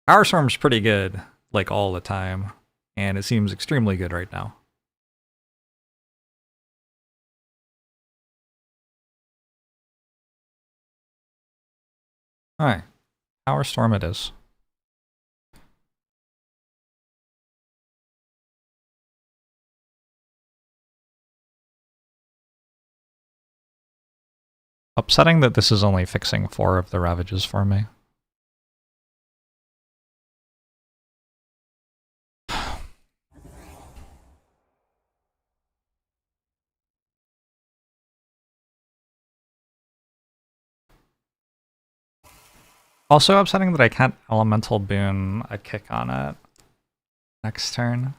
Power Storm's pretty good, like all the time, and it seems extremely good right now. Alright, Power Storm it is. Upsetting that this is only fixing 4 of the ravages for me. Also upsetting that I can't elemental boon a kick on it next turn.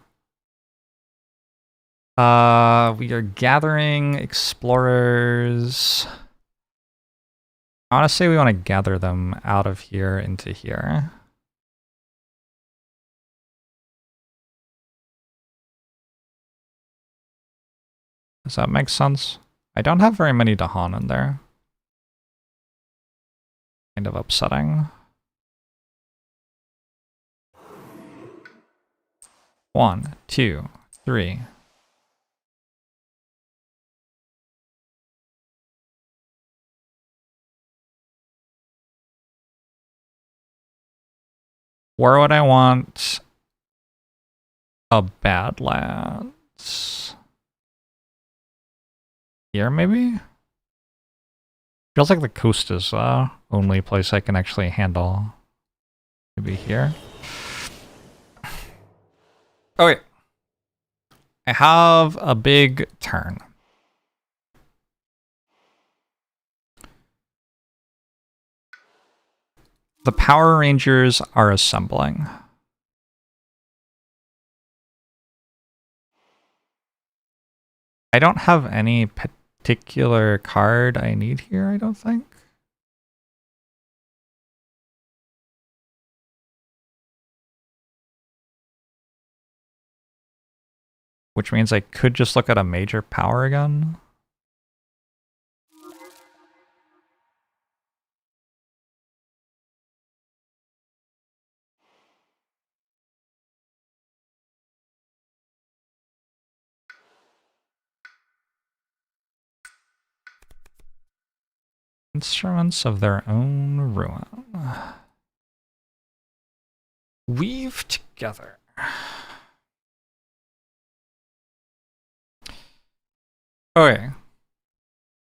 We are gathering explorers. I want to say we want to gather them out of here into here. Does that make sense? I don't have very many Dahan in there. Kind of upsetting. 1, 2, 3. Where would I want a Badlands? Here, maybe? Feels like the coast is the only place I can actually handle. Maybe here. Okay. I have a big turn. The Power Rangers are assembling. I don't have any particular card I need here, I don't think. Which means I could just look at a major power again. Instruments of their own ruin. Weave together. Okay.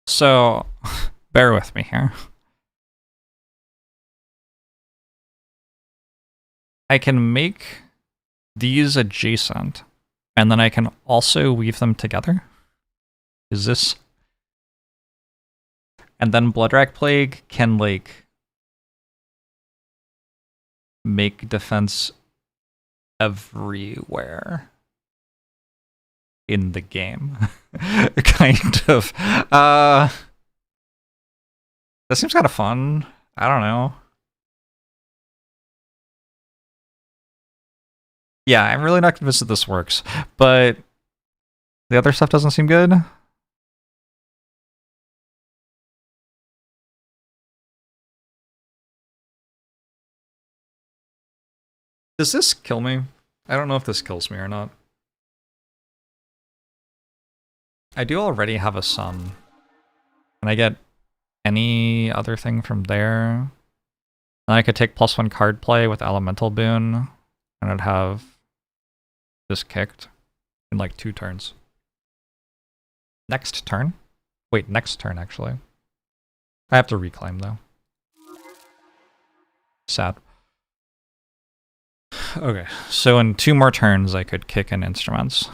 So, bear with me here. I can make these adjacent, and then I can also weave them together. Is this... And then Bloodrack Plague can, like, make defense everywhere in the game. Kind of. That seems kind of fun. I don't know. Yeah, I'm really not convinced that this works, but the other stuff doesn't seem good. Does this kill me? I don't know if this kills me or not. I do already have a sun. Can I get any other thing from there? Then I could take +1 card play with Elemental Boon, and I'd have this kicked in like 2 turns. Next turn? Wait, next turn actually. I have to reclaim though. Sad. Okay, so in 2 more turns I could kick in instruments.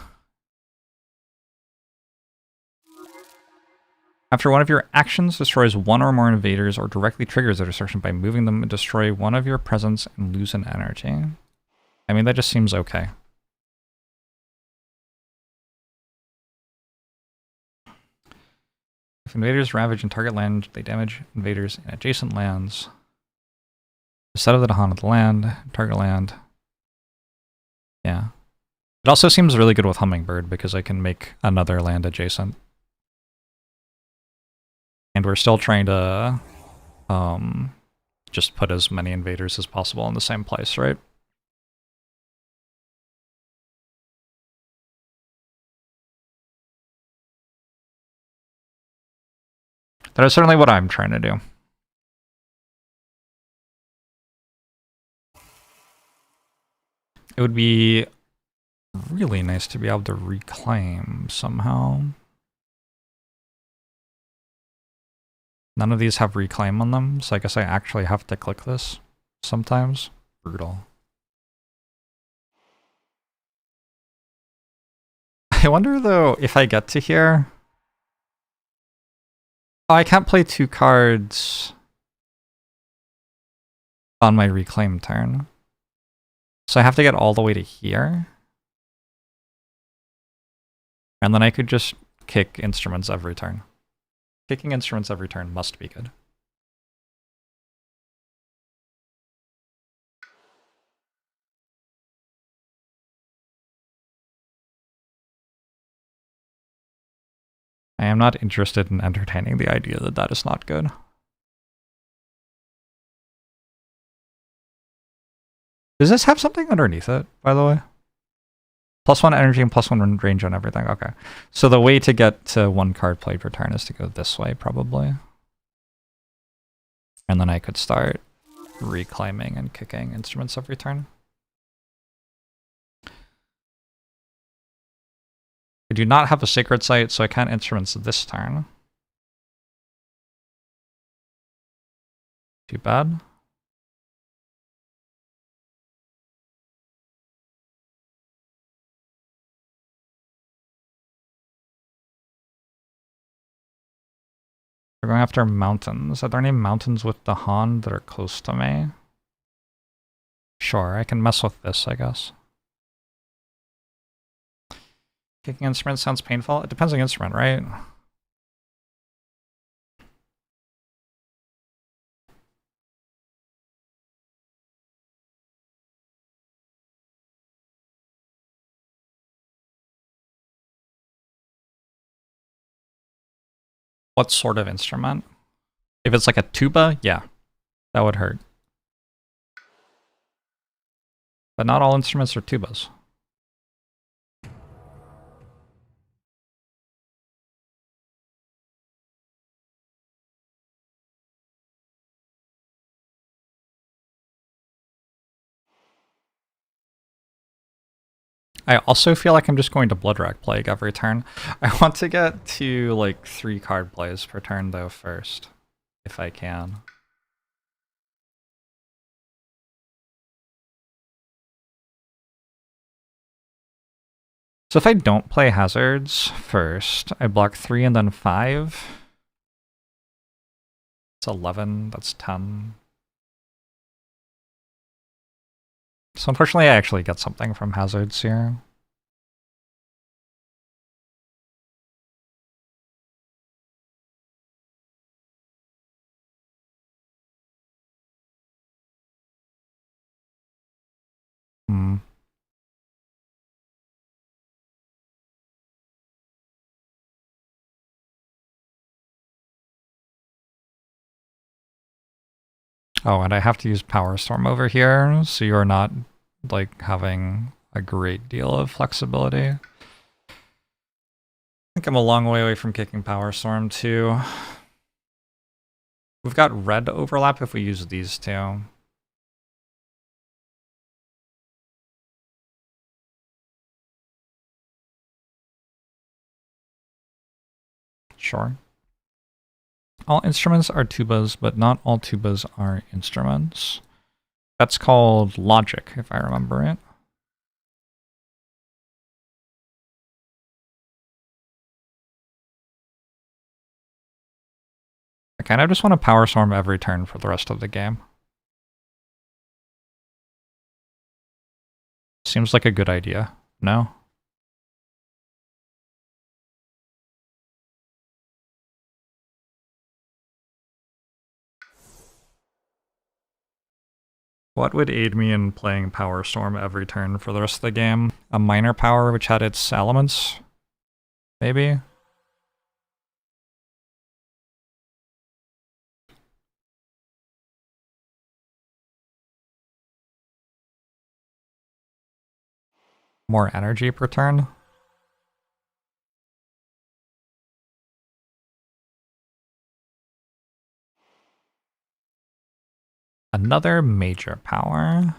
After one of your actions destroys 1 or more invaders or directly triggers a destruction by moving them and destroy one of your presence and lose an energy. I mean, that just seems okay. If invaders ravage and target land, they damage invaders in adjacent lands. Instead of the Dahan of the land, target land. Yeah. It also seems really good with Hummingbird because I can make another land adjacent. And we're still trying to just put as many invaders as possible in the same place, right? That is certainly what I'm trying to do. It would be really nice to be able to reclaim somehow. None of these have reclaim on them, so I guess I actually have to click this sometimes. Brutal. I wonder though if I get to here. Oh, I can't play 2 cards on my reclaim turn. So I have to get all the way to here. And then I could just kick instruments every turn. Kicking instruments every turn must be good. I am not interested in entertaining the idea that that is not good. Does this have something underneath it, by the way? +1 energy and +1 range on everything. Okay. So the way to get to 1 card played per turn is to go this way, probably. And then I could start reclaiming and kicking instruments every turn. I do not have a sacred site, so I can't instruments this turn. Too bad. We're going after mountains. Are there any mountains with the Han that are close to me? Sure, I can mess with this, I guess. Kicking instrument sounds painful. It depends on the instrument, right? What sort of instrument? If it's like a tuba, yeah, that would hurt. But not all instruments are tubas. I also feel like I'm just going to Bloodrack Plague every turn. I want to get to like 3 card plays per turn though first, if I can. So if I don't play hazards first, I block 3 and then 5. It's 11, that's 10. So unfortunately I actually get something from hazards here. Oh, and I have to use Power Storm over here, so you're not like having a great deal of flexibility. I think I'm a long way away from kicking Power Storm too. We've got red overlap if we use these two. Sure. All instruments are tubas, but not all tubas are instruments. That's called logic, if I remember it. I kind of just want to Power Storm every turn for the rest of the game. Seems like a good idea, no? What would aid me in playing Power Storm every turn for the rest of the game? A minor power which had its elements? Maybe? More energy per turn? Another major power.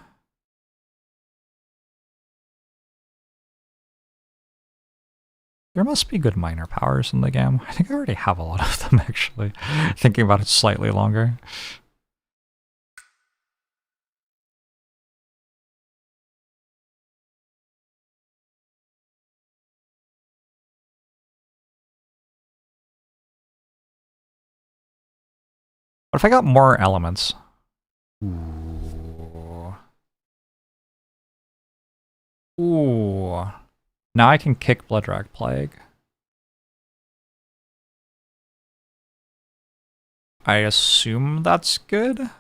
There must be good minor powers in the game. I think I already have a lot of them, actually. Thinking about it slightly longer. What if I got more elements? Ooh. Ooh. Now I can kick Bloodrack Plague. I assume that's good.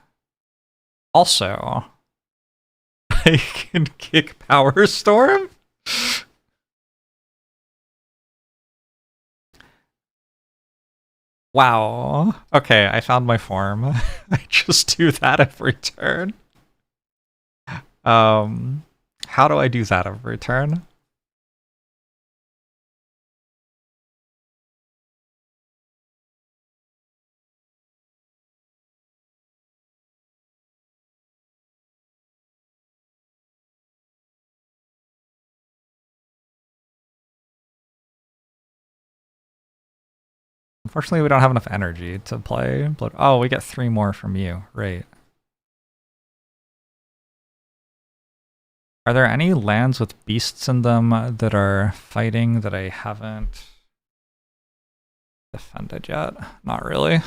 Also, I can kick Power Storm? Wow. Okay, I found my form. I just do that every turn. How do I do that every turn? Unfortunately, we don't have enough energy to play. But oh, we get 3 more from you. Right. Are there any lands with beasts in them that are fighting that I haven't defended yet? Not really.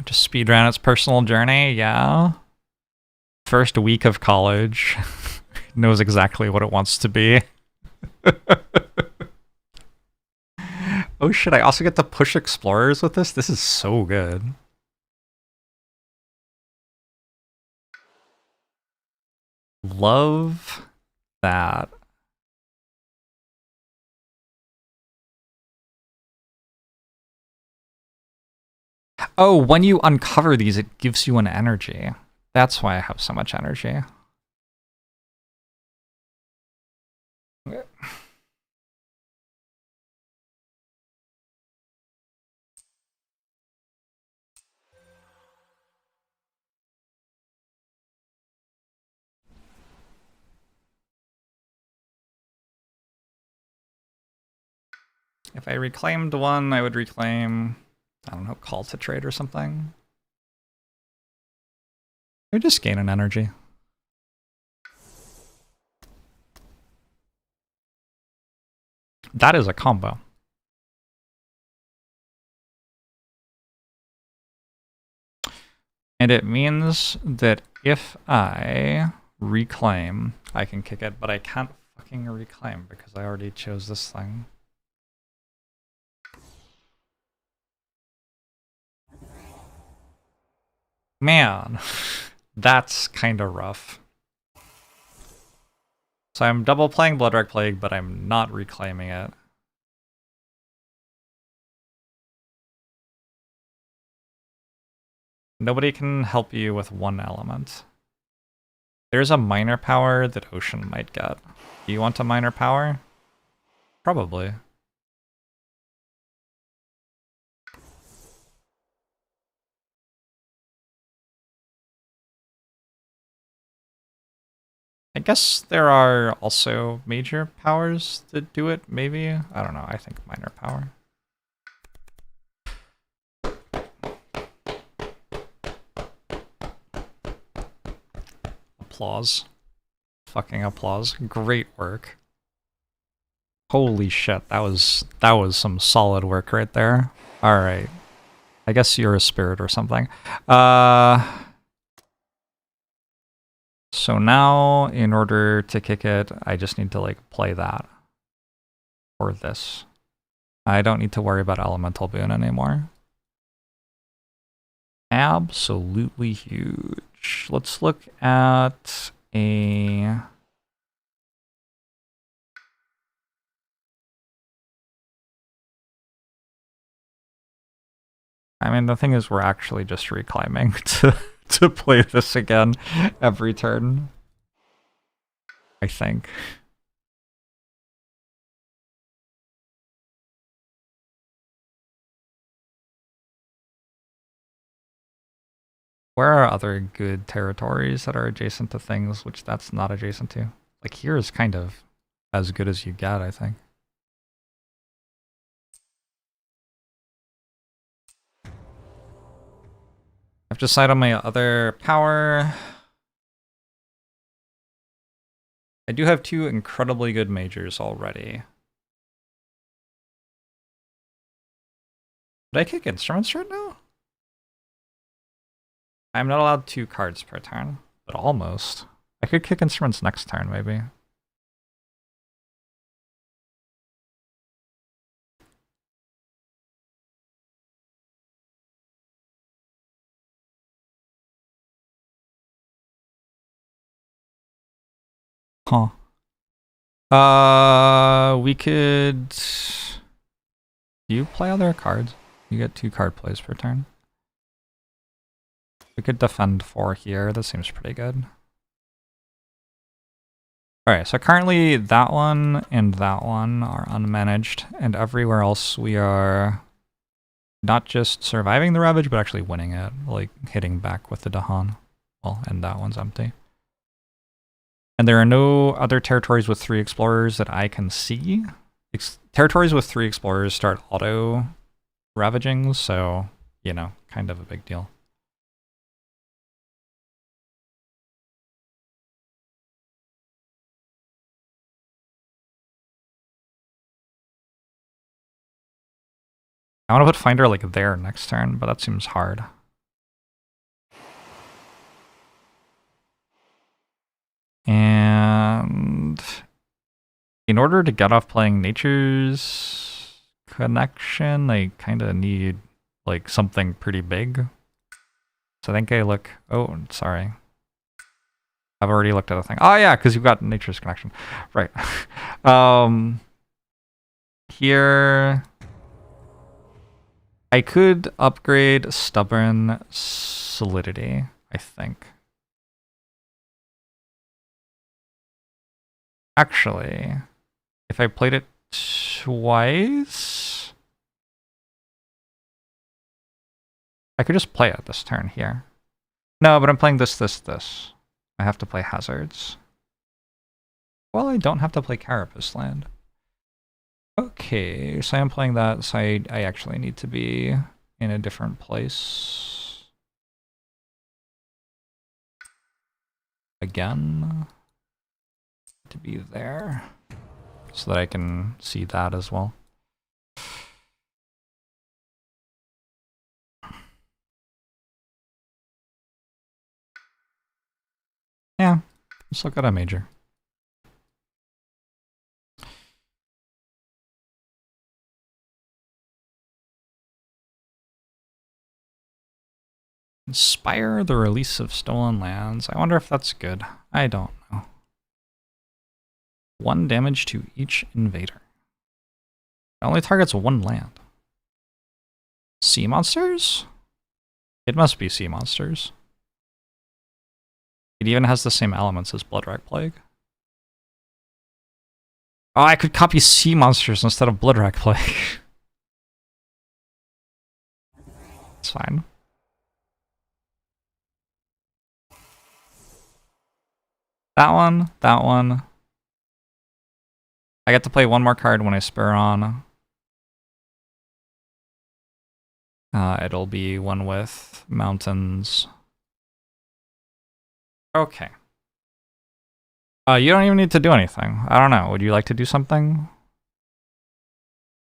Just speed ran its personal journey, yeah. First week of college. Knows exactly what it wants to be. Oh shit, I also get to push explorers with this? This is so good. Love that. Oh, when you uncover these, it gives you an energy. That's why I have so much energy. If I reclaimed one, I would reclaim, I don't know, call to trade or something. Or just gain an energy. That is a combo. And it means that if I reclaim, I can kick it, but I can't fucking reclaim because I already chose this thing. Man, that's kind of rough. So I'm double playing Bloodwreck Plague, but I'm not reclaiming it. Nobody can help you with one element. There's a minor power that Ocean might get. Do you want a minor power? Probably. I guess there are also major powers that do it, maybe? I don't know, I think minor power. Applause. Fucking applause. Great work. Holy shit, that was some solid work right there. Alright. I guess you're a spirit or something. So now, in order to kick it, I just need to, like, play that. Or this. I don't need to worry about Elemental Boon anymore. Absolutely huge. Let's look at a... I mean, the thing is, we're actually just reclaiming to play this again every turn. I think. Where are other good territories that are adjacent to things which that's not adjacent to? Like, here is kind of as good as you get, I think. I've decided on my other power. I do have 2 incredibly good majors already. Did I kick instruments right now? I'm not allowed 2 cards per turn, but almost. I could kick instruments next turn, maybe. Huh. We could... Do you play other cards? You get 2 card plays per turn. We could defend 4 here. That seems pretty good. Alright, so currently that one and that one are unmanaged, and everywhere else we are not just surviving the Ravage, but actually winning it, like hitting back with the Dahan. Well, and that one's empty. And there are no other territories with 3 explorers that I can see. Territories with 3 explorers start auto ravaging, so, you know, kind of a big deal. I want to put Finder like there next turn, but that seems hard. And in order to get off playing Nature's Connection, I kind of need like something pretty big. So I think I look... Oh, sorry. I've already looked at the thing. Oh yeah, because you've got Nature's Connection. Right. Here... I could upgrade Stubborn Solidity, I think. Actually, if I played it twice, I could just play it this turn here. No, but I'm playing this. I have to play Hazards. Well, I don't have to play Carapace Land. Okay, so I'm playing that, so I actually need to be in a different place. Again. To be there. So that I can see that as well. Yeah, let's look at a major. Inspire the release of stolen lands. I wonder if that's good. I don't know. 1 damage to each invader. It only targets 1 land. Sea monsters? It must be sea monsters. It even has the same elements as Bloodwrack Plague. Oh, I could copy sea monsters instead of Bloodwrack Plague. It's fine. That one, that one. I get to play 1 more card when I spur on. It'll be one with mountains. Okay. You don't even need to do anything. I don't know. Would you like to do something?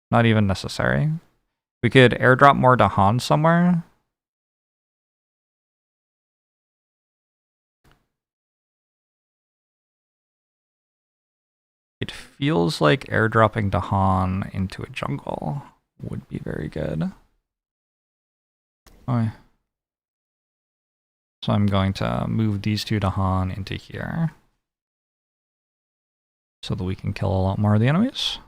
Not even necessary. We could airdrop more Dahan somewhere. It feels like airdropping Dahan into a jungle would be very good. Okay. So I'm going to move these 2 Dahan into here so that we can kill a lot more of the enemies.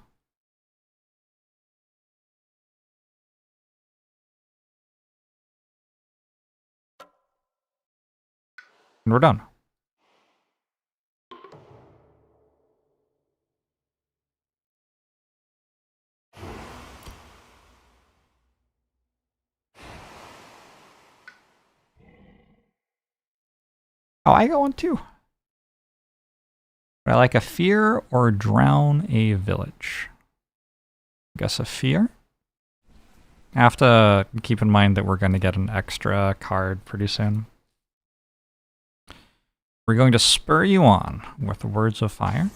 And we're done. Oh, I got one too. Would I like a fear or drown a village? I guess a fear. I have to keep in mind that we're going to get an extra card pretty soon. We're going to spur you on with Words of Fire.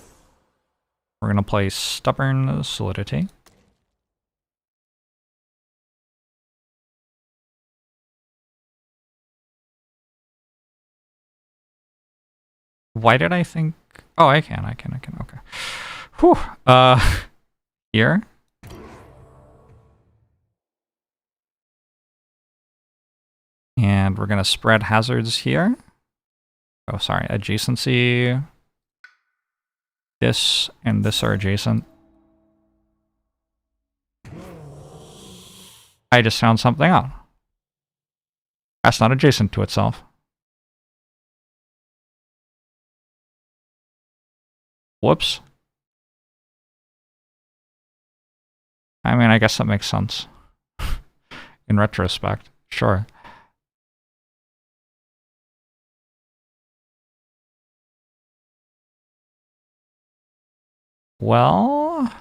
We're going to play Stubborn Solidity. Why did I think... Oh, I can, okay. Whew. Here. And we're going to spread hazards here. Oh, sorry, adjacency. This and this are adjacent. I just found something out. That's not adjacent to itself. Whoops. I mean, I guess that makes sense. In retrospect, sure. Well,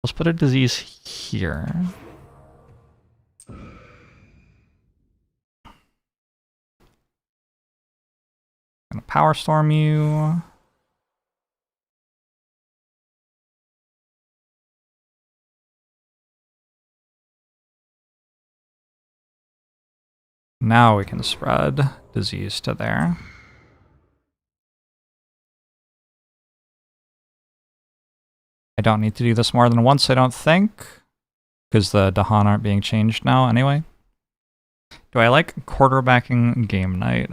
let's put a disease here. Gonna power storm you. Now we can spread disease to there. I don't need to do this more than once, I don't think, because the Dahan aren't being changed now anyway. Do I like quarterbacking game night?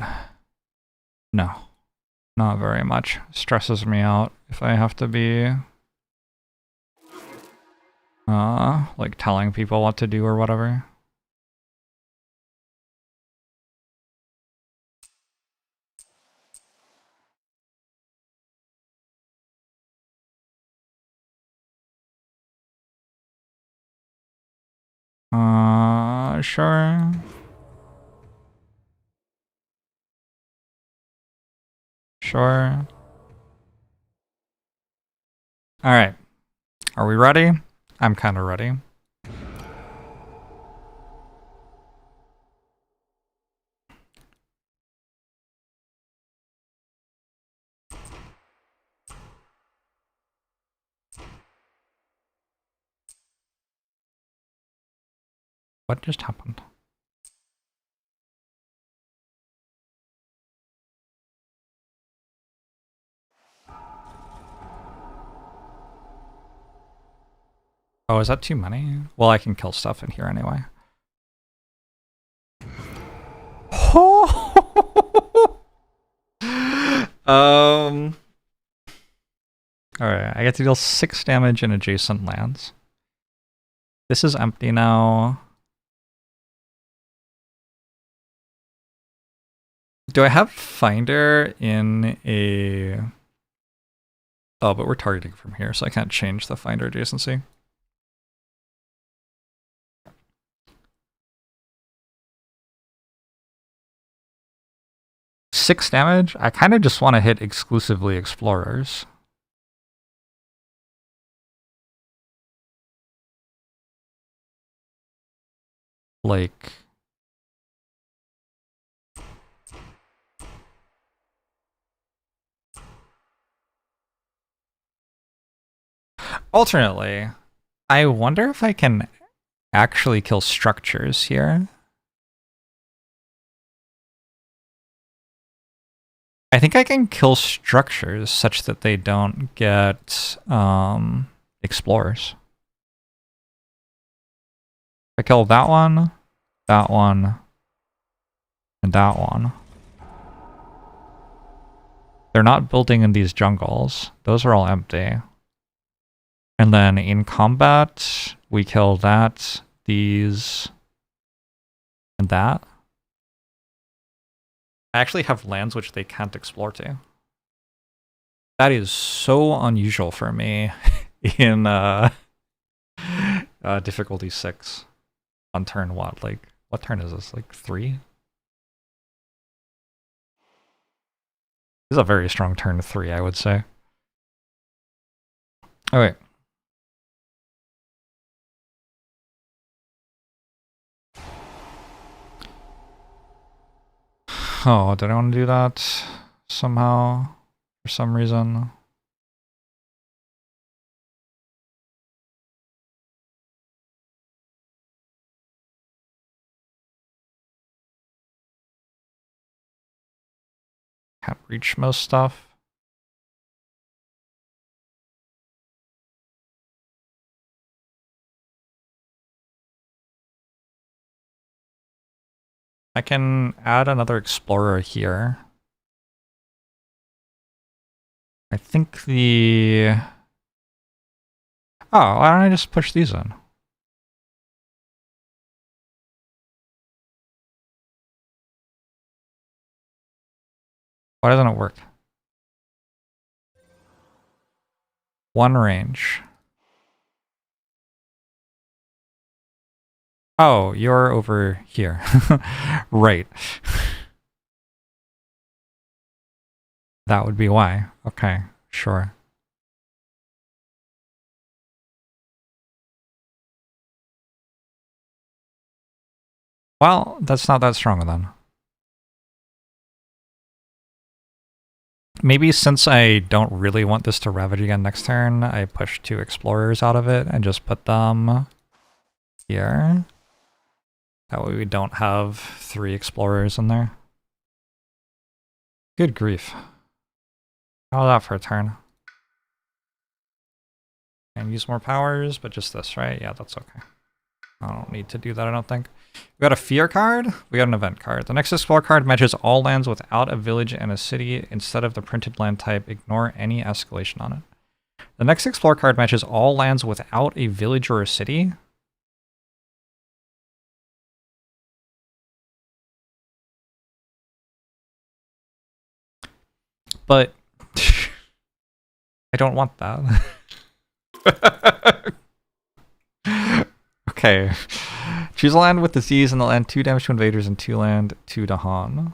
No, not very much. Stresses me out if I have to be like telling people what to do or whatever. Sure. Sure. Alright. Are we ready? I'm kind of ready. What just happened? Oh, is that too many? Well, I can kill stuff in here anyway. Alright, I get to deal 6 damage in adjacent lands. This is empty now. Do I have Finder in a... Oh, but we're targeting from here, so I can't change the Finder adjacency. Six damage? I kind of just want to hit exclusively Explorers. Like... Alternately, I wonder if I can actually kill structures here. I think I can kill structures such that they don't get explorers. If I kill that one, and that one. They're not building in these jungles. Those are all empty. And then in combat, we kill that, these, and that. I actually have lands which they can't explore to. That is so unusual for me in difficulty 6 on turn what? Like, what turn is this? Like 3? This is a very strong turn 3, I would say. Okay. Oh, did I want to do that somehow? For some reason? Can't reach most stuff. I can add another explorer here. I think the... Oh, why don't I just push these in? Why doesn't it work? One range. Oh, you're over here. Right. That would be why. Okay, sure. Well, that's not that strong then. Maybe since I don't really want this to ravage again next turn, I push 2 explorers out of it and just put them here. That way we don't have 3 explorers in there. Good grief. How's that for a turn? And use more powers, but just this, right? Yeah, that's okay. I don't need to do that, I don't think. We got a fear card. We got an event card. The next explore card matches all lands without a village and a city instead of the printed land type. Ignore any escalation on it. The next explore card matches all lands without a village or a city. But I don't want that. Okay. Choose a land with disease and the land 2 damage to invaders and 2 land 2 to Han.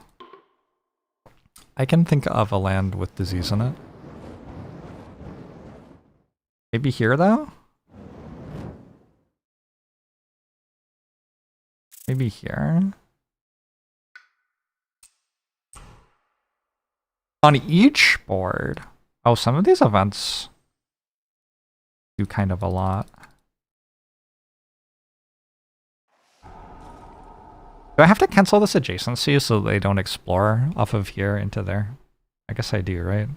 I can think of a land with disease in it. Maybe here though? Maybe here? On each board? Oh, some of these events do kind of a lot. Do I have to cancel this adjacency so they don't explore off of here into there? I guess I do, right?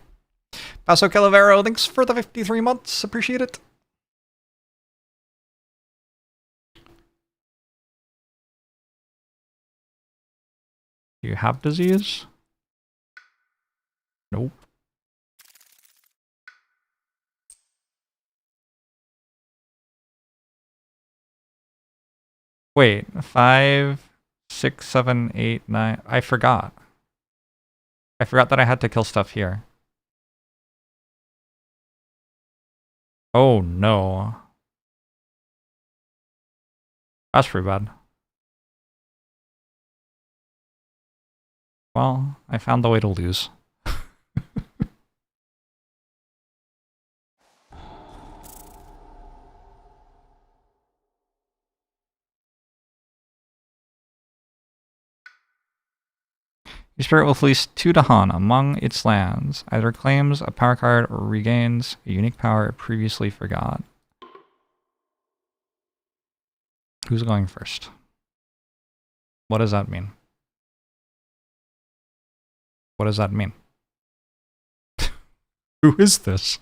Paso Calavero, thanks for the 53 months. Appreciate it. Do you have disease? Nope. Wait, 5, 6, 7, 8, 9. I forgot. I forgot that I had to kill stuff here. Oh no. That's pretty bad. Well, I found the way to lose. Your spirit will fleece 2 Dahan among its lands. Either claims a power card or regains a unique power it previously forgot. Who's going first? What does that mean? What does that mean? Who is this?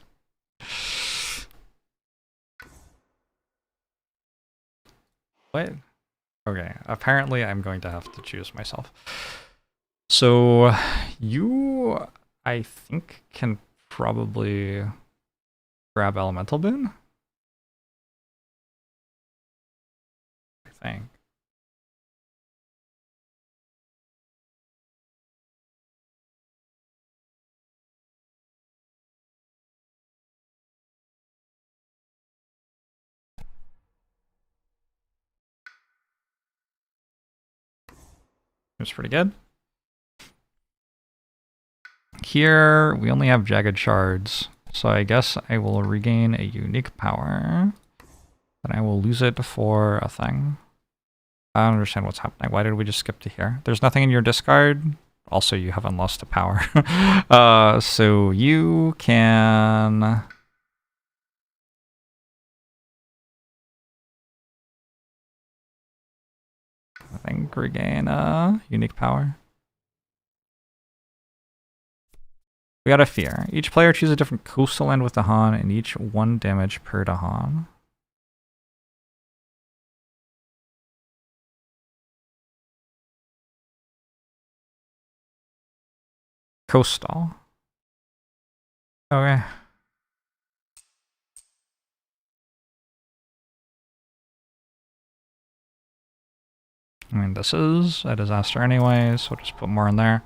What? Okay, apparently I'm going to have to choose myself. So, you, I think, can probably grab Elemental Boon? I think. It's pretty good. Here, we only have Jagged Shards, so I guess I will regain a unique power. Then I will lose it for a thing. I don't understand what's happening. Why did we just skip to here? There's nothing in your discard. Also, you haven't lost a power. So you can... I think regain a unique power. We got a fear. Each player chooses a different coastal land with Dahan, and each 1 damage per Dahan. Coastal. Okay. I mean, this is a disaster anyway, so just put more in there.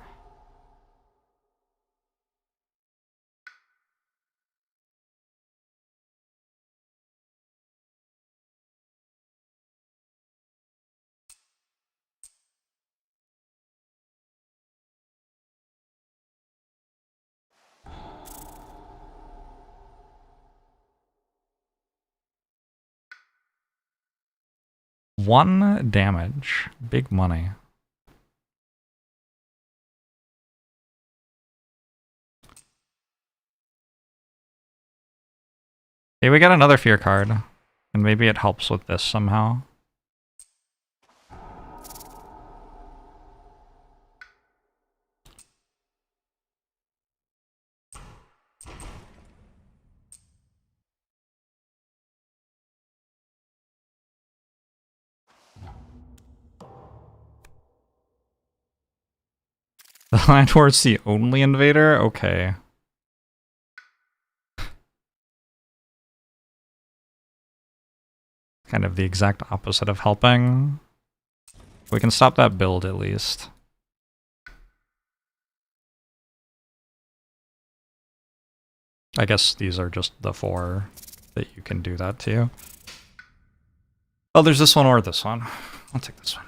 One damage. Big money. Okay, we got another fear card. And maybe it helps with this somehow. The landlord's the only invader? Okay. Kind of the exact opposite of helping. We can stop that build at least. I guess these are just the 4 that you can do that to. Oh, there's this one or this one. I'll take this one.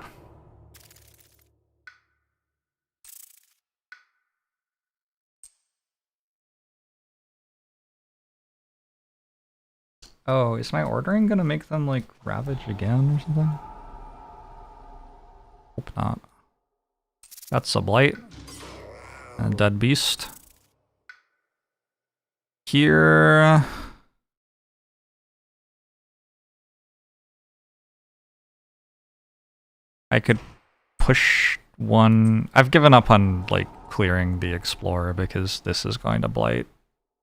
Oh, is my ordering gonna make them, like, ravage again or something? Hope not. That's a blight. And a dead beast. Here... I could push one... I've given up on, like, clearing the Explorer because this is going to blight.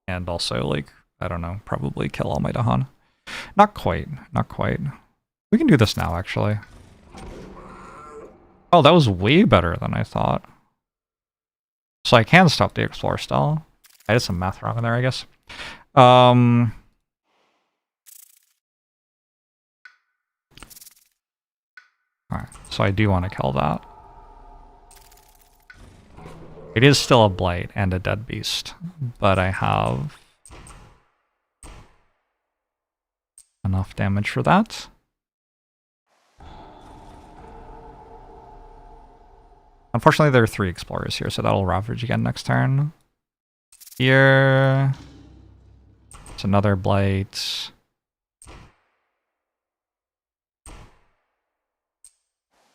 And also, like, I don't know, probably kill all my Dahan. Not quite, not quite. We can do this now, actually. Oh, that was way better than I thought. So I can stop the Explorer still. I did some math wrong in there, I guess. Alright, so I do want to kill that. It is still a blight and a dead beast, but I have enough damage for that. Unfortunately, there are 3 explorers here, so that'll ravage again next turn. Here... it's another blight.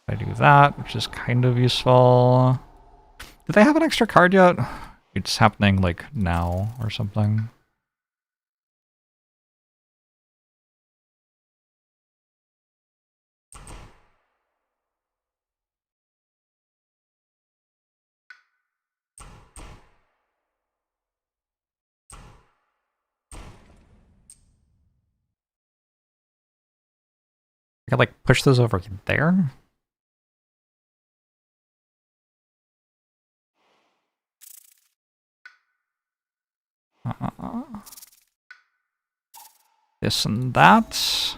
I do that, which is kind of useful. Did they have an extra card yet? It's happening, like, now or something. I could, like, push those over there? This and that.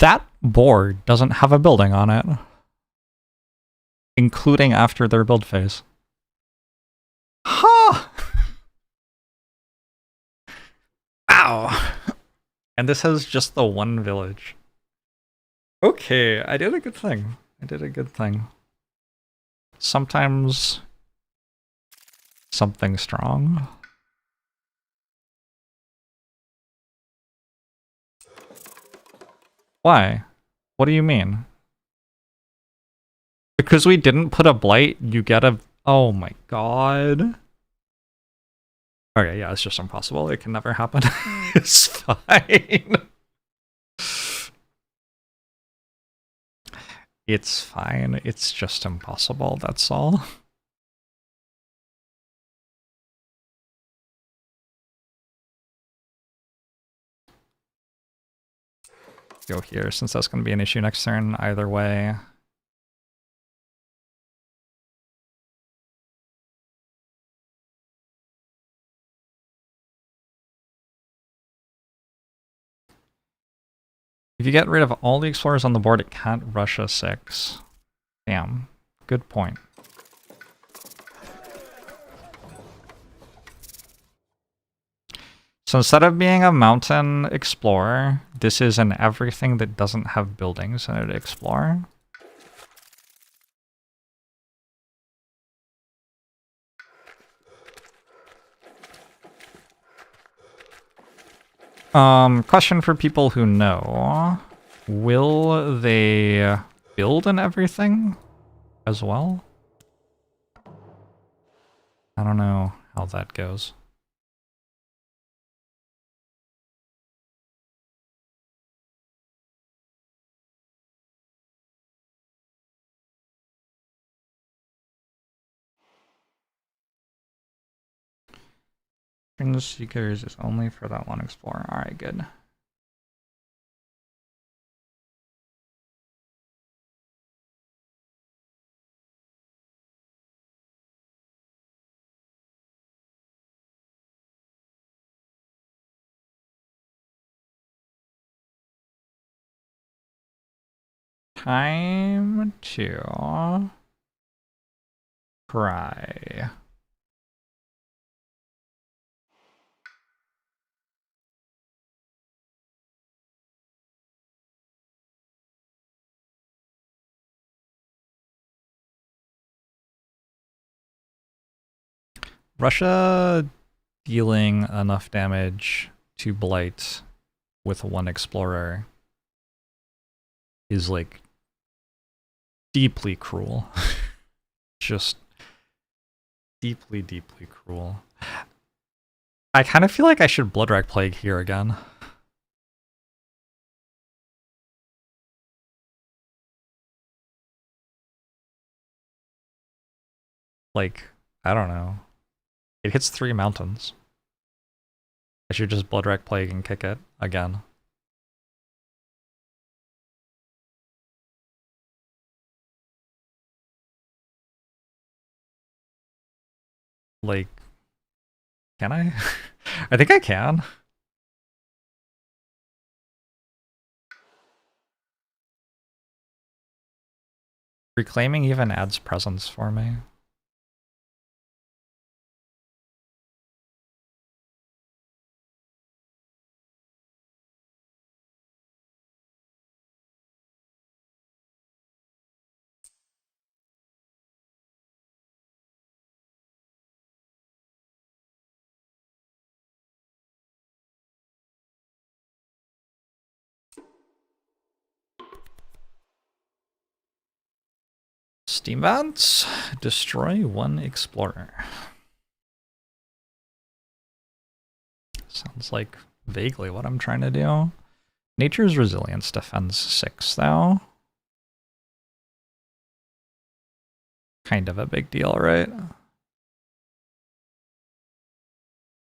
That board doesn't have a building on it. Including after their build phase. Ha! Ow! And this has just the one village. Okay, I did a good thing. I did a good thing. Sometimes... something strong. Why? What do you mean? Because we didn't put a blight, you get a... oh my god. Okay, yeah, it's just impossible. It can never happen. It's fine. It's fine. It's just impossible, that's all. Go here, since that's going to be an issue next turn either way. If you get rid of all the explorers on the board, it can't rush a 6. Damn. Good point. So instead of being a mountain explorer, this is an everything that doesn't have buildings in it explorer. Question for people who know. Will they build an everything as well? I don't know how that goes. Seekers is only for that one explorer. Alright, good. Time to cry. Russia dealing enough damage to Blight with one explorer is like deeply cruel. Just deeply, deeply cruel. I kind of feel like I should Bloodwrack Plague here again. Like, I don't know. It hits 3 mountains. I should just Bloodwrack Plague and kick it again. Like, can I? I think I can. Reclaiming even adds presence for me. Steam Vents, destroy 1 explorer. Sounds like vaguely what I'm trying to do. Nature's Resilience defends 6 though. Kind of a big deal, right?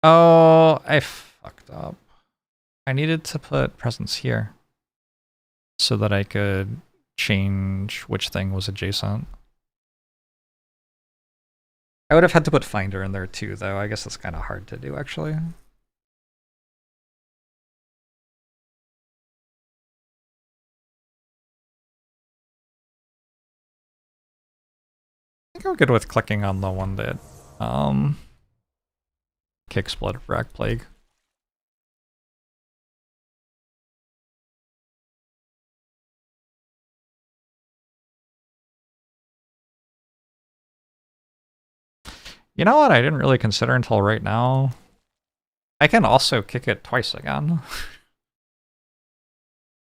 Oh, I fucked up. I needed to put presence here so that I could change which thing was adjacent. I would have had to put Finder in there too, though. I guess that's kind of hard to do, actually. I think I'm good with clicking on the one that kicks Bloodwrack Plague. You know what I didn't really consider until right now? I can also kick it twice again.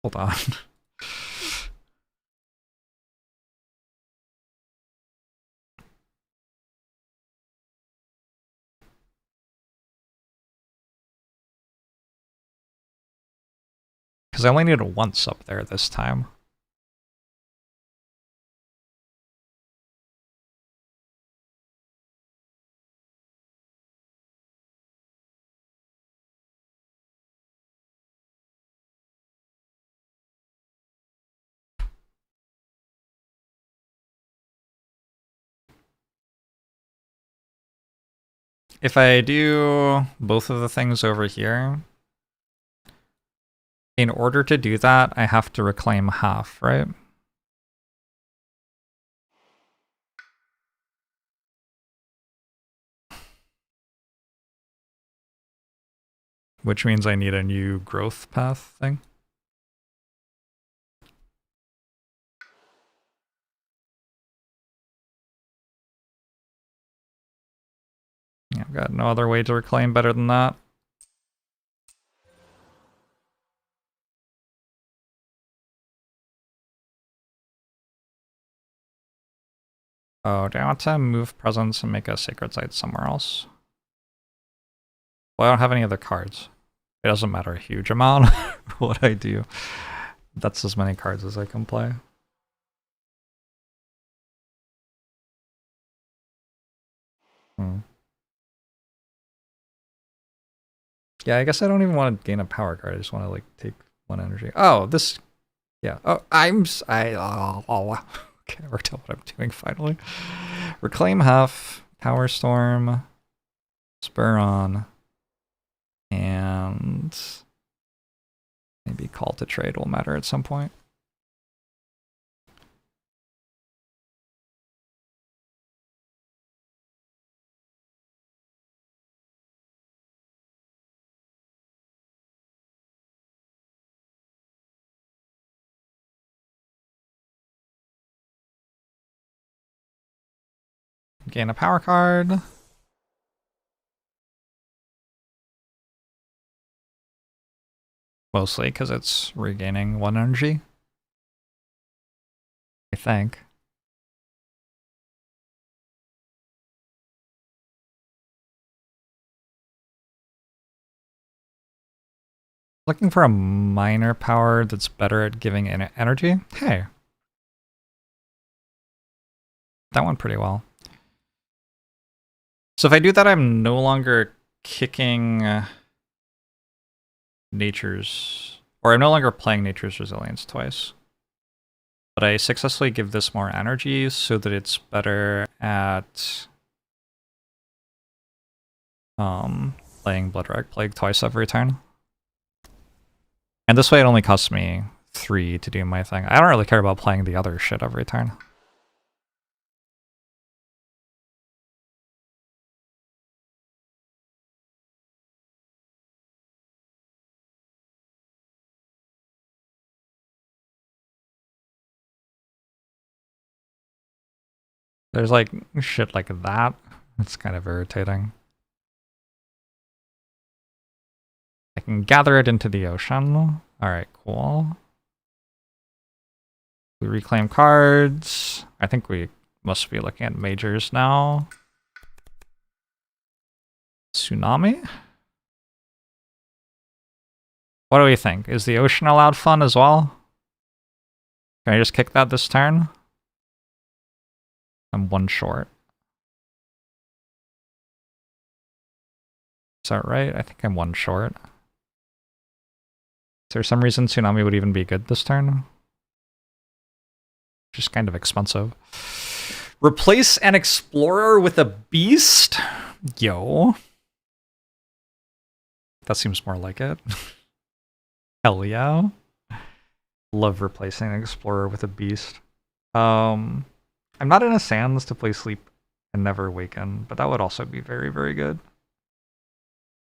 Hold on. Because I only need it once up there this time. if I do both of the things over here, in order to do that, I have to reclaim half, right? Which means I need a new growth path thing. Yeah, I've got no other way to reclaim better than that. Oh, do I want to move presence and make a sacred site somewhere else? Well, I don't have any other cards. It doesn't matter a huge amount what I do. That's as many cards as I can play. Yeah, I guess I don't even want to gain a power card. I just want to like take one energy. Oh, this. Yeah. Oh, okay, I worked out what I'm doing finally. Reclaim half, Power Storm, Spur on, and maybe Call to Trade will matter at some point. Gain a power card. Mostly because it's regaining one energy. I think. Looking for a minor power that's better at giving energy? Hey. That went pretty well. So if I do that, I'm no longer kicking Nature's... Or I'm no longer playing Nature's Resilience twice. But I successfully give this more energy so that it's better at playing Bloodwreck Plague twice every turn. And this way it only costs me 3 to do my thing. I don't really care about playing the other shit every turn. There's like shit like that. It's kind of irritating. I can gather it into the ocean. Alright, cool. We reclaim cards. I think we must be looking at majors now. Tsunami? What do we think? Is the ocean allowed fun as well? Can I just kick that this turn? I'm 1 short. Is that right? I think I'm 1 short. Is there some reason Tsunami would even be good this turn? Just kind of expensive. Replace an explorer with a beast? Yo. That seems more like it. Hell yeah. Love replacing an explorer with a beast. I'm not in a Sands to play Sleep and Never Awaken, but that would also be very, very good.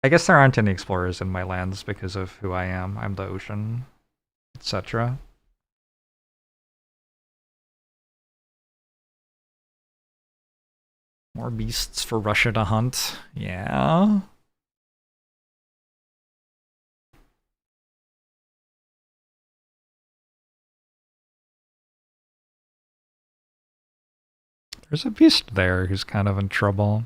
I guess there aren't any explorers in my lands because of who I am. I'm the ocean, etc. More beasts for Russia to hunt. Yeah. There's a beast there who's kind of in trouble.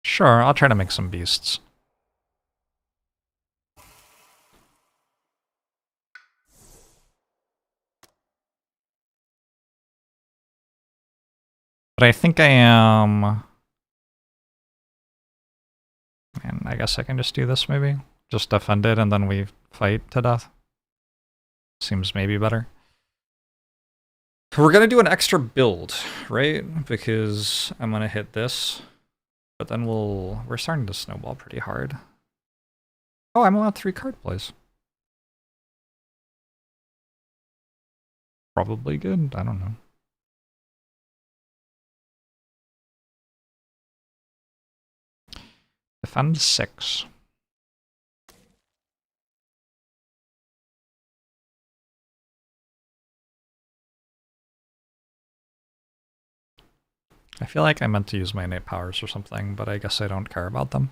Sure, I'll try to make some beasts. But I think I am... And I guess I can just do this maybe. Just defend it and then we fight to death. Seems maybe better. We're gonna do an extra build, right? Because I'm gonna hit this, but then we're starting to snowball pretty hard. Oh, I'm allowed 3 card plays. Probably good, I don't know. Defend 6. I feel like I meant to use my innate powers or something, but I guess I don't care about them.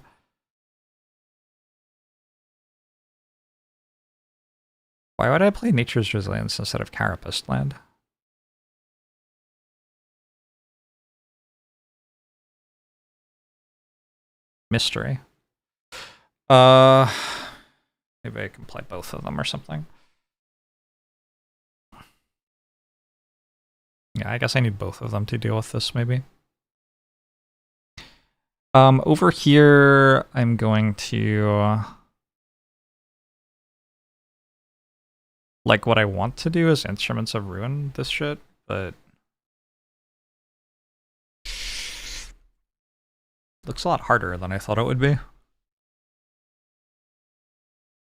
Why would I play Nature's Resilience instead of Carapace land? Mystery. Maybe I can play both of them or something. Yeah, I guess I need both of them to deal with this, maybe. Over here, I'm going to... Like, what I want to do is Instruments of Ruin this shit, but... Looks a lot harder than I thought it would be.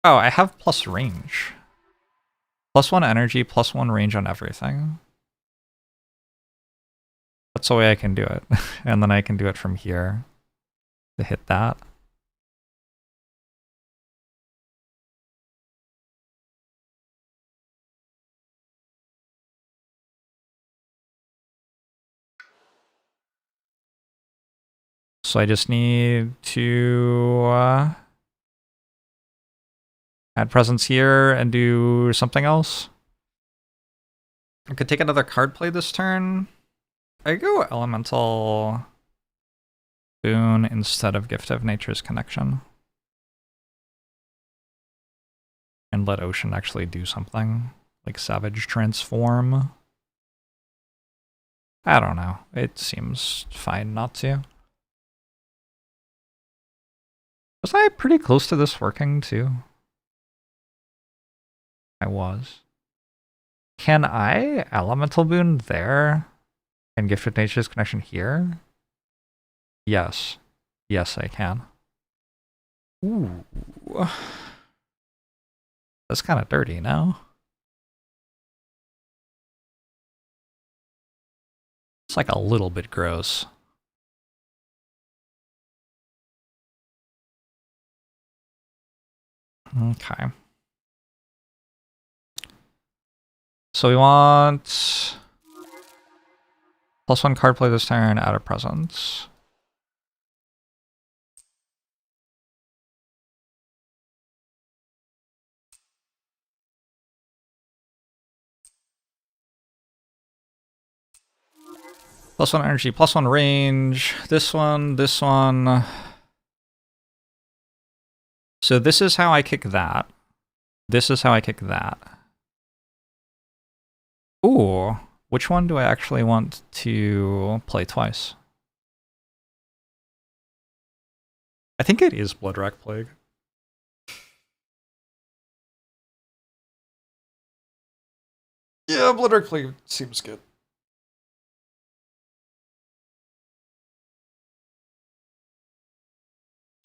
Oh, I have plus range. +1 energy, +1 range on everything. That's the way I can do it. And then I can do it from here to hit that. So I just need to add presence here and do something else. I could take another card play this turn. I go Elemental Boon instead of Gift of Nature's Connection. And let Ocean actually do something, like Savage Transform. I don't know. It seems fine not to. Was I pretty close to this working too? I was. Can I Elemental Boon there and Gift of Nature's Connection here? Yes. Yes, I can. Ooh. That's kind of dirty now. It's like a little bit gross. Okay. So we want +1 card play this turn, add a presence. +1 energy, +1 range. This one, this one. So this is how I kick that. This is how I kick that. Ooh, which one do I actually want to play twice? I think it is Bloodrack Plague. Yeah, Bloodrack Plague seems good.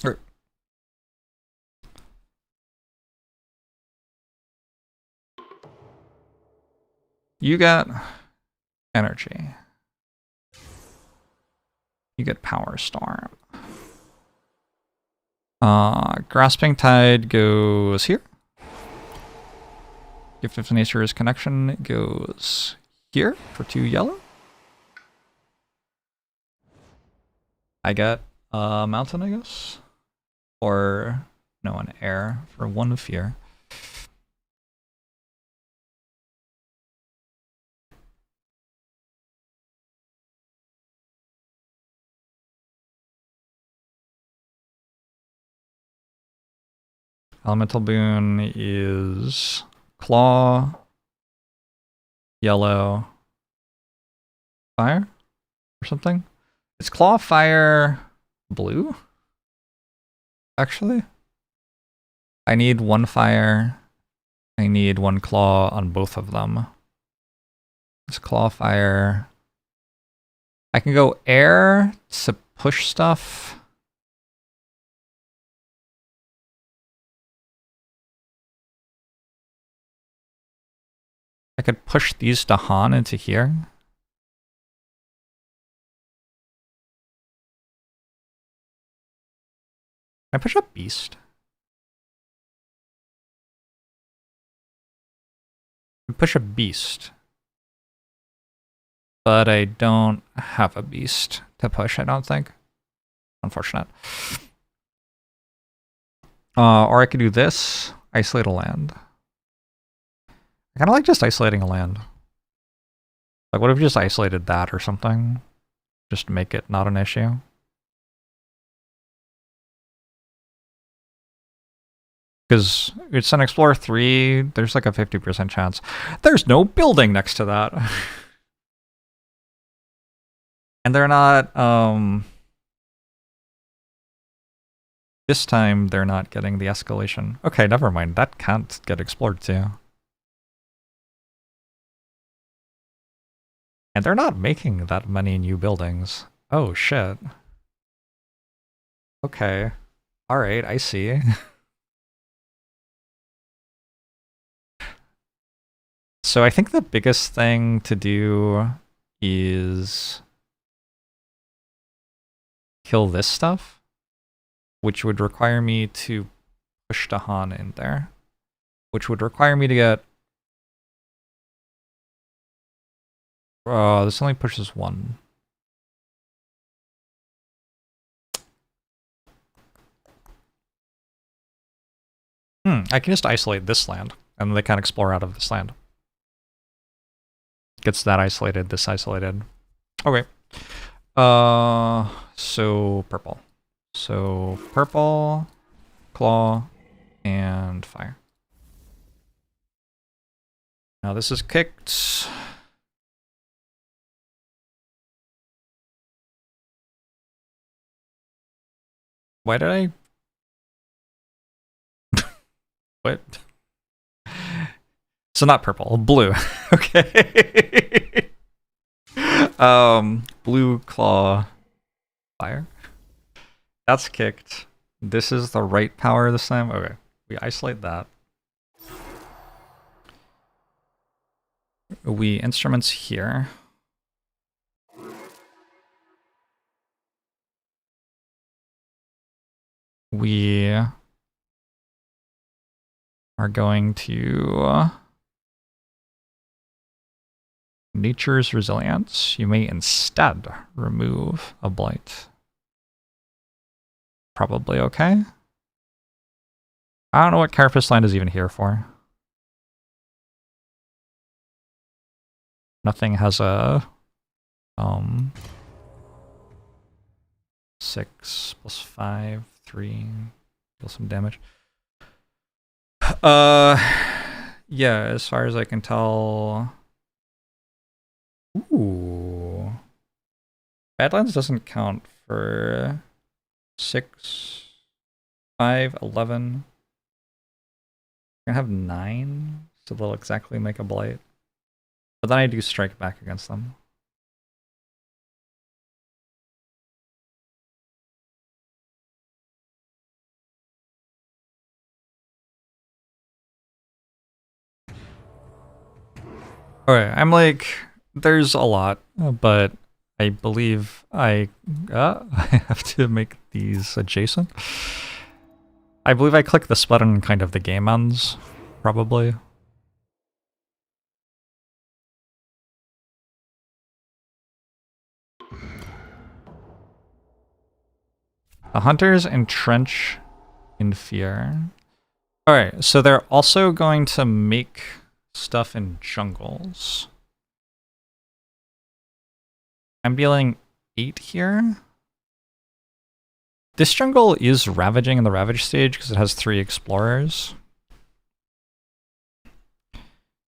Right. You get energy. You get Power Storm. Grasping Tide goes here. Gift of Nature's Connection goes here for 2 yellow. I get a mountain, I guess. Or no, an air for 1 fear. Elemental Boon is Claw, yellow, fire, or something. Is Claw, fire, blue? Actually? I need one fire. I need one claw on both of them. It's claw fire. I can go air to push stuff. I could push these to Han into here. Can I push a beast? I can push a beast. But I don't have a beast to push, I don't think. Unfortunate. Or I could do this, isolate a land. I kind of like just isolating a land. Like, what if we just isolated that or something? Just to make it not an issue. Because it's an Explorer 3, there's like a 50% chance. There's no building next to that. And they're not, this time they're not getting the escalation. Okay, never mind. That can't get explored too. And they're not making that many new buildings. Oh, shit. Okay. Alright, I see. So I think the biggest thing to do is kill this stuff, which would require me to push Dahan in there, which would require me to get... this only pushes one. I can just isolate this land, and they can't explore out of this land. Gets that isolated, this isolated. Okay. So purple. So purple, claw, and fire. Now this is kicked. Why did I... What? So not purple, blue. Okay. Blue, claw, fire. That's kicked. This is the right power this time. Okay, we isolate that. We instruments here. We are going to Nature's Resilience. You may instead remove a blight. Probably okay. I don't know what Carapace Land is even here for. Nothing has a 6 plus 5, 3, deal some damage. Yeah, as far as I can tell. Ooh. Badlands doesn't count for 6, 5, 11. We're gonna have 9, so they'll exactly make a blight. But then I do strike back against them. Okay, I'm like, there's a lot, but I believe I have to make these adjacent. I believe I click this button and kind of the game ends, probably. The hunters entrench in fear. Alright, so they're also going to make stuff in jungles. I'm dealing 8 here. This jungle is ravaging in the ravage stage because it has 3 explorers.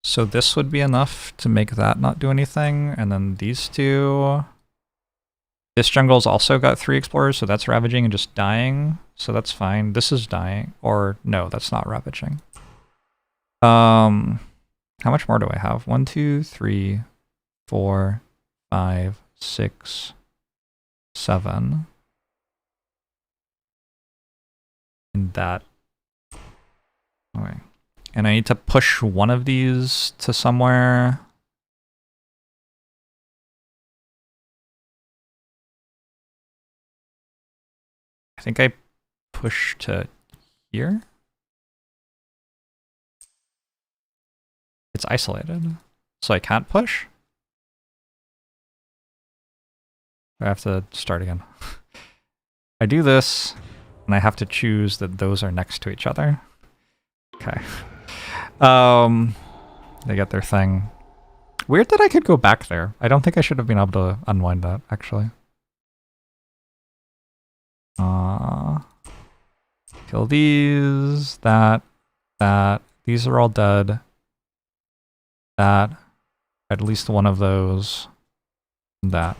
So this would be enough to make that not do anything, and then these two. This jungle's also got 3 explorers, so that's ravaging and just dying. So that's fine. This is dying. Or no, that's not ravaging. How much more do I have? 1, 2, 3, 4, 5, 6, 7. And that. Okay. And I need to push one of these to somewhere. I think I push to here. It's isolated, so I can't push. I have to start again. I do this, and I have to choose that those are next to each other. Okay. They get their thing. Weird that I could go back there. I don't think I should have been able to unwind that, actually. Kill these, that. These are all dead. That. At least one of those. That.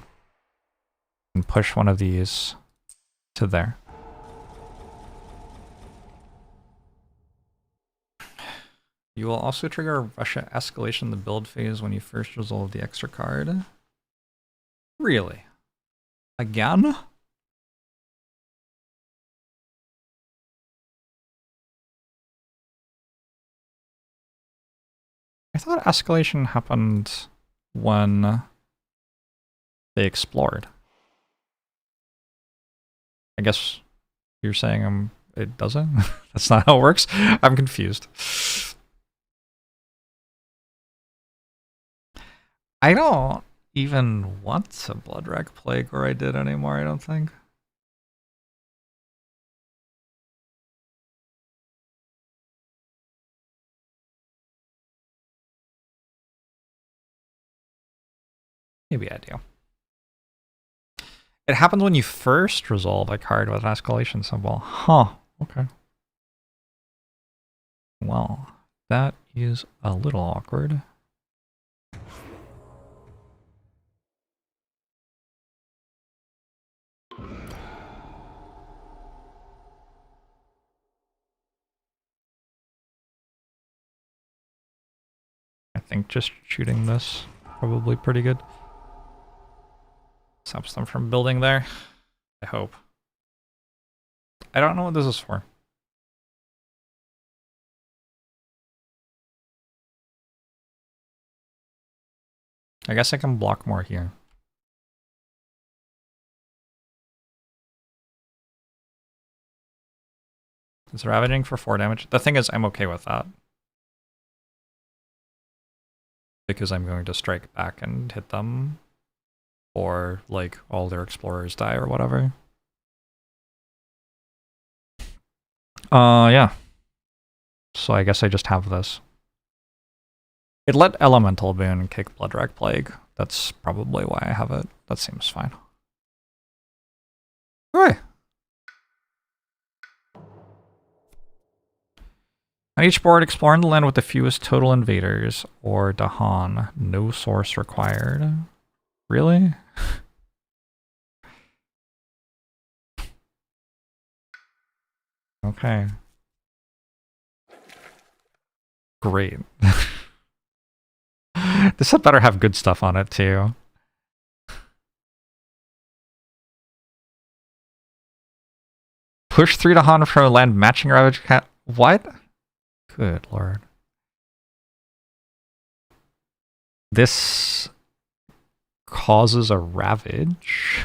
And push one of these to there. You will also trigger a Russia escalation in the build phase when you first resolve the extra card. Really? Again? I thought escalation happened when they explored. I guess you're saying it doesn't? That's not how it works? I'm confused. I don't even want a Blood-Rack Plague where I did anymore, I don't think. Maybe I do. It happens when you first resolve a card with an escalation symbol. Huh, okay. Well, that is a little awkward. I think just shooting this probably pretty good. Stops them from building there. I hope. I don't know what this is for. I guess I can block more here. It's ravaging for 4 damage. The thing is, I'm okay with that. Because I'm going to strike back and hit them. Or, like, all their explorers die or whatever. Yeah. So I guess I just have this. It let Elemental Boon kick Blood-Rack Plague. That's probably why I have it. That seems fine. Alright. On each board, exploring the land with the fewest total invaders, or Dahan. No source required. Really? Okay. Great. This had better have good stuff on it, too. Push 3 to Han from a land matching Ravage Cat. What? Good lord. This causes a Ravage.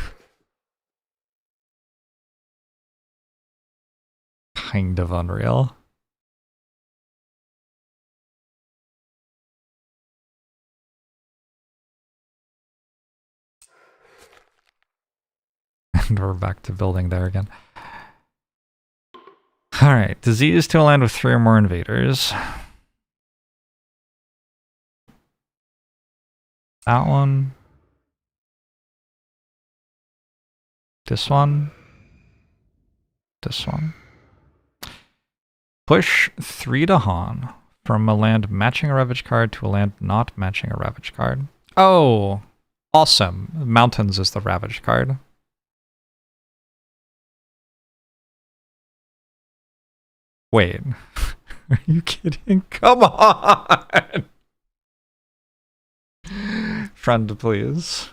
Kind of unreal. And we're back to building there again. Alright, disease to a land with 3 or more invaders. That one. This one. This one. Push 3 to Han from a land matching a Ravage card to a land not matching a Ravage card. Oh, awesome. Mountains is the Ravage card. Wait. Are you kidding? Come on! Friend, please.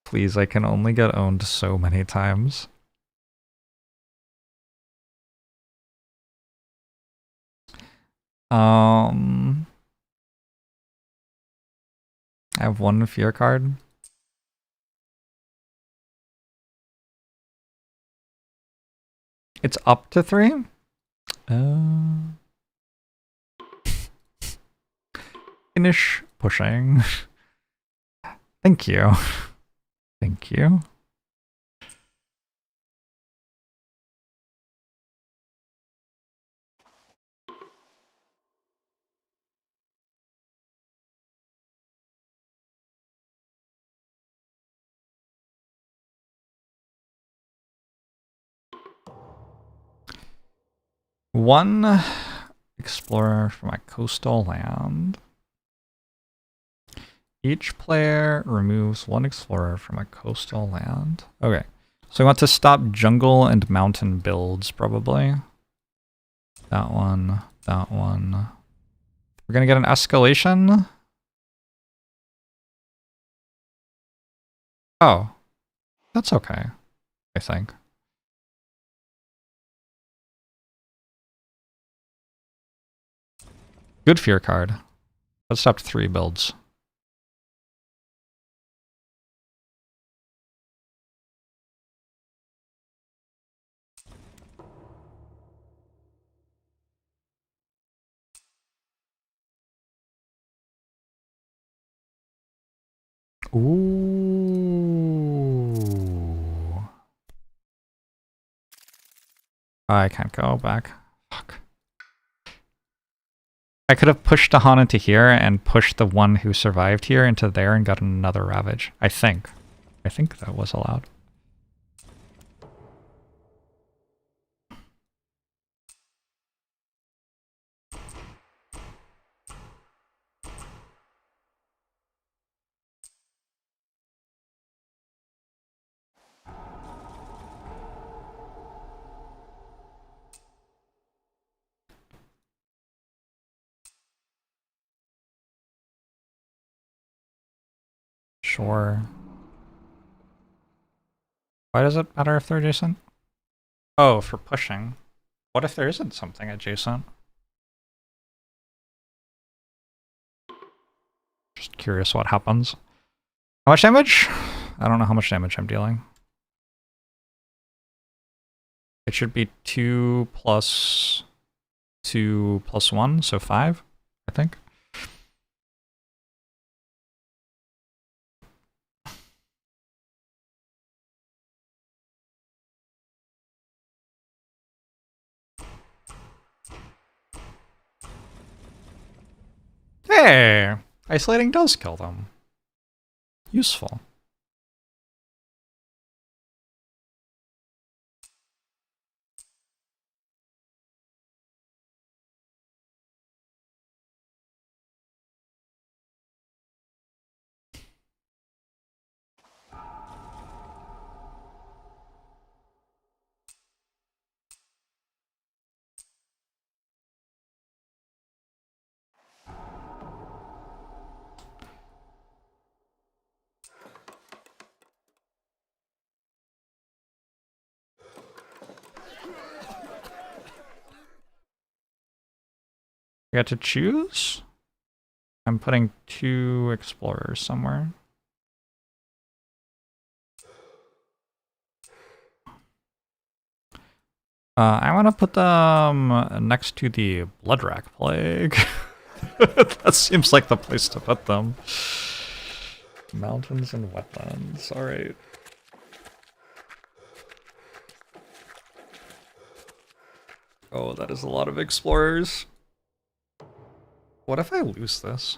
Please, I can only get owned so many times. I have one fear card. It's up to 3? Finish pushing. Thank you. Thank you. One explorer for my coastal land. Each player removes one explorer from a coastal land. Okay, so we want to stop jungle and mountain builds, probably. That one, that one. We're gonna get an escalation. Oh, that's okay, I think. Good fear card. That stopped 3 builds. Ooh. I can't go back. Fuck. I could have pushed Dahan into here and pushed the one who survived here into there and got another Ravage. I think. I think that was allowed. Sure. Why does it matter if they're adjacent? Oh, for pushing. What if there isn't something adjacent? Just curious what happens. How much damage? I don't know how much damage I'm dealing. It should be 2 plus 2 plus 1, so 5, I think. Hey! Isolating does kill them. Useful. I got to choose? I'm putting 2 explorers somewhere. I want to put them next to the Bloodrack Plague. That seems like the place to put them. Mountains and wetlands, alright. Oh, that is a lot of explorers. What if I lose this?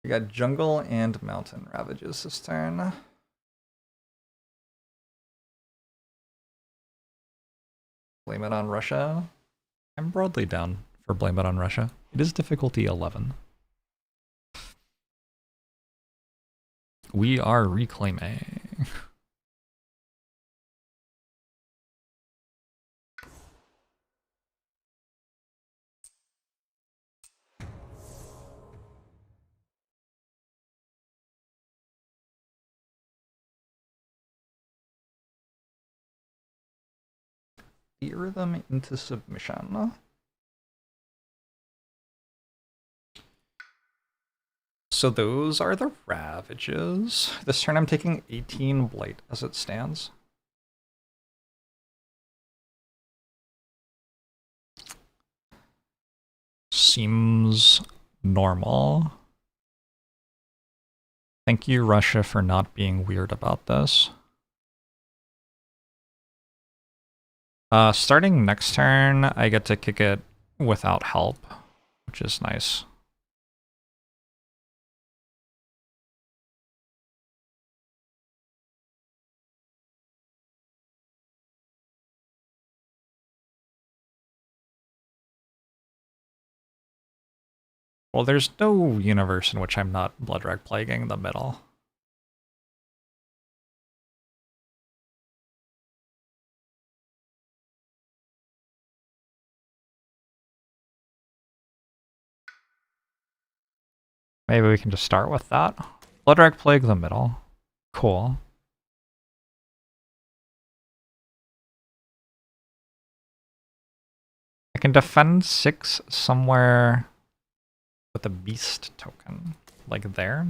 We got jungle and mountain ravages this turn. Blame it on Russia. I'm broadly down for blame it on Russia. It is difficulty 11. We are reclaiming. Steer them into submission. So those are the Ravages. This turn I'm taking 18 Blight as it stands. Seems normal. Thank you, Russia, for not being weird about this. Starting next turn, I get to kick it without help, which is nice. Well, there's no universe in which I'm not Bloodwreck Plaguing the middle. Maybe we can just start with that. Bloodwreck Plague the middle. Cool. I can defend 6 somewhere with a beast token. Like there.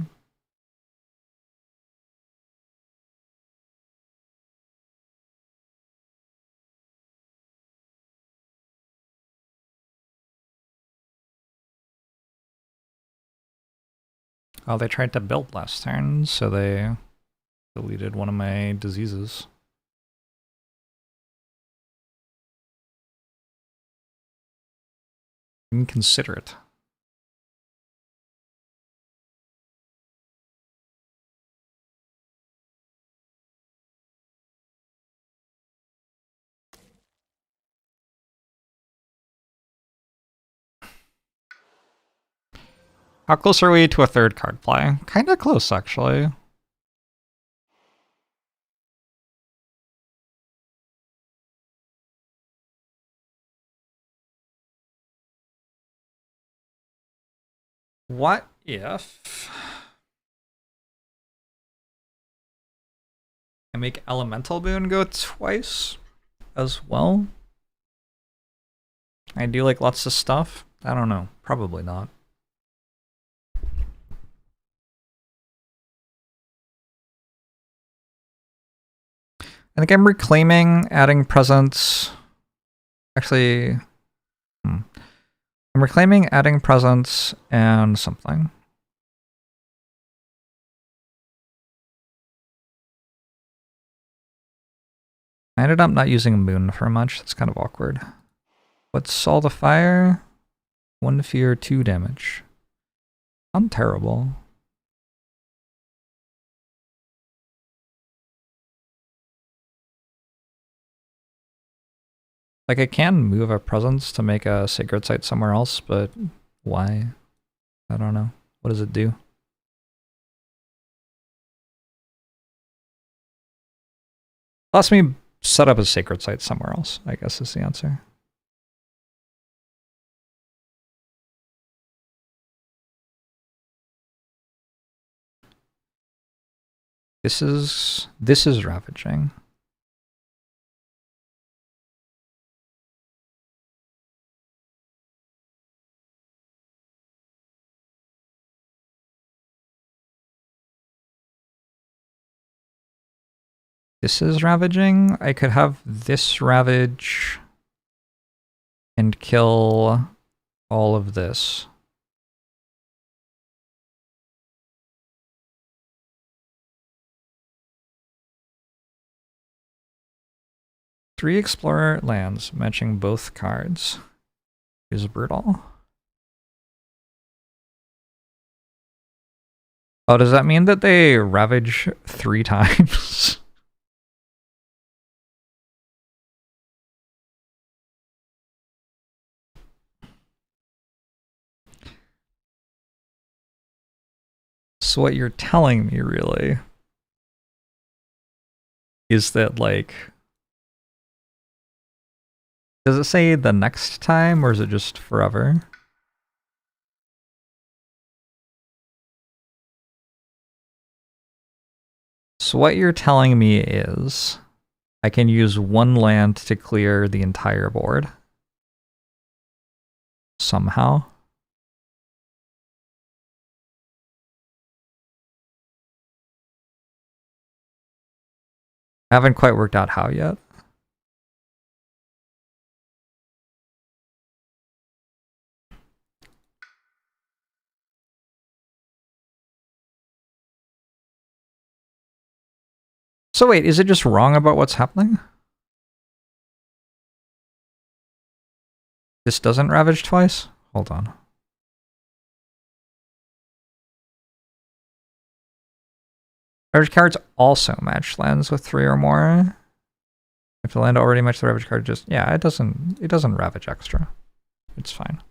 Oh, they tried to build last turn, so they deleted one of my diseases. Inconsiderate. How close are we to a third card play? Kinda close, actually. What if I make Elemental Boon go twice as well? I do like lots of stuff. I don't know. Probably not. I think I'm reclaiming, adding presence. Actually, I'm reclaiming, adding presence, and something. I ended up not using Moon for much. That's kind of awkward. What's all the fire? 1 fear, 2 damage. Not terrible. Like, I can move a presence to make a sacred site somewhere else, but why? I don't know. What does it do? Lets me set up a sacred site somewhere else, I guess is the answer. This is ravaging. This is ravaging. I could have this ravage and kill all of this. Three explorer lands matching both cards is brutal. Oh, does that mean that they ravage 3 times? So what you're telling me, really, is that, like... Does it say the next time, or is it just forever? So what you're telling me is I can use one land to clear the entire board. Somehow. I haven't quite worked out how yet. So wait, is it just wrong about what's happening? This doesn't ravage twice? Hold on. Ravage cards also match lands with 3 or more. If the land already matched the ravage card, just yeah, it doesn't ravage extra. It's fine.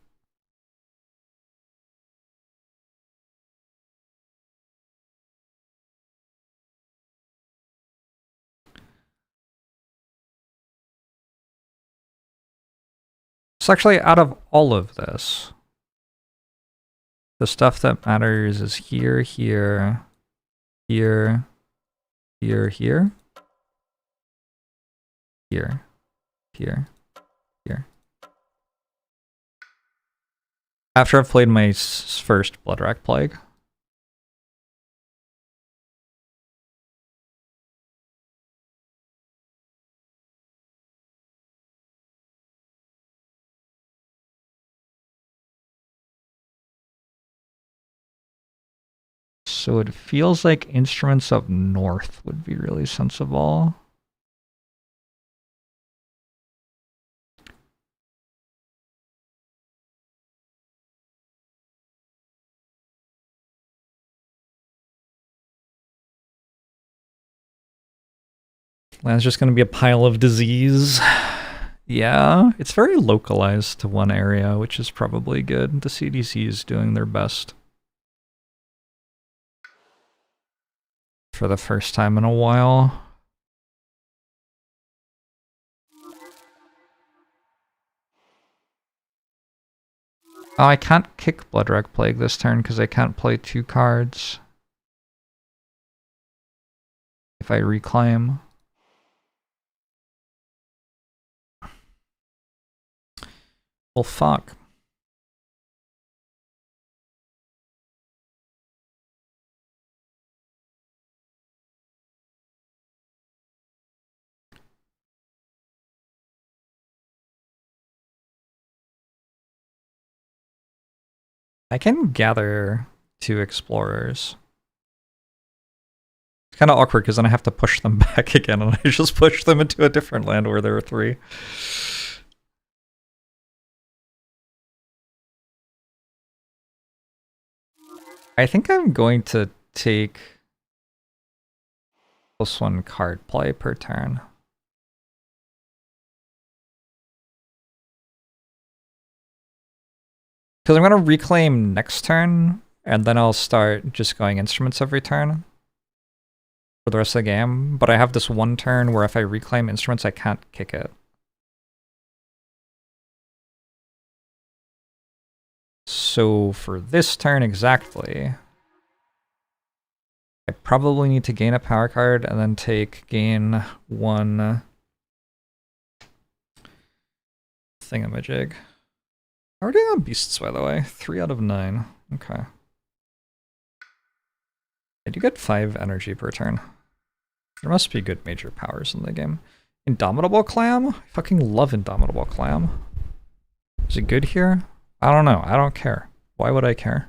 So actually, out of all of this, the stuff that matters is here, here, here, here, here, here, here, here. After I've played my first Bloodrack Plague. So it feels like instruments up north would be really sensible. Land's just going to be a pile of disease. Yeah, it's very localized to one area, which is probably good. The CDC is doing their best. For the first time in a while. Oh, I can't kick Bloodrack Plague this turn because I can't play 2 cards. If I reclaim. Well, fuck. I can gather 2 explorers. It's kind of awkward because then I have to push them back again, and I just push them into a different land where there are 3. I think I'm going to take +1 card play per turn. Because I'm going to reclaim next turn, and then I'll start just going instruments every turn for the rest of the game. But I have this one turn where if I reclaim instruments, I can't kick it. So for this turn exactly, I probably need to gain a power card and then gain 1 thingamajig. How are we doing on beasts, by the way? 3 out of 9. Okay. I do get 5 energy per turn. There must be good major powers in the game. Indomitable Clam? I fucking love Indomitable Clam. Is it good here? I don't know. I don't care. Why would I care?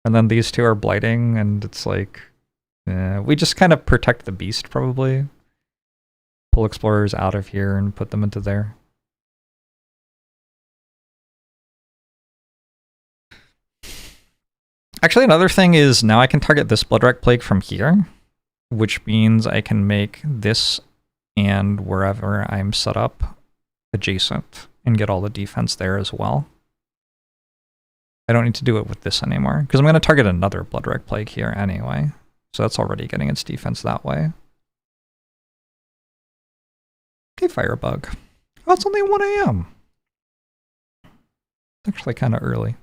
And then these 2 are blighting, and it's like... we just kind of protect the beast, probably. Pull explorers out of here and put them into there. Actually, another thing is now I can target this Bloodrack Plague from here, which means I can make this and wherever I'm set up adjacent and get all the defense there as well. I don't need to do it with this anymore, because I'm going to target another Bloodwreck Plague here anyway. So that's already getting its defense that way. Okay, Firebug. Oh, it's only 1 AM. It's actually kind of early.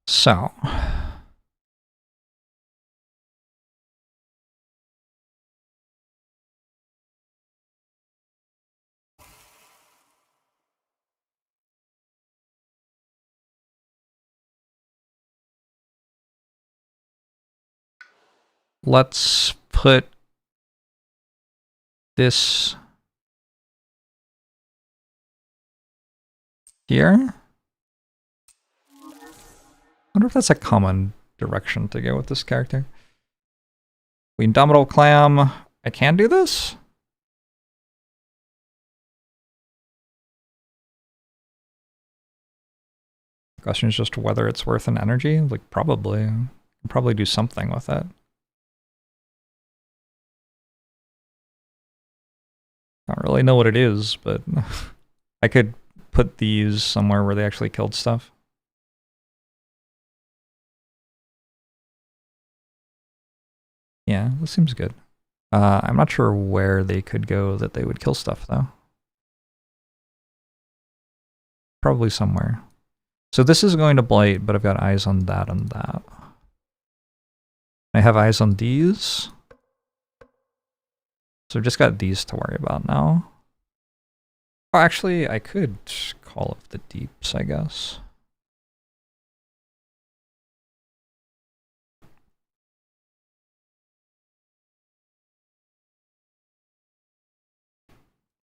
So... let's put this here. I wonder if that's a common direction to go with this character. The Indomitable Clam. I can do this? The question is just whether it's worth an energy. Like, probably. I'll probably do something with it. I don't really know what it is, but I could put these somewhere where they actually killed stuff. Yeah, this seems good. I'm not sure where they could go that they would kill stuff, though. Probably somewhere. So this is going to blight, but I've got eyes on that and that. I have eyes on these. So I've just got these to worry about now. Oh, actually, I could call up the deeps, I guess.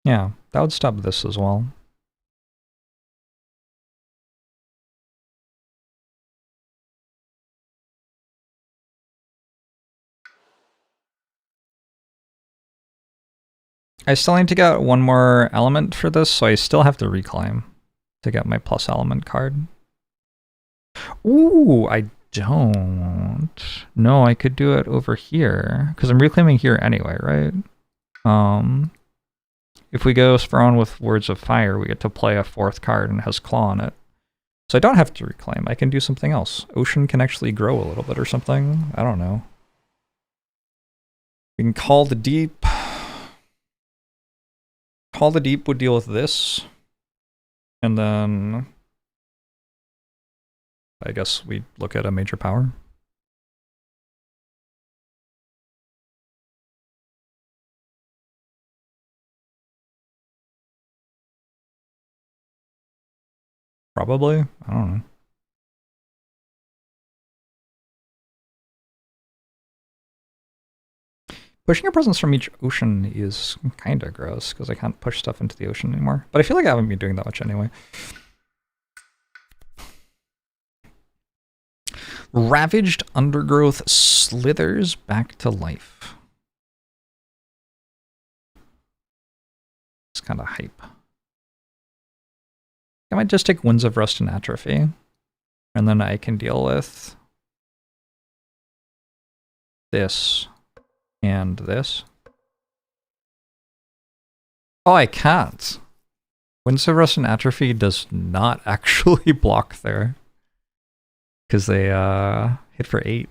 Yeah, that would stop this as well. I still need to get one more element for this, so I still have to reclaim to get my plus element card. Ooh, I don't. No, I could do it over here, because I'm reclaiming here anyway, right? If we go Sprawn with Words of Fire, we get to play a 4th card and it has Claw on it. So I don't have to reclaim, I can do something else. Ocean can actually grow a little bit or something, I don't know. We can Call the Deep. Call the Deep would deal with this. And then I guess we look at a major power. Probably. I don't know. Pushing a presence from each ocean is kind of gross, because I can't push stuff into the ocean anymore. But I feel like I haven't been doing that much anyway. Ravaged undergrowth slithers back to life. It's kind of hype. I might just take Winds of Rust and Atrophy, and then I can deal with this and this. Oh, I can't. Winds of Rust and Atrophy does not actually block there, because they hit for 8.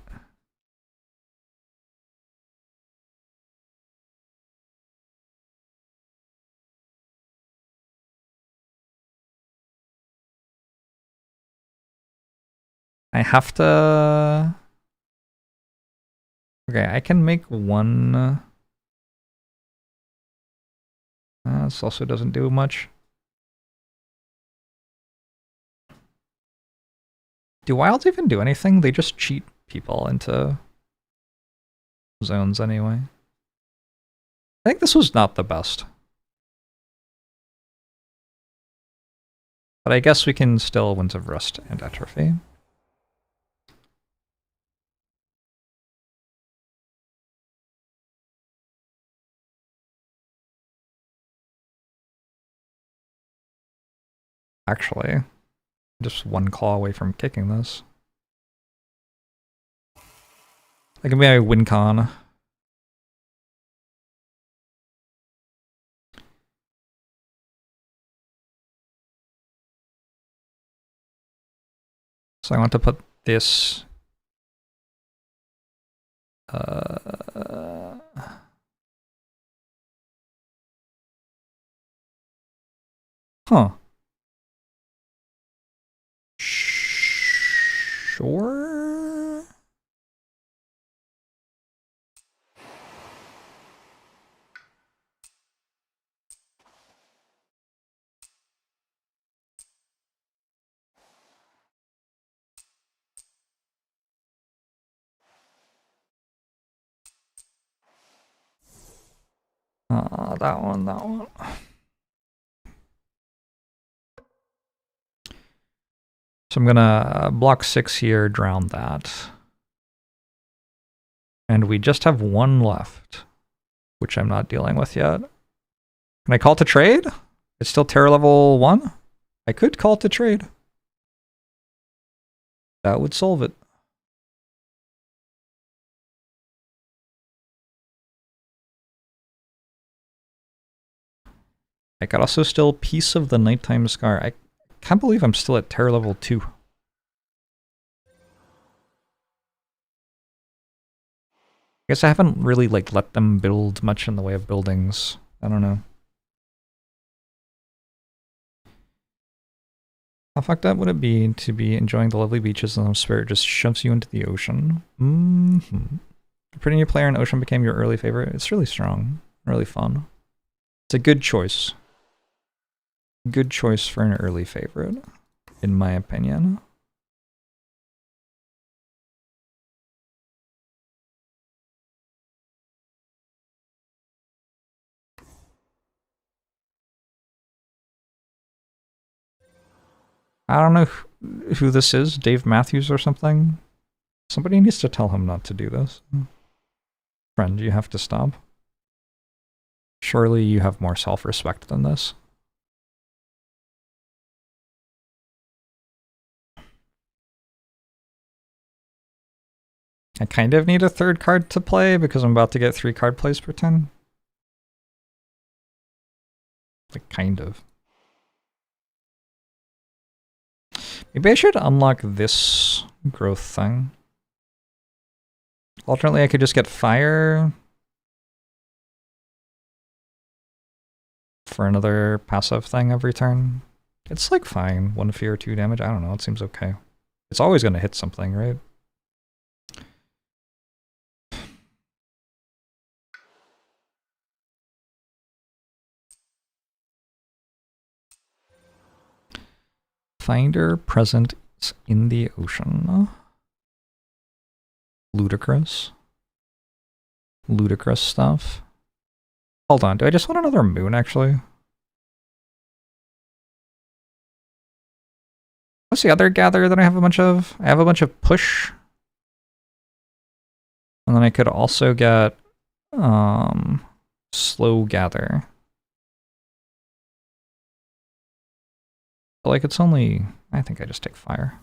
I have to... Okay, I can make one... this also doesn't do much. Do wilds even do anything? They just cheat people into zones anyway. I think this was not the best. But I guess we can still Winds of Rust and Atrophy. Actually, just one claw away from kicking this. That can be a win con. So I want to put this huh. Sure. That one, that one. So I'm gonna block 6 here, drown that. And we just have 1 left, which I'm not dealing with yet. Can I call to trade? It's still terror level 1? I could call to trade. That would solve it. I could also still Piece of the Nighttime Scar. I can't believe I'm still at terror level 2. I guess I haven't really like let them build much in the way of buildings. I don't know. How fucked up would it be to be enjoying the lovely beaches and the spirit just shoves you into the ocean? A pretty new player in Ocean became your early favorite. It's really strong, really fun. It's a good choice. Good choice for an early favorite, in my opinion. I don't know who this is, Dave Matthews or something. Somebody needs to tell him not to do this. Friend, you have to stop. Surely you have more self-respect than this. I kind of need a 3rd card to play because I'm about to get 3 card plays per turn. Like, kind of. Maybe I should unlock this growth thing. Alternately, I could just get fire for another passive thing every turn. It's like fine. 1 fear, 2 damage. I don't know. It seems okay. It's always going to hit something, right? Finder present in the ocean. Ludicrous. Ludicrous stuff. Hold on, do I just want another moon, actually? What's the other gather that I have a bunch of? I have a bunch of push. And then I could also get slow gather. But like it's only, I think I just take fire.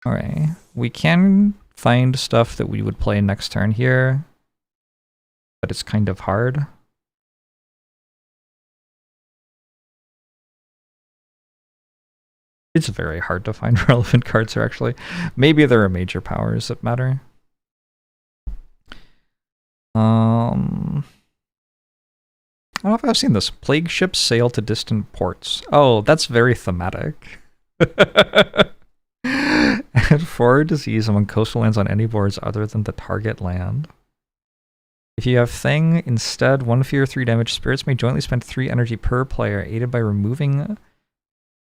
Alright, we can find stuff that we would play next turn here, but it's kind of hard. It's very hard to find relevant cards here, actually. Maybe there are major powers that matter. I don't know if I've seen this. Plague ships sail to distant ports. Oh, that's very thematic. Add 4 disease among coastal lands on any boards other than the target land. If you have Thing, instead, 1 fear, 3 damage. Spirits may jointly spend 3 energy per player, aided by removing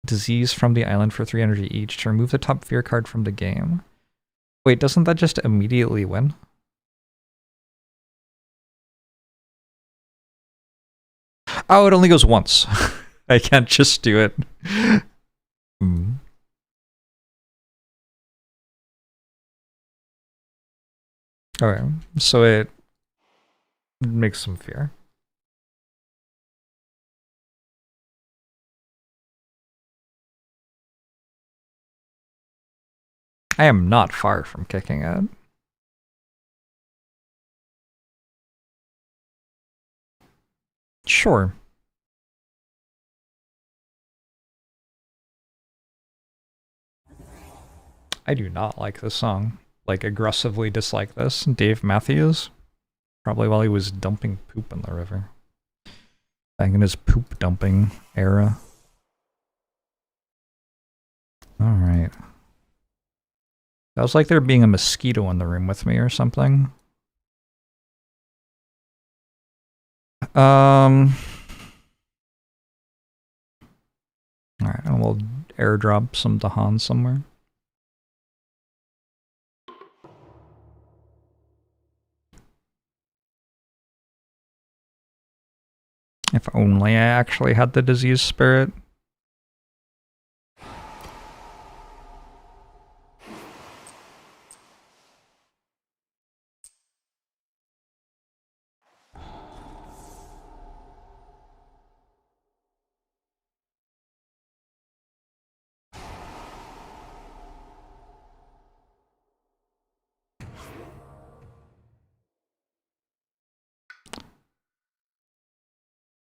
disease from the island for 3 energy each to remove the top fear card from the game. Wait, doesn't that just immediately win? Oh, it only goes once. I can't just do it. Alright, so it makes some fear. I am not far from kicking it. Sure. I do not like this song. Like, aggressively dislike this. Dave Matthews. Probably while he was dumping poop in the river. Back in his poop dumping era. Alright. That was like there being a mosquito in the room with me or something. Alright, and we'll airdrop some Dahan somewhere. If only I actually had the disease spirit.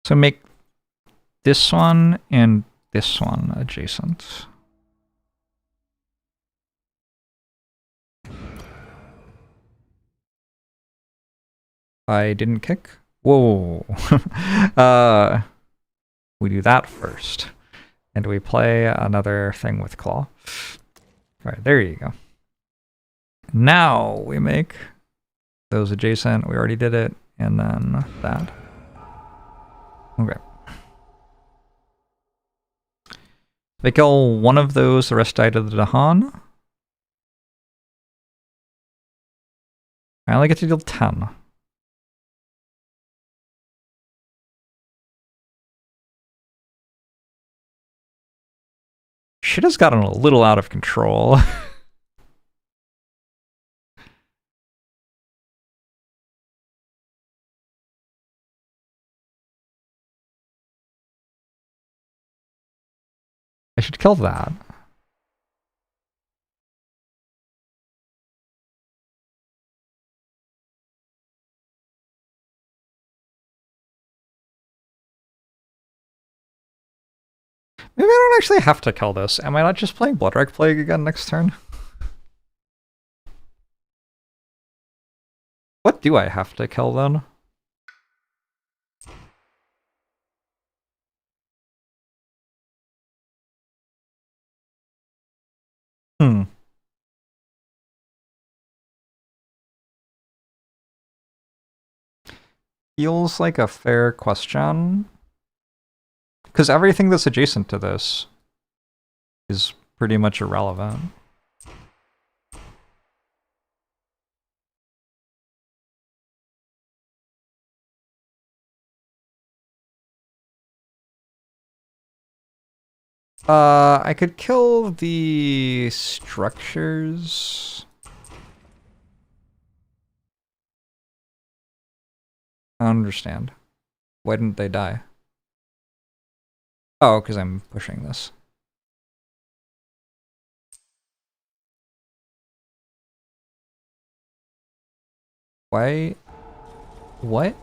So make this one and this one adjacent. I didn't kick? Whoa. We do that first. And we play another thing with claw. Alright, there you go. Now we make those adjacent. We already did it. And then that. Okay. If I kill one of those, the rest die to the Dahan. I only get to deal 10. Shit has gotten a little out of control. I should kill that. Maybe I don't actually have to kill this. Am I not just playing Bloodwreck Plague again next turn? What do I have to kill then? Feels like a fair question. Because everything that's adjacent to this is pretty much irrelevant. I could kill the structures. I don't understand. Why didn't they die? Oh, because I'm pushing this. Why? What?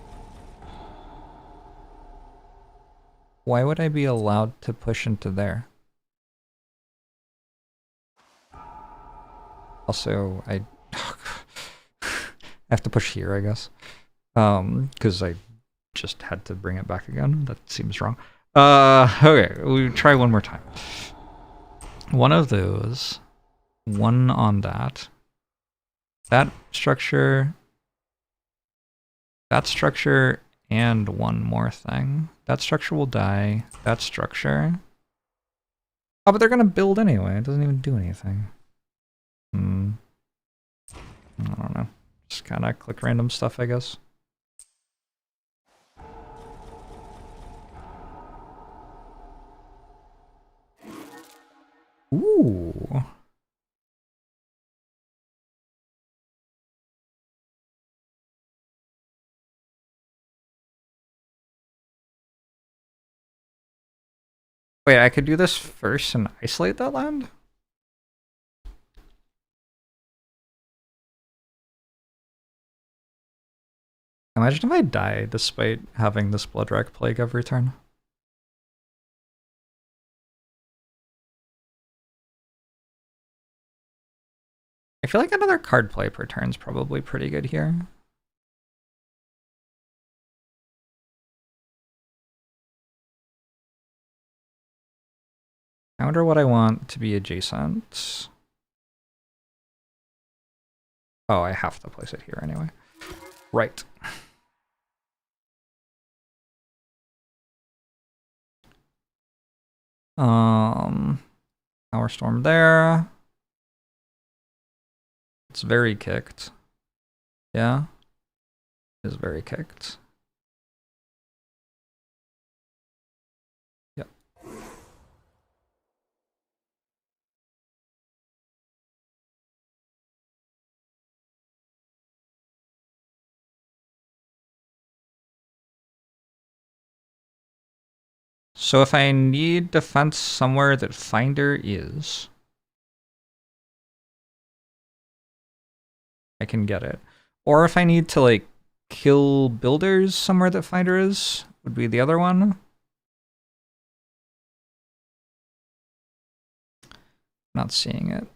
Why would I be allowed to push into there? Also, I have to push here, I guess. Because I just had to bring it back again. That seems wrong. Okay, we try one more time. One of those, one on that. That structure, and one more thing. That structure will die. That structure. Oh, but they're gonna build anyway. It doesn't even do anything. I don't know. Just kind of click random stuff, I guess. Ooh. Wait, I could do this first and isolate that land? Imagine if I die despite having this Bloodwreck Plague every turn. I feel like another card play per turn is probably pretty good here. I wonder what I want to be adjacent. Oh, I have to place it here anyway. Right. Power Storm there. It's very kicked. Yeah. Is very kicked. Yep. So if I need defense somewhere that Finder is, I can get it. Or if I need to like kill builders somewhere that Finder is, would be the other one. Not seeing it.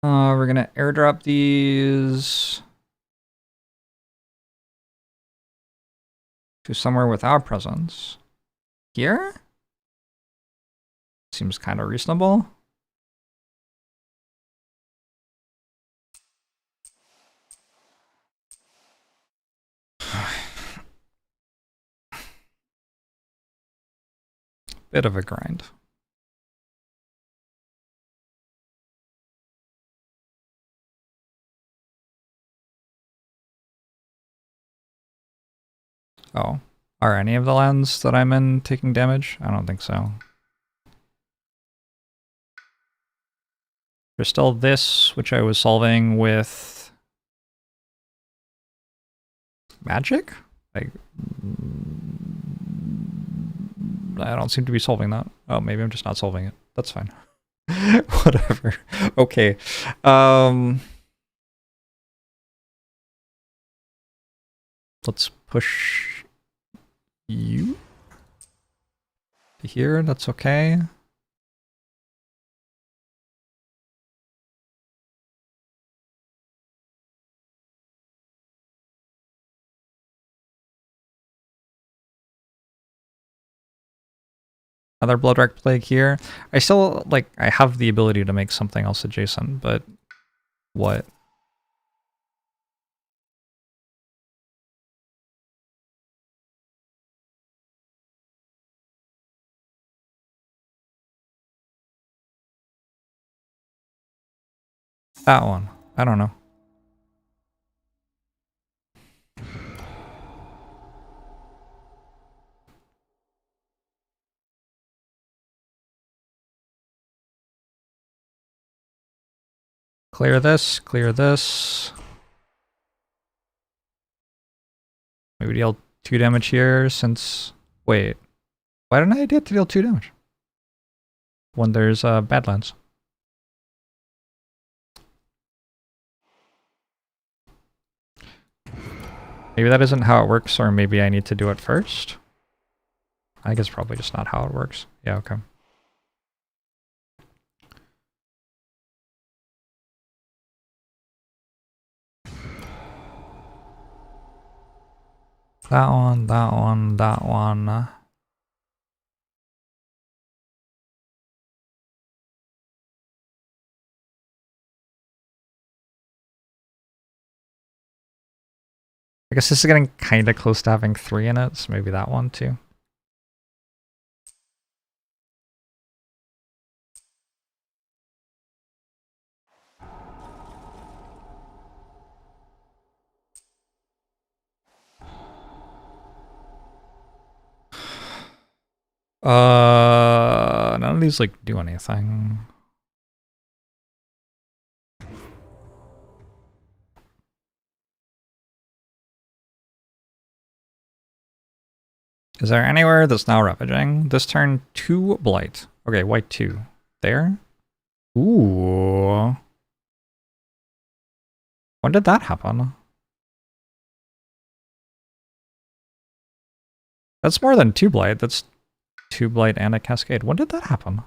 We're gonna airdrop these to somewhere with our presence. Here? Seems kind of reasonable. Bit of a grind. Oh, are any of the lands that I'm in taking damage? I don't think so. There's still this, which I was solving with magic? Like, I don't seem to be solving that. Oh, maybe I'm just not solving it. That's fine. Whatever. Okay. Let's push you to here. That's okay. Another Bloodwreck Plague here. I still, like, I have the ability to make something else adjacent, but what? That one. I don't know. Clear this, clear this. Maybe deal 2 damage here since... Wait. Why didn't I get to deal 2 damage? When there's Badlands. Maybe that isn't how it works, or maybe I need to do it first? I guess probably just not how it works. Yeah, okay. That one, that one, that one. I guess this is getting kind of close to having 3 in it, so maybe that one too. None of these like do anything. Is there anywhere that's now ravaging? This turn 2 blight. Okay, white 2. There? Ooh. When did that happen? That's more than 2 blight. That's 2 blight and a cascade. When did that happen?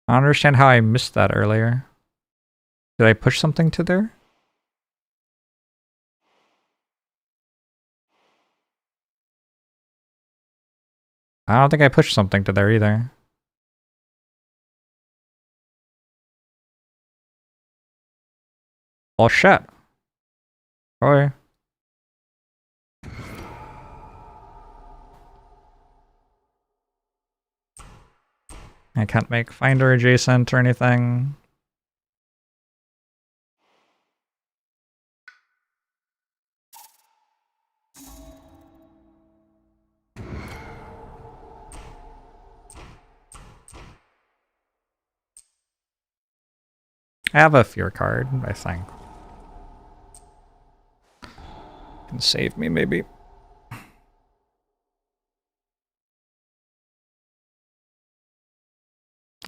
I don't understand how I missed that earlier. Did I push something to there? I don't think I pushed something to there either. Oh shit. Oh. I can't make finder adjacent or anything. I have a fear card, I think. Can save me, maybe.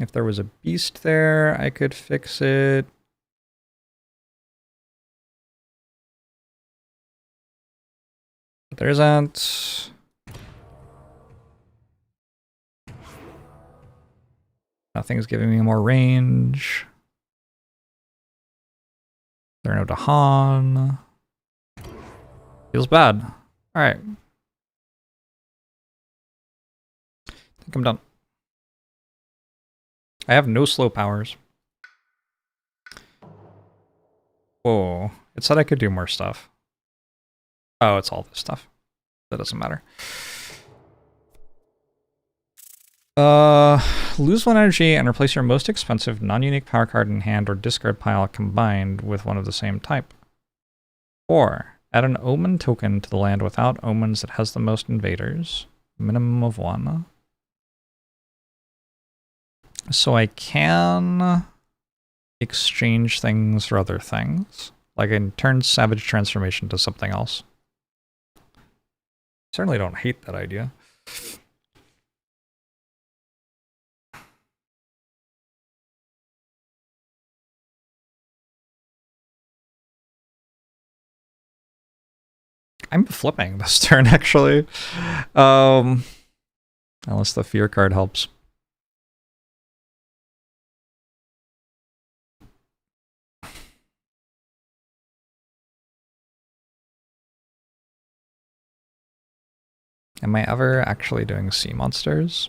If there was a beast there, I could fix it. But there isn't. Nothing's giving me more range. There are no Dahan. Feels bad. Alright. I think I'm done. I have no slow powers. Whoa. It said I could do more stuff. Oh, it's all this stuff. That doesn't matter. Lose 1 energy and replace your most expensive non-unique power card in hand or discard pile combined with one of the same type. Or add an omen token to the land without omens that has the most invaders. Minimum of 1. So I can exchange things for other things. Like I can turn Savage Transformation to something else. Certainly don't hate that idea. I'm flipping this turn, actually. Unless the fear card helps. Am I ever actually doing sea monsters?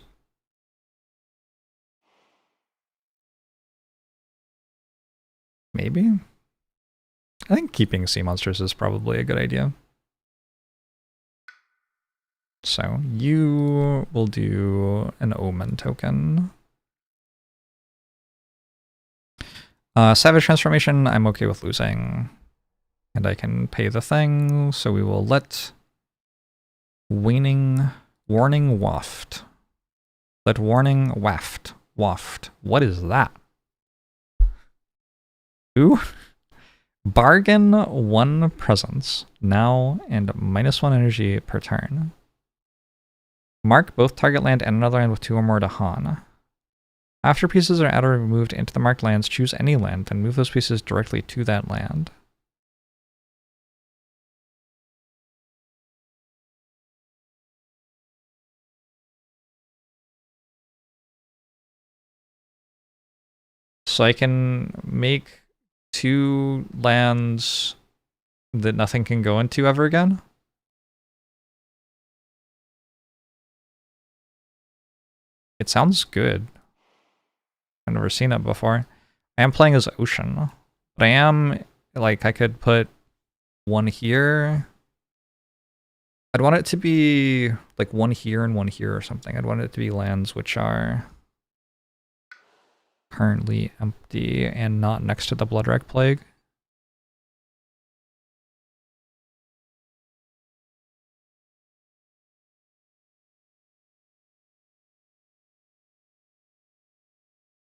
Maybe? I think keeping sea monsters is probably a good idea. So you will do an omen token. Savage Transformation, I'm okay with losing. And I can pay the thing, so we will let Warning Waft. Let Warning Waft. Waft. What is that? Ooh. Bargain 1 presence now and -1 energy per turn. Mark both target land and another land with 2 or more Dahan. After pieces are added or removed into the marked lands, choose any land, then move those pieces directly to that land. So I can make 2 lands that nothing can go into ever again? It sounds good. I've never seen it before. I am playing as Ocean, but I am, like, I could put 1 here. I'd want it to be, like, 1 here and 1 here or something. I'd want it to be lands which are currently empty and not next to the Bloodwreck Plague.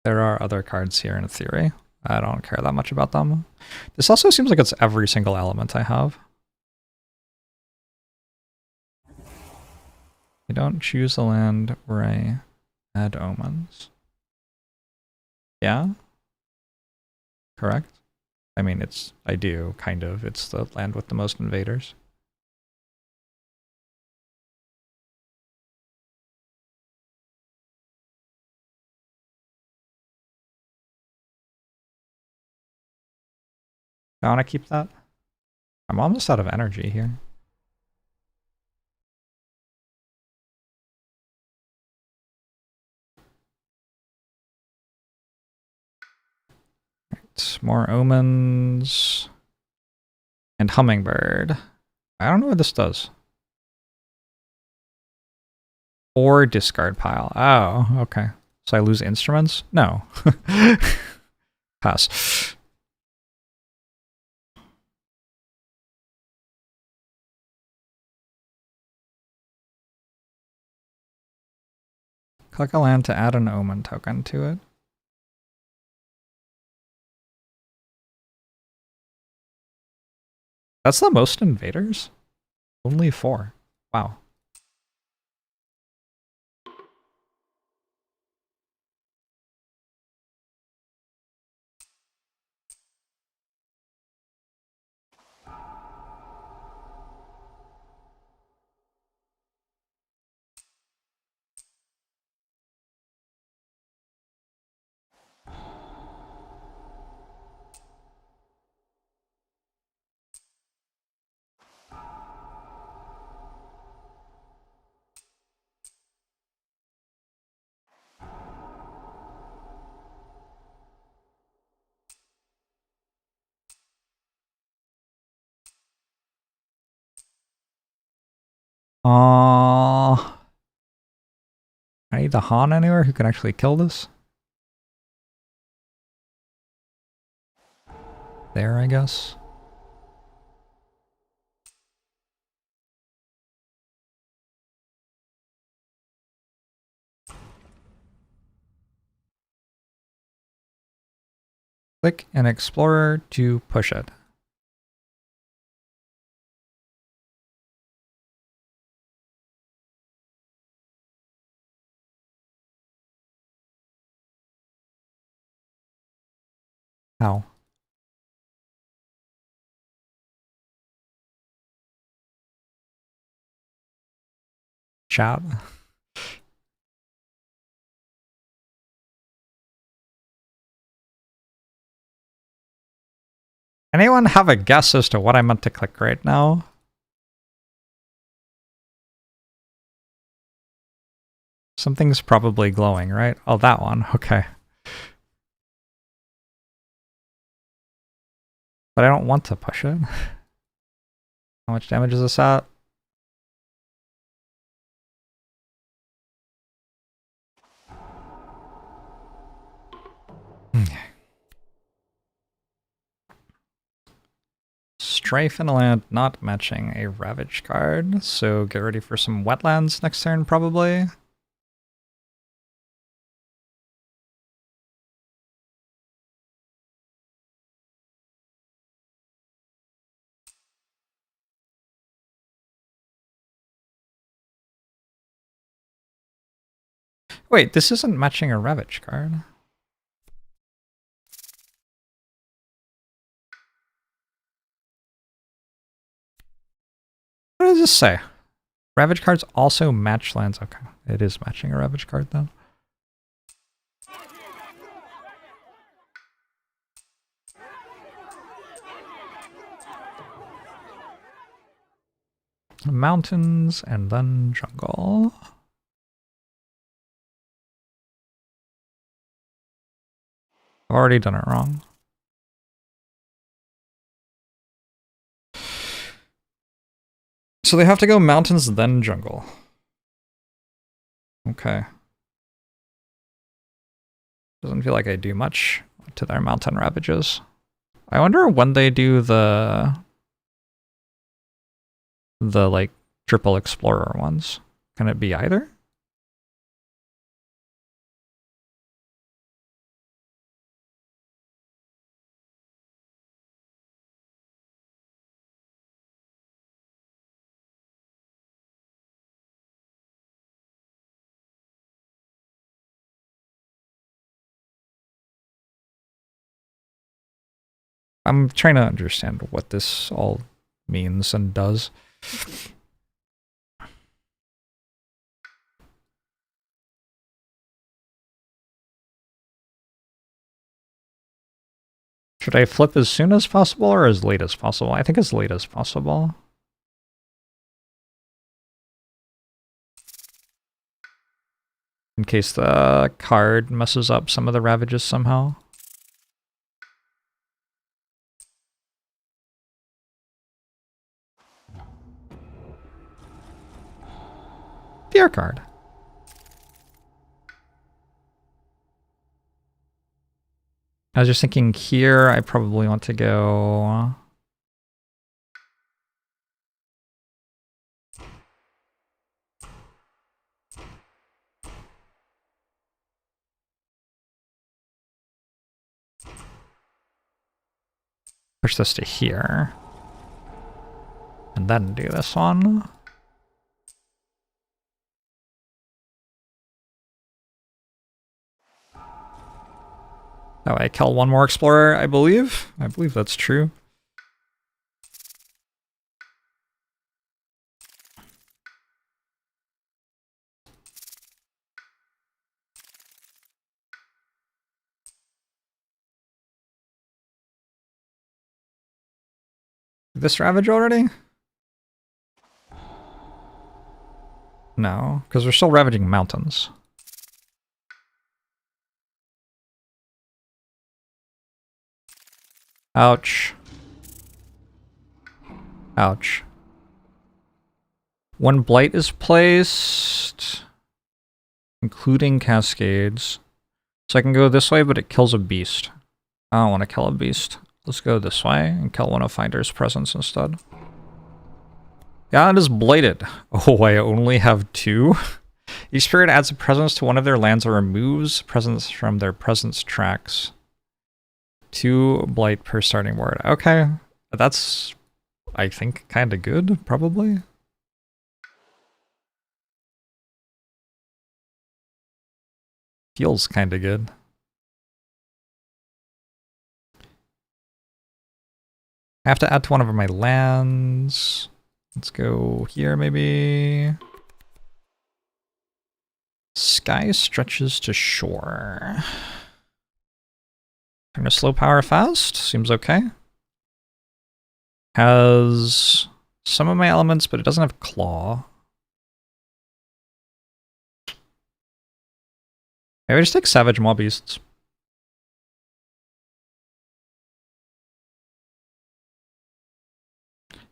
There are other cards here in theory. I don't care that much about them. This also seems like it's every single element I have. I don't choose a land where I add omens. Yeah? Correct? I mean, I do, kind of. It's the land with the most invaders. I want to keep that. I'm almost out of energy here. Right, more omens. And hummingbird. I don't know what this does. Or discard pile. Oh, okay. So I lose instruments? No. Pass. Click a land to add an omen token to it. That's the most invaders? Only 4. Wow. I need the Han anywhere who can actually kill this. There, I guess. Click an explorer to push it. How? Chat? Anyone have a guess as to what I meant to click right now? Something's probably glowing, right? Oh, that one. Okay. But I don't want to push it. How much damage is this at? Strife in a land not matching a Ravage card, so get ready for some wetlands next turn, probably. Wait, this isn't matching a Ravage card. What does this say? Ravage cards also match lands. Okay, it is matching a Ravage card though. Mountains and then jungle. I've already done it wrong. So they have to go mountains then jungle. Okay. Doesn't feel like I do much to their mountain ravages. I wonder when they do the like triple explorer ones. Can it be either? I'm trying to understand what this all means and does. Should I flip as soon as possible or as late as possible? I think as late as possible. In case the card messes up some of the ravages somehow. Fear card. I was just thinking here, I probably want to go... push this to here. And then do this one. Oh, I kill one more explorer, I believe. I believe that's true. This ravage already? No, because we're still ravaging mountains. Ouch. Ouch. When blight is placed, including cascades. So I can go this way, but it kills a beast. I don't want to kill a beast. Let's go this way and kill one of Finder's presence instead. Yeah, it is blighted. Oh, I only have 2? Each spirit adds a presence to one of their lands or removes presence from their presence tracks. 2 blight per starting ward. Okay, that's, I think, kind of good, probably. Feels kind of good. I have to add to one of my lands. Let's go here, maybe. Sky stretches to shore. Turn to slow power fast. Seems okay. Has some of my elements, but it doesn't have claw. Maybe just take savage mob beasts.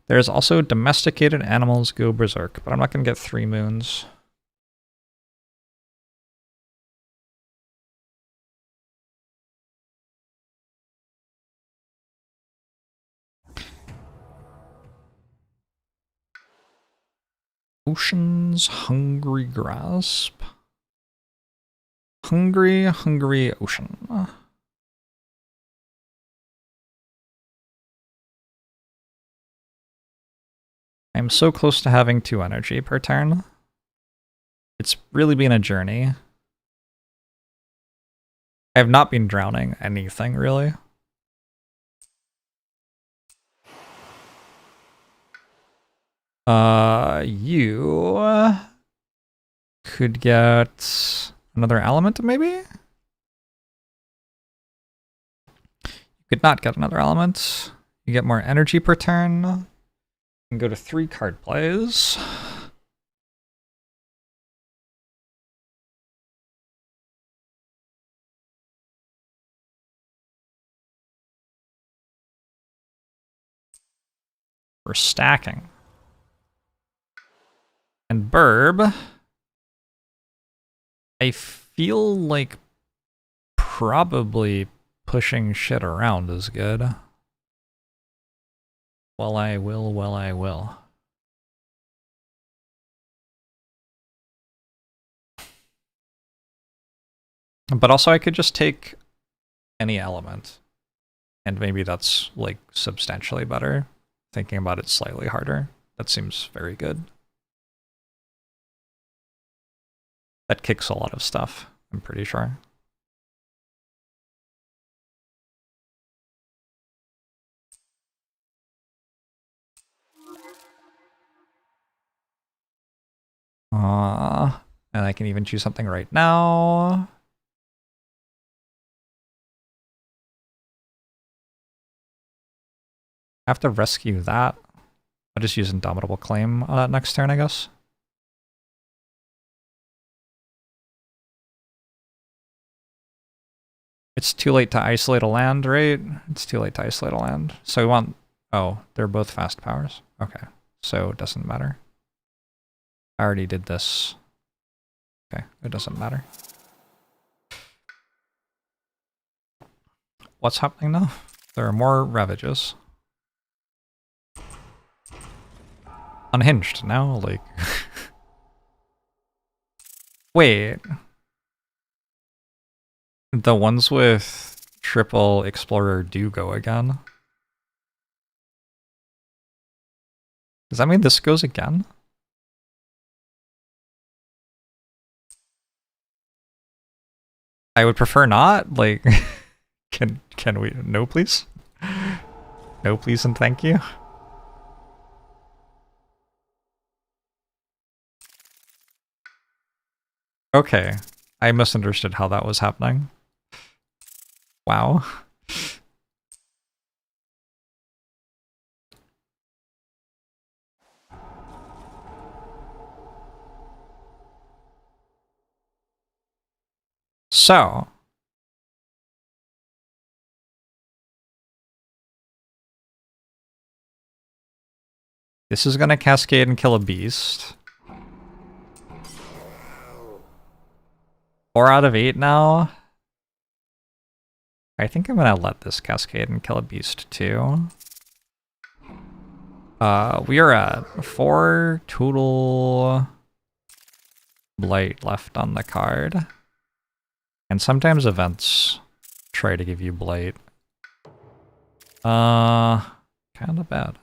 There's also domesticated animals go berserk, but I'm not going to get 3 moons. Ocean's Hungry Grasp. Hungry Ocean. I'm so close to having 2 energy per turn. It's really been a journey. I have not been drowning anything, really. You could get another element, maybe? You could not get another element. You get more energy per turn. You can go to 3 card plays. We're stacking. And Burb, I feel like probably pushing shit around is good. Well, I will. But also I could just take any element. And maybe that's like substantially better. Thinking about it slightly harder. That seems very good. That kicks a lot of stuff, I'm pretty sure. And I can even choose something right now. I have to rescue that. I'll just use Indomitable Claim on that next turn, I guess. It's too late to isolate a land, right? It's too late to isolate a land. So we want... Oh, they're both fast powers. Okay, so it doesn't matter. I already did this. Okay, it doesn't matter. What's happening now? There are more ravages. Unhinged now, like... Wait. The ones with triple explorer do go again? Does that mean this goes again? I would prefer not. Like, can we? No, please. No, please, and thank you. Okay, I misunderstood how that was happening. Wow. So, this is gonna cascade and kill a beast. 4 out of 8 now. I think I'm gonna let this cascade and kill a beast too. We are at 4 total blight left on the card. And sometimes events try to give you blight. Kinda bad.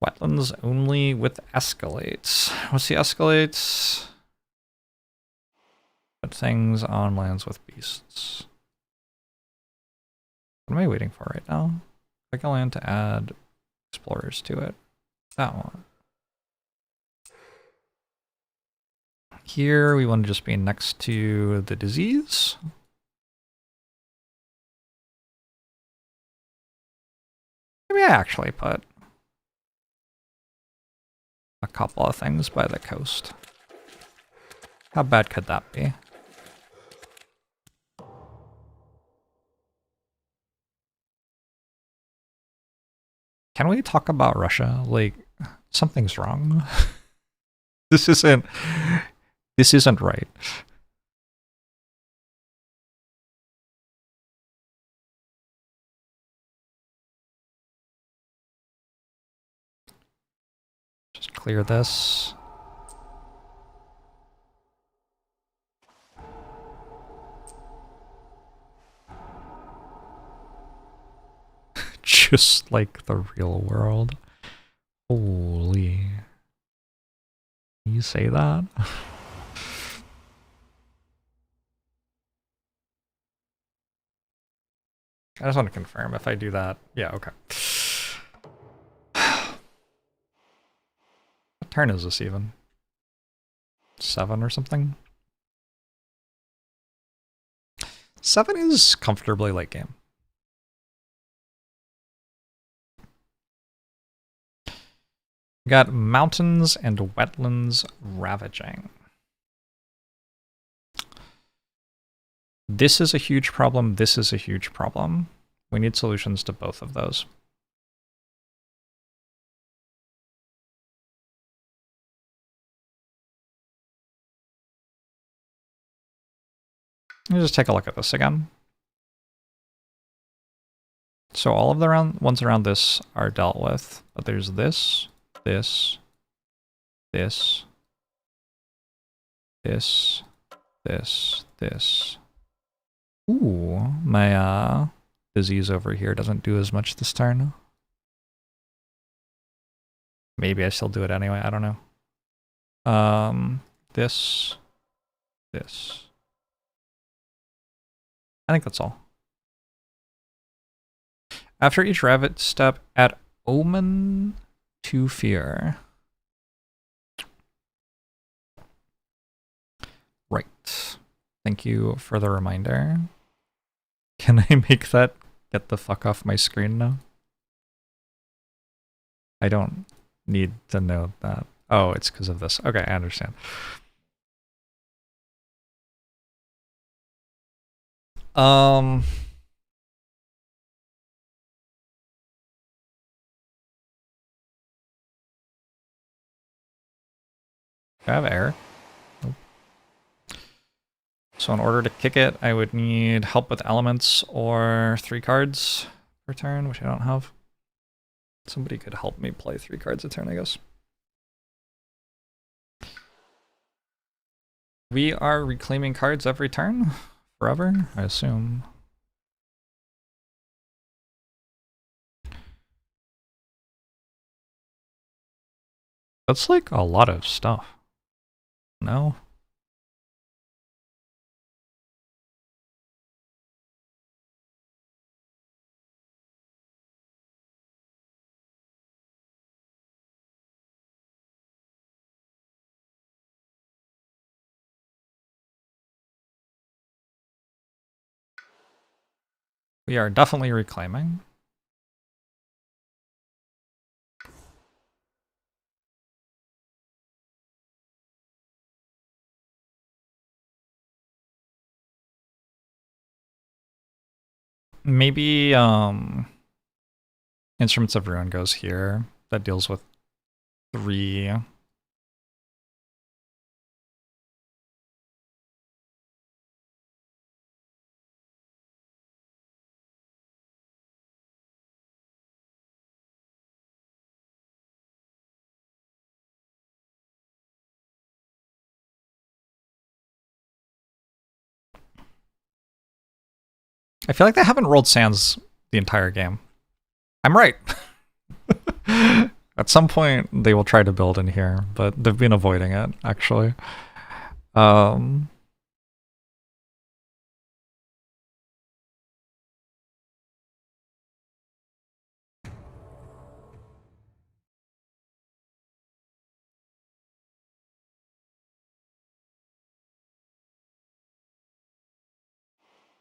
Wetlands only with escalates. What's the escalates? Put things on lands with beasts. What am I waiting for right now? Click a land to add explorers to it. That one. Here we want to just be next to the disease. Maybe I actually put a couple of things by the coast. How bad could that be? Can we talk about Russia? Like, something's wrong. This isn't right. Just clear this. Just like the real world. Holy. You say that? I just want to confirm if I do that. Yeah, okay. What turn is this even? 7 or something? 7 is comfortably late game. We got mountains and wetlands ravaging. This is a huge problem. This is a huge problem. We need solutions to both of those. Let me just take a look at this again. So all of the ones around this are dealt with, but there's this, this, this, this, this. Ooh, my disease over here doesn't do as much this turn. Maybe I still do it anyway, I don't know. This. I think that's all. After each rabbit step, add Omen to Fear. Right. Thank you for the reminder. Can I make that get the fuck off my screen now? I don't need to know that. Oh, it's because of this. Okay, I understand. Do I have air? Nope. So in order to kick it, I would need help with elements or 3 cards per turn, which I don't have. Somebody could help me play 3 cards a turn, I guess. We are reclaiming cards every turn? Forever, I assume. That's like a lot of stuff. No? We are definitely reclaiming. Maybe Instruments of Ruin goes here. That deals with 3. I feel like they haven't rolled sands the entire game. I'm right. At some point, they will try to build in here, but they've been avoiding it, actually.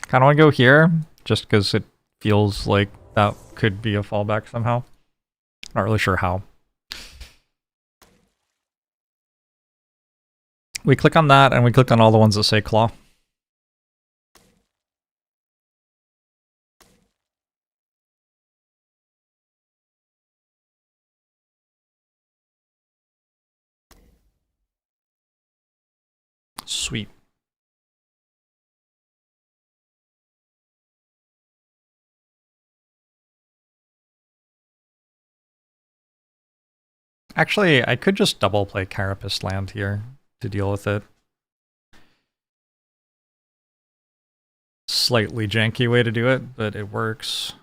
Kind of want to go here, just because it feels like that could be a fallback somehow. Not really sure how. We click on that, and we click on all the ones that say claw. Sweet. Actually, I could just double play Carapace land here to deal with it. Slightly janky way to do it, but it works.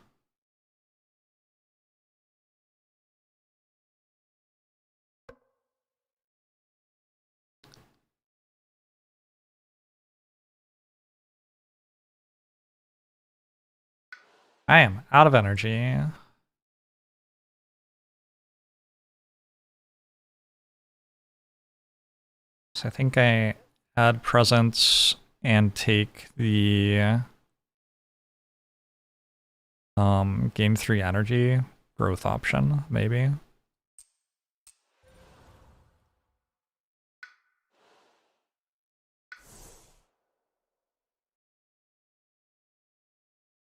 I am out of energy. So I think I add presence and take the gain 3 energy growth option, maybe.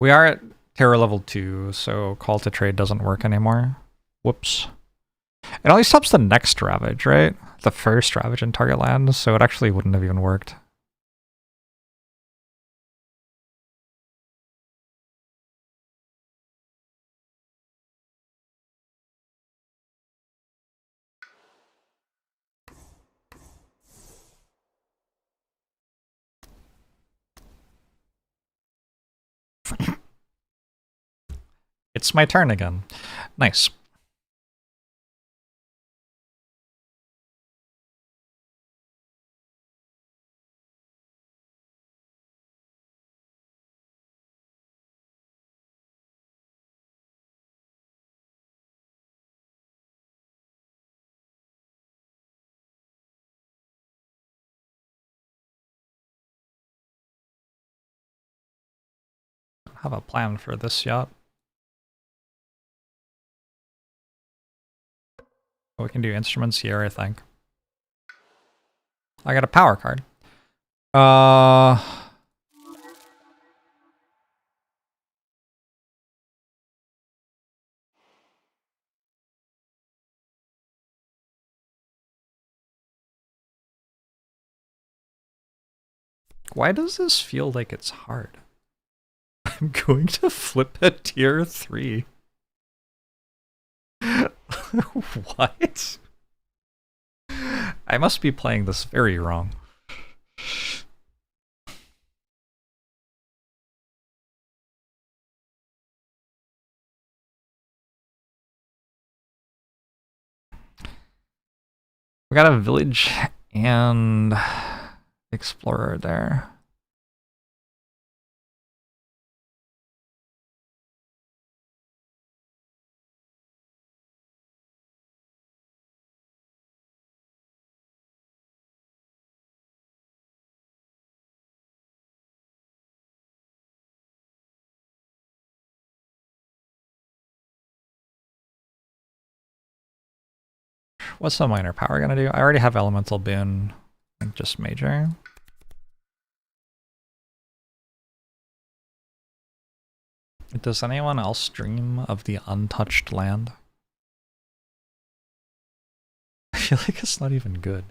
We are at terror level 2, so call to trade doesn't work anymore. Whoops. It only stops the next Ravage, right? The first Ravage in target land, so it actually wouldn't have even worked. It's my turn again. Nice. have a plan for this yet. We can do instruments here, I think. I got a power card. Why does this feel like it's hard? I'm going to flip a tier 3. What? I must be playing this very wrong. We got a village and explorer there. What's the minor power gonna do? I already have elemental boon, like just major. Does anyone else dream of the untouched land? I feel like it's not even good.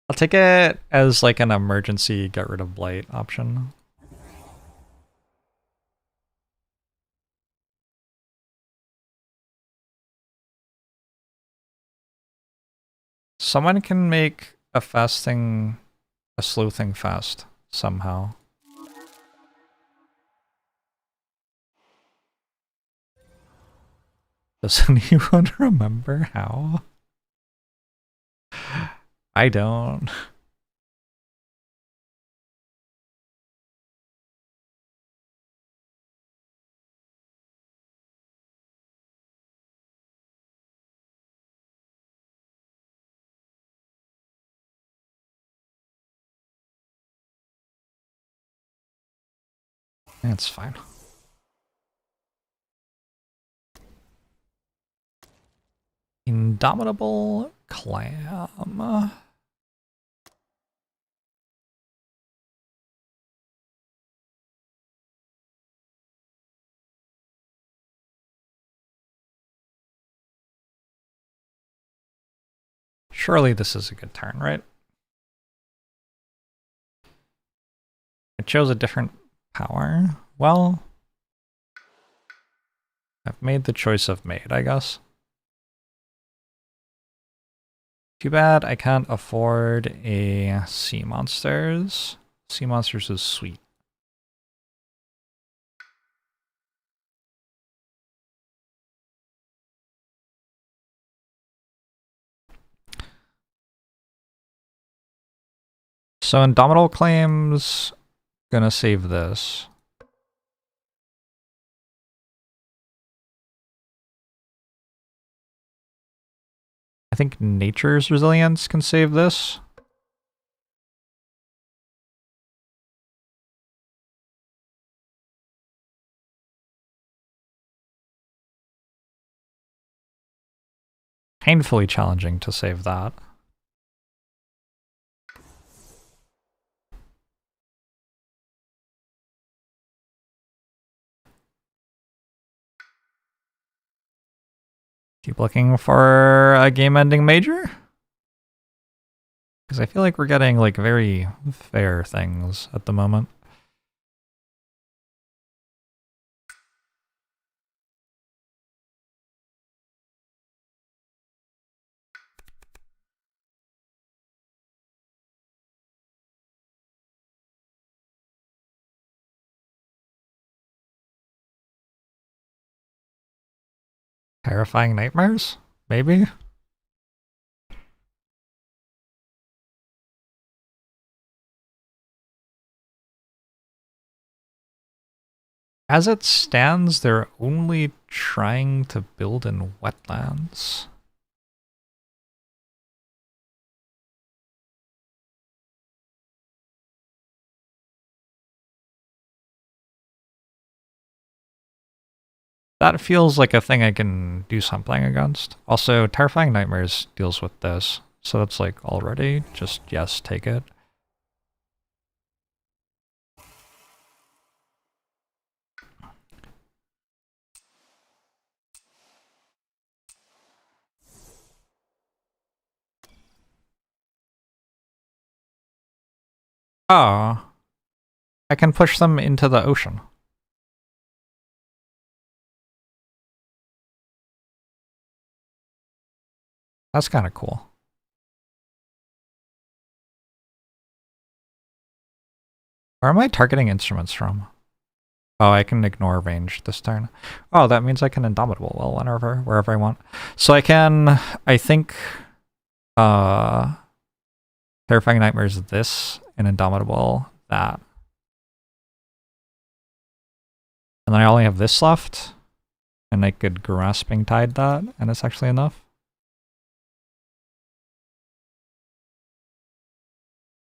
I'll take it as like an emergency get rid of blight option. Someone can make a sleuthing fast somehow. Does anyone remember how? I don't. It's fine. Indomitable Clam. Surely this is a good turn, right? I chose a different power. Well, I've made the choice I've made, I guess. Too bad I can't afford a Sea Monsters. Sea Monsters is sweet. So Indomitable Claims, gonna save this. I think Nature's Resilience can save this. Painfully challenging to save that. Keep looking for a game-ending major? Because I feel like we're getting like very fair things at the moment. Terrifying Nightmares? Maybe? as it stands, they're only trying to build in wetlands. That feels like a thing I can do something against. Also, Terrifying Nightmares deals with this, so that's like already just, yes, take it. Oh, I can push them into the ocean. That's kind of cool. Where am I targeting instruments from? Oh, I can ignore range this turn. Oh, that means I can Indomitable well wherever I want. So I can, I think, Terrifying Nightmares this, and Indomitable that. And then I only have this left, and I could Grasping Tide that, and it's actually enough.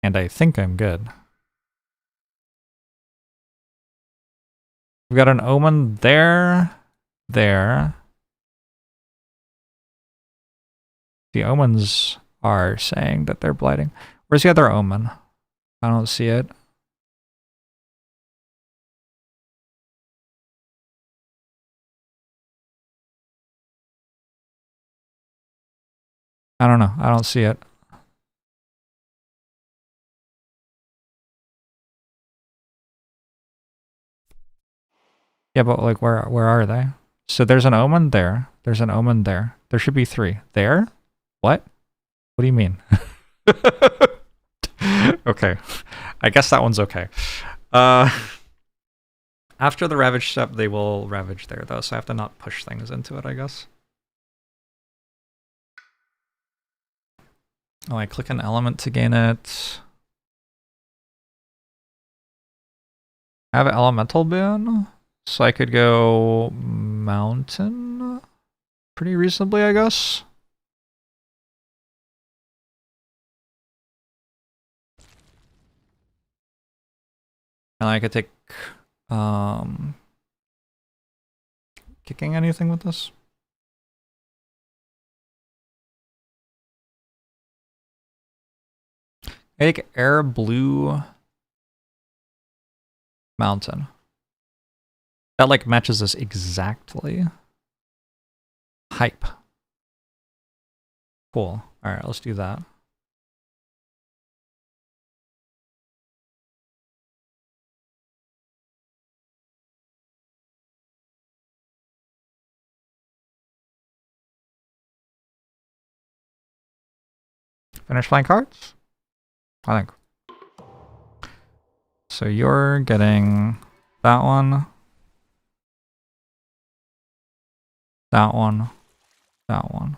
And I think I'm good. We've got an Omen there, there. The Omens are saying that they're blighting. Where's the other Omen? I don't see it. I don't know. I don't see it. Yeah, but like where are they? So there's an Omen there. There's an Omen there. There should be 3. There? What? What do you mean? Okay. I guess that one's okay. After the Ravage step, they will Ravage there though, so I have to not push things into it, I guess. Oh, I click an element to gain it. I have an elemental boon, so I could go mountain pretty reasonably, I guess. And I could take kicking anything with this. Take air blue mountain. That like matches this exactly. Hype. Cool. All right, let's do that. Finish playing cards? I think. So you're getting that one, that one, that one.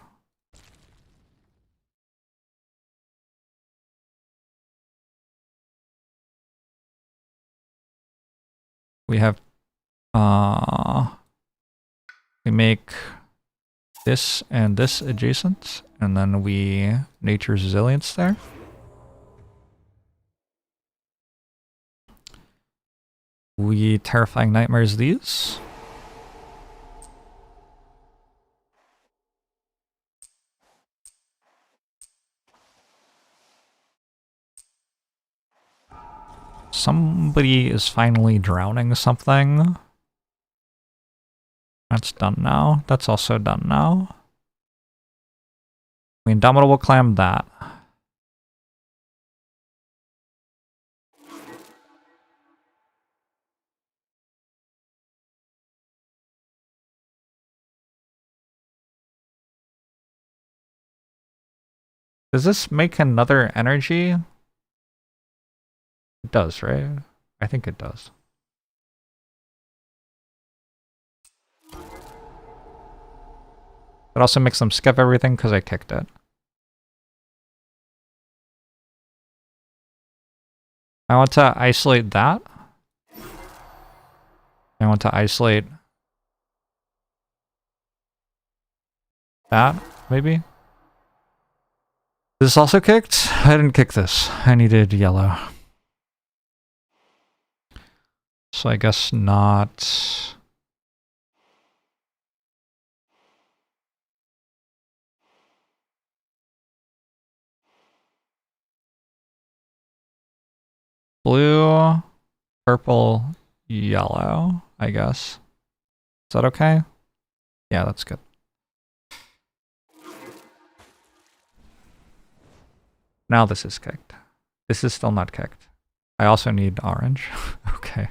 We have, we make this and this adjacent, and then we Nature's Resilience there. We Terrifying Nightmares these. Somebody is finally drowning something. That's done now. That's also done now. We Indomitable Clam that. Does this make another energy? It does, right? I think it does. It also makes them skip everything because I kicked it. I want to isolate that. I want to isolate that, maybe? Is this also kicked? I didn't kick this. I needed yellow. So I guess not. Blue, purple, yellow, I guess. Is that okay? Yeah, that's good. Now this is kicked. This is still not kicked. I also need orange. Okay.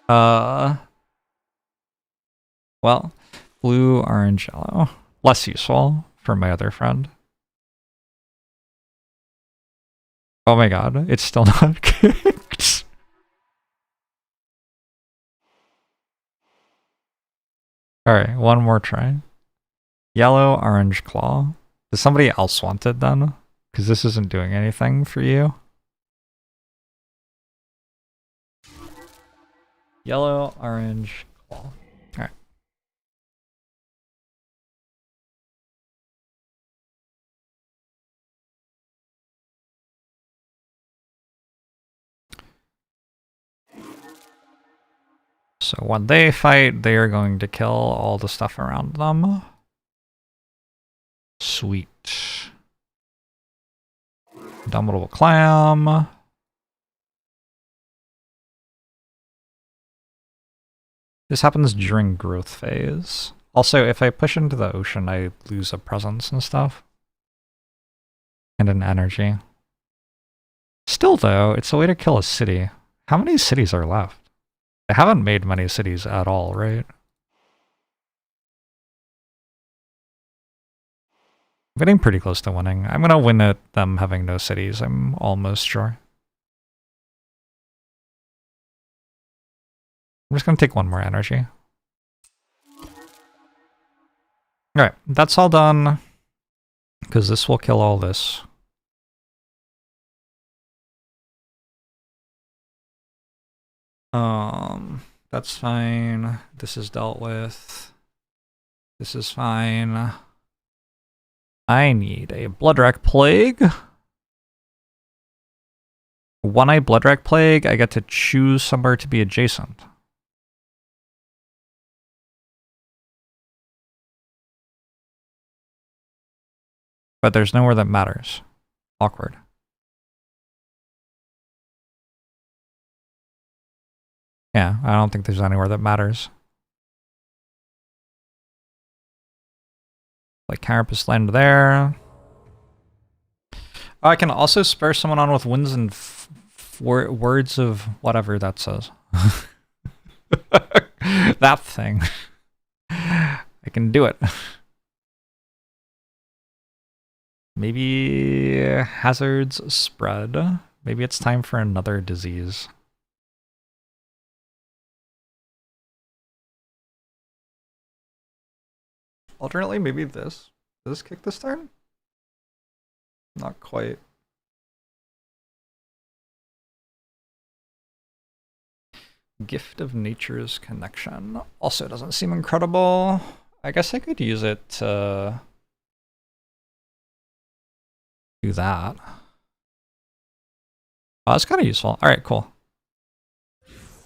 Well, blue, orange, yellow. Less useful for my other friend. Oh my god, it's still not kicked. Alright, one more try. Yellow, orange, claw. Does somebody else want it then? Because this isn't doing anything for you. Yellow, orange, claw. Alright. So when they fight, they are going to kill all the stuff around them. Sweet. Indomitable clam. This happens during growth phase. Also, if I push into the ocean, I lose a presence and stuff. And an energy. Still though, it's a way to kill a city. How many cities are left? I haven't made many cities at all, right? I'm getting pretty close to winning. I'm gonna win at them having no cities, I'm almost sure. I'm just gonna take one more energy. Alright, that's all done. Because this will kill all this. That's fine. This is dealt with. This is fine. I need a Bloodwreck Plague. When I Bloodwreck Plague, I get to choose somewhere to be adjacent. But there's nowhere that matters. Awkward. Yeah, I don't think there's anywhere that matters. Like Carapace land there. Oh, I can also spare someone on with winds and words of whatever that says. That thing. I can do it. Maybe hazards spread. Maybe it's time for another disease. Alternately, maybe this. Does this kick this turn? Not quite. Gift of Nature's Connection. Also doesn't seem incredible. I guess I could use it to do that. Oh, that's kind of useful. Alright, cool.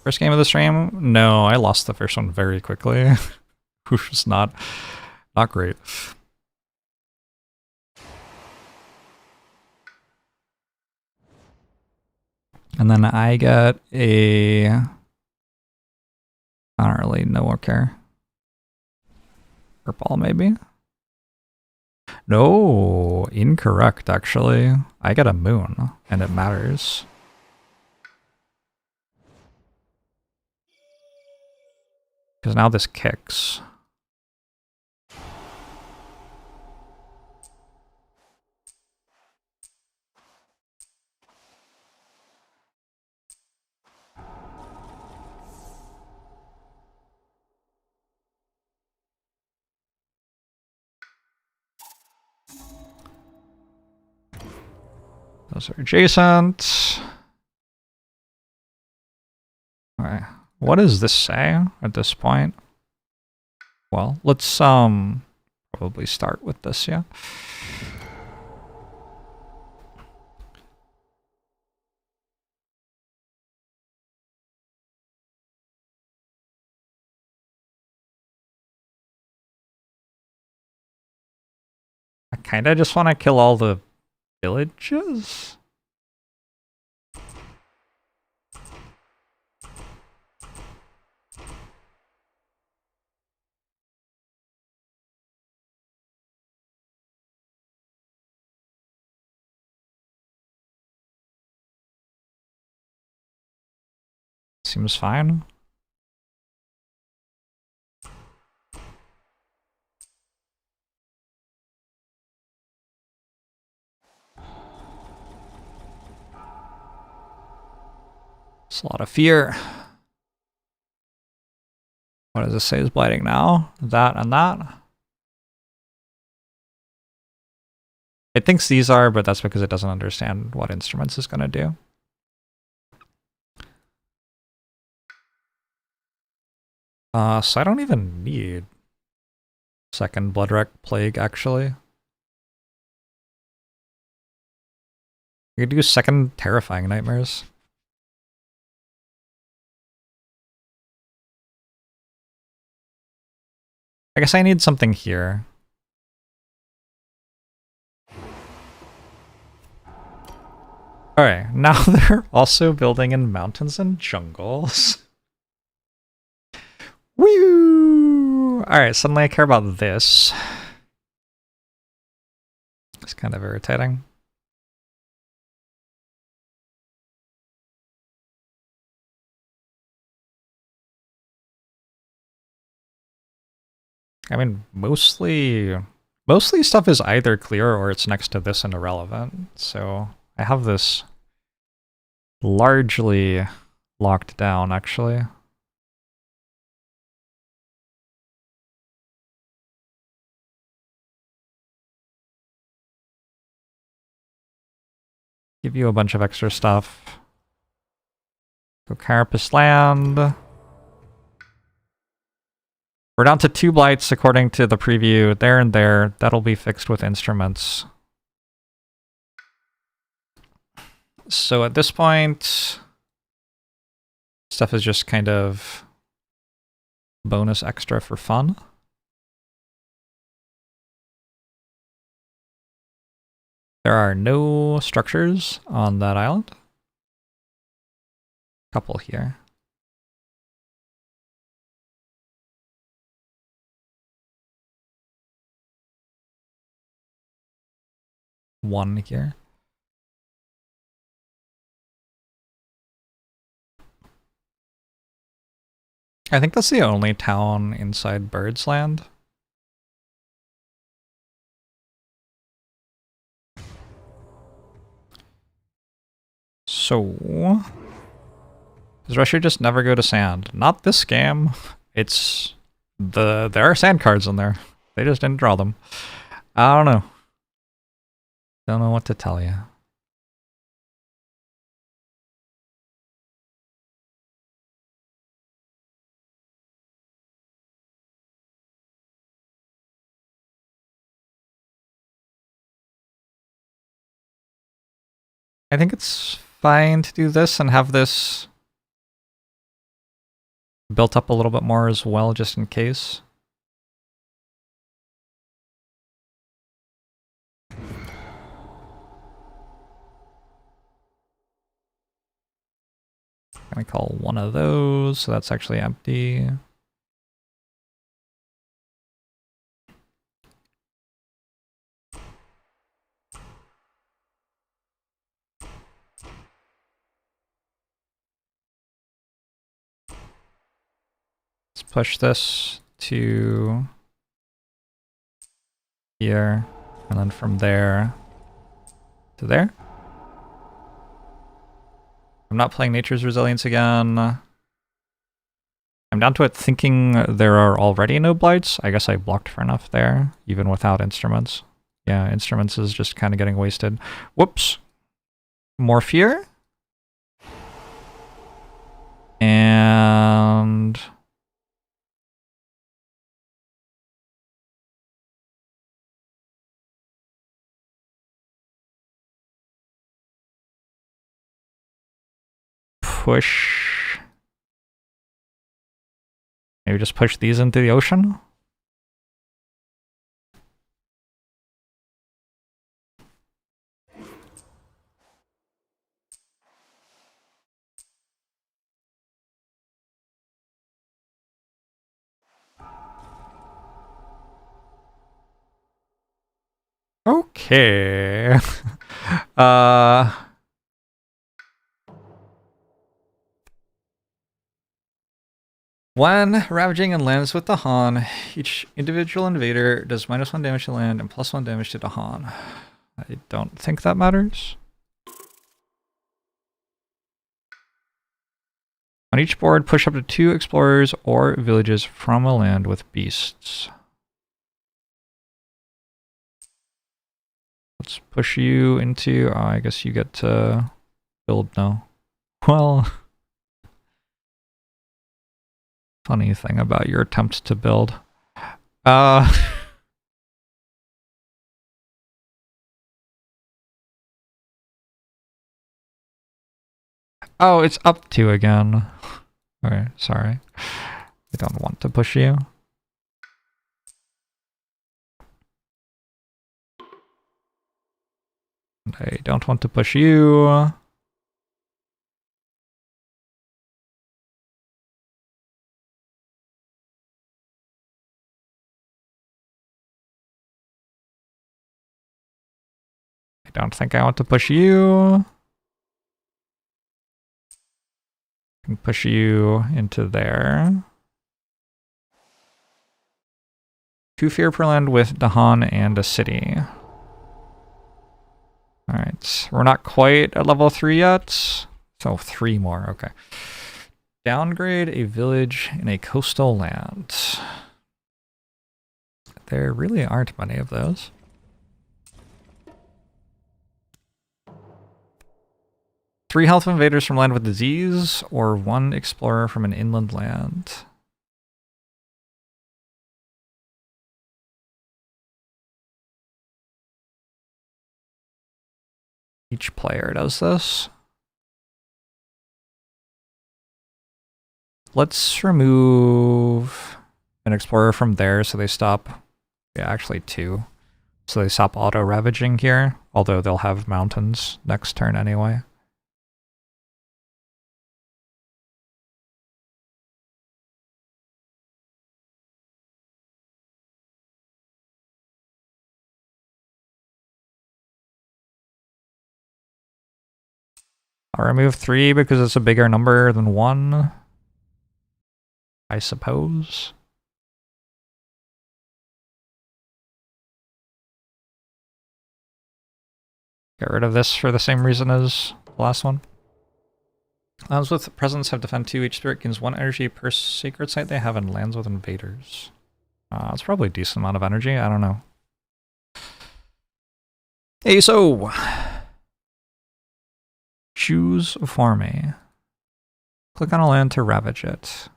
First game of the stream? No, I lost the first one very quickly. Which was not great. And then I get a... I don't really know or care. Purple, maybe? No, incorrect, actually. I get a moon, and it matters. Because now this kicks. Those are adjacent. Alright, What does this say at this point? Well, let's probably start with this, yeah. I kinda just want to kill all the villages? Seems fine. It's a lot of fear. What does it say is blighting now? That and that? It thinks these are, but that's because it doesn't understand what instruments is going to do. So I don't even need second Bloodwreck Plague, actually. You could do second Terrifying Nightmares. I guess I need something here. Alright, now they're also building in mountains and jungles. Woo! Alright, suddenly I care about this. It's kind of irritating. I mean, mostly stuff is either clear or it's next to this and irrelevant. So I have this largely locked down, actually. Give you a bunch of extra stuff. Go Carapace Land. We're down to 2 blights according to the preview. There and there. That'll be fixed with instruments. So at this point, stuff is just kind of bonus extra for fun. There are no structures on that island. Couple here. One here. I think that's the only town inside Bird's Land. So, does Russia just never go to sand? Not this game. It's there are sand cards in there. They just didn't draw them. I don't know. Don't know what to tell you. I think it's fine to do this and have this built up a little bit more as well, just in case. Gonna call one of those, so that's actually empty. Let's push this to here, and then from there to there. I'm not playing Nature's Resilience again. I'm down to it thinking there are already no blights. I guess I blocked for enough there, even without instruments. Yeah, instruments is just kind of getting wasted. Whoops. More fear? And push. Maybe just push these into the ocean. Okay. When ravaging and lands with the Han, each individual invader does -1 damage to land and +1 damage to the Han. I don't think that matters. On each board, push up to 2 explorers or villages from a land with beasts. Let's push you into... I guess you get to build now. Well... Funny thing about your attempt to build. Oh, it's up 2 again. Okay, sorry. I don't want to push you. And I don't want to push you. I don't think I want to push you. I can push you into there. 2 fear per land with Dahan and a city. Alright, we're not quite at level 3 yet. So 3 more, okay. Downgrade a village in a coastal land. There really aren't many of those. Three health invaders from land with disease, or 1 explorer from an inland land. Each player does this. Let's remove an explorer from there so they stop... Yeah, actually 2. So they stop auto-ravaging here, although they'll have mountains next turn anyway. I'll remove 3 because it's a bigger number than 1. I suppose. Get rid of this for the same reason as the last one. Lands with presence have defend 2. Each spirit gains 1 energy per sacred site they have and lands with invaders. It's probably a decent amount of energy, I don't know. Hey, so... Choose for me. Click on a land to ravage it.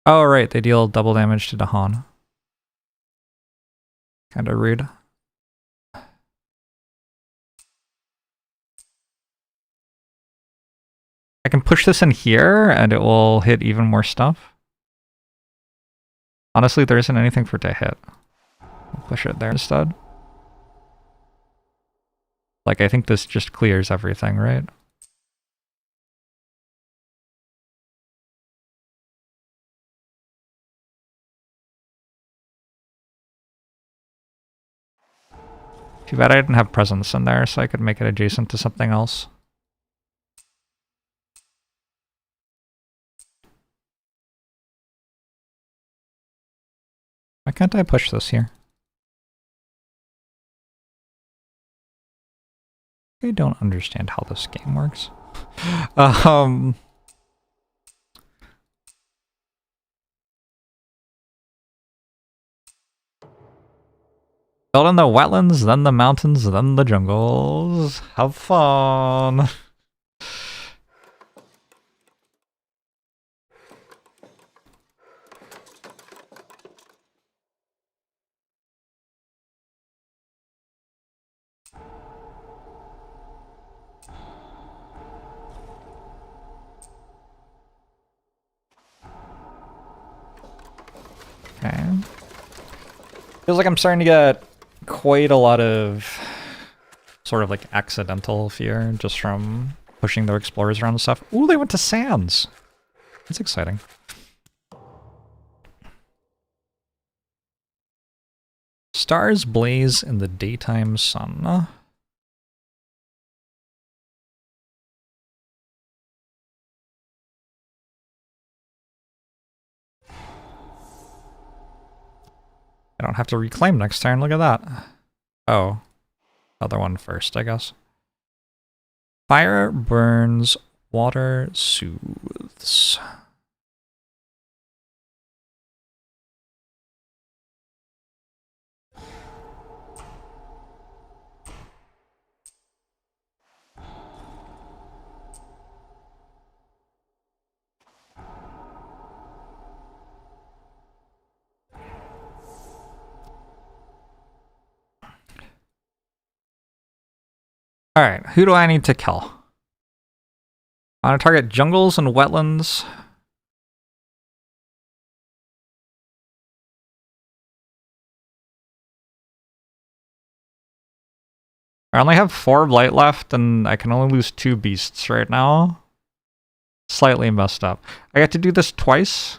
Oh, right, they deal double damage to Dahan. Kinda rude. I can push this in here and it will hit even more stuff. Honestly, there isn't anything for it to hit. I'll push it there instead. Like, I think this just clears everything, right? Too bad I didn't have presence in there, so I could make it adjacent to something else. Why can't I push this here? I don't understand how this game works. Build in the wetlands, then the mountains, then the jungles. Have fun. Okay. Feels like I'm starting to get quite a lot of sort of like accidental fear just from pushing their explorers around and stuff. Ooh, they went to sands. That's exciting. Stars blaze in the daytime sun. I don't have to reclaim next turn, look at that. Oh. Other one first, I guess. Fire burns, water soothes. Alright, who do I need to kill? I want to target jungles and wetlands. I only have 4 blight left, and I can only lose 2 beasts right now. Slightly messed up. I get to do this twice.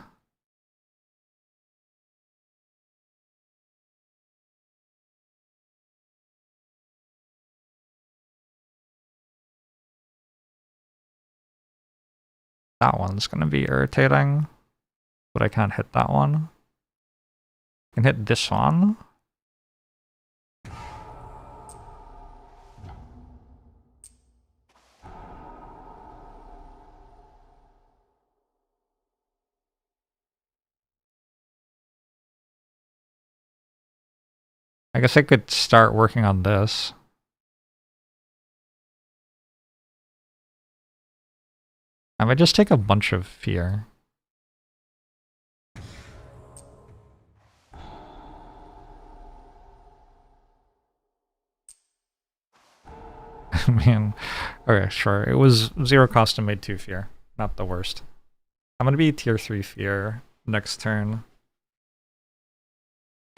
That one's gonna be irritating, but I can't hit that one. I can hit this one. I guess I could start working on this. I might just take a bunch of fear. Man. Okay, sure. It was 0 cost and made 2 fear. Not the worst. I'm gonna be tier 3 fear next turn.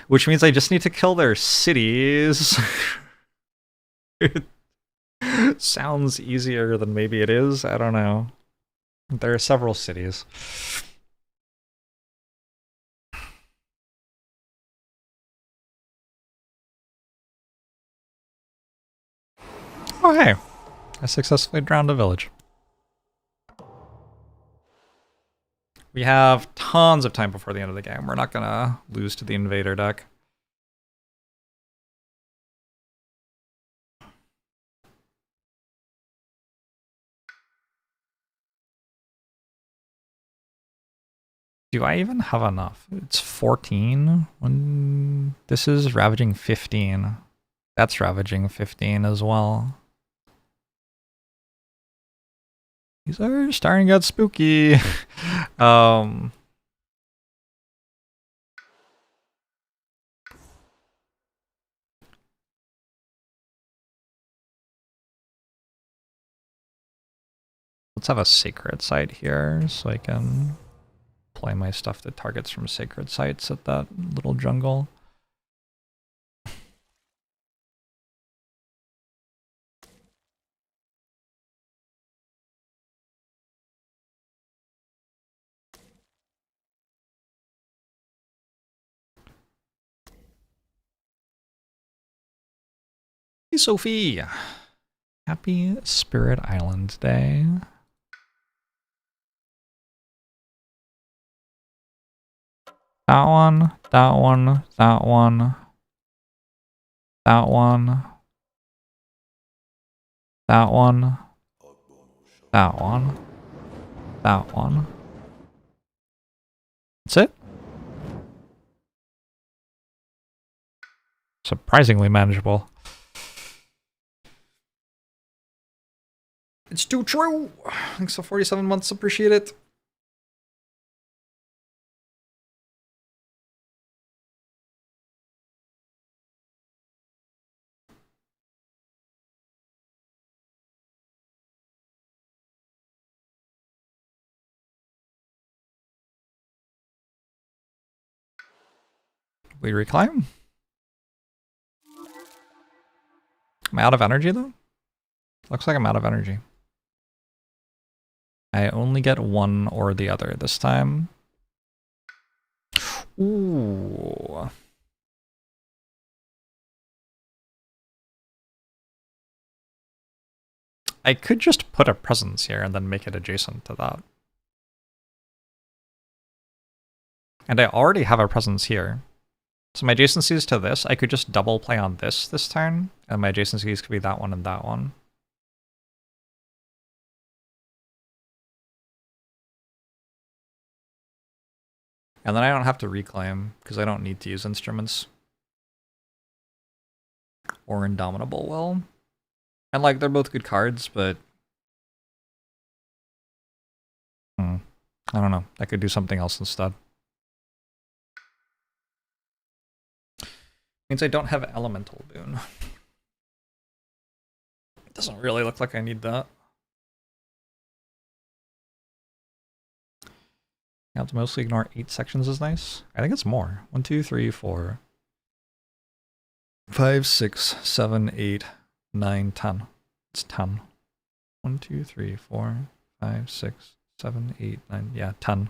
Which means I just need to kill their cities. It sounds easier than maybe it is. I don't know. There are several cities. Oh, hey. I successfully drowned a village. We have tons of time before the end of the game. We're not gonna lose to the invader deck. Do I even have enough? It's 14. When this is ravaging 15. That's ravaging 15 as well. These are starting to get spooky. Let's have a sacred site here so I can play my stuff that targets from sacred sites at that little jungle. Hey, Sophie! Happy Spirit Island Day. That one, that one, that one, that one, that one, that one, that one. That's it? surprisingly manageable. It's too true! Thanks for 47 months, appreciate it. We reclaim? I'm out of energy though? Looks like I'm out of energy. I only get one or the other this time. Ooh. I could just put a presence here and then make it adjacent to that. And I already have a presence here. So my adjacencies to this, I could just double play on this turn, and my adjacencies could be that one and that one. And then I don't have to reclaim, because I don't need to use instruments. Or Indomitable Will. And like, they're both good cards, but... I don't know. I could do something else instead. Means I don't have Elemental Boon. It doesn't really look like I need that. Now to mostly ignore 8 sections is nice. I think it's more. 1, 2, 3, 4, 5, 6, 7, 8, 9, 10. It's 10. 1, 2, 3, 4, 5, 6, 7, 8, 9. Yeah, 10.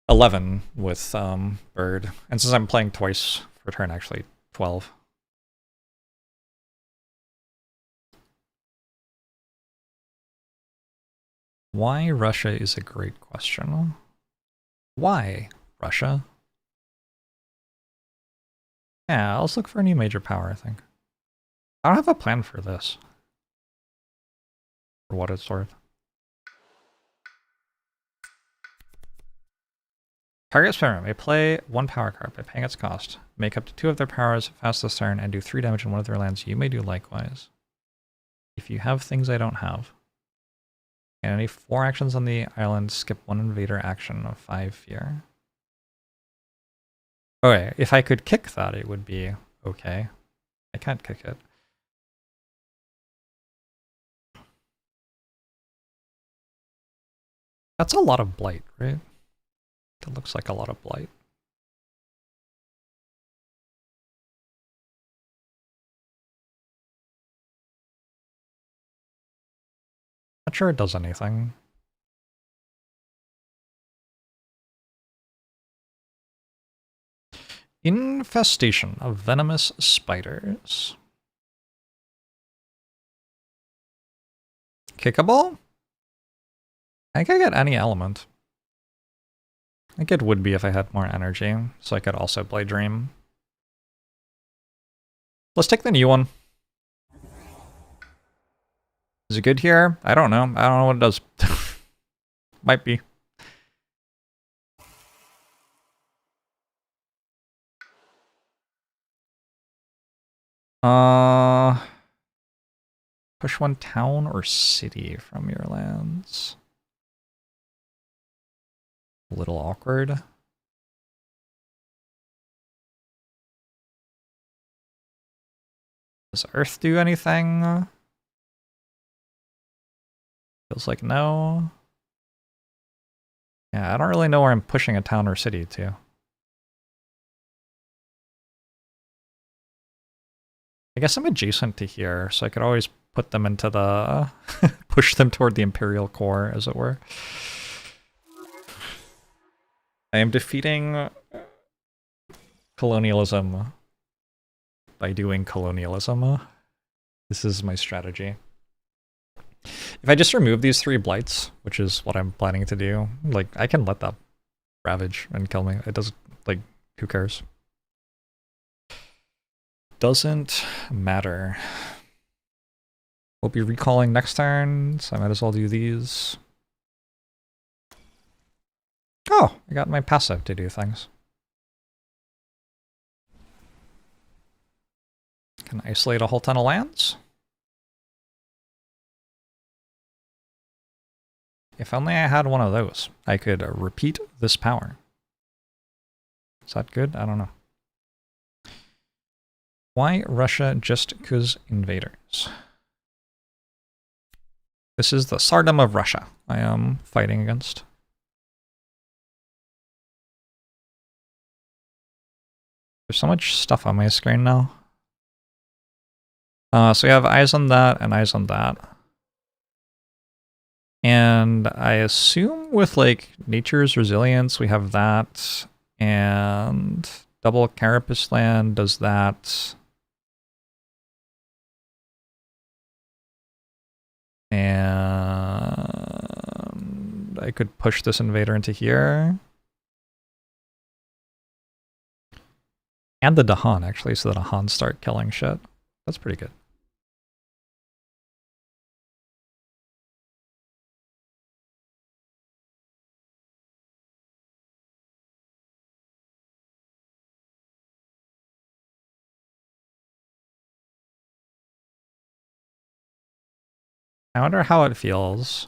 11 with Bird. And since I'm playing twice per turn, actually 12. Why Russia is a great question. Why Russia? Yeah, let's look for a new major power, I think. I don't have a plan for this. For what it's worth. Target experiment may play 1 power card by paying its cost. Make up to 2 of their powers fast this turn and do 3 damage in one of their lands. You may do likewise. If you have things I don't have. And any 4 actions on the island, skip 1 invader action of 5 fear. Okay, if I could kick that, it would be okay. I can't kick it. That's a lot of blight, right? That looks like a lot of blight. Not sure it does anything. Infestation of venomous spiders. Kickable? I could get any element. I think it would be if I had more energy, so I could also play Dream. Let's take the new one. Is it good here? I don't know. I don't know what it does. Might be. Push 1 town or city from your lands. A little awkward. Does Earth do anything? Feels like no. Yeah, I don't really know where I'm pushing a town or city to. I guess I'm adjacent to here, so I could always put them into the... push them toward the Imperial core, as it were. I am defeating colonialism by doing colonialism. This is my strategy. If I just remove these 3 blights, which is what I'm planning to do, like, I can let that ravage and kill me. It does, like, who cares? Doesn't matter. We'll be recalling next turn, so I might as well do these. Oh, I got my passive to do things. can isolate a whole ton of lands. If only I had one of those, I could repeat this power. Is that good? I don't know. Why Russia just 'cause invaders? This is the Tsardom of Russia I am fighting against. There's so much stuff on my screen now. So we have eyes on that and eyes on that. And I assume with like Nature's Resilience, we have that, and double Carapace Land does that. And I could push this invader into here. And the Dahan, actually, so the Dahan start killing shit. That's pretty good. I wonder how it feels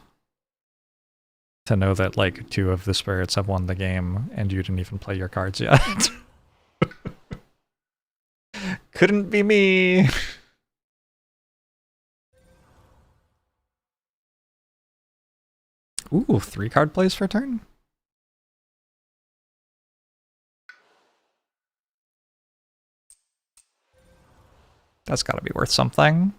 to know that, like, 2 of the spirits have won the game and you didn't even play your cards yet. Couldn't be me! Ooh, 3 card plays for turn? That's gotta be worth something.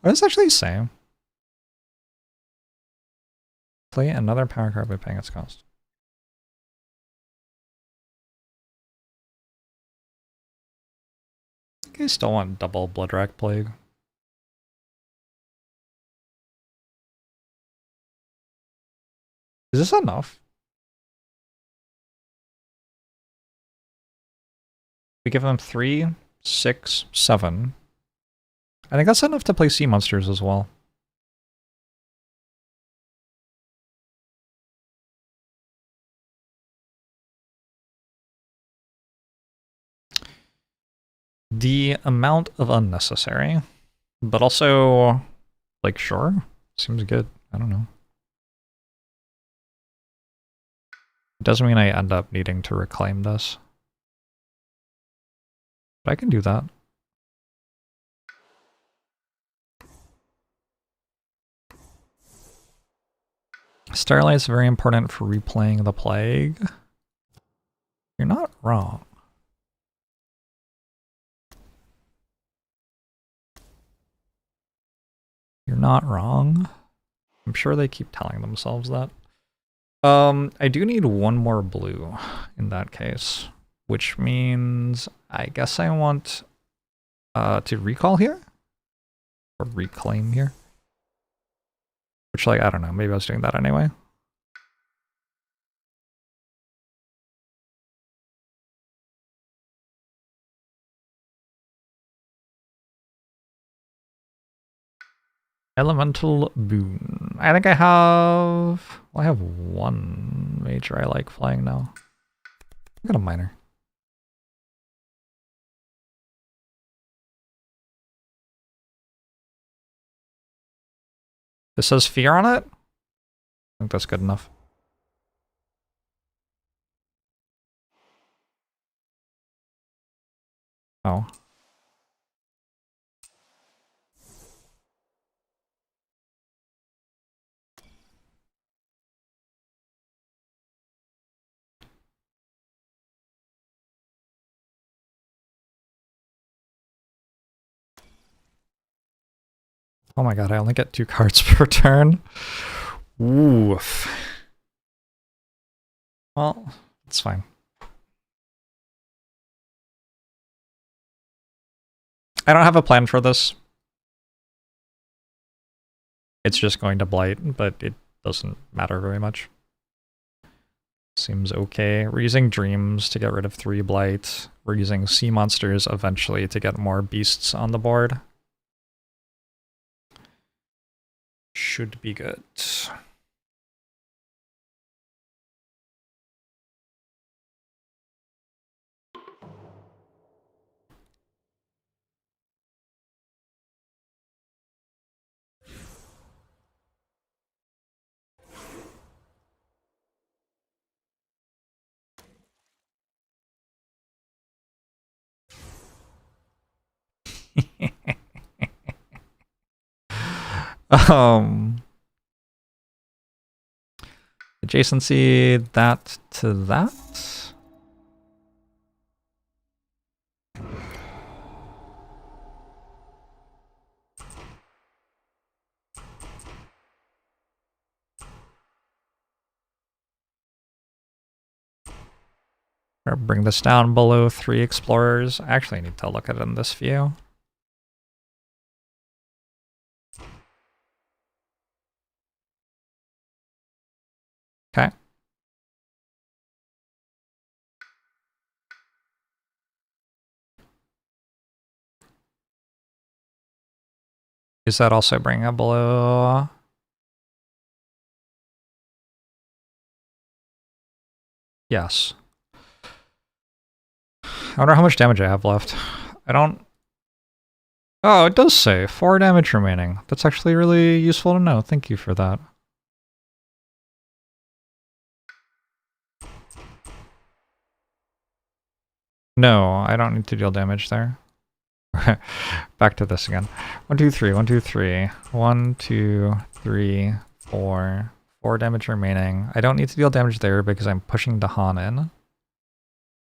What does it actually say? Play another power card by paying its cost. I still want double Bloodrack Plague. Is this enough? We give them 3, 6, 7. I think that's enough to play sea monsters as well. The amount of unnecessary, but also, like, sure, seems good. I don't know. It doesn't mean I end up needing to reclaim this. But I can do that. Starlight's very important for replaying the Plague. You're not wrong. You're not wrong. I'm sure they keep telling themselves that. I do need 1 more blue in that case, which means I guess I want to recall here? Or reclaim here? Which, like, I don't know, maybe I was doing that anyway. Elemental Boon. I think I have... Well, I have 1 major I like flying now. I got a minor. This says Fear on it? I think that's good enough. Oh. Oh my god, I only get 2 cards per turn. Oof. Well, it's fine. I don't have a plan for this. It's just going to blight, but it doesn't matter very much. Seems okay. We're using Dreams to get rid of 3 blight. We're using Sea Monsters eventually to get more beasts on the board. should be good. Adjacency that to that. Or bring this down below 3 explorers. I actually need to look at it in this view. Okay. Is that also bring it below? Yes. I wonder how much damage I have left. I don't... Oh, it does say 4 damage remaining. That's actually really useful to know. Thank you for that. No, I don't need to deal damage there. Back to this again. 1, 2, 3, 1, 2, 3. 1, 2, 3, 4. 4 damage remaining. I don't need to deal damage there because I'm pushing Dahan in. I'm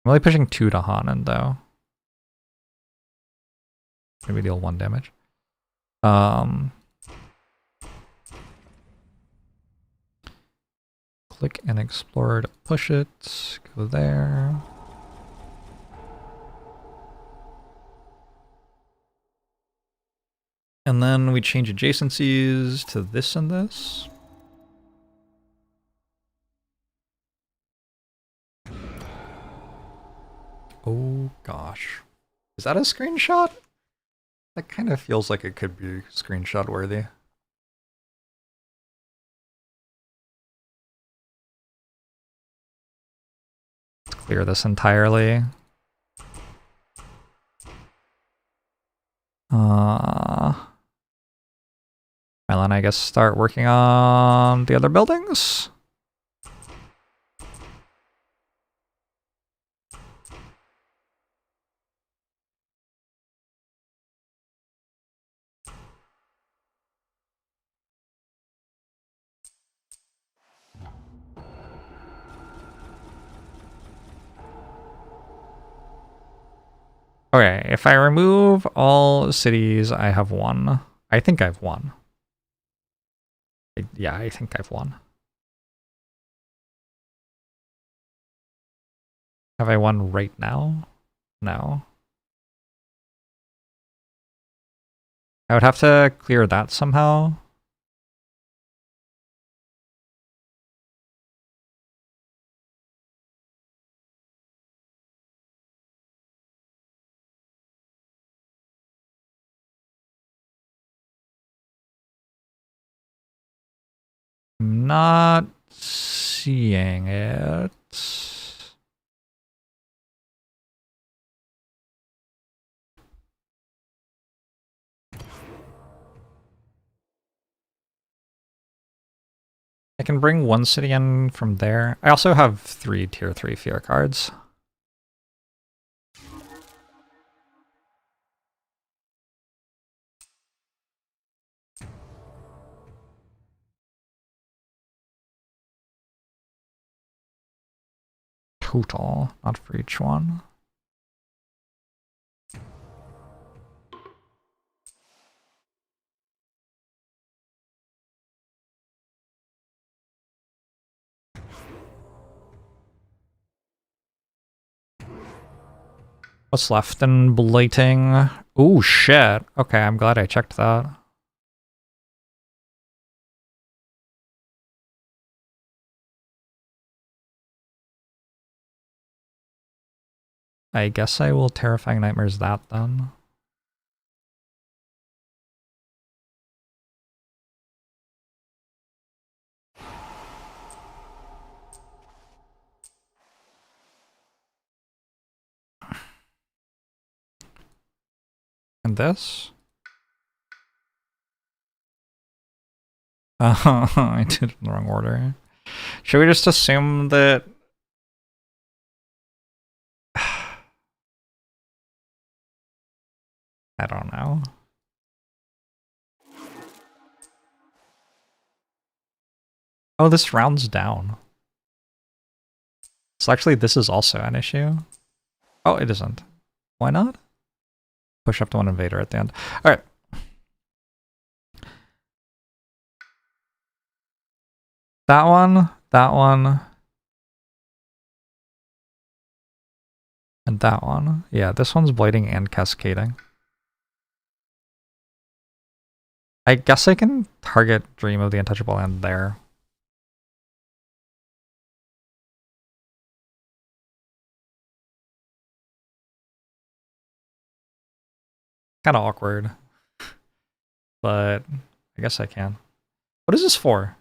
only pushing 2 Dahan in though. Maybe deal 1 damage. Click and explore to push it. Go there. And then we change adjacencies to this and this. Oh gosh. Is that a screenshot? That kind of feels like it could be screenshot worthy. Let's clear this entirely. And then I guess start working on the other buildings. Okay, if I remove all cities, I have 1. I think I've won. Yeah, I think I've won. Have I won right now? No. I would have to clear that somehow. I'm not seeing it. I can bring 1 city in from there. I also have 3 tier 3 fear cards. Total, not for each one. What's left in blighting? Ooh, shit. Okay, I'm glad I checked that. I guess I will Terrifying Nightmares that then. And this? I did it in the wrong order. Should we just assume that... I don't know. Oh, this rounds down. So actually this is also an issue. Oh, it isn't. Why not? Push up to one invader at the end. Alright. That one, and that one. Yeah, this one's blading and cascading. I guess I can target Dream of the Untouchable Land there. Kind of awkward. But I guess I can. What is this for?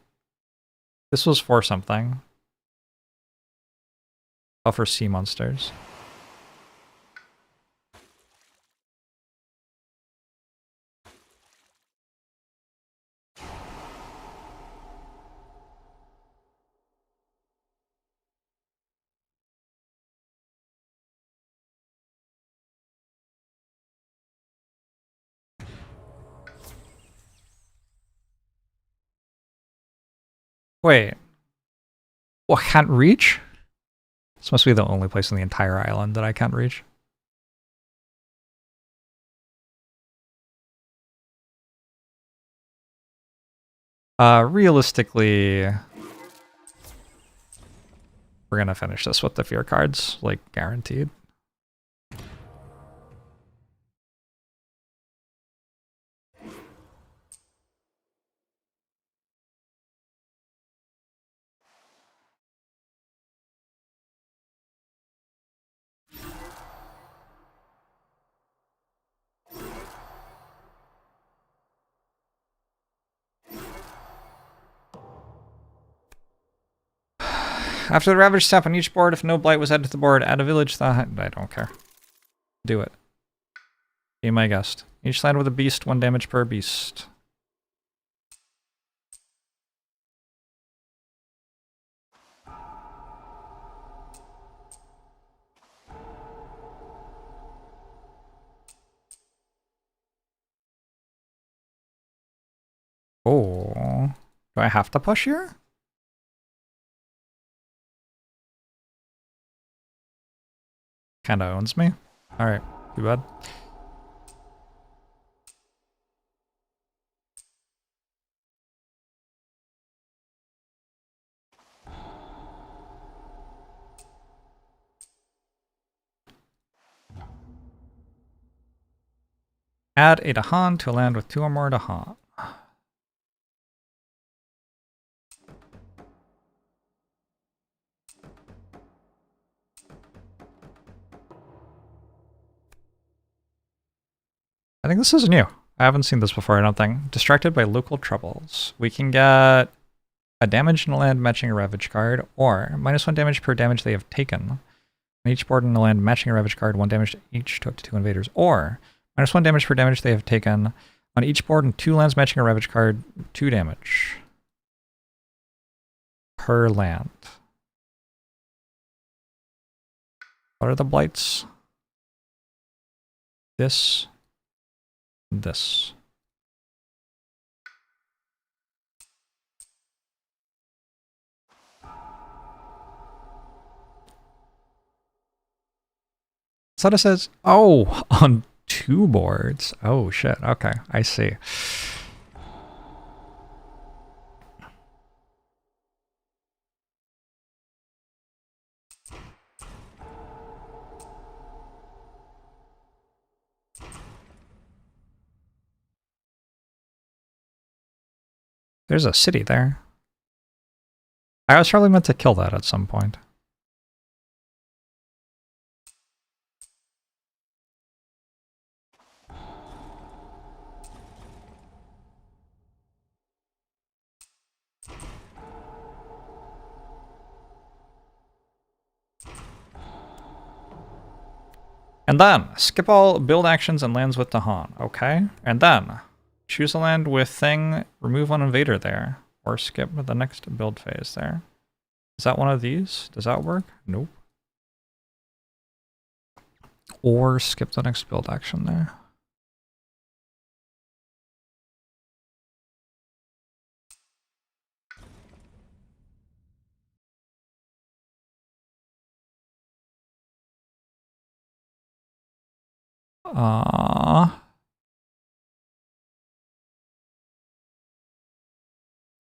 This was for something. Oh, for sea monsters. Wait. Well, I can't reach? This must be the only place on the entire island that I can't reach. Realistically, we're gonna finish this with the fear cards, like guaranteed. After the Ravage step on each board, if no blight was added to the board, add a village. I don't care. Do it. Be my guest. Each land with a beast, 1 damage per beast. Oh. Do I have to push here? Kinda owns me. Alright, too bad. Add a Dahan to a land with 2 or more Dahan. I think this is new. I haven't seen this before, I don't think. Distracted by local troubles. We can get a damage in a land matching a Ravage card, or -1 damage per damage they have taken. On each board in the land matching a Ravage card, 1 damage to each to up to 2 invaders, or -1 damage per damage they have taken. On each board in 2 lands matching a Ravage card, 2 damage per land. What are the blights? This. This. So it says, oh, on 2 boards. Oh shit, okay, I see. There's a city there. I was probably meant to kill that at some point. And then, skip all build actions and lands with Dahan. Okay. And then, choose a land with thing, remove one invader there. Or skip the next build phase there. Is that one of these? Does that work? Nope. Or skip the next build action there.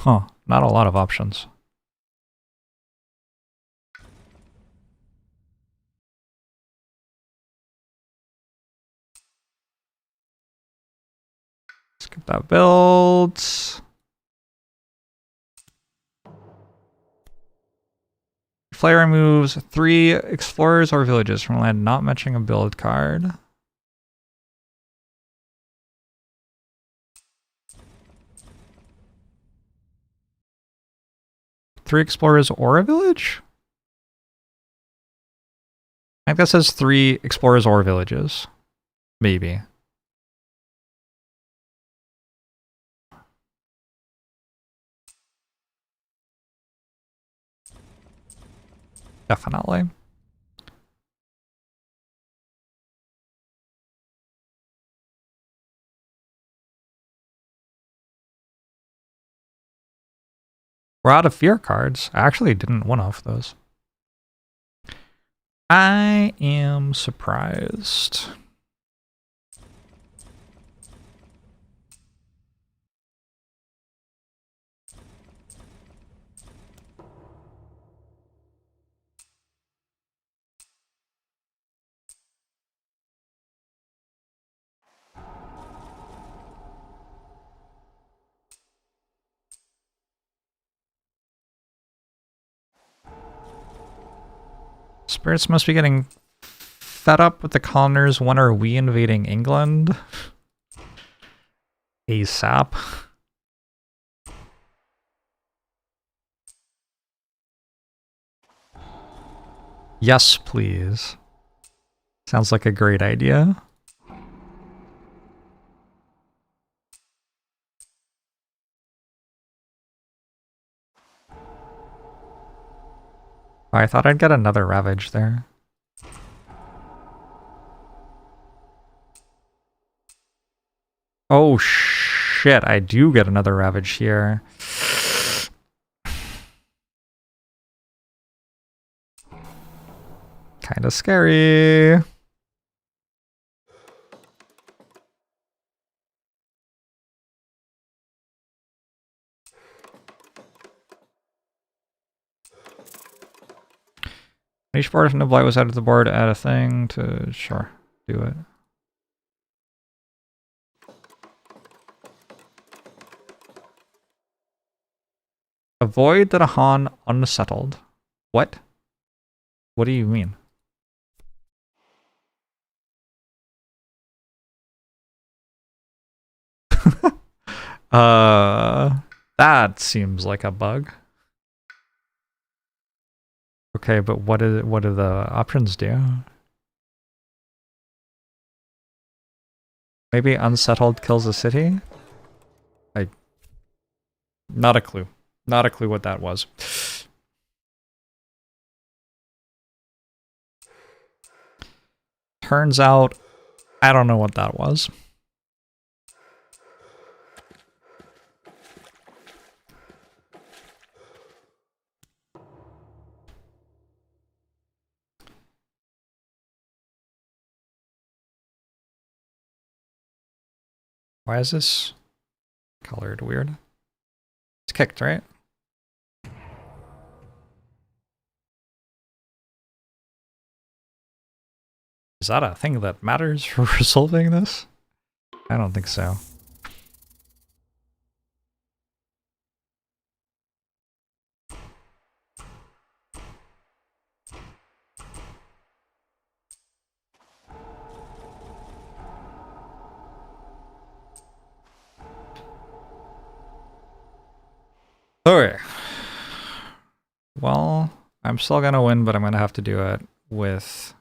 Huh, not a lot of options. Skip that build. Player removes 3 explorers or villages from land not matching a build card. Three explorers or a village? I think that says 3 explorers or villages. Maybe. Definitely. We're out of fear cards. I actually didn't one off those. I am surprised. Spirits must be getting fed up with the coloners. When are we invading England? ASAP. Yes, please. Sounds like a great idea. Oh, I thought I'd get another Ravage there. Oh shit, I do get another Ravage here. Kinda scary. Each board, if no blight was out of the board, add a thing to... Sure, do it. Avoid the Dahan unsettled. What? What do you mean? That seems like a bug. Okay, but what do the options do? Maybe unsettled kills a city? Not a clue. Not a clue what that was. Turns out, I don't know what that was. Why is this colored weird? It's kicked, right? Is that a thing that matters for resolving this? I don't think so. Okay. Well, I'm still gonna win, but I'm gonna have to do it with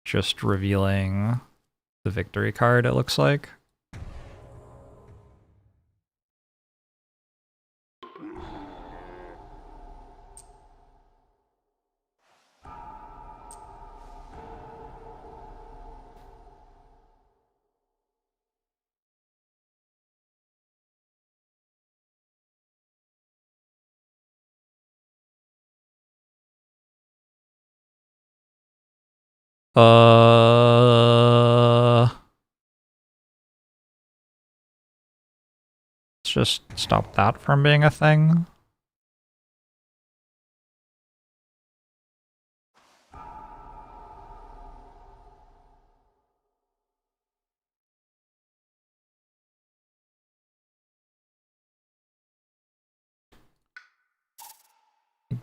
just revealing the victory card, it looks like. Let's just stop that from being a thing.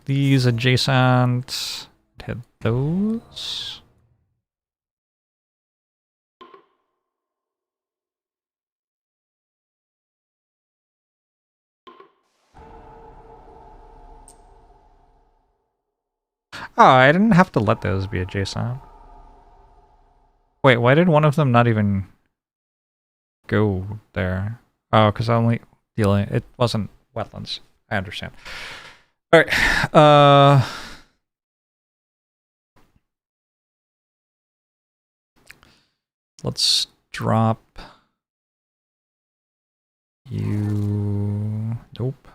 These adjacent, hit those. Oh, I didn't have to let those be adjacent. Wait, why did one of them not even go there? Oh, because I only dealing. It wasn't wetlands. I understand. All right. Let's drop you. Nope.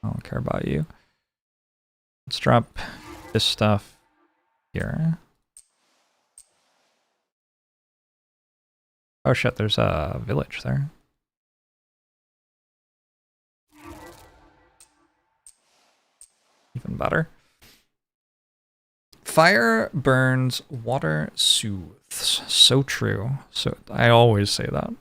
I don't care about you. Let's drop this stuff here. Oh shit, there's a village there. Even better. Fire burns, water soothes. So true. So I always say that.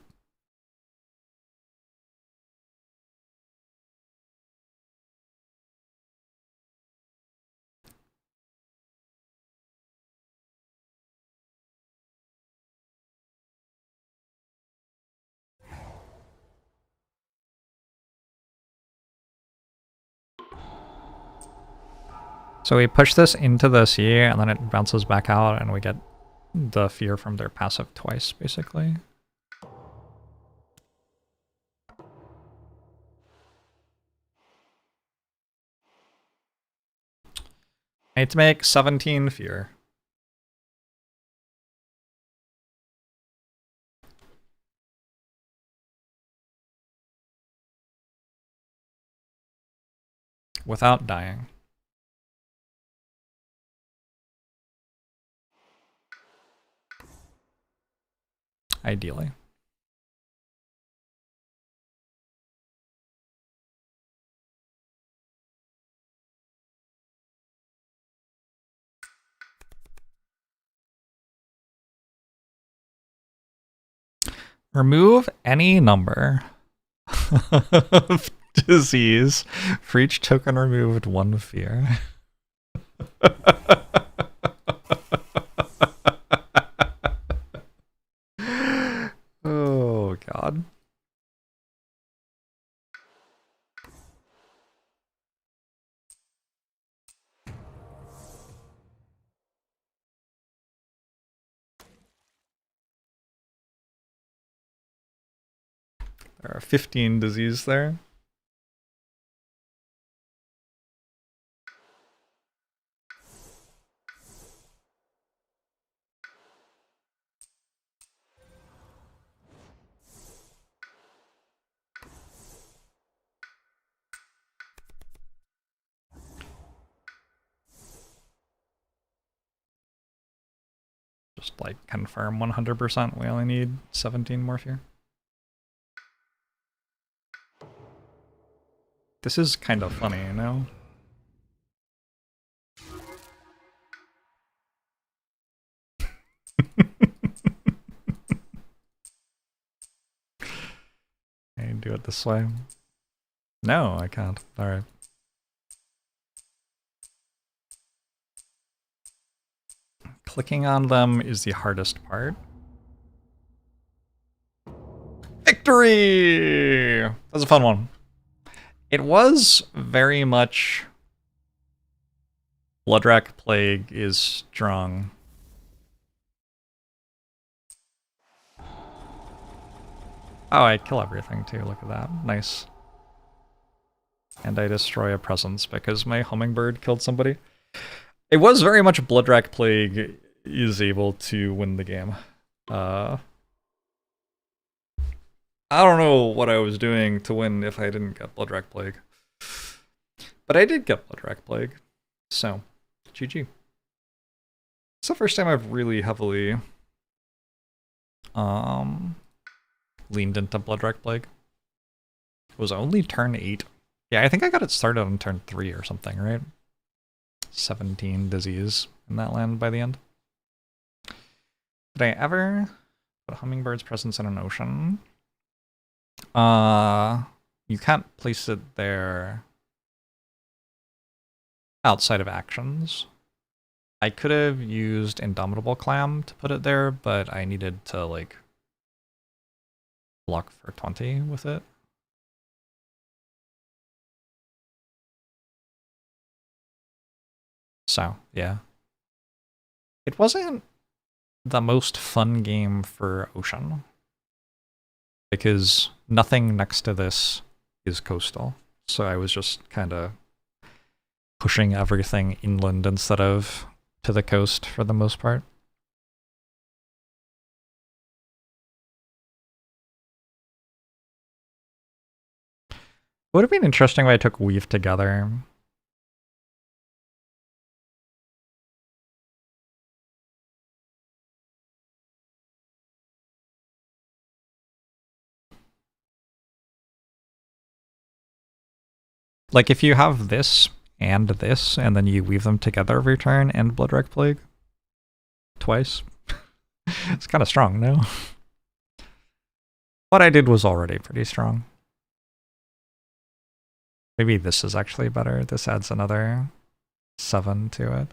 So we push this into the sea, and then it bounces back out, and we get the fear from their passive twice, basically. I need to make 17 fear. Without dying. Ideally. Remove any number of disease. For each token removed, 1 fear. Oh, God. There are 15 disease there. Just like confirm 100%. We only need 17 more fear. This is kind of funny, you know? Can I do it this way? No, I can't. Alright. Clicking on them is the hardest part. Victory! That was a fun one. It was very much Bloodwrack Plague is strong. Oh, I kill everything too, look at that. Nice. And I destroy a presence because my hummingbird killed somebody. It was very much Bloodrack Plague is able to win the game. I don't know what I was doing to win if I didn't get Bloodrack Plague. But I did get Bloodrack Plague. So, GG. It's the first time I've really heavily leaned into Bloodrack Plague. It was only turn 8. Yeah, I think I got it started on turn 3 or something, right? 17 disease in that land by the end. Did I ever put a hummingbird's presence in an ocean? You can't place it there outside of actions. I could have used Indomitable Clam to put it there, but I needed to, like, block for 20 with it. So, yeah. It wasn't the most fun game for Ocean, because nothing next to this is coastal. So I was just kind of pushing everything inland instead of to the coast for the most part. It would have been interesting if I took Weave together. Like, if you have this, and then you weave them together every turn and Bloodwreck Plague twice. It's kind of strong, no? What I did was already pretty strong. Maybe this is actually better. This adds another 7 to it.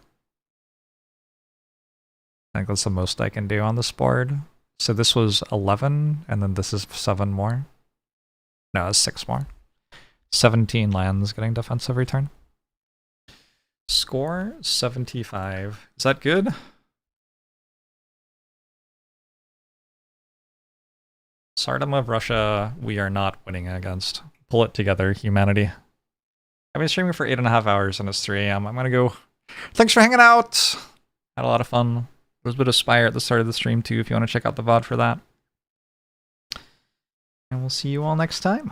I think that's the most I can do on this board. So this was 11, and then this is 7 more. No, it's 6 more. 17 lands getting defense every turn. Score 75. Is that good? Tsardom of Russia, we are not winning against. Pull it together, humanity. I've been streaming for 8.5 hours and it's 3 AM. I'm gonna go. Thanks for hanging out! Had a lot of fun. There was a bit of Spire at the start of the stream too, if you want to check out the VOD for that. And we'll see you all next time.